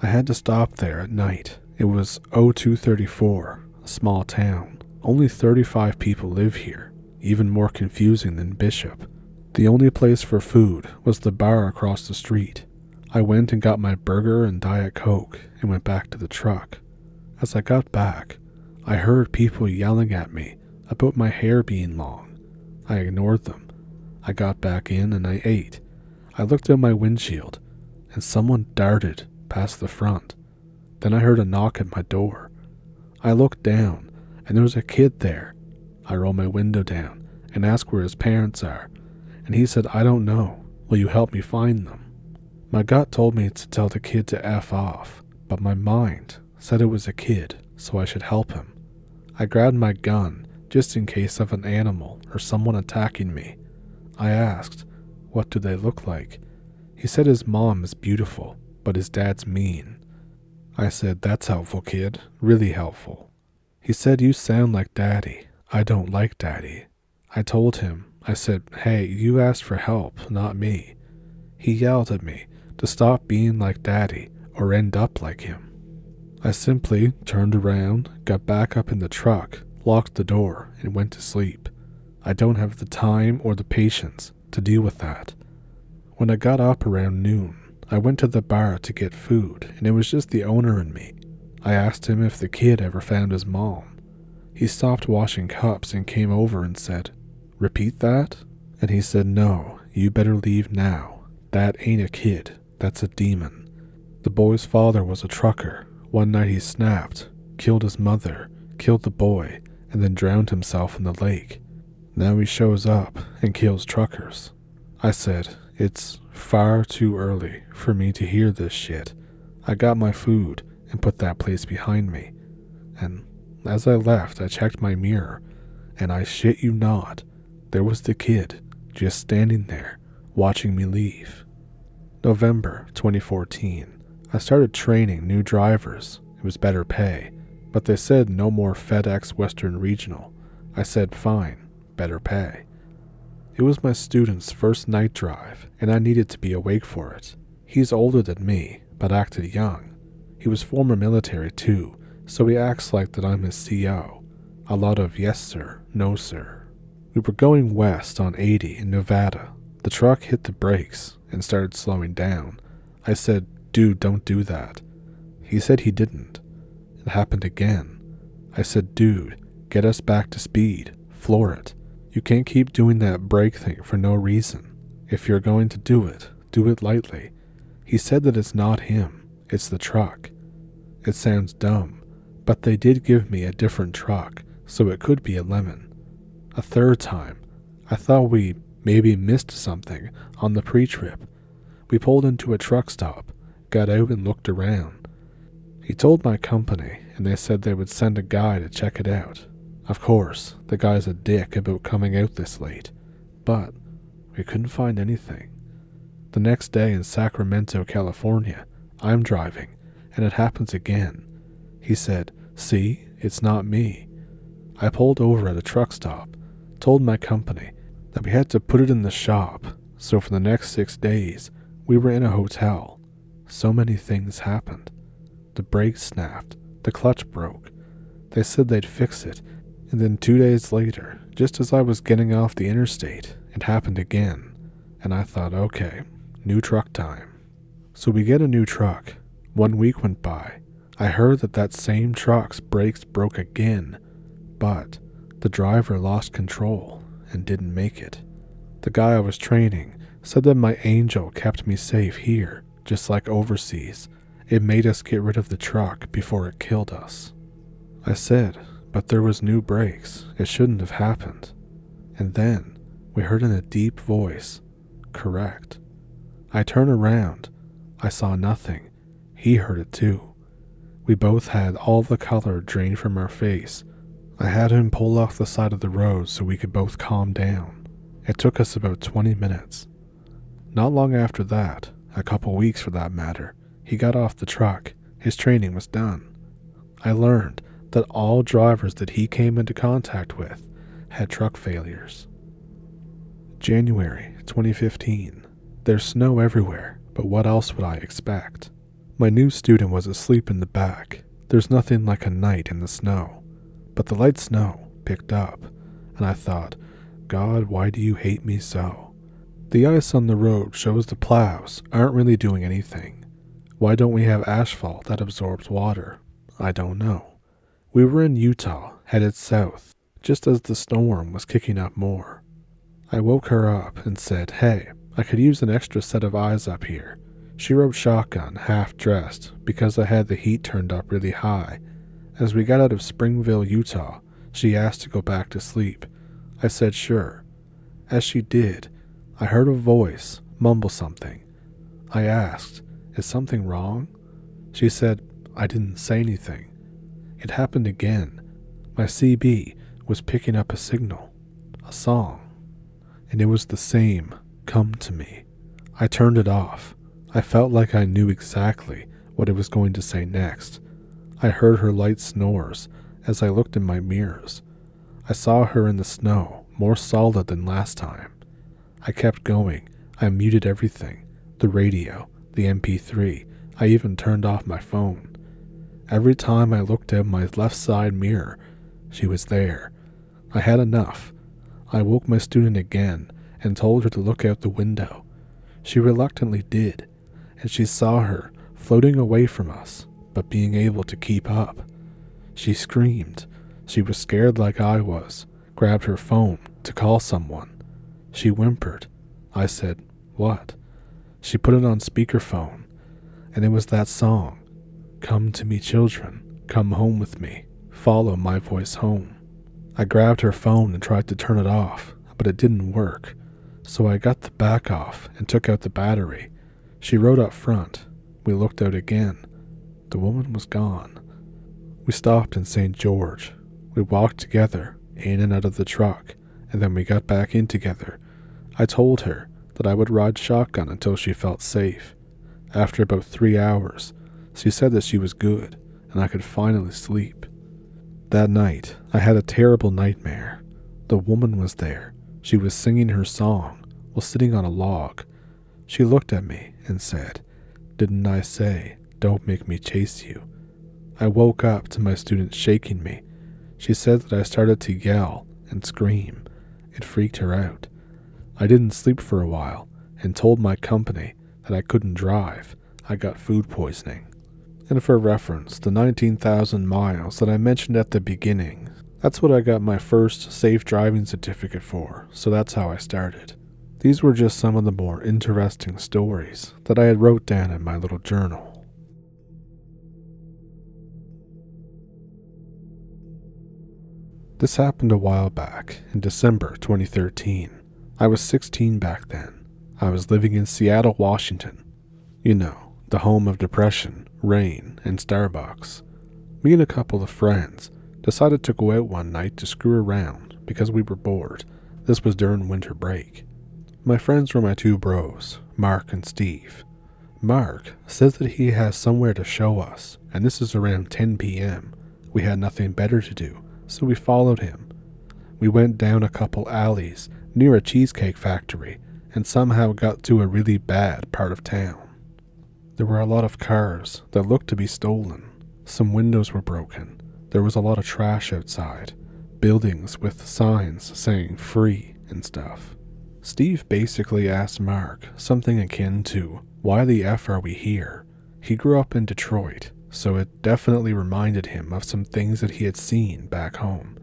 I had to stop there at night. It was 0234, a small town. Only 35 people live here, even more confusing than Bishop. The only place for food was the bar across the street. I went and got my burger and Diet Coke and went back to the truck. As I got back, I heard people yelling at me about my hair being long. I ignored them. I got back in and I ate. I looked out my windshield and someone darted past the front. Then I heard a knock at my door. I looked down and there was a kid there. I rolled my window down and asked where his parents are, and he said, "I don't know. Will you help me find them?" My gut told me to tell the kid to F off, but my mind said it was a kid, so I should help him. I grabbed my gun just in case of an animal or someone attacking me. I asked, "What do they look like?" He said his mom is beautiful, but his dad's mean. I said, "That's helpful, kid, really helpful." He said, "You sound like Daddy. I don't like Daddy." I told him, I said, "Hey, you asked for help, not me." He yelled at me to stop being like Daddy or end up like him. I simply turned around, got back up in the truck, locked the door, and went to sleep. I don't have the time or the patience to deal with that. When I got up around noon, I went to the bar to get food, and it was just the owner and me. I asked him if the kid ever found his mom. He stopped washing cups and came over and said, "Repeat that?" And he said, "No, you better leave now. That ain't a kid, that's a demon." The boy's father was a trucker. One night he snapped, killed his mother, killed the boy, and then drowned himself in the lake. Now he shows up and kills truckers. I said, "It's far too early for me to hear this shit." I got my food and put that place behind me. And as I left, I checked my mirror, and I shit you not, there was the kid just standing there, watching me leave. November 2014. I started training new drivers. It was better pay, but they said no more FedEx Western Regional. I said fine, better pay. It was my student's first night drive, and I needed to be awake for it. He's older than me, but acted young. He was former military too, so he acts like that I'm his CO. A lot of yes sir, no sir. We were going west on 80 in Nevada. The truck hit the brakes and started slowing down. I said, "Dude, don't do that." He said he didn't. It happened again. I said, "Dude, get us back to speed, floor it. You can't keep doing that brake thing for no reason. If you're going to do it lightly." He said that it's not him, it's the truck. It sounds dumb, but they did give me a different truck, so it could be a lemon. A third time, I thought we maybe missed something on the pre-trip. We pulled into a truck stop, got out and looked around. He told my company, and they said they would send a guy to check it out. Of course, the guy's a dick about coming out this late, but we couldn't find anything. The next day in Sacramento, California, I'm driving, and it happens again. He said, "See, it's not me." I pulled over at a truck stop, told my company that we had to put it in the shop, so for the next 6 days, we were in a hotel. So many things happened. The brakes snapped, the clutch broke. They said they'd fix it, and then 2 days later, just as I was getting off the interstate, it happened again, and I thought, okay, new truck time. So we get a new truck. 1 week went by. I heard that same truck's brakes broke again, but the driver lost control and didn't make it. The guy I was training said that my angel kept me safe here, just like overseas. It made us get rid of the truck before it killed us. I said, but there was new brakes. It shouldn't have happened. And then we heard in a deep voice, "Correct." I turned around. I saw nothing. He heard it too. We both had all the color drained from our face. I had him pull off the side of the road so we could both calm down. It took us about 20 minutes. Not long after that, a couple weeks for that matter, he got off the truck. His training was done. I learned that all drivers that he came into contact with had truck failures. January 2015. There's snow everywhere, but what else would I expect? My new student was asleep in the back. There's nothing like a night in the snow. But the light snow picked up, and I thought, God, why do you hate me so? The ice on the road shows the plows aren't really doing anything. Why don't we have asphalt that absorbs water? I don't know. We were in Utah, headed south, just as the storm was kicking up more. I woke her up and said, hey, I could use an extra set of eyes up here. She rode shotgun, half-dressed, because I had the heat turned up really high. As we got out of Springville, Utah, she asked to go back to sleep. I said sure. As she did, I heard a voice mumble something. I asked, is something wrong? She said, I didn't say anything. It happened again. My CB was picking up a signal, a song, and it was the same, Come to Me. I turned it off. I felt like I knew exactly what it was going to say next. I heard her light snores as I looked in my mirrors. I saw her in the snow, more solid than last time. I kept going. I muted everything, the radio, the MP3. I even turned off my phone. Every time I looked out my left side mirror, she was there. I had enough. I woke my student again and told her to look out the window. She reluctantly did, and she saw her floating away from us, but being able to keep up. She screamed. She was scared like I was, grabbed her phone to call someone. She whimpered. I said, "What?" She put it on speakerphone, and it was that song, "Come to me, children, come home with me, follow my voice home." I grabbed her phone and tried to turn it off, but it didn't work, so I got the back off and took out the battery. She rode up front. We looked out again. The woman was gone. We stopped in St. George. We walked together, in and out of the truck, and then we got back in together. I told her that I would ride shotgun until she felt safe. After about 3 hours, she said that she was good, and I could finally sleep. That night, I had a terrible nightmare. The woman was there. She was singing her song while sitting on a log. She looked at me and said, "Didn't I say, don't make me chase you?" I woke up to my students shaking me. She said that I started to yell and scream. It freaked her out. I didn't sleep for a while and told my company that I couldn't drive. I got food poisoning. And for reference, the 19,000 miles that I mentioned at the beginning, that's what I got my first safe driving certificate for, so that's how I started. These were just some of the more interesting stories that I had wrote down in my little journal. This happened a while back, in December 2013. I was 16 back then. I was living in Seattle, Washington. You know, the home of depression, rain, and Starbucks. Me and a couple of friends decided to go out one night to screw around because we were bored. This was during winter break. My friends were my two bros, Mark and Steve. Mark says that he has somewhere to show us, and this is around 10 p.m. We had nothing better to do, so we followed him. We went down a couple alleys near a cheesecake factory and somehow got to a really bad part of town. There were a lot of cars that looked to be stolen. Some windows were broken. There was a lot of trash outside. Buildings with signs saying free and stuff. Steve basically asked Mark something akin to, "Why the F are we here?" He grew up in Detroit, so it definitely reminded him of some things that he had seen back home.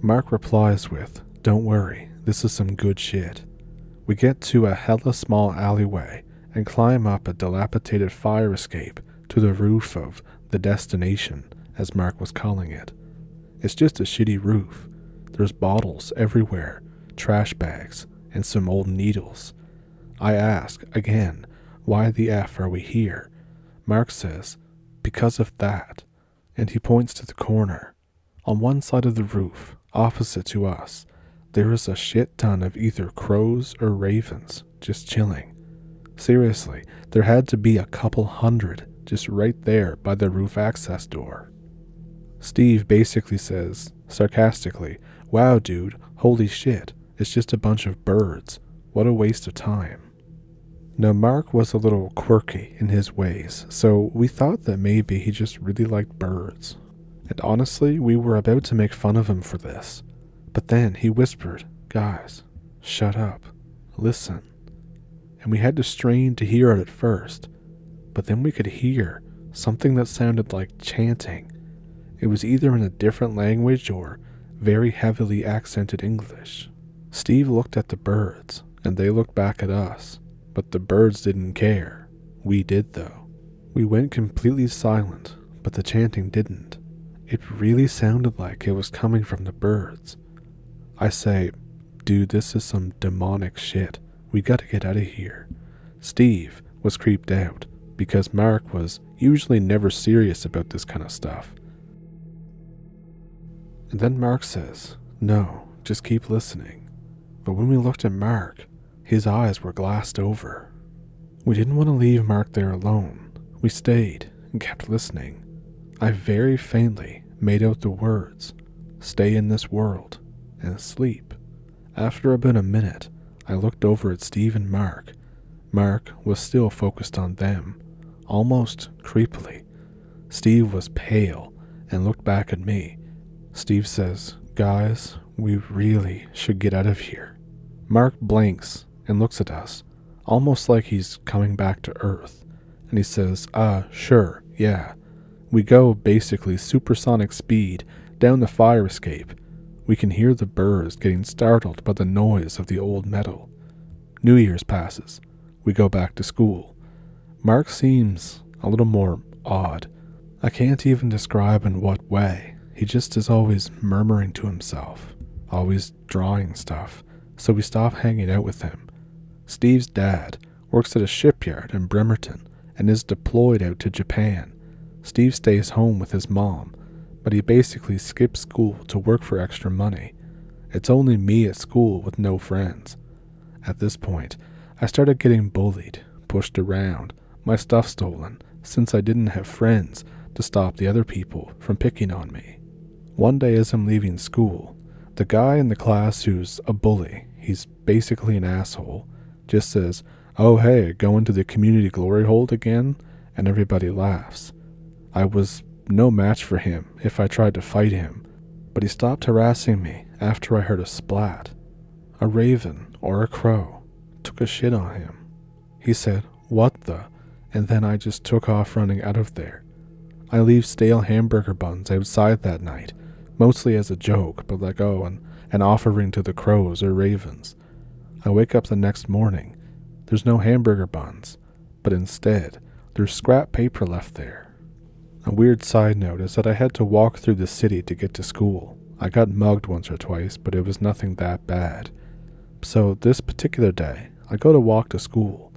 Mark replies with, "Don't worry, this is some good shit." We get to a hella small alleyway and climb up a dilapidated fire escape to the roof of the destination, as Mark was calling it. It's just a shitty roof. There's bottles everywhere, trash bags, and some old needles. I ask, again, "Why the F are we here?" Mark says, "Because of that," and he points to the corner. On one side of the roof, opposite to us, there is a shit ton of either crows or ravens just chilling. Seriously, there had to be a couple hundred just right there by the roof access door. Steve basically says, sarcastically, "Wow, dude, holy shit, it's just a bunch of birds. What a waste of time." Now, Mark was a little quirky in his ways, so we thought that maybe he just really liked birds. And honestly, we were about to make fun of him for this. But then he whispered, "Guys, shut up, listen." And we had to strain to hear it at first, but then we could hear something that sounded like chanting. It was either in a different language or very heavily accented English. Steve looked at the birds, and they looked back at us, but the birds didn't care. We did, though. We went completely silent, but the chanting didn't. It really sounded like it was coming from the birds. I say, "Dude, this is some demonic shit. We gotta get out of here." Steve was creeped out because Mark was usually never serious about this kind of stuff. And then Mark says, "No, just keep listening." But when we looked at Mark, his eyes were glassed over. We didn't want to leave Mark there alone. We stayed and kept listening. I very faintly made out the words, "Stay in this world and sleep." After about a minute, I looked over at Steve and Mark. Mark was still focused on them, almost creepily. Steve was pale and looked back at me. Steve says, "Guys, we really should get out of here." Mark blinks and looks at us, almost like he's coming back to Earth. And he says, sure, yeah. We go basically supersonic speed down the fire escape. We can hear the birds getting startled by the noise of the old metal. New Year's passes. We go back to school. Mark seems a little more odd. I can't even describe in what way. He just is always murmuring to himself, always drawing stuff, so we stop hanging out with him. Steve's dad works at a shipyard in Bremerton and is deployed out to Japan. Steve stays home with his mom, but he basically skips school to work for extra money. It's only me at school with no friends. At this point, I started getting bullied, pushed around, my stuff stolen, since I didn't have friends to stop the other people from picking on me. One day as I'm leaving school, the guy in the class who's a bully, he's basically an asshole, just says, "Oh hey, going to the community glory hold again?" And everybody laughs. I was no match for him if I tried to fight him, but he stopped harassing me after I heard a splat. A raven or a crow took a shit on him. He said, "What the?" And then I just took off running out of there. I leave stale hamburger buns outside that night, mostly as a joke, but like, an offering to the crows or ravens. I wake up the next morning. There's no hamburger buns, but instead, there's scrap paper left there. A weird side note is that I had to walk through the city to get to school. I got mugged once or twice, but it was nothing that bad. So this particular day, I go to walk to school.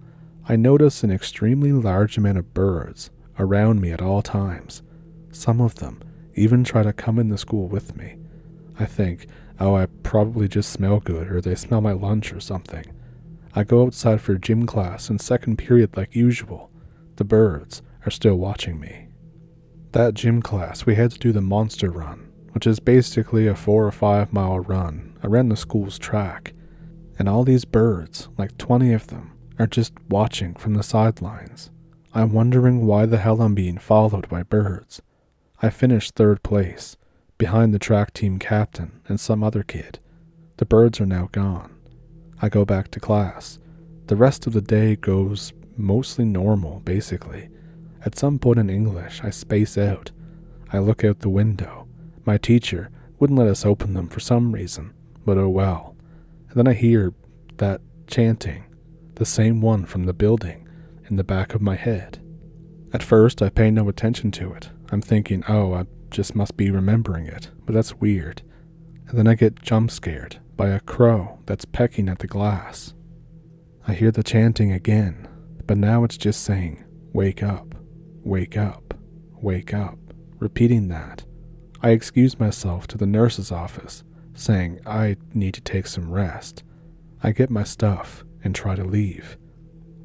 I notice an extremely large amount of birds around me at all times. Some of them even try to come into school with me. I think, I probably just smell good, or they smell my lunch or something. I go outside for gym class in second period like usual. The birds are still watching me. That gym class, we had to do the monster run, which is basically a 4 or 5 mile run around the school's track. And all these birds, like 20 of them, are just watching from the sidelines. I'm wondering why the hell I'm being followed by birds. I finished 3rd place, behind the track team captain and some other kid. The birds are now gone. I go back to class. The rest of the day goes mostly normal, basically. At some point in English, I space out. I look out the window. My teacher wouldn't let us open them for some reason, but oh well. And then I hear that chanting, the same one from the building, in the back of my head. At first, I pay no attention to it. I'm thinking, I just must be remembering it, but that's weird. And then I get jump scared by a crow that's pecking at the glass. I hear the chanting again, but now it's just saying, "Wake up, wake up, wake up," repeating that. I excuse myself to the nurse's office, saying I need to take some rest. I get my stuff and try to leave.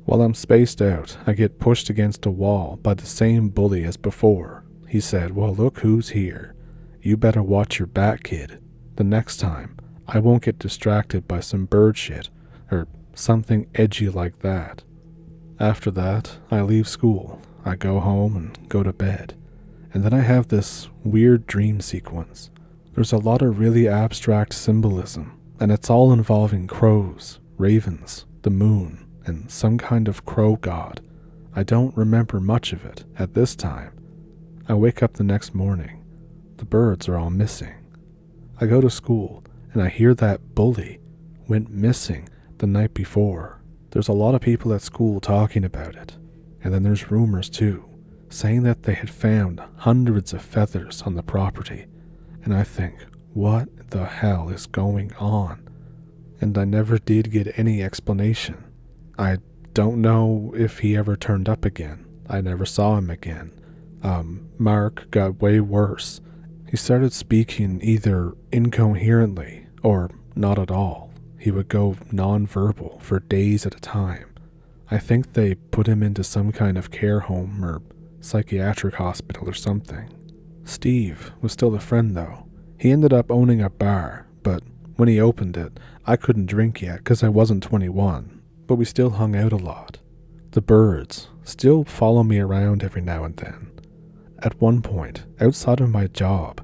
While I'm spaced out, I get pushed against a wall by the same bully as before. He said, "Well, look who's here. You better watch your back, kid. The next time, I won't get distracted by some bird shit, or something edgy like that." After that, I leave school. I go home and go to bed. And then I have this weird dream sequence. There's a lot of really abstract symbolism, and it's all involving crows, ravens, the moon, and some kind of crow god. I don't remember much of it at this time. I wake up the next morning. The birds are all missing. I go to school, and I hear that bully went missing the night before. There's a lot of people at school talking about it, and then there's rumors too, saying that they had found hundreds of feathers on the property, and I think, what the hell is going on? And I never did get any explanation. I don't know if he ever turned up again. I never saw him again. Mark got way worse. He started speaking either incoherently or not at all. He would go non-verbal for days at a time. I think they put him into some kind of care home or psychiatric hospital or something. Steve was still a friend though. He ended up owning a bar, but when he opened it, I couldn't drink yet because I wasn't 21, but we still hung out a lot. The birds still follow me around every now and then. At one point, outside of my job,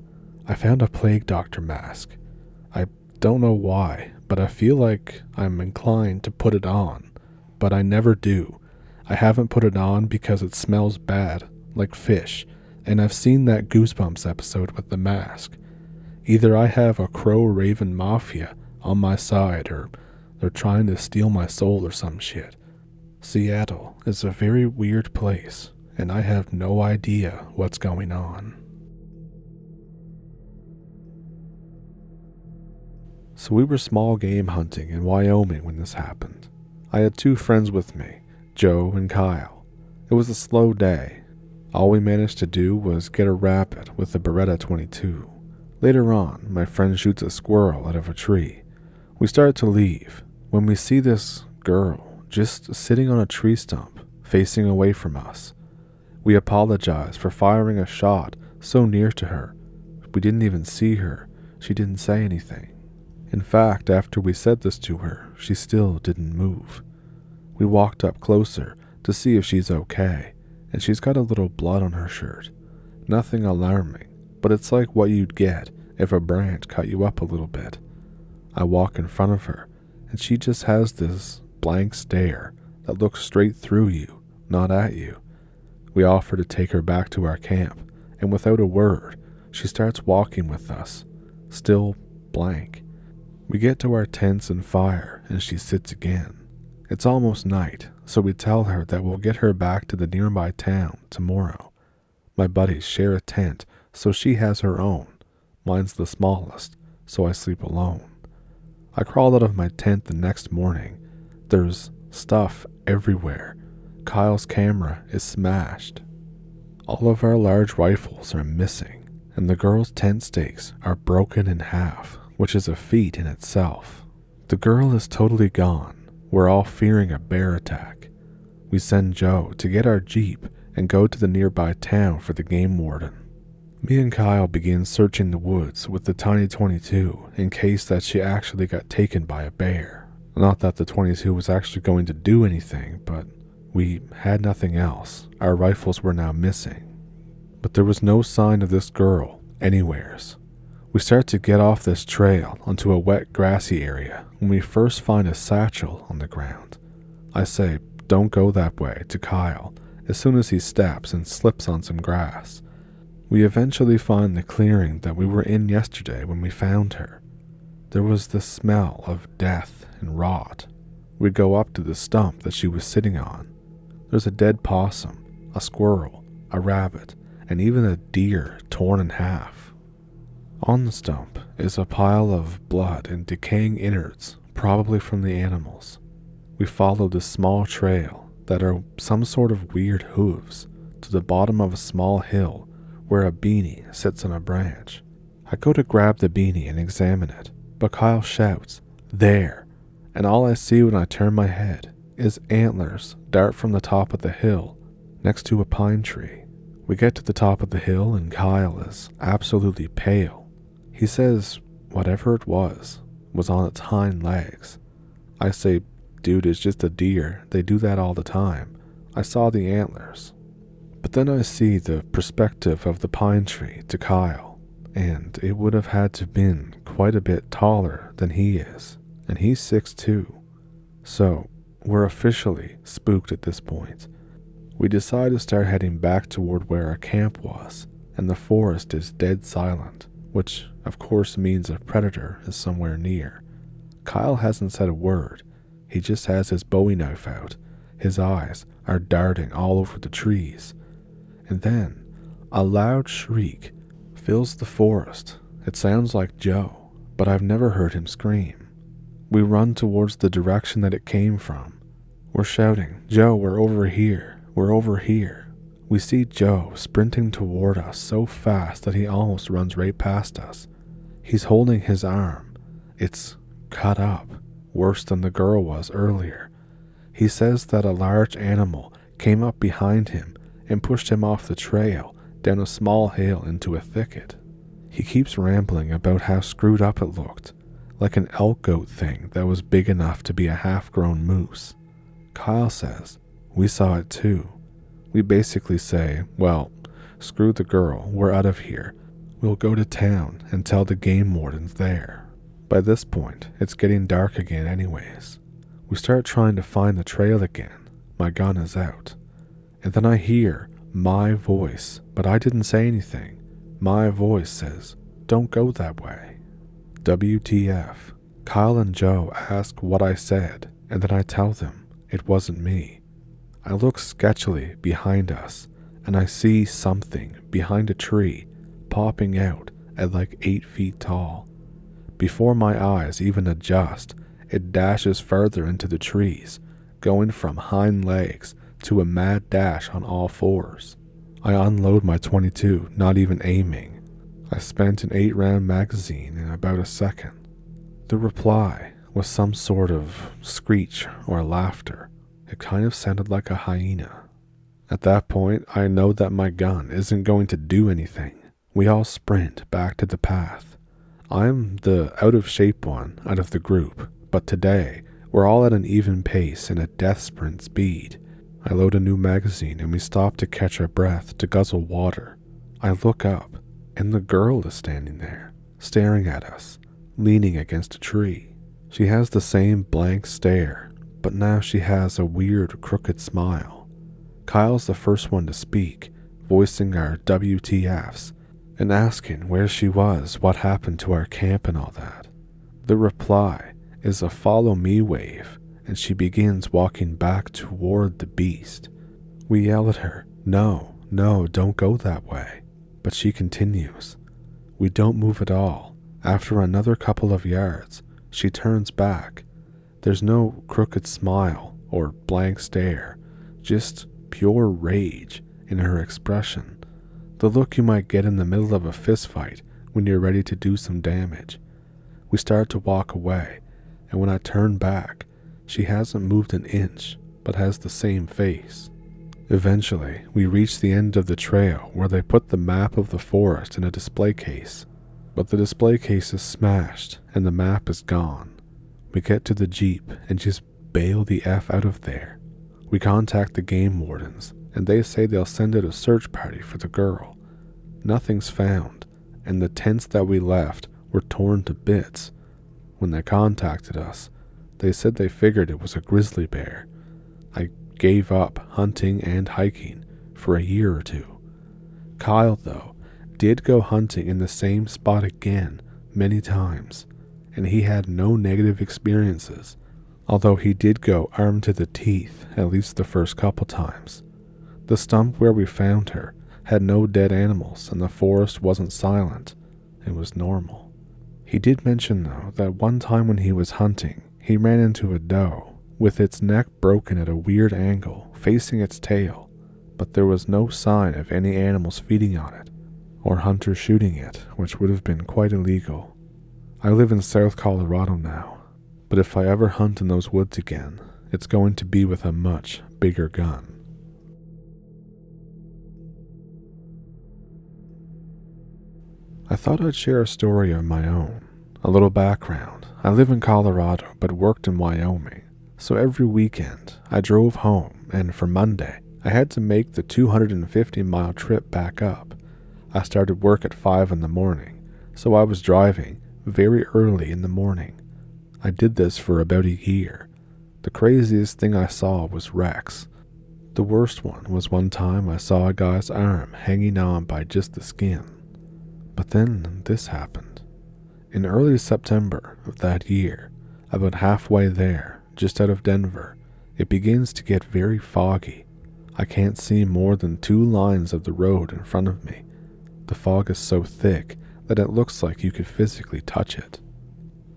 I found a plague doctor mask. I don't know why, but I feel like I'm inclined to put it on, but I never do. I haven't put it on because it smells bad, like fish, and I've seen that Goosebumps episode with the mask. Either I have a crow-raven mafia on my side, or they're trying to steal my soul or some shit. Seattle is a very weird place, and I have no idea what's going on. So we were small game hunting in Wyoming when this happened. I had 2 friends with me, Joe and Kyle. It was a slow day. All we managed to do was get a rabbit with a Beretta 22. Later on, my friend shoots a squirrel out of a tree. We start to leave when we see this girl just sitting on a tree stump, facing away from us. We apologize for firing a shot so near to her. We didn't even see her. She didn't say anything. In fact, after we said this to her, she still didn't move. We walked up closer to see if she's okay, and she's got a little blood on her shirt. Nothing alarming, but it's like what you'd get if a branch cut you up a little bit. I walk in front of her, and she just has this blank stare that looks straight through you, not at you. We offer to take her back to our camp, and without a word, she starts walking with us, still blank. We get to our tents and fire, and she sits again. It's almost night, so we tell her that we'll get her back to the nearby town tomorrow. My buddies share a tent, so she has her own. Mine's the smallest, so I sleep alone. I crawl out of my tent the next morning. There's stuff everywhere. Kyle's camera is smashed. All of our large rifles are missing, and the girl's tent stakes are broken in half, which is a feat in itself. The girl is totally gone. We're all fearing a bear attack. We send Joe to get our Jeep and go to the nearby town for the game warden. Me and Kyle begin searching the woods with the tiny 22 in case that she actually got taken by a bear. Not that the 22 was actually going to do anything, but we had nothing else. Our rifles were now missing. But there was no sign of this girl anywheres. We start to get off this trail onto a wet grassy area when we first find a satchel on the ground. I say, "Don't go that way," to Kyle as soon as he steps and slips on some grass. We eventually find the clearing that we were in yesterday when we found her. There was the smell of death and rot. We go up to the stump that she was sitting on. There's a dead possum, a squirrel, a rabbit, and even a deer torn in half. On the stump is a pile of blood and decaying innards, probably from the animals. We follow this small trail that are some sort of weird hooves to the bottom of a small hill where a beanie sits on a branch. I go to grab the beanie and examine it, but Kyle shouts, "There!" And all I see when I turn my head is antlers dart from the top of the hill next to a pine tree. We get to the top of the hill and Kyle is absolutely pale. He says whatever it was on its hind legs. I say, "Dude, it's just a deer. They do that all the time. I saw the antlers." But then I see the perspective of the pine tree to Kyle, and it would have had to been quite a bit taller than he is, and he's 6'2". So we're officially spooked at this point. We decide to start heading back toward where our camp was, and the forest is dead silent, which of course means a predator is somewhere near. Kyle hasn't said a word. He just has his Bowie knife out. His eyes are darting all over the trees. And then a loud shriek fills the forest. It sounds like Joe, but I've never heard him scream. We run towards the direction that it came from. We're shouting, "Joe, we're over here. We're over here." We see Joe sprinting toward us so fast that he almost runs right past us. He's holding his arm. It's cut up, worse than the girl was earlier. He says that a large animal came up behind him and pushed him off the trail down a small hill into a thicket. He keeps rambling about how screwed up it looked, like an elk goat thing that was big enough to be a half-grown moose. Kyle says, "We saw it too." We basically say, "Well, screw the girl, we're out of here. We'll go to town and tell the game wardens there." By this point, it's getting dark again anyways. We start trying to find the trail again, my gun is out. And then I hear my voice, but I didn't say anything. My voice says, "Don't go that way." WTF. Kyle and Joe ask what I said, and then I tell them it wasn't me. I look sketchily behind us, and I see something behind a tree popping out at like 8 feet tall. Before my eyes even adjust, it dashes further into the trees, going from hind legs to a mad dash on all fours. I unload my .22, not even aiming. I spent an 8-round magazine in about a second. The reply was some sort of screech or laughter. It kind of sounded like a hyena. At that point, I know that my gun isn't going to do anything. We all sprint back to the path. I'm the out-of-shape one out of the group, but today, we're all at an even pace and a death sprint speed. I load a new magazine and we stop to catch our breath to guzzle water. I look up, and the girl is standing there, staring at us, leaning against a tree. She has the same blank stare, but now she has a weird crooked smile. Kyle's the first one to speak, voicing our WTFs and asking where she was, what happened to our camp and all that. The reply is a follow me wave, and she begins walking back toward the beast. We yell at her, no, don't go that way. But she continues. We don't move at all. After another couple of yards, she turns back. There's no crooked smile or blank stare, just pure rage in her expression. The look you might get in the middle of a fist fight when you're ready to do some damage. We start to walk away, and when I turn back, she hasn't moved an inch, but has the same face. Eventually, we reach the end of the trail where they put the map of the forest in a display case, but the display case is smashed and the map is gone. We get to the Jeep and just bail the F out of there. We contact the game wardens, and they say they'll send out a search party for the girl. Nothing's found, and the tents that we left were torn to bits. When they contacted us, they said they figured it was a grizzly bear. I gave up hunting and hiking for a year or two. Kyle, though, did go hunting in the same spot again many times, and he had no negative experiences, although he did go armed to the teeth at least the first couple times. The stump where we found her had no dead animals, and the forest wasn't silent. It was normal. He did mention, though, that one time when he was hunting, he ran into a doe, with its neck broken at a weird angle, facing its tail, but there was no sign of any animals feeding on it, or hunters shooting it, which would have been quite illegal. I live in South Colorado now, but if I ever hunt in those woods again, it's going to be with a much bigger gun. I thought I'd share a story of my own. A little background. I live in Colorado but worked in Wyoming, so every weekend I drove home, and for Monday I had to make the 250-mile trip back up. I started work at 5 in the morning, so I was driving very early in the morning. I did this for about a year. The craziest thing I saw was wrecks. The worst one was one time I saw a guy's arm hanging on by just the skin. But then this happened. In early September of that year, about halfway there, just out of Denver, it begins to get very foggy. I can't see more than 2 lines of the road in front of me. The fog is so thick that it looks like you could physically touch it.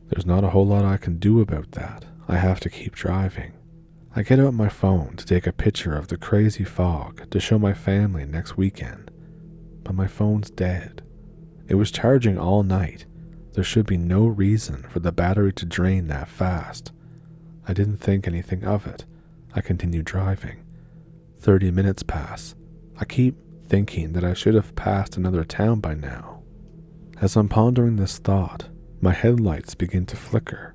There's not a whole lot I can do about that. I have to keep driving. I get out my phone to take a picture of the crazy fog to show my family next weekend, but my phone's dead. It was charging all night. There should be no reason for the battery to drain that fast. I didn't think anything of it. I continued driving. 30 minutes pass. I keep thinking that I should have passed another town by now. As I'm pondering this thought, my headlights begin to flicker.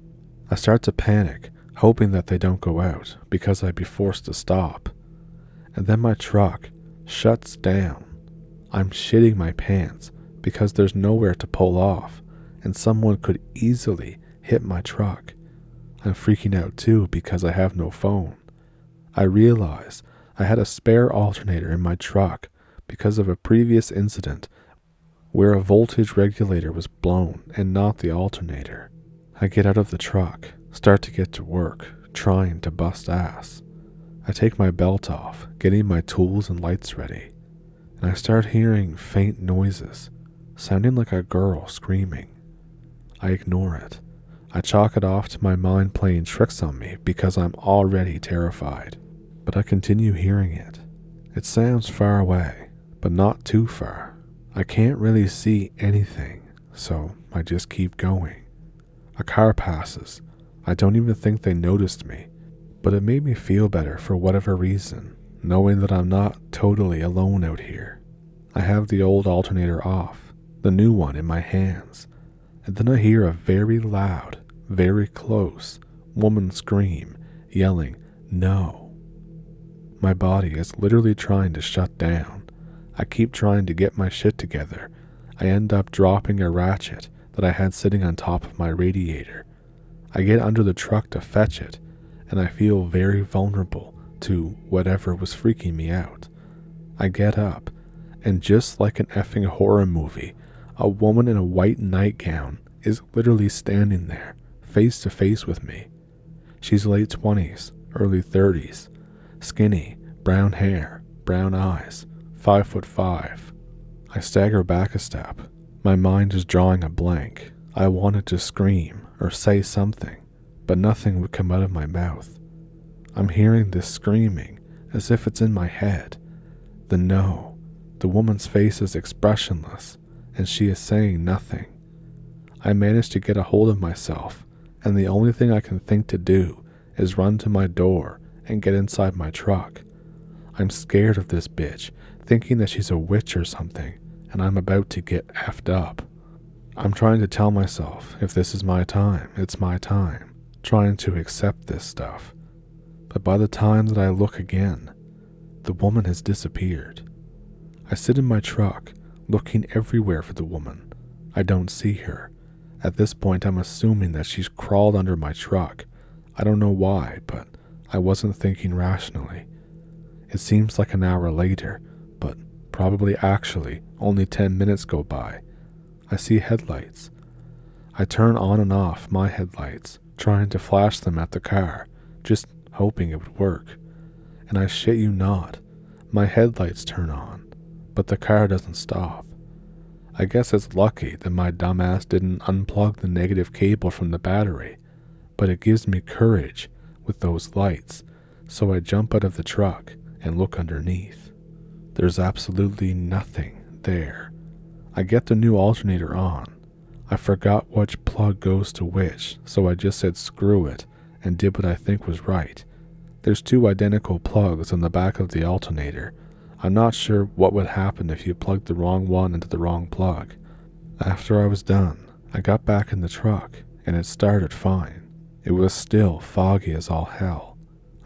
I start to panic, hoping that they don't go out because I'd be forced to stop. And then my truck shuts down. I'm shitting my pants because there's nowhere to pull off, and someone could easily hit my truck. I'm freaking out too because I have no phone. I realized I had a spare alternator in my truck because of a previous incident where a voltage regulator was blown and not the alternator. I get out of the truck, start to get to work, trying to bust ass. I take my belt off, getting my tools and lights ready, and I start hearing faint noises, sounding like a girl screaming. I ignore it. I chalk it off to my mind playing tricks on me because I'm already terrified. But I continue hearing it. It sounds far away, but not too far. I can't really see anything, so I just keep going. A car passes. I don't even think they noticed me, but it made me feel better for whatever reason, knowing that I'm not totally alone out here. I have the old alternator off, the new one in my hands, and then I hear a very loud, very close woman scream, yelling, "No." My body is literally trying to shut down. I keep trying to get my shit together. I end up dropping a ratchet that I had sitting on top of my radiator. I get under the truck to fetch it, and I feel very vulnerable to whatever was freaking me out. I get up, and just like an effing horror movie, a woman in a white nightgown is literally standing there, face to face with me. She's late 20s, early 30s, skinny, brown hair, brown eyes, 5'5". I stagger back a step. My mind is drawing a blank. I wanted to scream or say something, but nothing would come out of my mouth. I'm hearing this screaming as if it's in my head. The woman's face is expressionless, and she is saying nothing. I manage to get a hold of myself, and the only thing I can think to do is run to my door and get inside my truck. I'm scared of this bitch, thinking that she's a witch or something, and I'm about to get effed up. I'm trying to tell myself if this is my time, it's my time, trying to accept this stuff. But by the time that I look again, the woman has disappeared. I sit in my truck, looking everywhere for the woman. I don't see her. At this point, I'm assuming that she's crawled under my truck. I don't know why, but I wasn't thinking rationally. It seems like an hour later, but probably actually only 10 minutes go by. I see headlights. I turn on and off my headlights, trying to flash them at the car, just hoping it would work. And I shit you not, my headlights turn on, but the car doesn't stop. I guess it's lucky that my dumbass didn't unplug the negative cable from the battery, but it gives me courage with those lights, so I jump out of the truck and look underneath. There's absolutely nothing there. I get the new alternator on. I forgot which plug goes to which, so I just said screw it and did what I think was right. There's 2 identical plugs on the back of the alternator. I'm not sure what would happen if you plugged the wrong one into the wrong plug. After I was done, I got back in the truck, and it started fine. It was still foggy as all hell.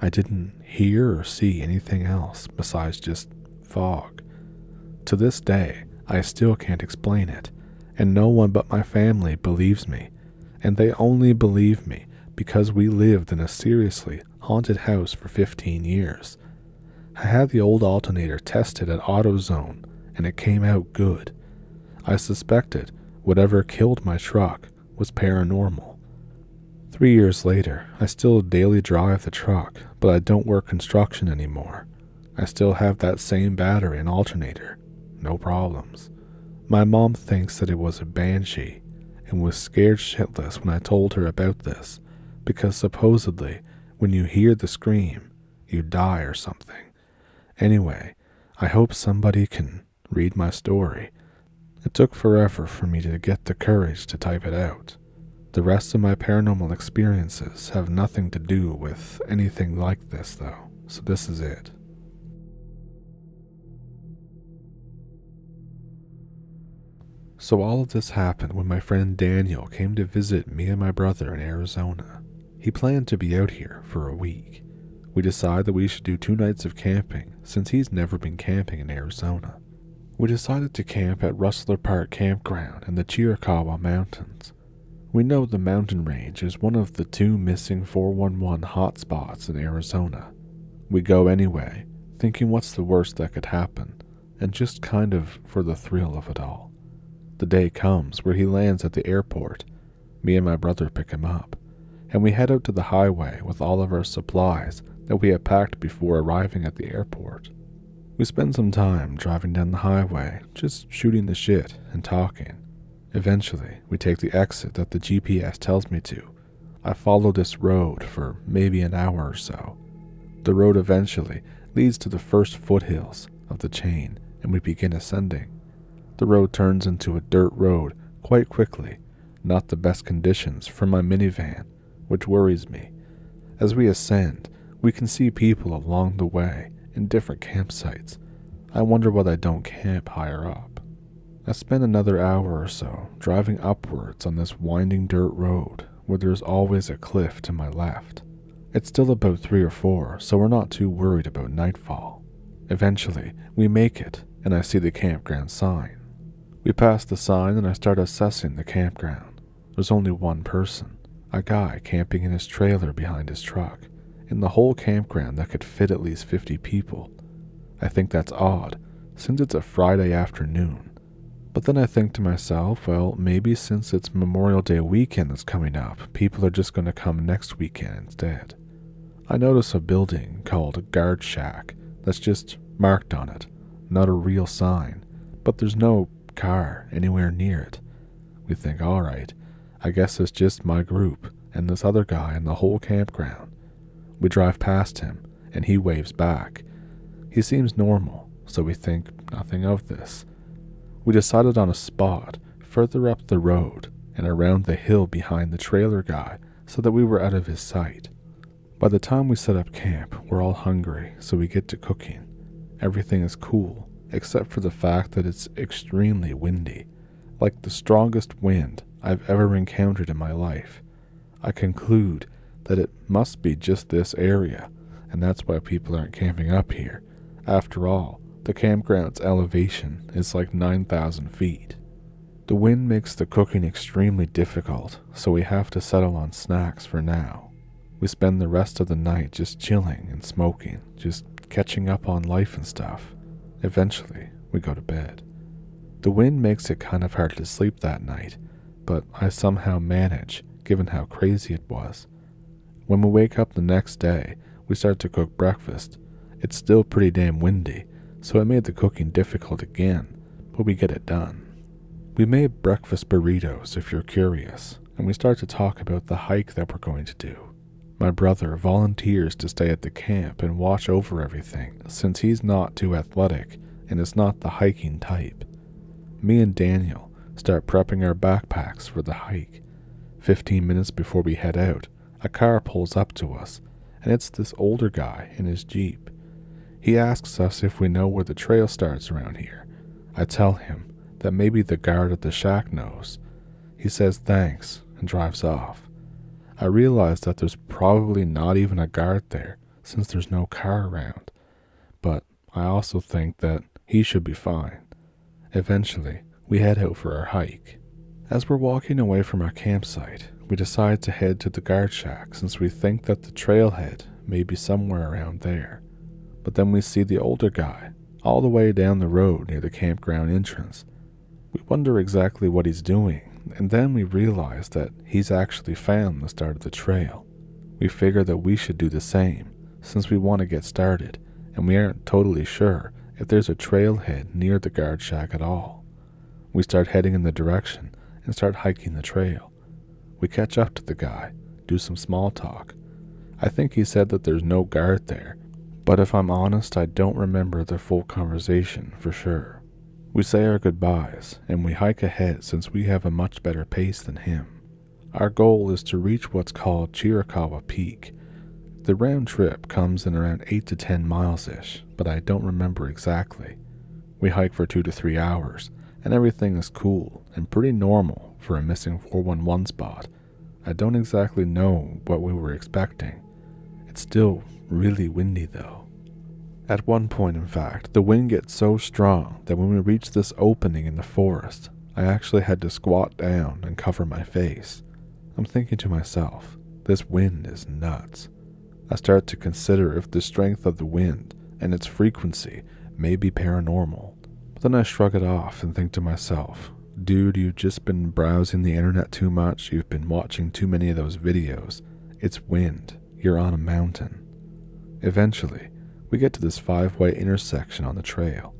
I didn't hear or see anything else besides just fog. To this day, I still can't explain it, and no one but my family believes me, and they only believe me because we lived in a seriously haunted house for 15 years. I had the old alternator tested at AutoZone, and it came out good. I suspected whatever killed my truck was paranormal. 3 years later, I still daily drive the truck, but I don't work construction anymore. I still have that same battery and alternator. No problems. My mom thinks that it was a banshee, and was scared shitless when I told her about this, because supposedly, when you hear the scream, you die or something. Anyway, I hope somebody can read my story. It took forever for me to get the courage to type it out. The rest of my paranormal experiences have nothing to do with anything like this though, so this is it. So all of this happened when my friend Daniel came to visit me and my brother in Arizona. He planned to be out here for a week. We decided that we should do 2 nights of camping since he's never been camping in Arizona. We decided to camp at Rustler Park Campground in the Chitcahua Mountains. We know the mountain range is one of the 2 missing 411 hotspots in Arizona. We go anyway, thinking what's the worst that could happen, and just kind of for the thrill of it all. The day comes where he lands at the airport. Me and my brother pick him up, and we head out to the highway with all of our supplies that we had packed before arriving at the airport. We spend some time driving down the highway, just shooting the shit and talking. Eventually, we take the exit that the GPS tells me to. I follow this road for maybe an hour or so. The road eventually leads to the first foothills of the chain, and we begin ascending. The road turns into a dirt road quite quickly, not the best conditions for my minivan, which worries me. As we ascend, we can see people along the way in different campsites. I wonder why they don't camp higher up. I spend another hour or so driving upwards on this winding dirt road where there's always a cliff to my left. It's still about 3 or 4, so we're not too worried about nightfall. Eventually, we make it, and I see the campground sign. We pass the sign and I start assessing the campground. There's only one person, a guy camping in his trailer behind his truck, in the whole campground that could fit at least 50 people. I think that's odd, since it's a Friday afternoon. But then I think to myself, well, maybe since it's Memorial Day weekend that's coming up, people are just going to come next weekend instead. I notice a building called a guard shack that's just marked on it, not a real sign, but there's no car anywhere near it. We think, alright, I guess it's just my group and this other guy in the whole campground. We drive past him, and he waves back. He seems normal, so we think nothing of this. We decided on a spot further up the road and around the hill behind the trailer guy so that we were out of his sight. By the time we set up camp, we're all hungry, so we get to cooking. Everything is cool, except for the fact that it's extremely windy, like the strongest wind I've ever encountered in my life. I conclude that it must be just this area, and that's why people aren't camping up here. After all, the campground's elevation is like 9,000 feet. The wind makes the cooking extremely difficult, so we have to settle on snacks for now. We spend the rest of the night just chilling and smoking, just catching up on life and stuff. Eventually, we go to bed. The wind makes it kind of hard to sleep that night, but I somehow manage, given how crazy it was. When we wake up the next day, we start to cook breakfast. It's still pretty damn windy, so it made the cooking difficult again, but we get it done. We made breakfast burritos, if you're curious, and we start to talk about the hike that we're going to do. My brother volunteers to stay at the camp and watch over everything, since he's not too athletic and is not the hiking type. Me and Daniel start prepping our backpacks for the hike. 15 minutes before we head out, a car pulls up to us, and it's this older guy in his Jeep. He asks us if we know where the trail starts around here. I tell him that maybe the guard at the shack knows. He says thanks and drives off. I realize that there's probably not even a guard there since there's no car around, but I also think that he should be fine. Eventually, we head out for our hike. As we're walking away from our campsite, we decide to head to the guard shack since we think that the trailhead may be somewhere around there. But then we see the older guy all the way down the road near the campground entrance. We wonder exactly what he's doing, and then we realize that he's actually found the start of the trail. We figure that we should do the same, since we want to get started, and we aren't totally sure if there's a trailhead near the guard shack at all. We start heading in the direction and start hiking the trail. We catch up to the guy, do some small talk. I think he said that there's no guard there, but if I'm honest, I don't remember the full conversation for sure. We say our goodbyes, and we hike ahead since we have a much better pace than him. Our goal is to reach what's called Chitcahua Peak. The round trip comes in around 8 to 10 miles-ish, but I don't remember exactly. We hike for 2 to 3 hours, and everything is cool and pretty normal for a missing 411 spot. I don't exactly know what we were expecting. It's still really windy though. At one point, in fact, the wind gets so strong that when we reach this opening in the forest, I actually had to squat down and cover my face. I'm thinking to myself, this wind is nuts. I start to consider if the strength of the wind and its frequency may be paranormal. But then I shrug it off and think to myself, dude, you've just been browsing the internet too much, you've been watching too many of those videos. It's wind, you're on a mountain. Eventually, we get to this 5-way intersection on the trail.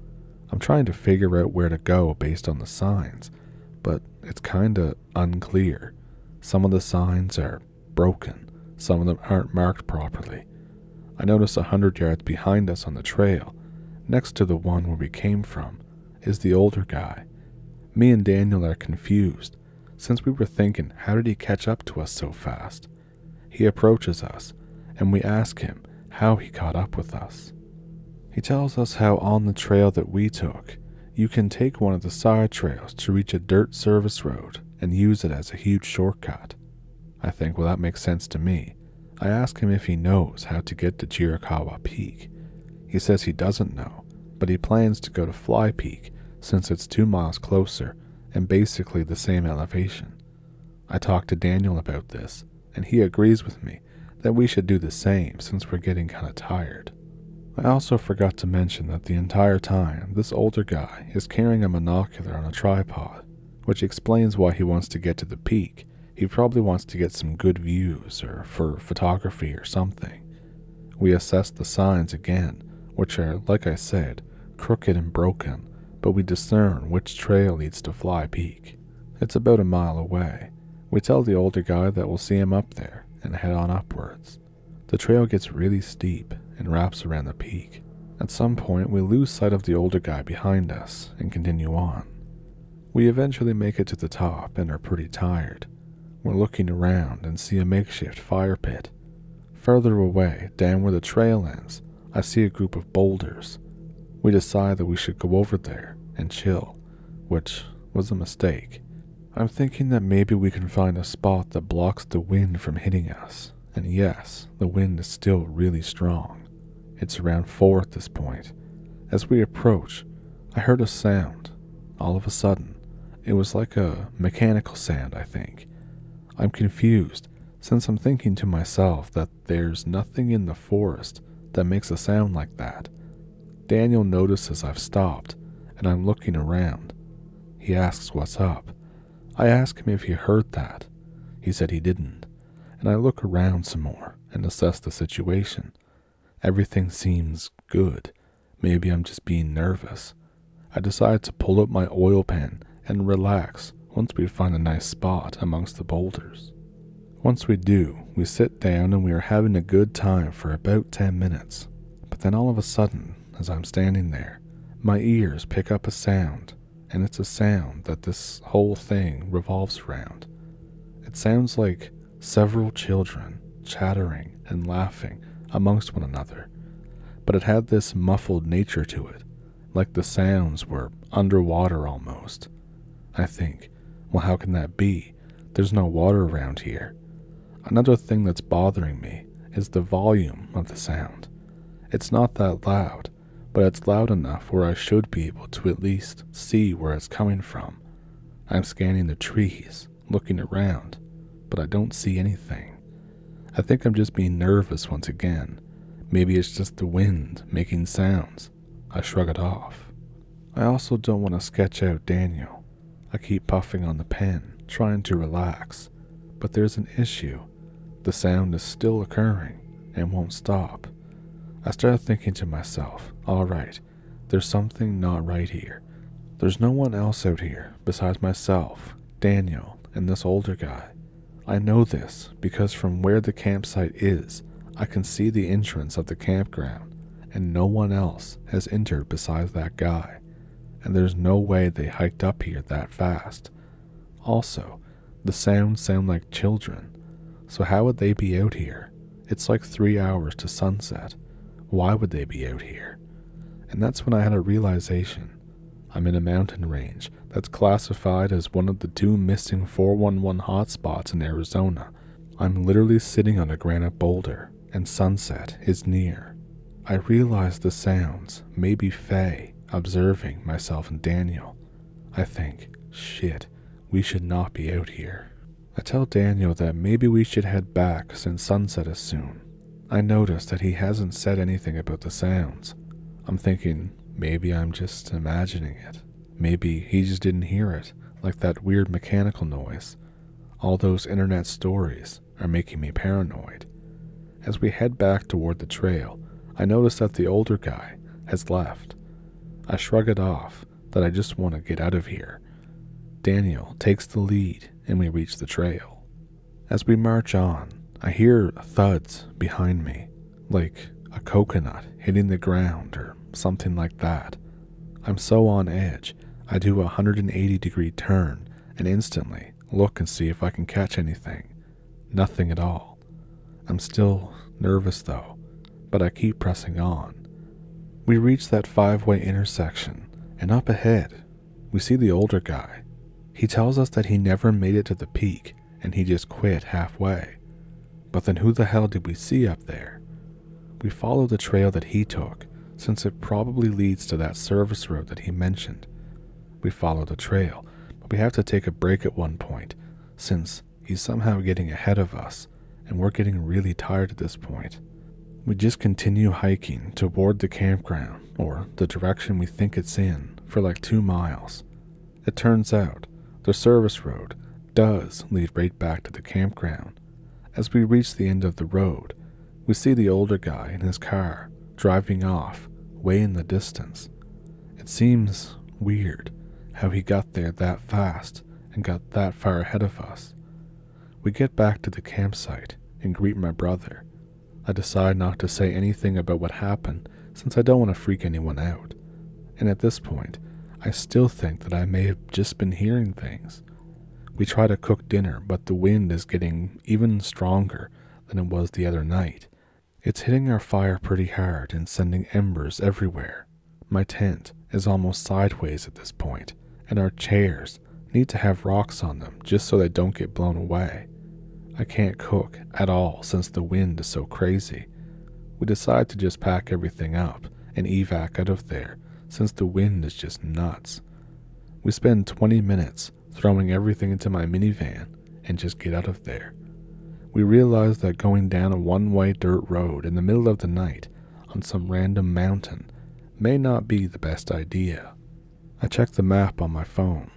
I'm trying to figure out where to go based on the signs, but it's kinda unclear. Some of the signs are broken, some of them aren't marked properly. I notice 100 yards behind us on the trail, next to the one where we came from, is the older guy. Me and Daniel are confused, since we were thinking, how did he catch up to us so fast? He approaches us, and we ask him how he caught up with us. He tells us how on the trail that we took, you can take one of the side trails to reach a dirt service road and use it as a huge shortcut. I think, well, that makes sense to me. I ask him if he knows how to get to Chitcahua Peak. He says he doesn't know, but he plans to go to Fly Peak since it's 2 miles closer and basically the same elevation. I talked to Daniel about this, and he agrees with me that we should do the same since we're getting kind of tired. I also forgot to mention that the entire time this older guy is carrying a monocular on a tripod, which explains why he wants to get to the peak. He probably wants to get some good views or for photography or something. We assess the signs again, which are, like I said, crooked and broken, but we discern which trail leads to Fly Peak. It's about 1 mile away. We tell the older guy that we'll see him up there and head on upwards. The trail gets really steep and wraps around the peak. At some point, we lose sight of the older guy behind us and continue on. We eventually make it to the top and are pretty tired. We're looking around and see a makeshift fire pit. Further away, down where the trail ends, I see a group of boulders. We decide that we should go over there and chill, which was a mistake. I'm thinking that maybe we can find a spot that blocks the wind from hitting us. And yes, the wind is still really strong. It's around 4 at this point. As we approach, I heard a sound. All of a sudden, it was like a mechanical sound, I think. I'm confused, since I'm thinking to myself that there's nothing in the forest that makes a sound like that. Daniel notices I've stopped, and I'm looking around. He asks what's up. I ask him if he heard that. He said he didn't, and I look around some more and assess the situation. Everything seems good. Maybe I'm just being nervous. I decide to pull out my oil pen and relax once we find a nice spot amongst the boulders. Once we do, we sit down and we are having a good time for about 10 minutes. But then all of a sudden, as I'm standing there, my ears pick up a sound, and it's a sound that this whole thing revolves around. It sounds like several children chattering and laughing amongst one another, but it had this muffled nature to it, like the sounds were underwater almost. I think, well, how can that be? There's no water around here. Another thing that's bothering me is the volume of the sound. It's not that loud, but it's loud enough where I should be able to at least see where it's coming from. I'm scanning the trees, looking around, but I don't see anything. I think I'm just being nervous once again. Maybe it's just the wind making sounds. I shrug it off. I also don't want to sketch out Daniel. I keep puffing on the pen, trying to relax, but there's an issue. The sound is still occurring and won't stop. I start thinking to myself, alright, there's something not right here. There's no one else out here besides myself, Daniel, and this older guy. I know this because from where the campsite is, I can see the entrance of the campground, and no one else has entered besides that guy, and there's no way they hiked up here that fast. Also, the sounds sound like children, so how would they be out here? It's like 3 hours to sunset. Why would they be out here? And that's when I had a realization. I'm in a mountain range that's classified as one of the 2 missing 411 hotspots in Arizona. I'm literally sitting on a granite boulder, and sunset is near. I realize the sounds may be Faye observing myself and Daniel. I think, shit, we should not be out here. I tell Daniel that maybe we should head back since sunset is soon. I noticed that he hasn't said anything about the sounds. I'm thinking maybe I'm just imagining it. Maybe he just didn't hear it, like that weird mechanical noise. All those internet stories are making me paranoid. As we head back toward the trail, I notice that the older guy has left. I shrug it off that I just want to get out of here. Daniel takes the lead and we reach the trail. As we march on, I hear thuds behind me, like a coconut hitting the ground or something like that. I'm so on edge, I do a 180-degree turn and instantly look and see if I can catch anything. Nothing at all. I'm still nervous though, but I keep pressing on. We reach that 5-way intersection, and up ahead, we see the older guy. He tells us that he never made it to the peak and he just quit halfway. But then who the hell did we see up there? We follow the trail that he took, since it probably leads to that service road that he mentioned. We follow the trail, but we have to take a break at one point, since he's somehow getting ahead of us, and we're getting really tired at this point. We just continue hiking toward the campground, or the direction we think it's in, for like 2 miles. It turns out, the service road does lead right back to the campground. As we reach the end of the road, we see the older guy in his car, driving off, way in the distance. It seems weird how he got there that fast and got that far ahead of us. We get back to the campsite and greet my brother. I decide not to say anything about what happened since I don't want to freak anyone out. And at this point, I still think that I may have just been hearing things. We try to cook dinner, but the wind is getting even stronger than it was the other night. It's hitting our fire pretty hard and sending embers everywhere. My tent is almost sideways at this point, and our chairs need to have rocks on them just so they don't get blown away. I can't cook at all since the wind is so crazy. We decide to just pack everything up and evac out of there since the wind is just nuts. We spend 20 minutes throwing everything into my minivan and just get out of there. We realize that going down a one-way dirt road in the middle of the night on some random mountain may not be the best idea. I check the map on my phone.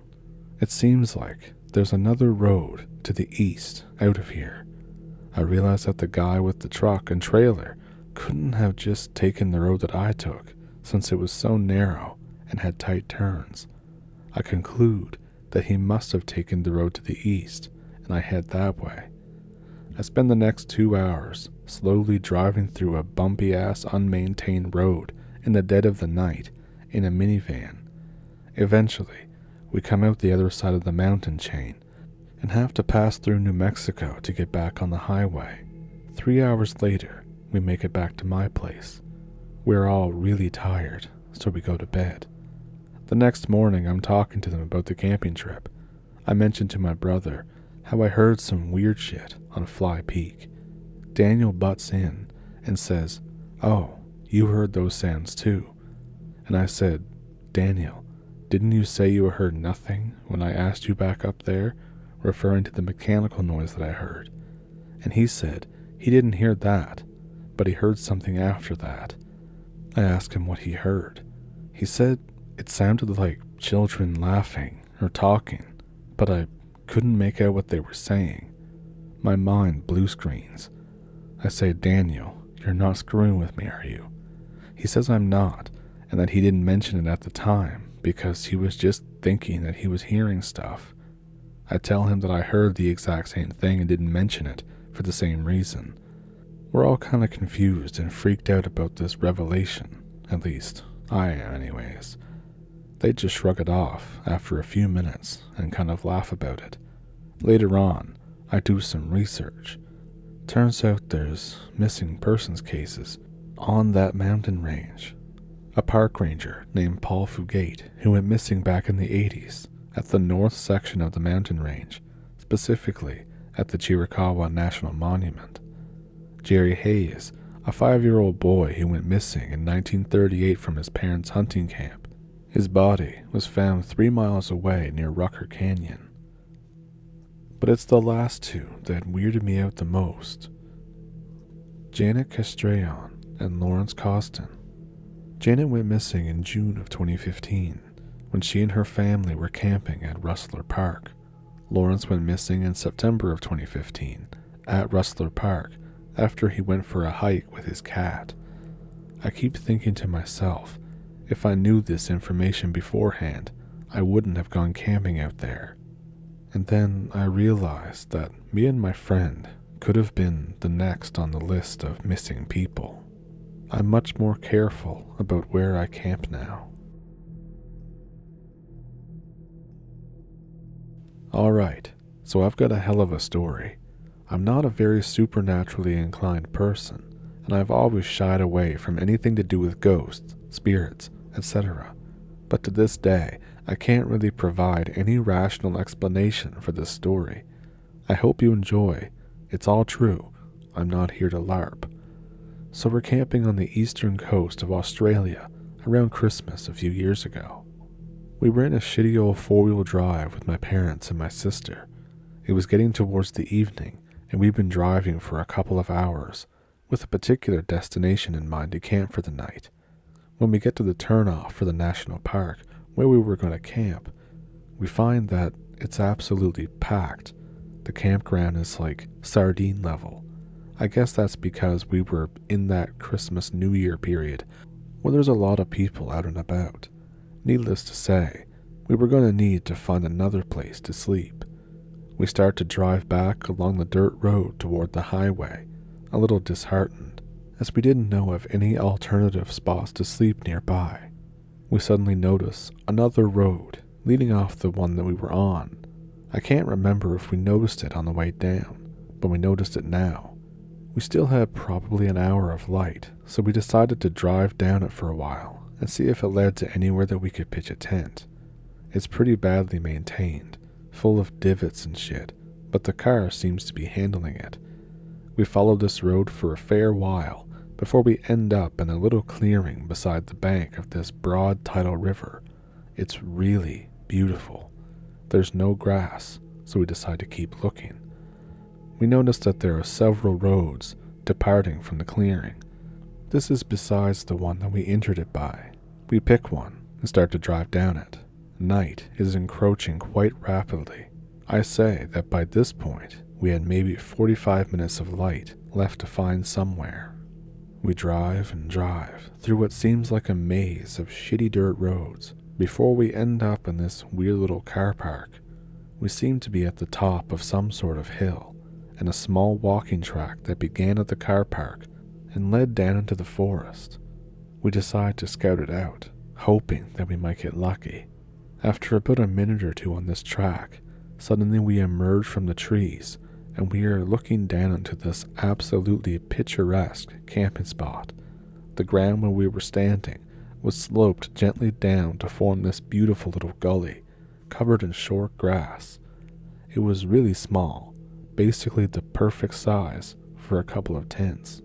It seems like there's another road to the east out of here. I realize that the guy with the truck and trailer couldn't have just taken the road that I took since it was so narrow and had tight turns. I conclude that he must have taken the road to the east and I head that way. I spend the next 2 hours slowly driving through a bumpy-ass unmaintained road in the dead of the night in a minivan. Eventually, we come out the other side of the mountain chain and have to pass through New Mexico to get back on the highway. 3 hours later, we make it back to my place. We're all really tired, so we go to bed. The next morning, I'm talking to them about the camping trip. I mentioned to my brother how I heard some weird shit on Fly Peak. Daniel butts in and says, "Oh, you heard those sounds too." And I said, "Daniel, didn't you say you heard nothing when I asked you back up there?" referring to the mechanical noise that I heard. And he said he didn't hear that, but he heard something after that. I asked him what he heard. He said it sounded like children laughing or talking, but I couldn't make out what they were saying. My mind blue screens. I say, "Daniel, you're not screwing with me, are you?" He says I'm not, and that he didn't mention it at the time because he was just thinking that he was hearing stuff. I tell him that I heard the exact same thing and didn't mention it for the same reason. We're all kind of confused and freaked out about this revelation, at least I am anyways. They just shrug it off after a few minutes and kind of laugh about it. Later on, I do some research. Turns out there's missing persons cases on that mountain range. A park ranger named Paul Fugate who went missing back in the 80s at the north section of the mountain range, specifically at the Chitcahua National Monument. Jerry Hayes, a 5-year-old boy who went missing in 1938 from his parents' hunting camp. His body was found 3 miles away near Rucker Canyon. But it's the last two that weirded me out the most. Janet Castrillon and Lawrence Costin. Janet went missing in June of 2015 when she and her family were camping at Rustler Park. Lawrence went missing in September of 2015 at Rustler Park after he went for a hike with his cat. I keep thinking to myself, if I knew this information beforehand, I wouldn't have gone camping out there. And then I realized that me and my friend could have been the next on the list of missing people. I'm much more careful about where I camp now. Alright, so I've got a hell of a story. I'm not a very supernaturally inclined person, and I've always shied away from anything to do with ghosts, spirits, etc. But to this day, I can't really provide any rational explanation for this story. I hope you enjoy. It's all true. I'm not here to LARP. So we're camping on the eastern coast of Australia around Christmas a few years ago. We were in a shitty old four-wheel drive with my parents and my sister. It was getting towards the evening, and we'd been driving for a couple of hours, with a particular destination in mind to camp for the night. When we get to the turnoff for the national park where we were going to camp, we find that it's absolutely packed. The campground is like sardine level. I guess that's because we were in that Christmas New Year period where there's a lot of people out and about. Needless to say, we were going to need to find another place to sleep. We start to drive back along the dirt road toward the highway, a little disheartened, as we didn't know of any alternative spots to sleep nearby. We suddenly notice another road leading off the one that we were on. I can't remember if we noticed it on the way down, but we noticed it now. We still had probably an hour of light, so we decided to drive down it for a while and see if it led to anywhere that we could pitch a tent. It's pretty badly maintained, full of divots and shit, but the car seems to be handling it. We followed this road for a fair while before we end up in a little clearing beside the bank of this broad tidal river. It's really beautiful. There's no grass, so we decide to keep looking. We notice that there are several roads departing from the clearing. This is besides the one that we entered it by. We pick one and start to drive down it. Night is encroaching quite rapidly. I say that by this point, we had maybe 45 minutes of light left to find somewhere. We drive and drive through what seems like a maze of shitty dirt roads before we end up in this weird little car park. We seem to be at the top of some sort of hill, and a small walking track that began at the car park and led down into the forest. We decide to scout it out, hoping that we might get lucky. After about a minute or two on this track, suddenly we emerge from the trees and we are looking down into this absolutely picturesque camping spot. The ground where we were standing was sloped gently down to form this beautiful little gully, covered in short grass. It was really small, basically the perfect size for a couple of tents.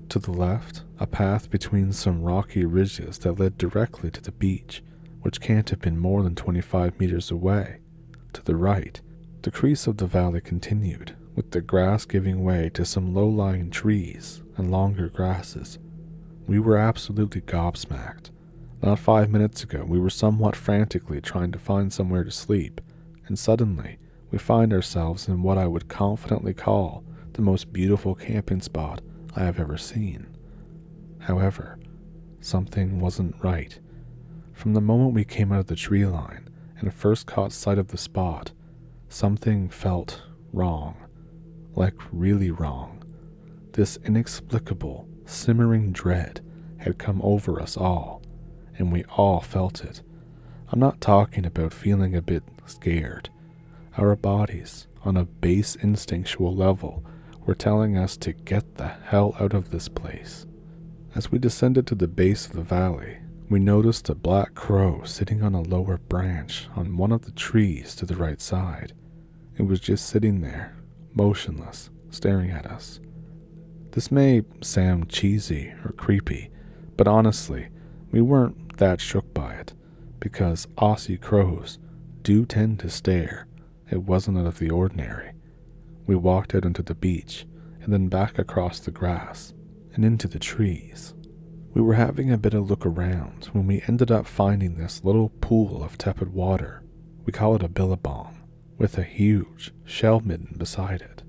To the left, a path between some rocky ridges that led directly to the beach, which can't have been more than 25 meters away. To the right, the crease of the valley continued, with the grass giving way to some low-lying trees and longer grasses. We were absolutely gobsmacked. Not 5 minutes ago, we were somewhat frantically trying to find somewhere to sleep, and suddenly, we find ourselves in what I would confidently call the most beautiful camping spot I have ever seen. However, something wasn't right. From the moment we came out of the tree line and first caught sight of the spot, something felt wrong. Like really wrong. This inexplicable, simmering dread had come over us all, and we all felt it. I'm not talking about feeling a bit scared. Our bodies, on a base instinctual level, were telling us to get the hell out of this place. As we descended to the base of the valley, we noticed a black crow sitting on a lower branch on one of the trees to the right side. It was just sitting there, motionless, staring at us. This may sound cheesy or creepy, but honestly, we weren't that shook by it, because Aussie crows do tend to stare. It wasn't out of the ordinary. We walked out onto the beach, and then back across the grass and into the trees. We were having a bit of look around when we ended up finding this little pool of tepid water. We call it a billabong, with a huge shell midden beside it.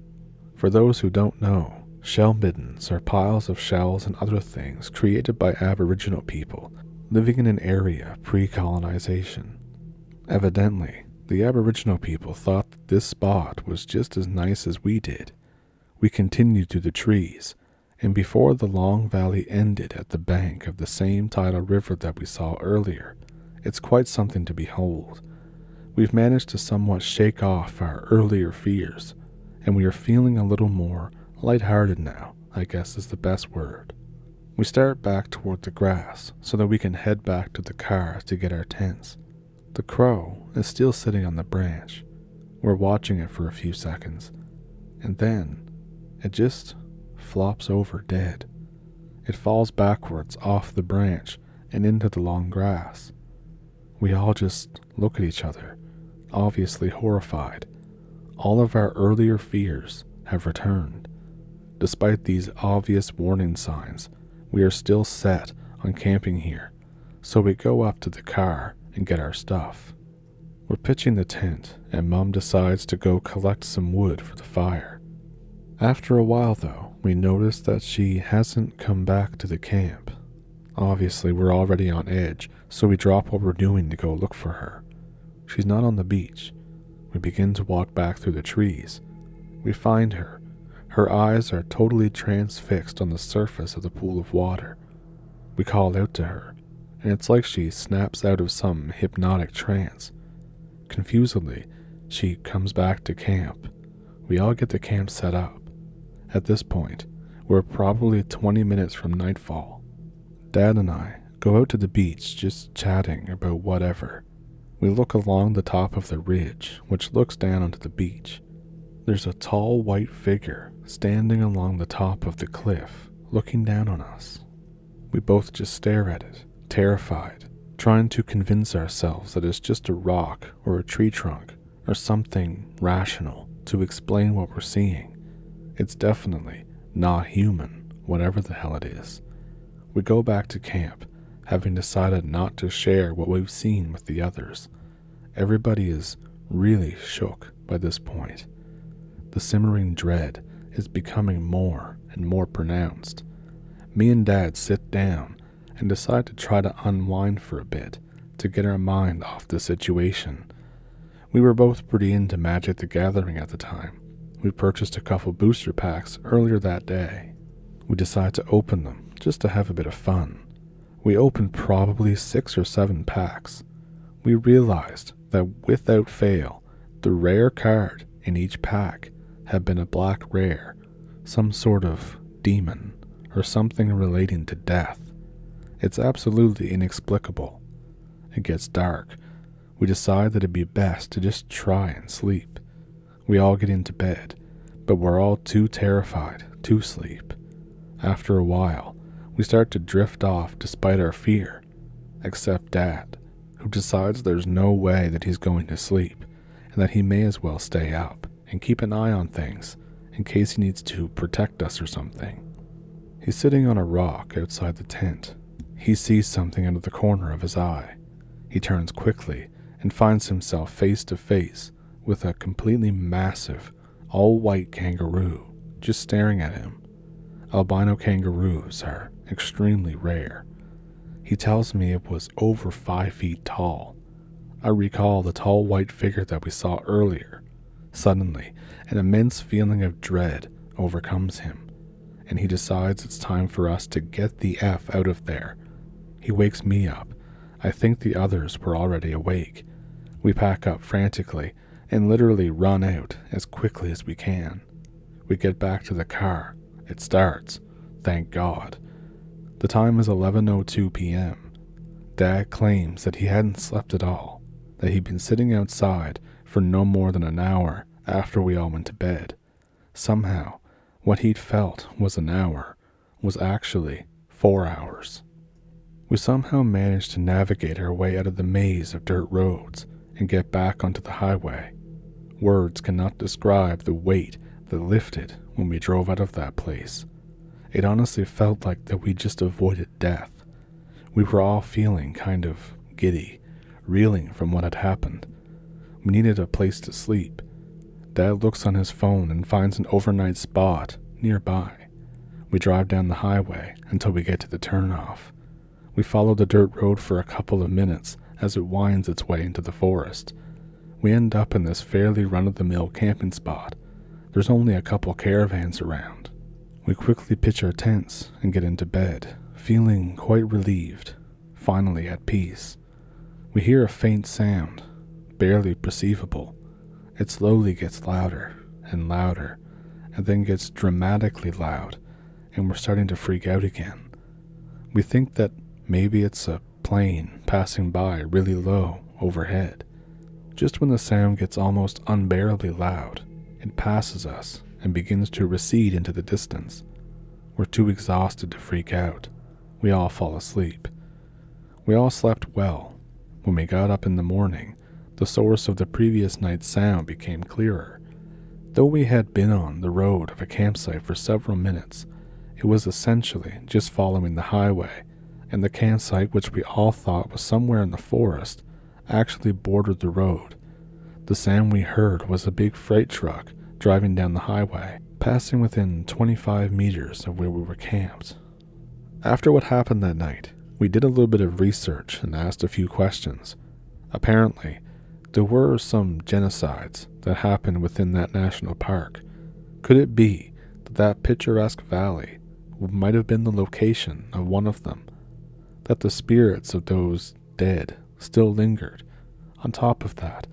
For those who don't know, shell middens are piles of shells and other things created by Aboriginal people living in an area pre-colonization. Evidently, the Aboriginal people thought that this spot was just as nice as we did. We continued through the trees, and before the long valley ended at the bank of the same tidal river that we saw earlier, it's quite something to behold. We've managed to somewhat shake off our earlier fears, and we are feeling a little more lighthearted now, I guess is the best word. We start back toward the grass so that we can head back to the car to get our tents. The crow is still sitting on the branch. We're watching it for a few seconds, and then it just flops over dead. It falls backwards off the branch and into the long grass. We all just look at each other, obviously horrified. All of our earlier fears have returned. Despite these obvious warning signs, we are still set on camping here, so we go up to the car and get our stuff. We're pitching the tent, and Mom decides to go collect some wood for the fire. After a while, though, we notice that she hasn't come back to the camp. Obviously, we're already on edge, so we drop what we're doing to go look for her. She's not on the beach. We begin to walk back through the trees. We find her. Her eyes are totally transfixed on the surface of the pool of water. We call out to her, and it's like she snaps out of some hypnotic trance. Confusedly, she comes back to camp. We all get the camp set up. At this point, we're probably 20 minutes from nightfall. Dad and I go out to the beach just chatting about whatever. We look along the top of the ridge, which looks down onto the beach. There's a tall white figure standing along the top of the cliff, looking down on us. We both just stare at it, terrified, trying to convince ourselves that it's just a rock or a tree trunk or something rational to explain what we're seeing. It's definitely not human, whatever the hell it is. We go back to camp, having decided not to share what we've seen with the others. Everybody is really shook by this point. The simmering dread is becoming more and more pronounced. Me and Dad sit down and decide to try to unwind for a bit to get our mind off the situation. We were both pretty into Magic the Gathering at the time. We purchased a couple booster packs earlier that day. We decided to open them just to have a bit of fun. We opened probably 6 or 7 packs. We realized that without fail, the rare card in each pack had been a black rare, some sort of demon, or something relating to death. It's absolutely inexplicable. It gets dark. We decide that it'd be best to just try and sleep. We all get into bed, but we're all too terrified to sleep. After a while, we start to drift off despite our fear, except Dad, who decides there's no way that he's going to sleep, and that he may as well stay up and keep an eye on things in case he needs to protect us or something. He's sitting on a rock outside the tent. He sees something out of the corner of his eye. He turns quickly and finds himself face to face with a completely massive, all-white kangaroo just staring at him. Albino kangaroos are extremely rare. He tells me it was over 5 feet tall. I recall the tall white figure that we saw earlier. Suddenly, an immense feeling of dread overcomes him, and he decides it's time for us to get the F out of there. He wakes me up. I think the others were already awake. We pack up frantically and literally run out as quickly as we can. We get back to the car. It starts, thank God. The time is 11:02 p.m. Dad claims that he hadn't slept at all, that he'd been sitting outside for no more than an hour after we all went to bed. Somehow, what he'd felt was an hour was actually 4 hours. We somehow managed to navigate our way out of the maze of dirt roads and get back onto the highway. Words cannot describe the weight that lifted when we drove out of that place. It honestly felt like that we just avoided death. We were all feeling kind of giddy, reeling from what had happened. We needed a place to sleep. Dad looks on his phone and finds an overnight spot nearby. We drive down the highway until we get to the turnoff. We follow the dirt road for a couple of minutes as it winds its way into the forest. We end up in this fairly run-of-the-mill camping spot. There's only a couple caravans around. We quickly pitch our tents and get into bed, feeling quite relieved, finally at peace. We hear a faint sound, barely perceivable. It slowly gets louder and louder, and then gets dramatically loud, and we're starting to freak out again. We think that maybe it's a plane passing by really low overhead. Just when the sound gets almost unbearably loud, it passes us and begins to recede into the distance. We're too exhausted to freak out. We all fall asleep. We all slept well. When we got up in the morning, the source of the previous night's sound became clearer. Though we had been on the road of a campsite for several minutes, it was essentially just following the highway, and the campsite, which we all thought was somewhere in the forest, actually bordered the road. The sound we heard was a big freight truck driving down the highway, passing within 25 meters of where we were camped. After what happened that night, we did a little bit of research and asked a few questions. Apparently, there were some genocides that happened within that national park. Could it be that that picturesque valley might have been the location of one of them? That the spirits of those dead still lingered? On top of that,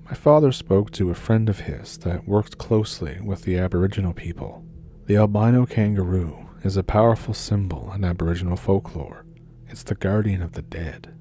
my father spoke to a friend of his that worked closely with the Aboriginal people. The albino kangaroo is a powerful symbol in Aboriginal folklore. It's the guardian of the dead,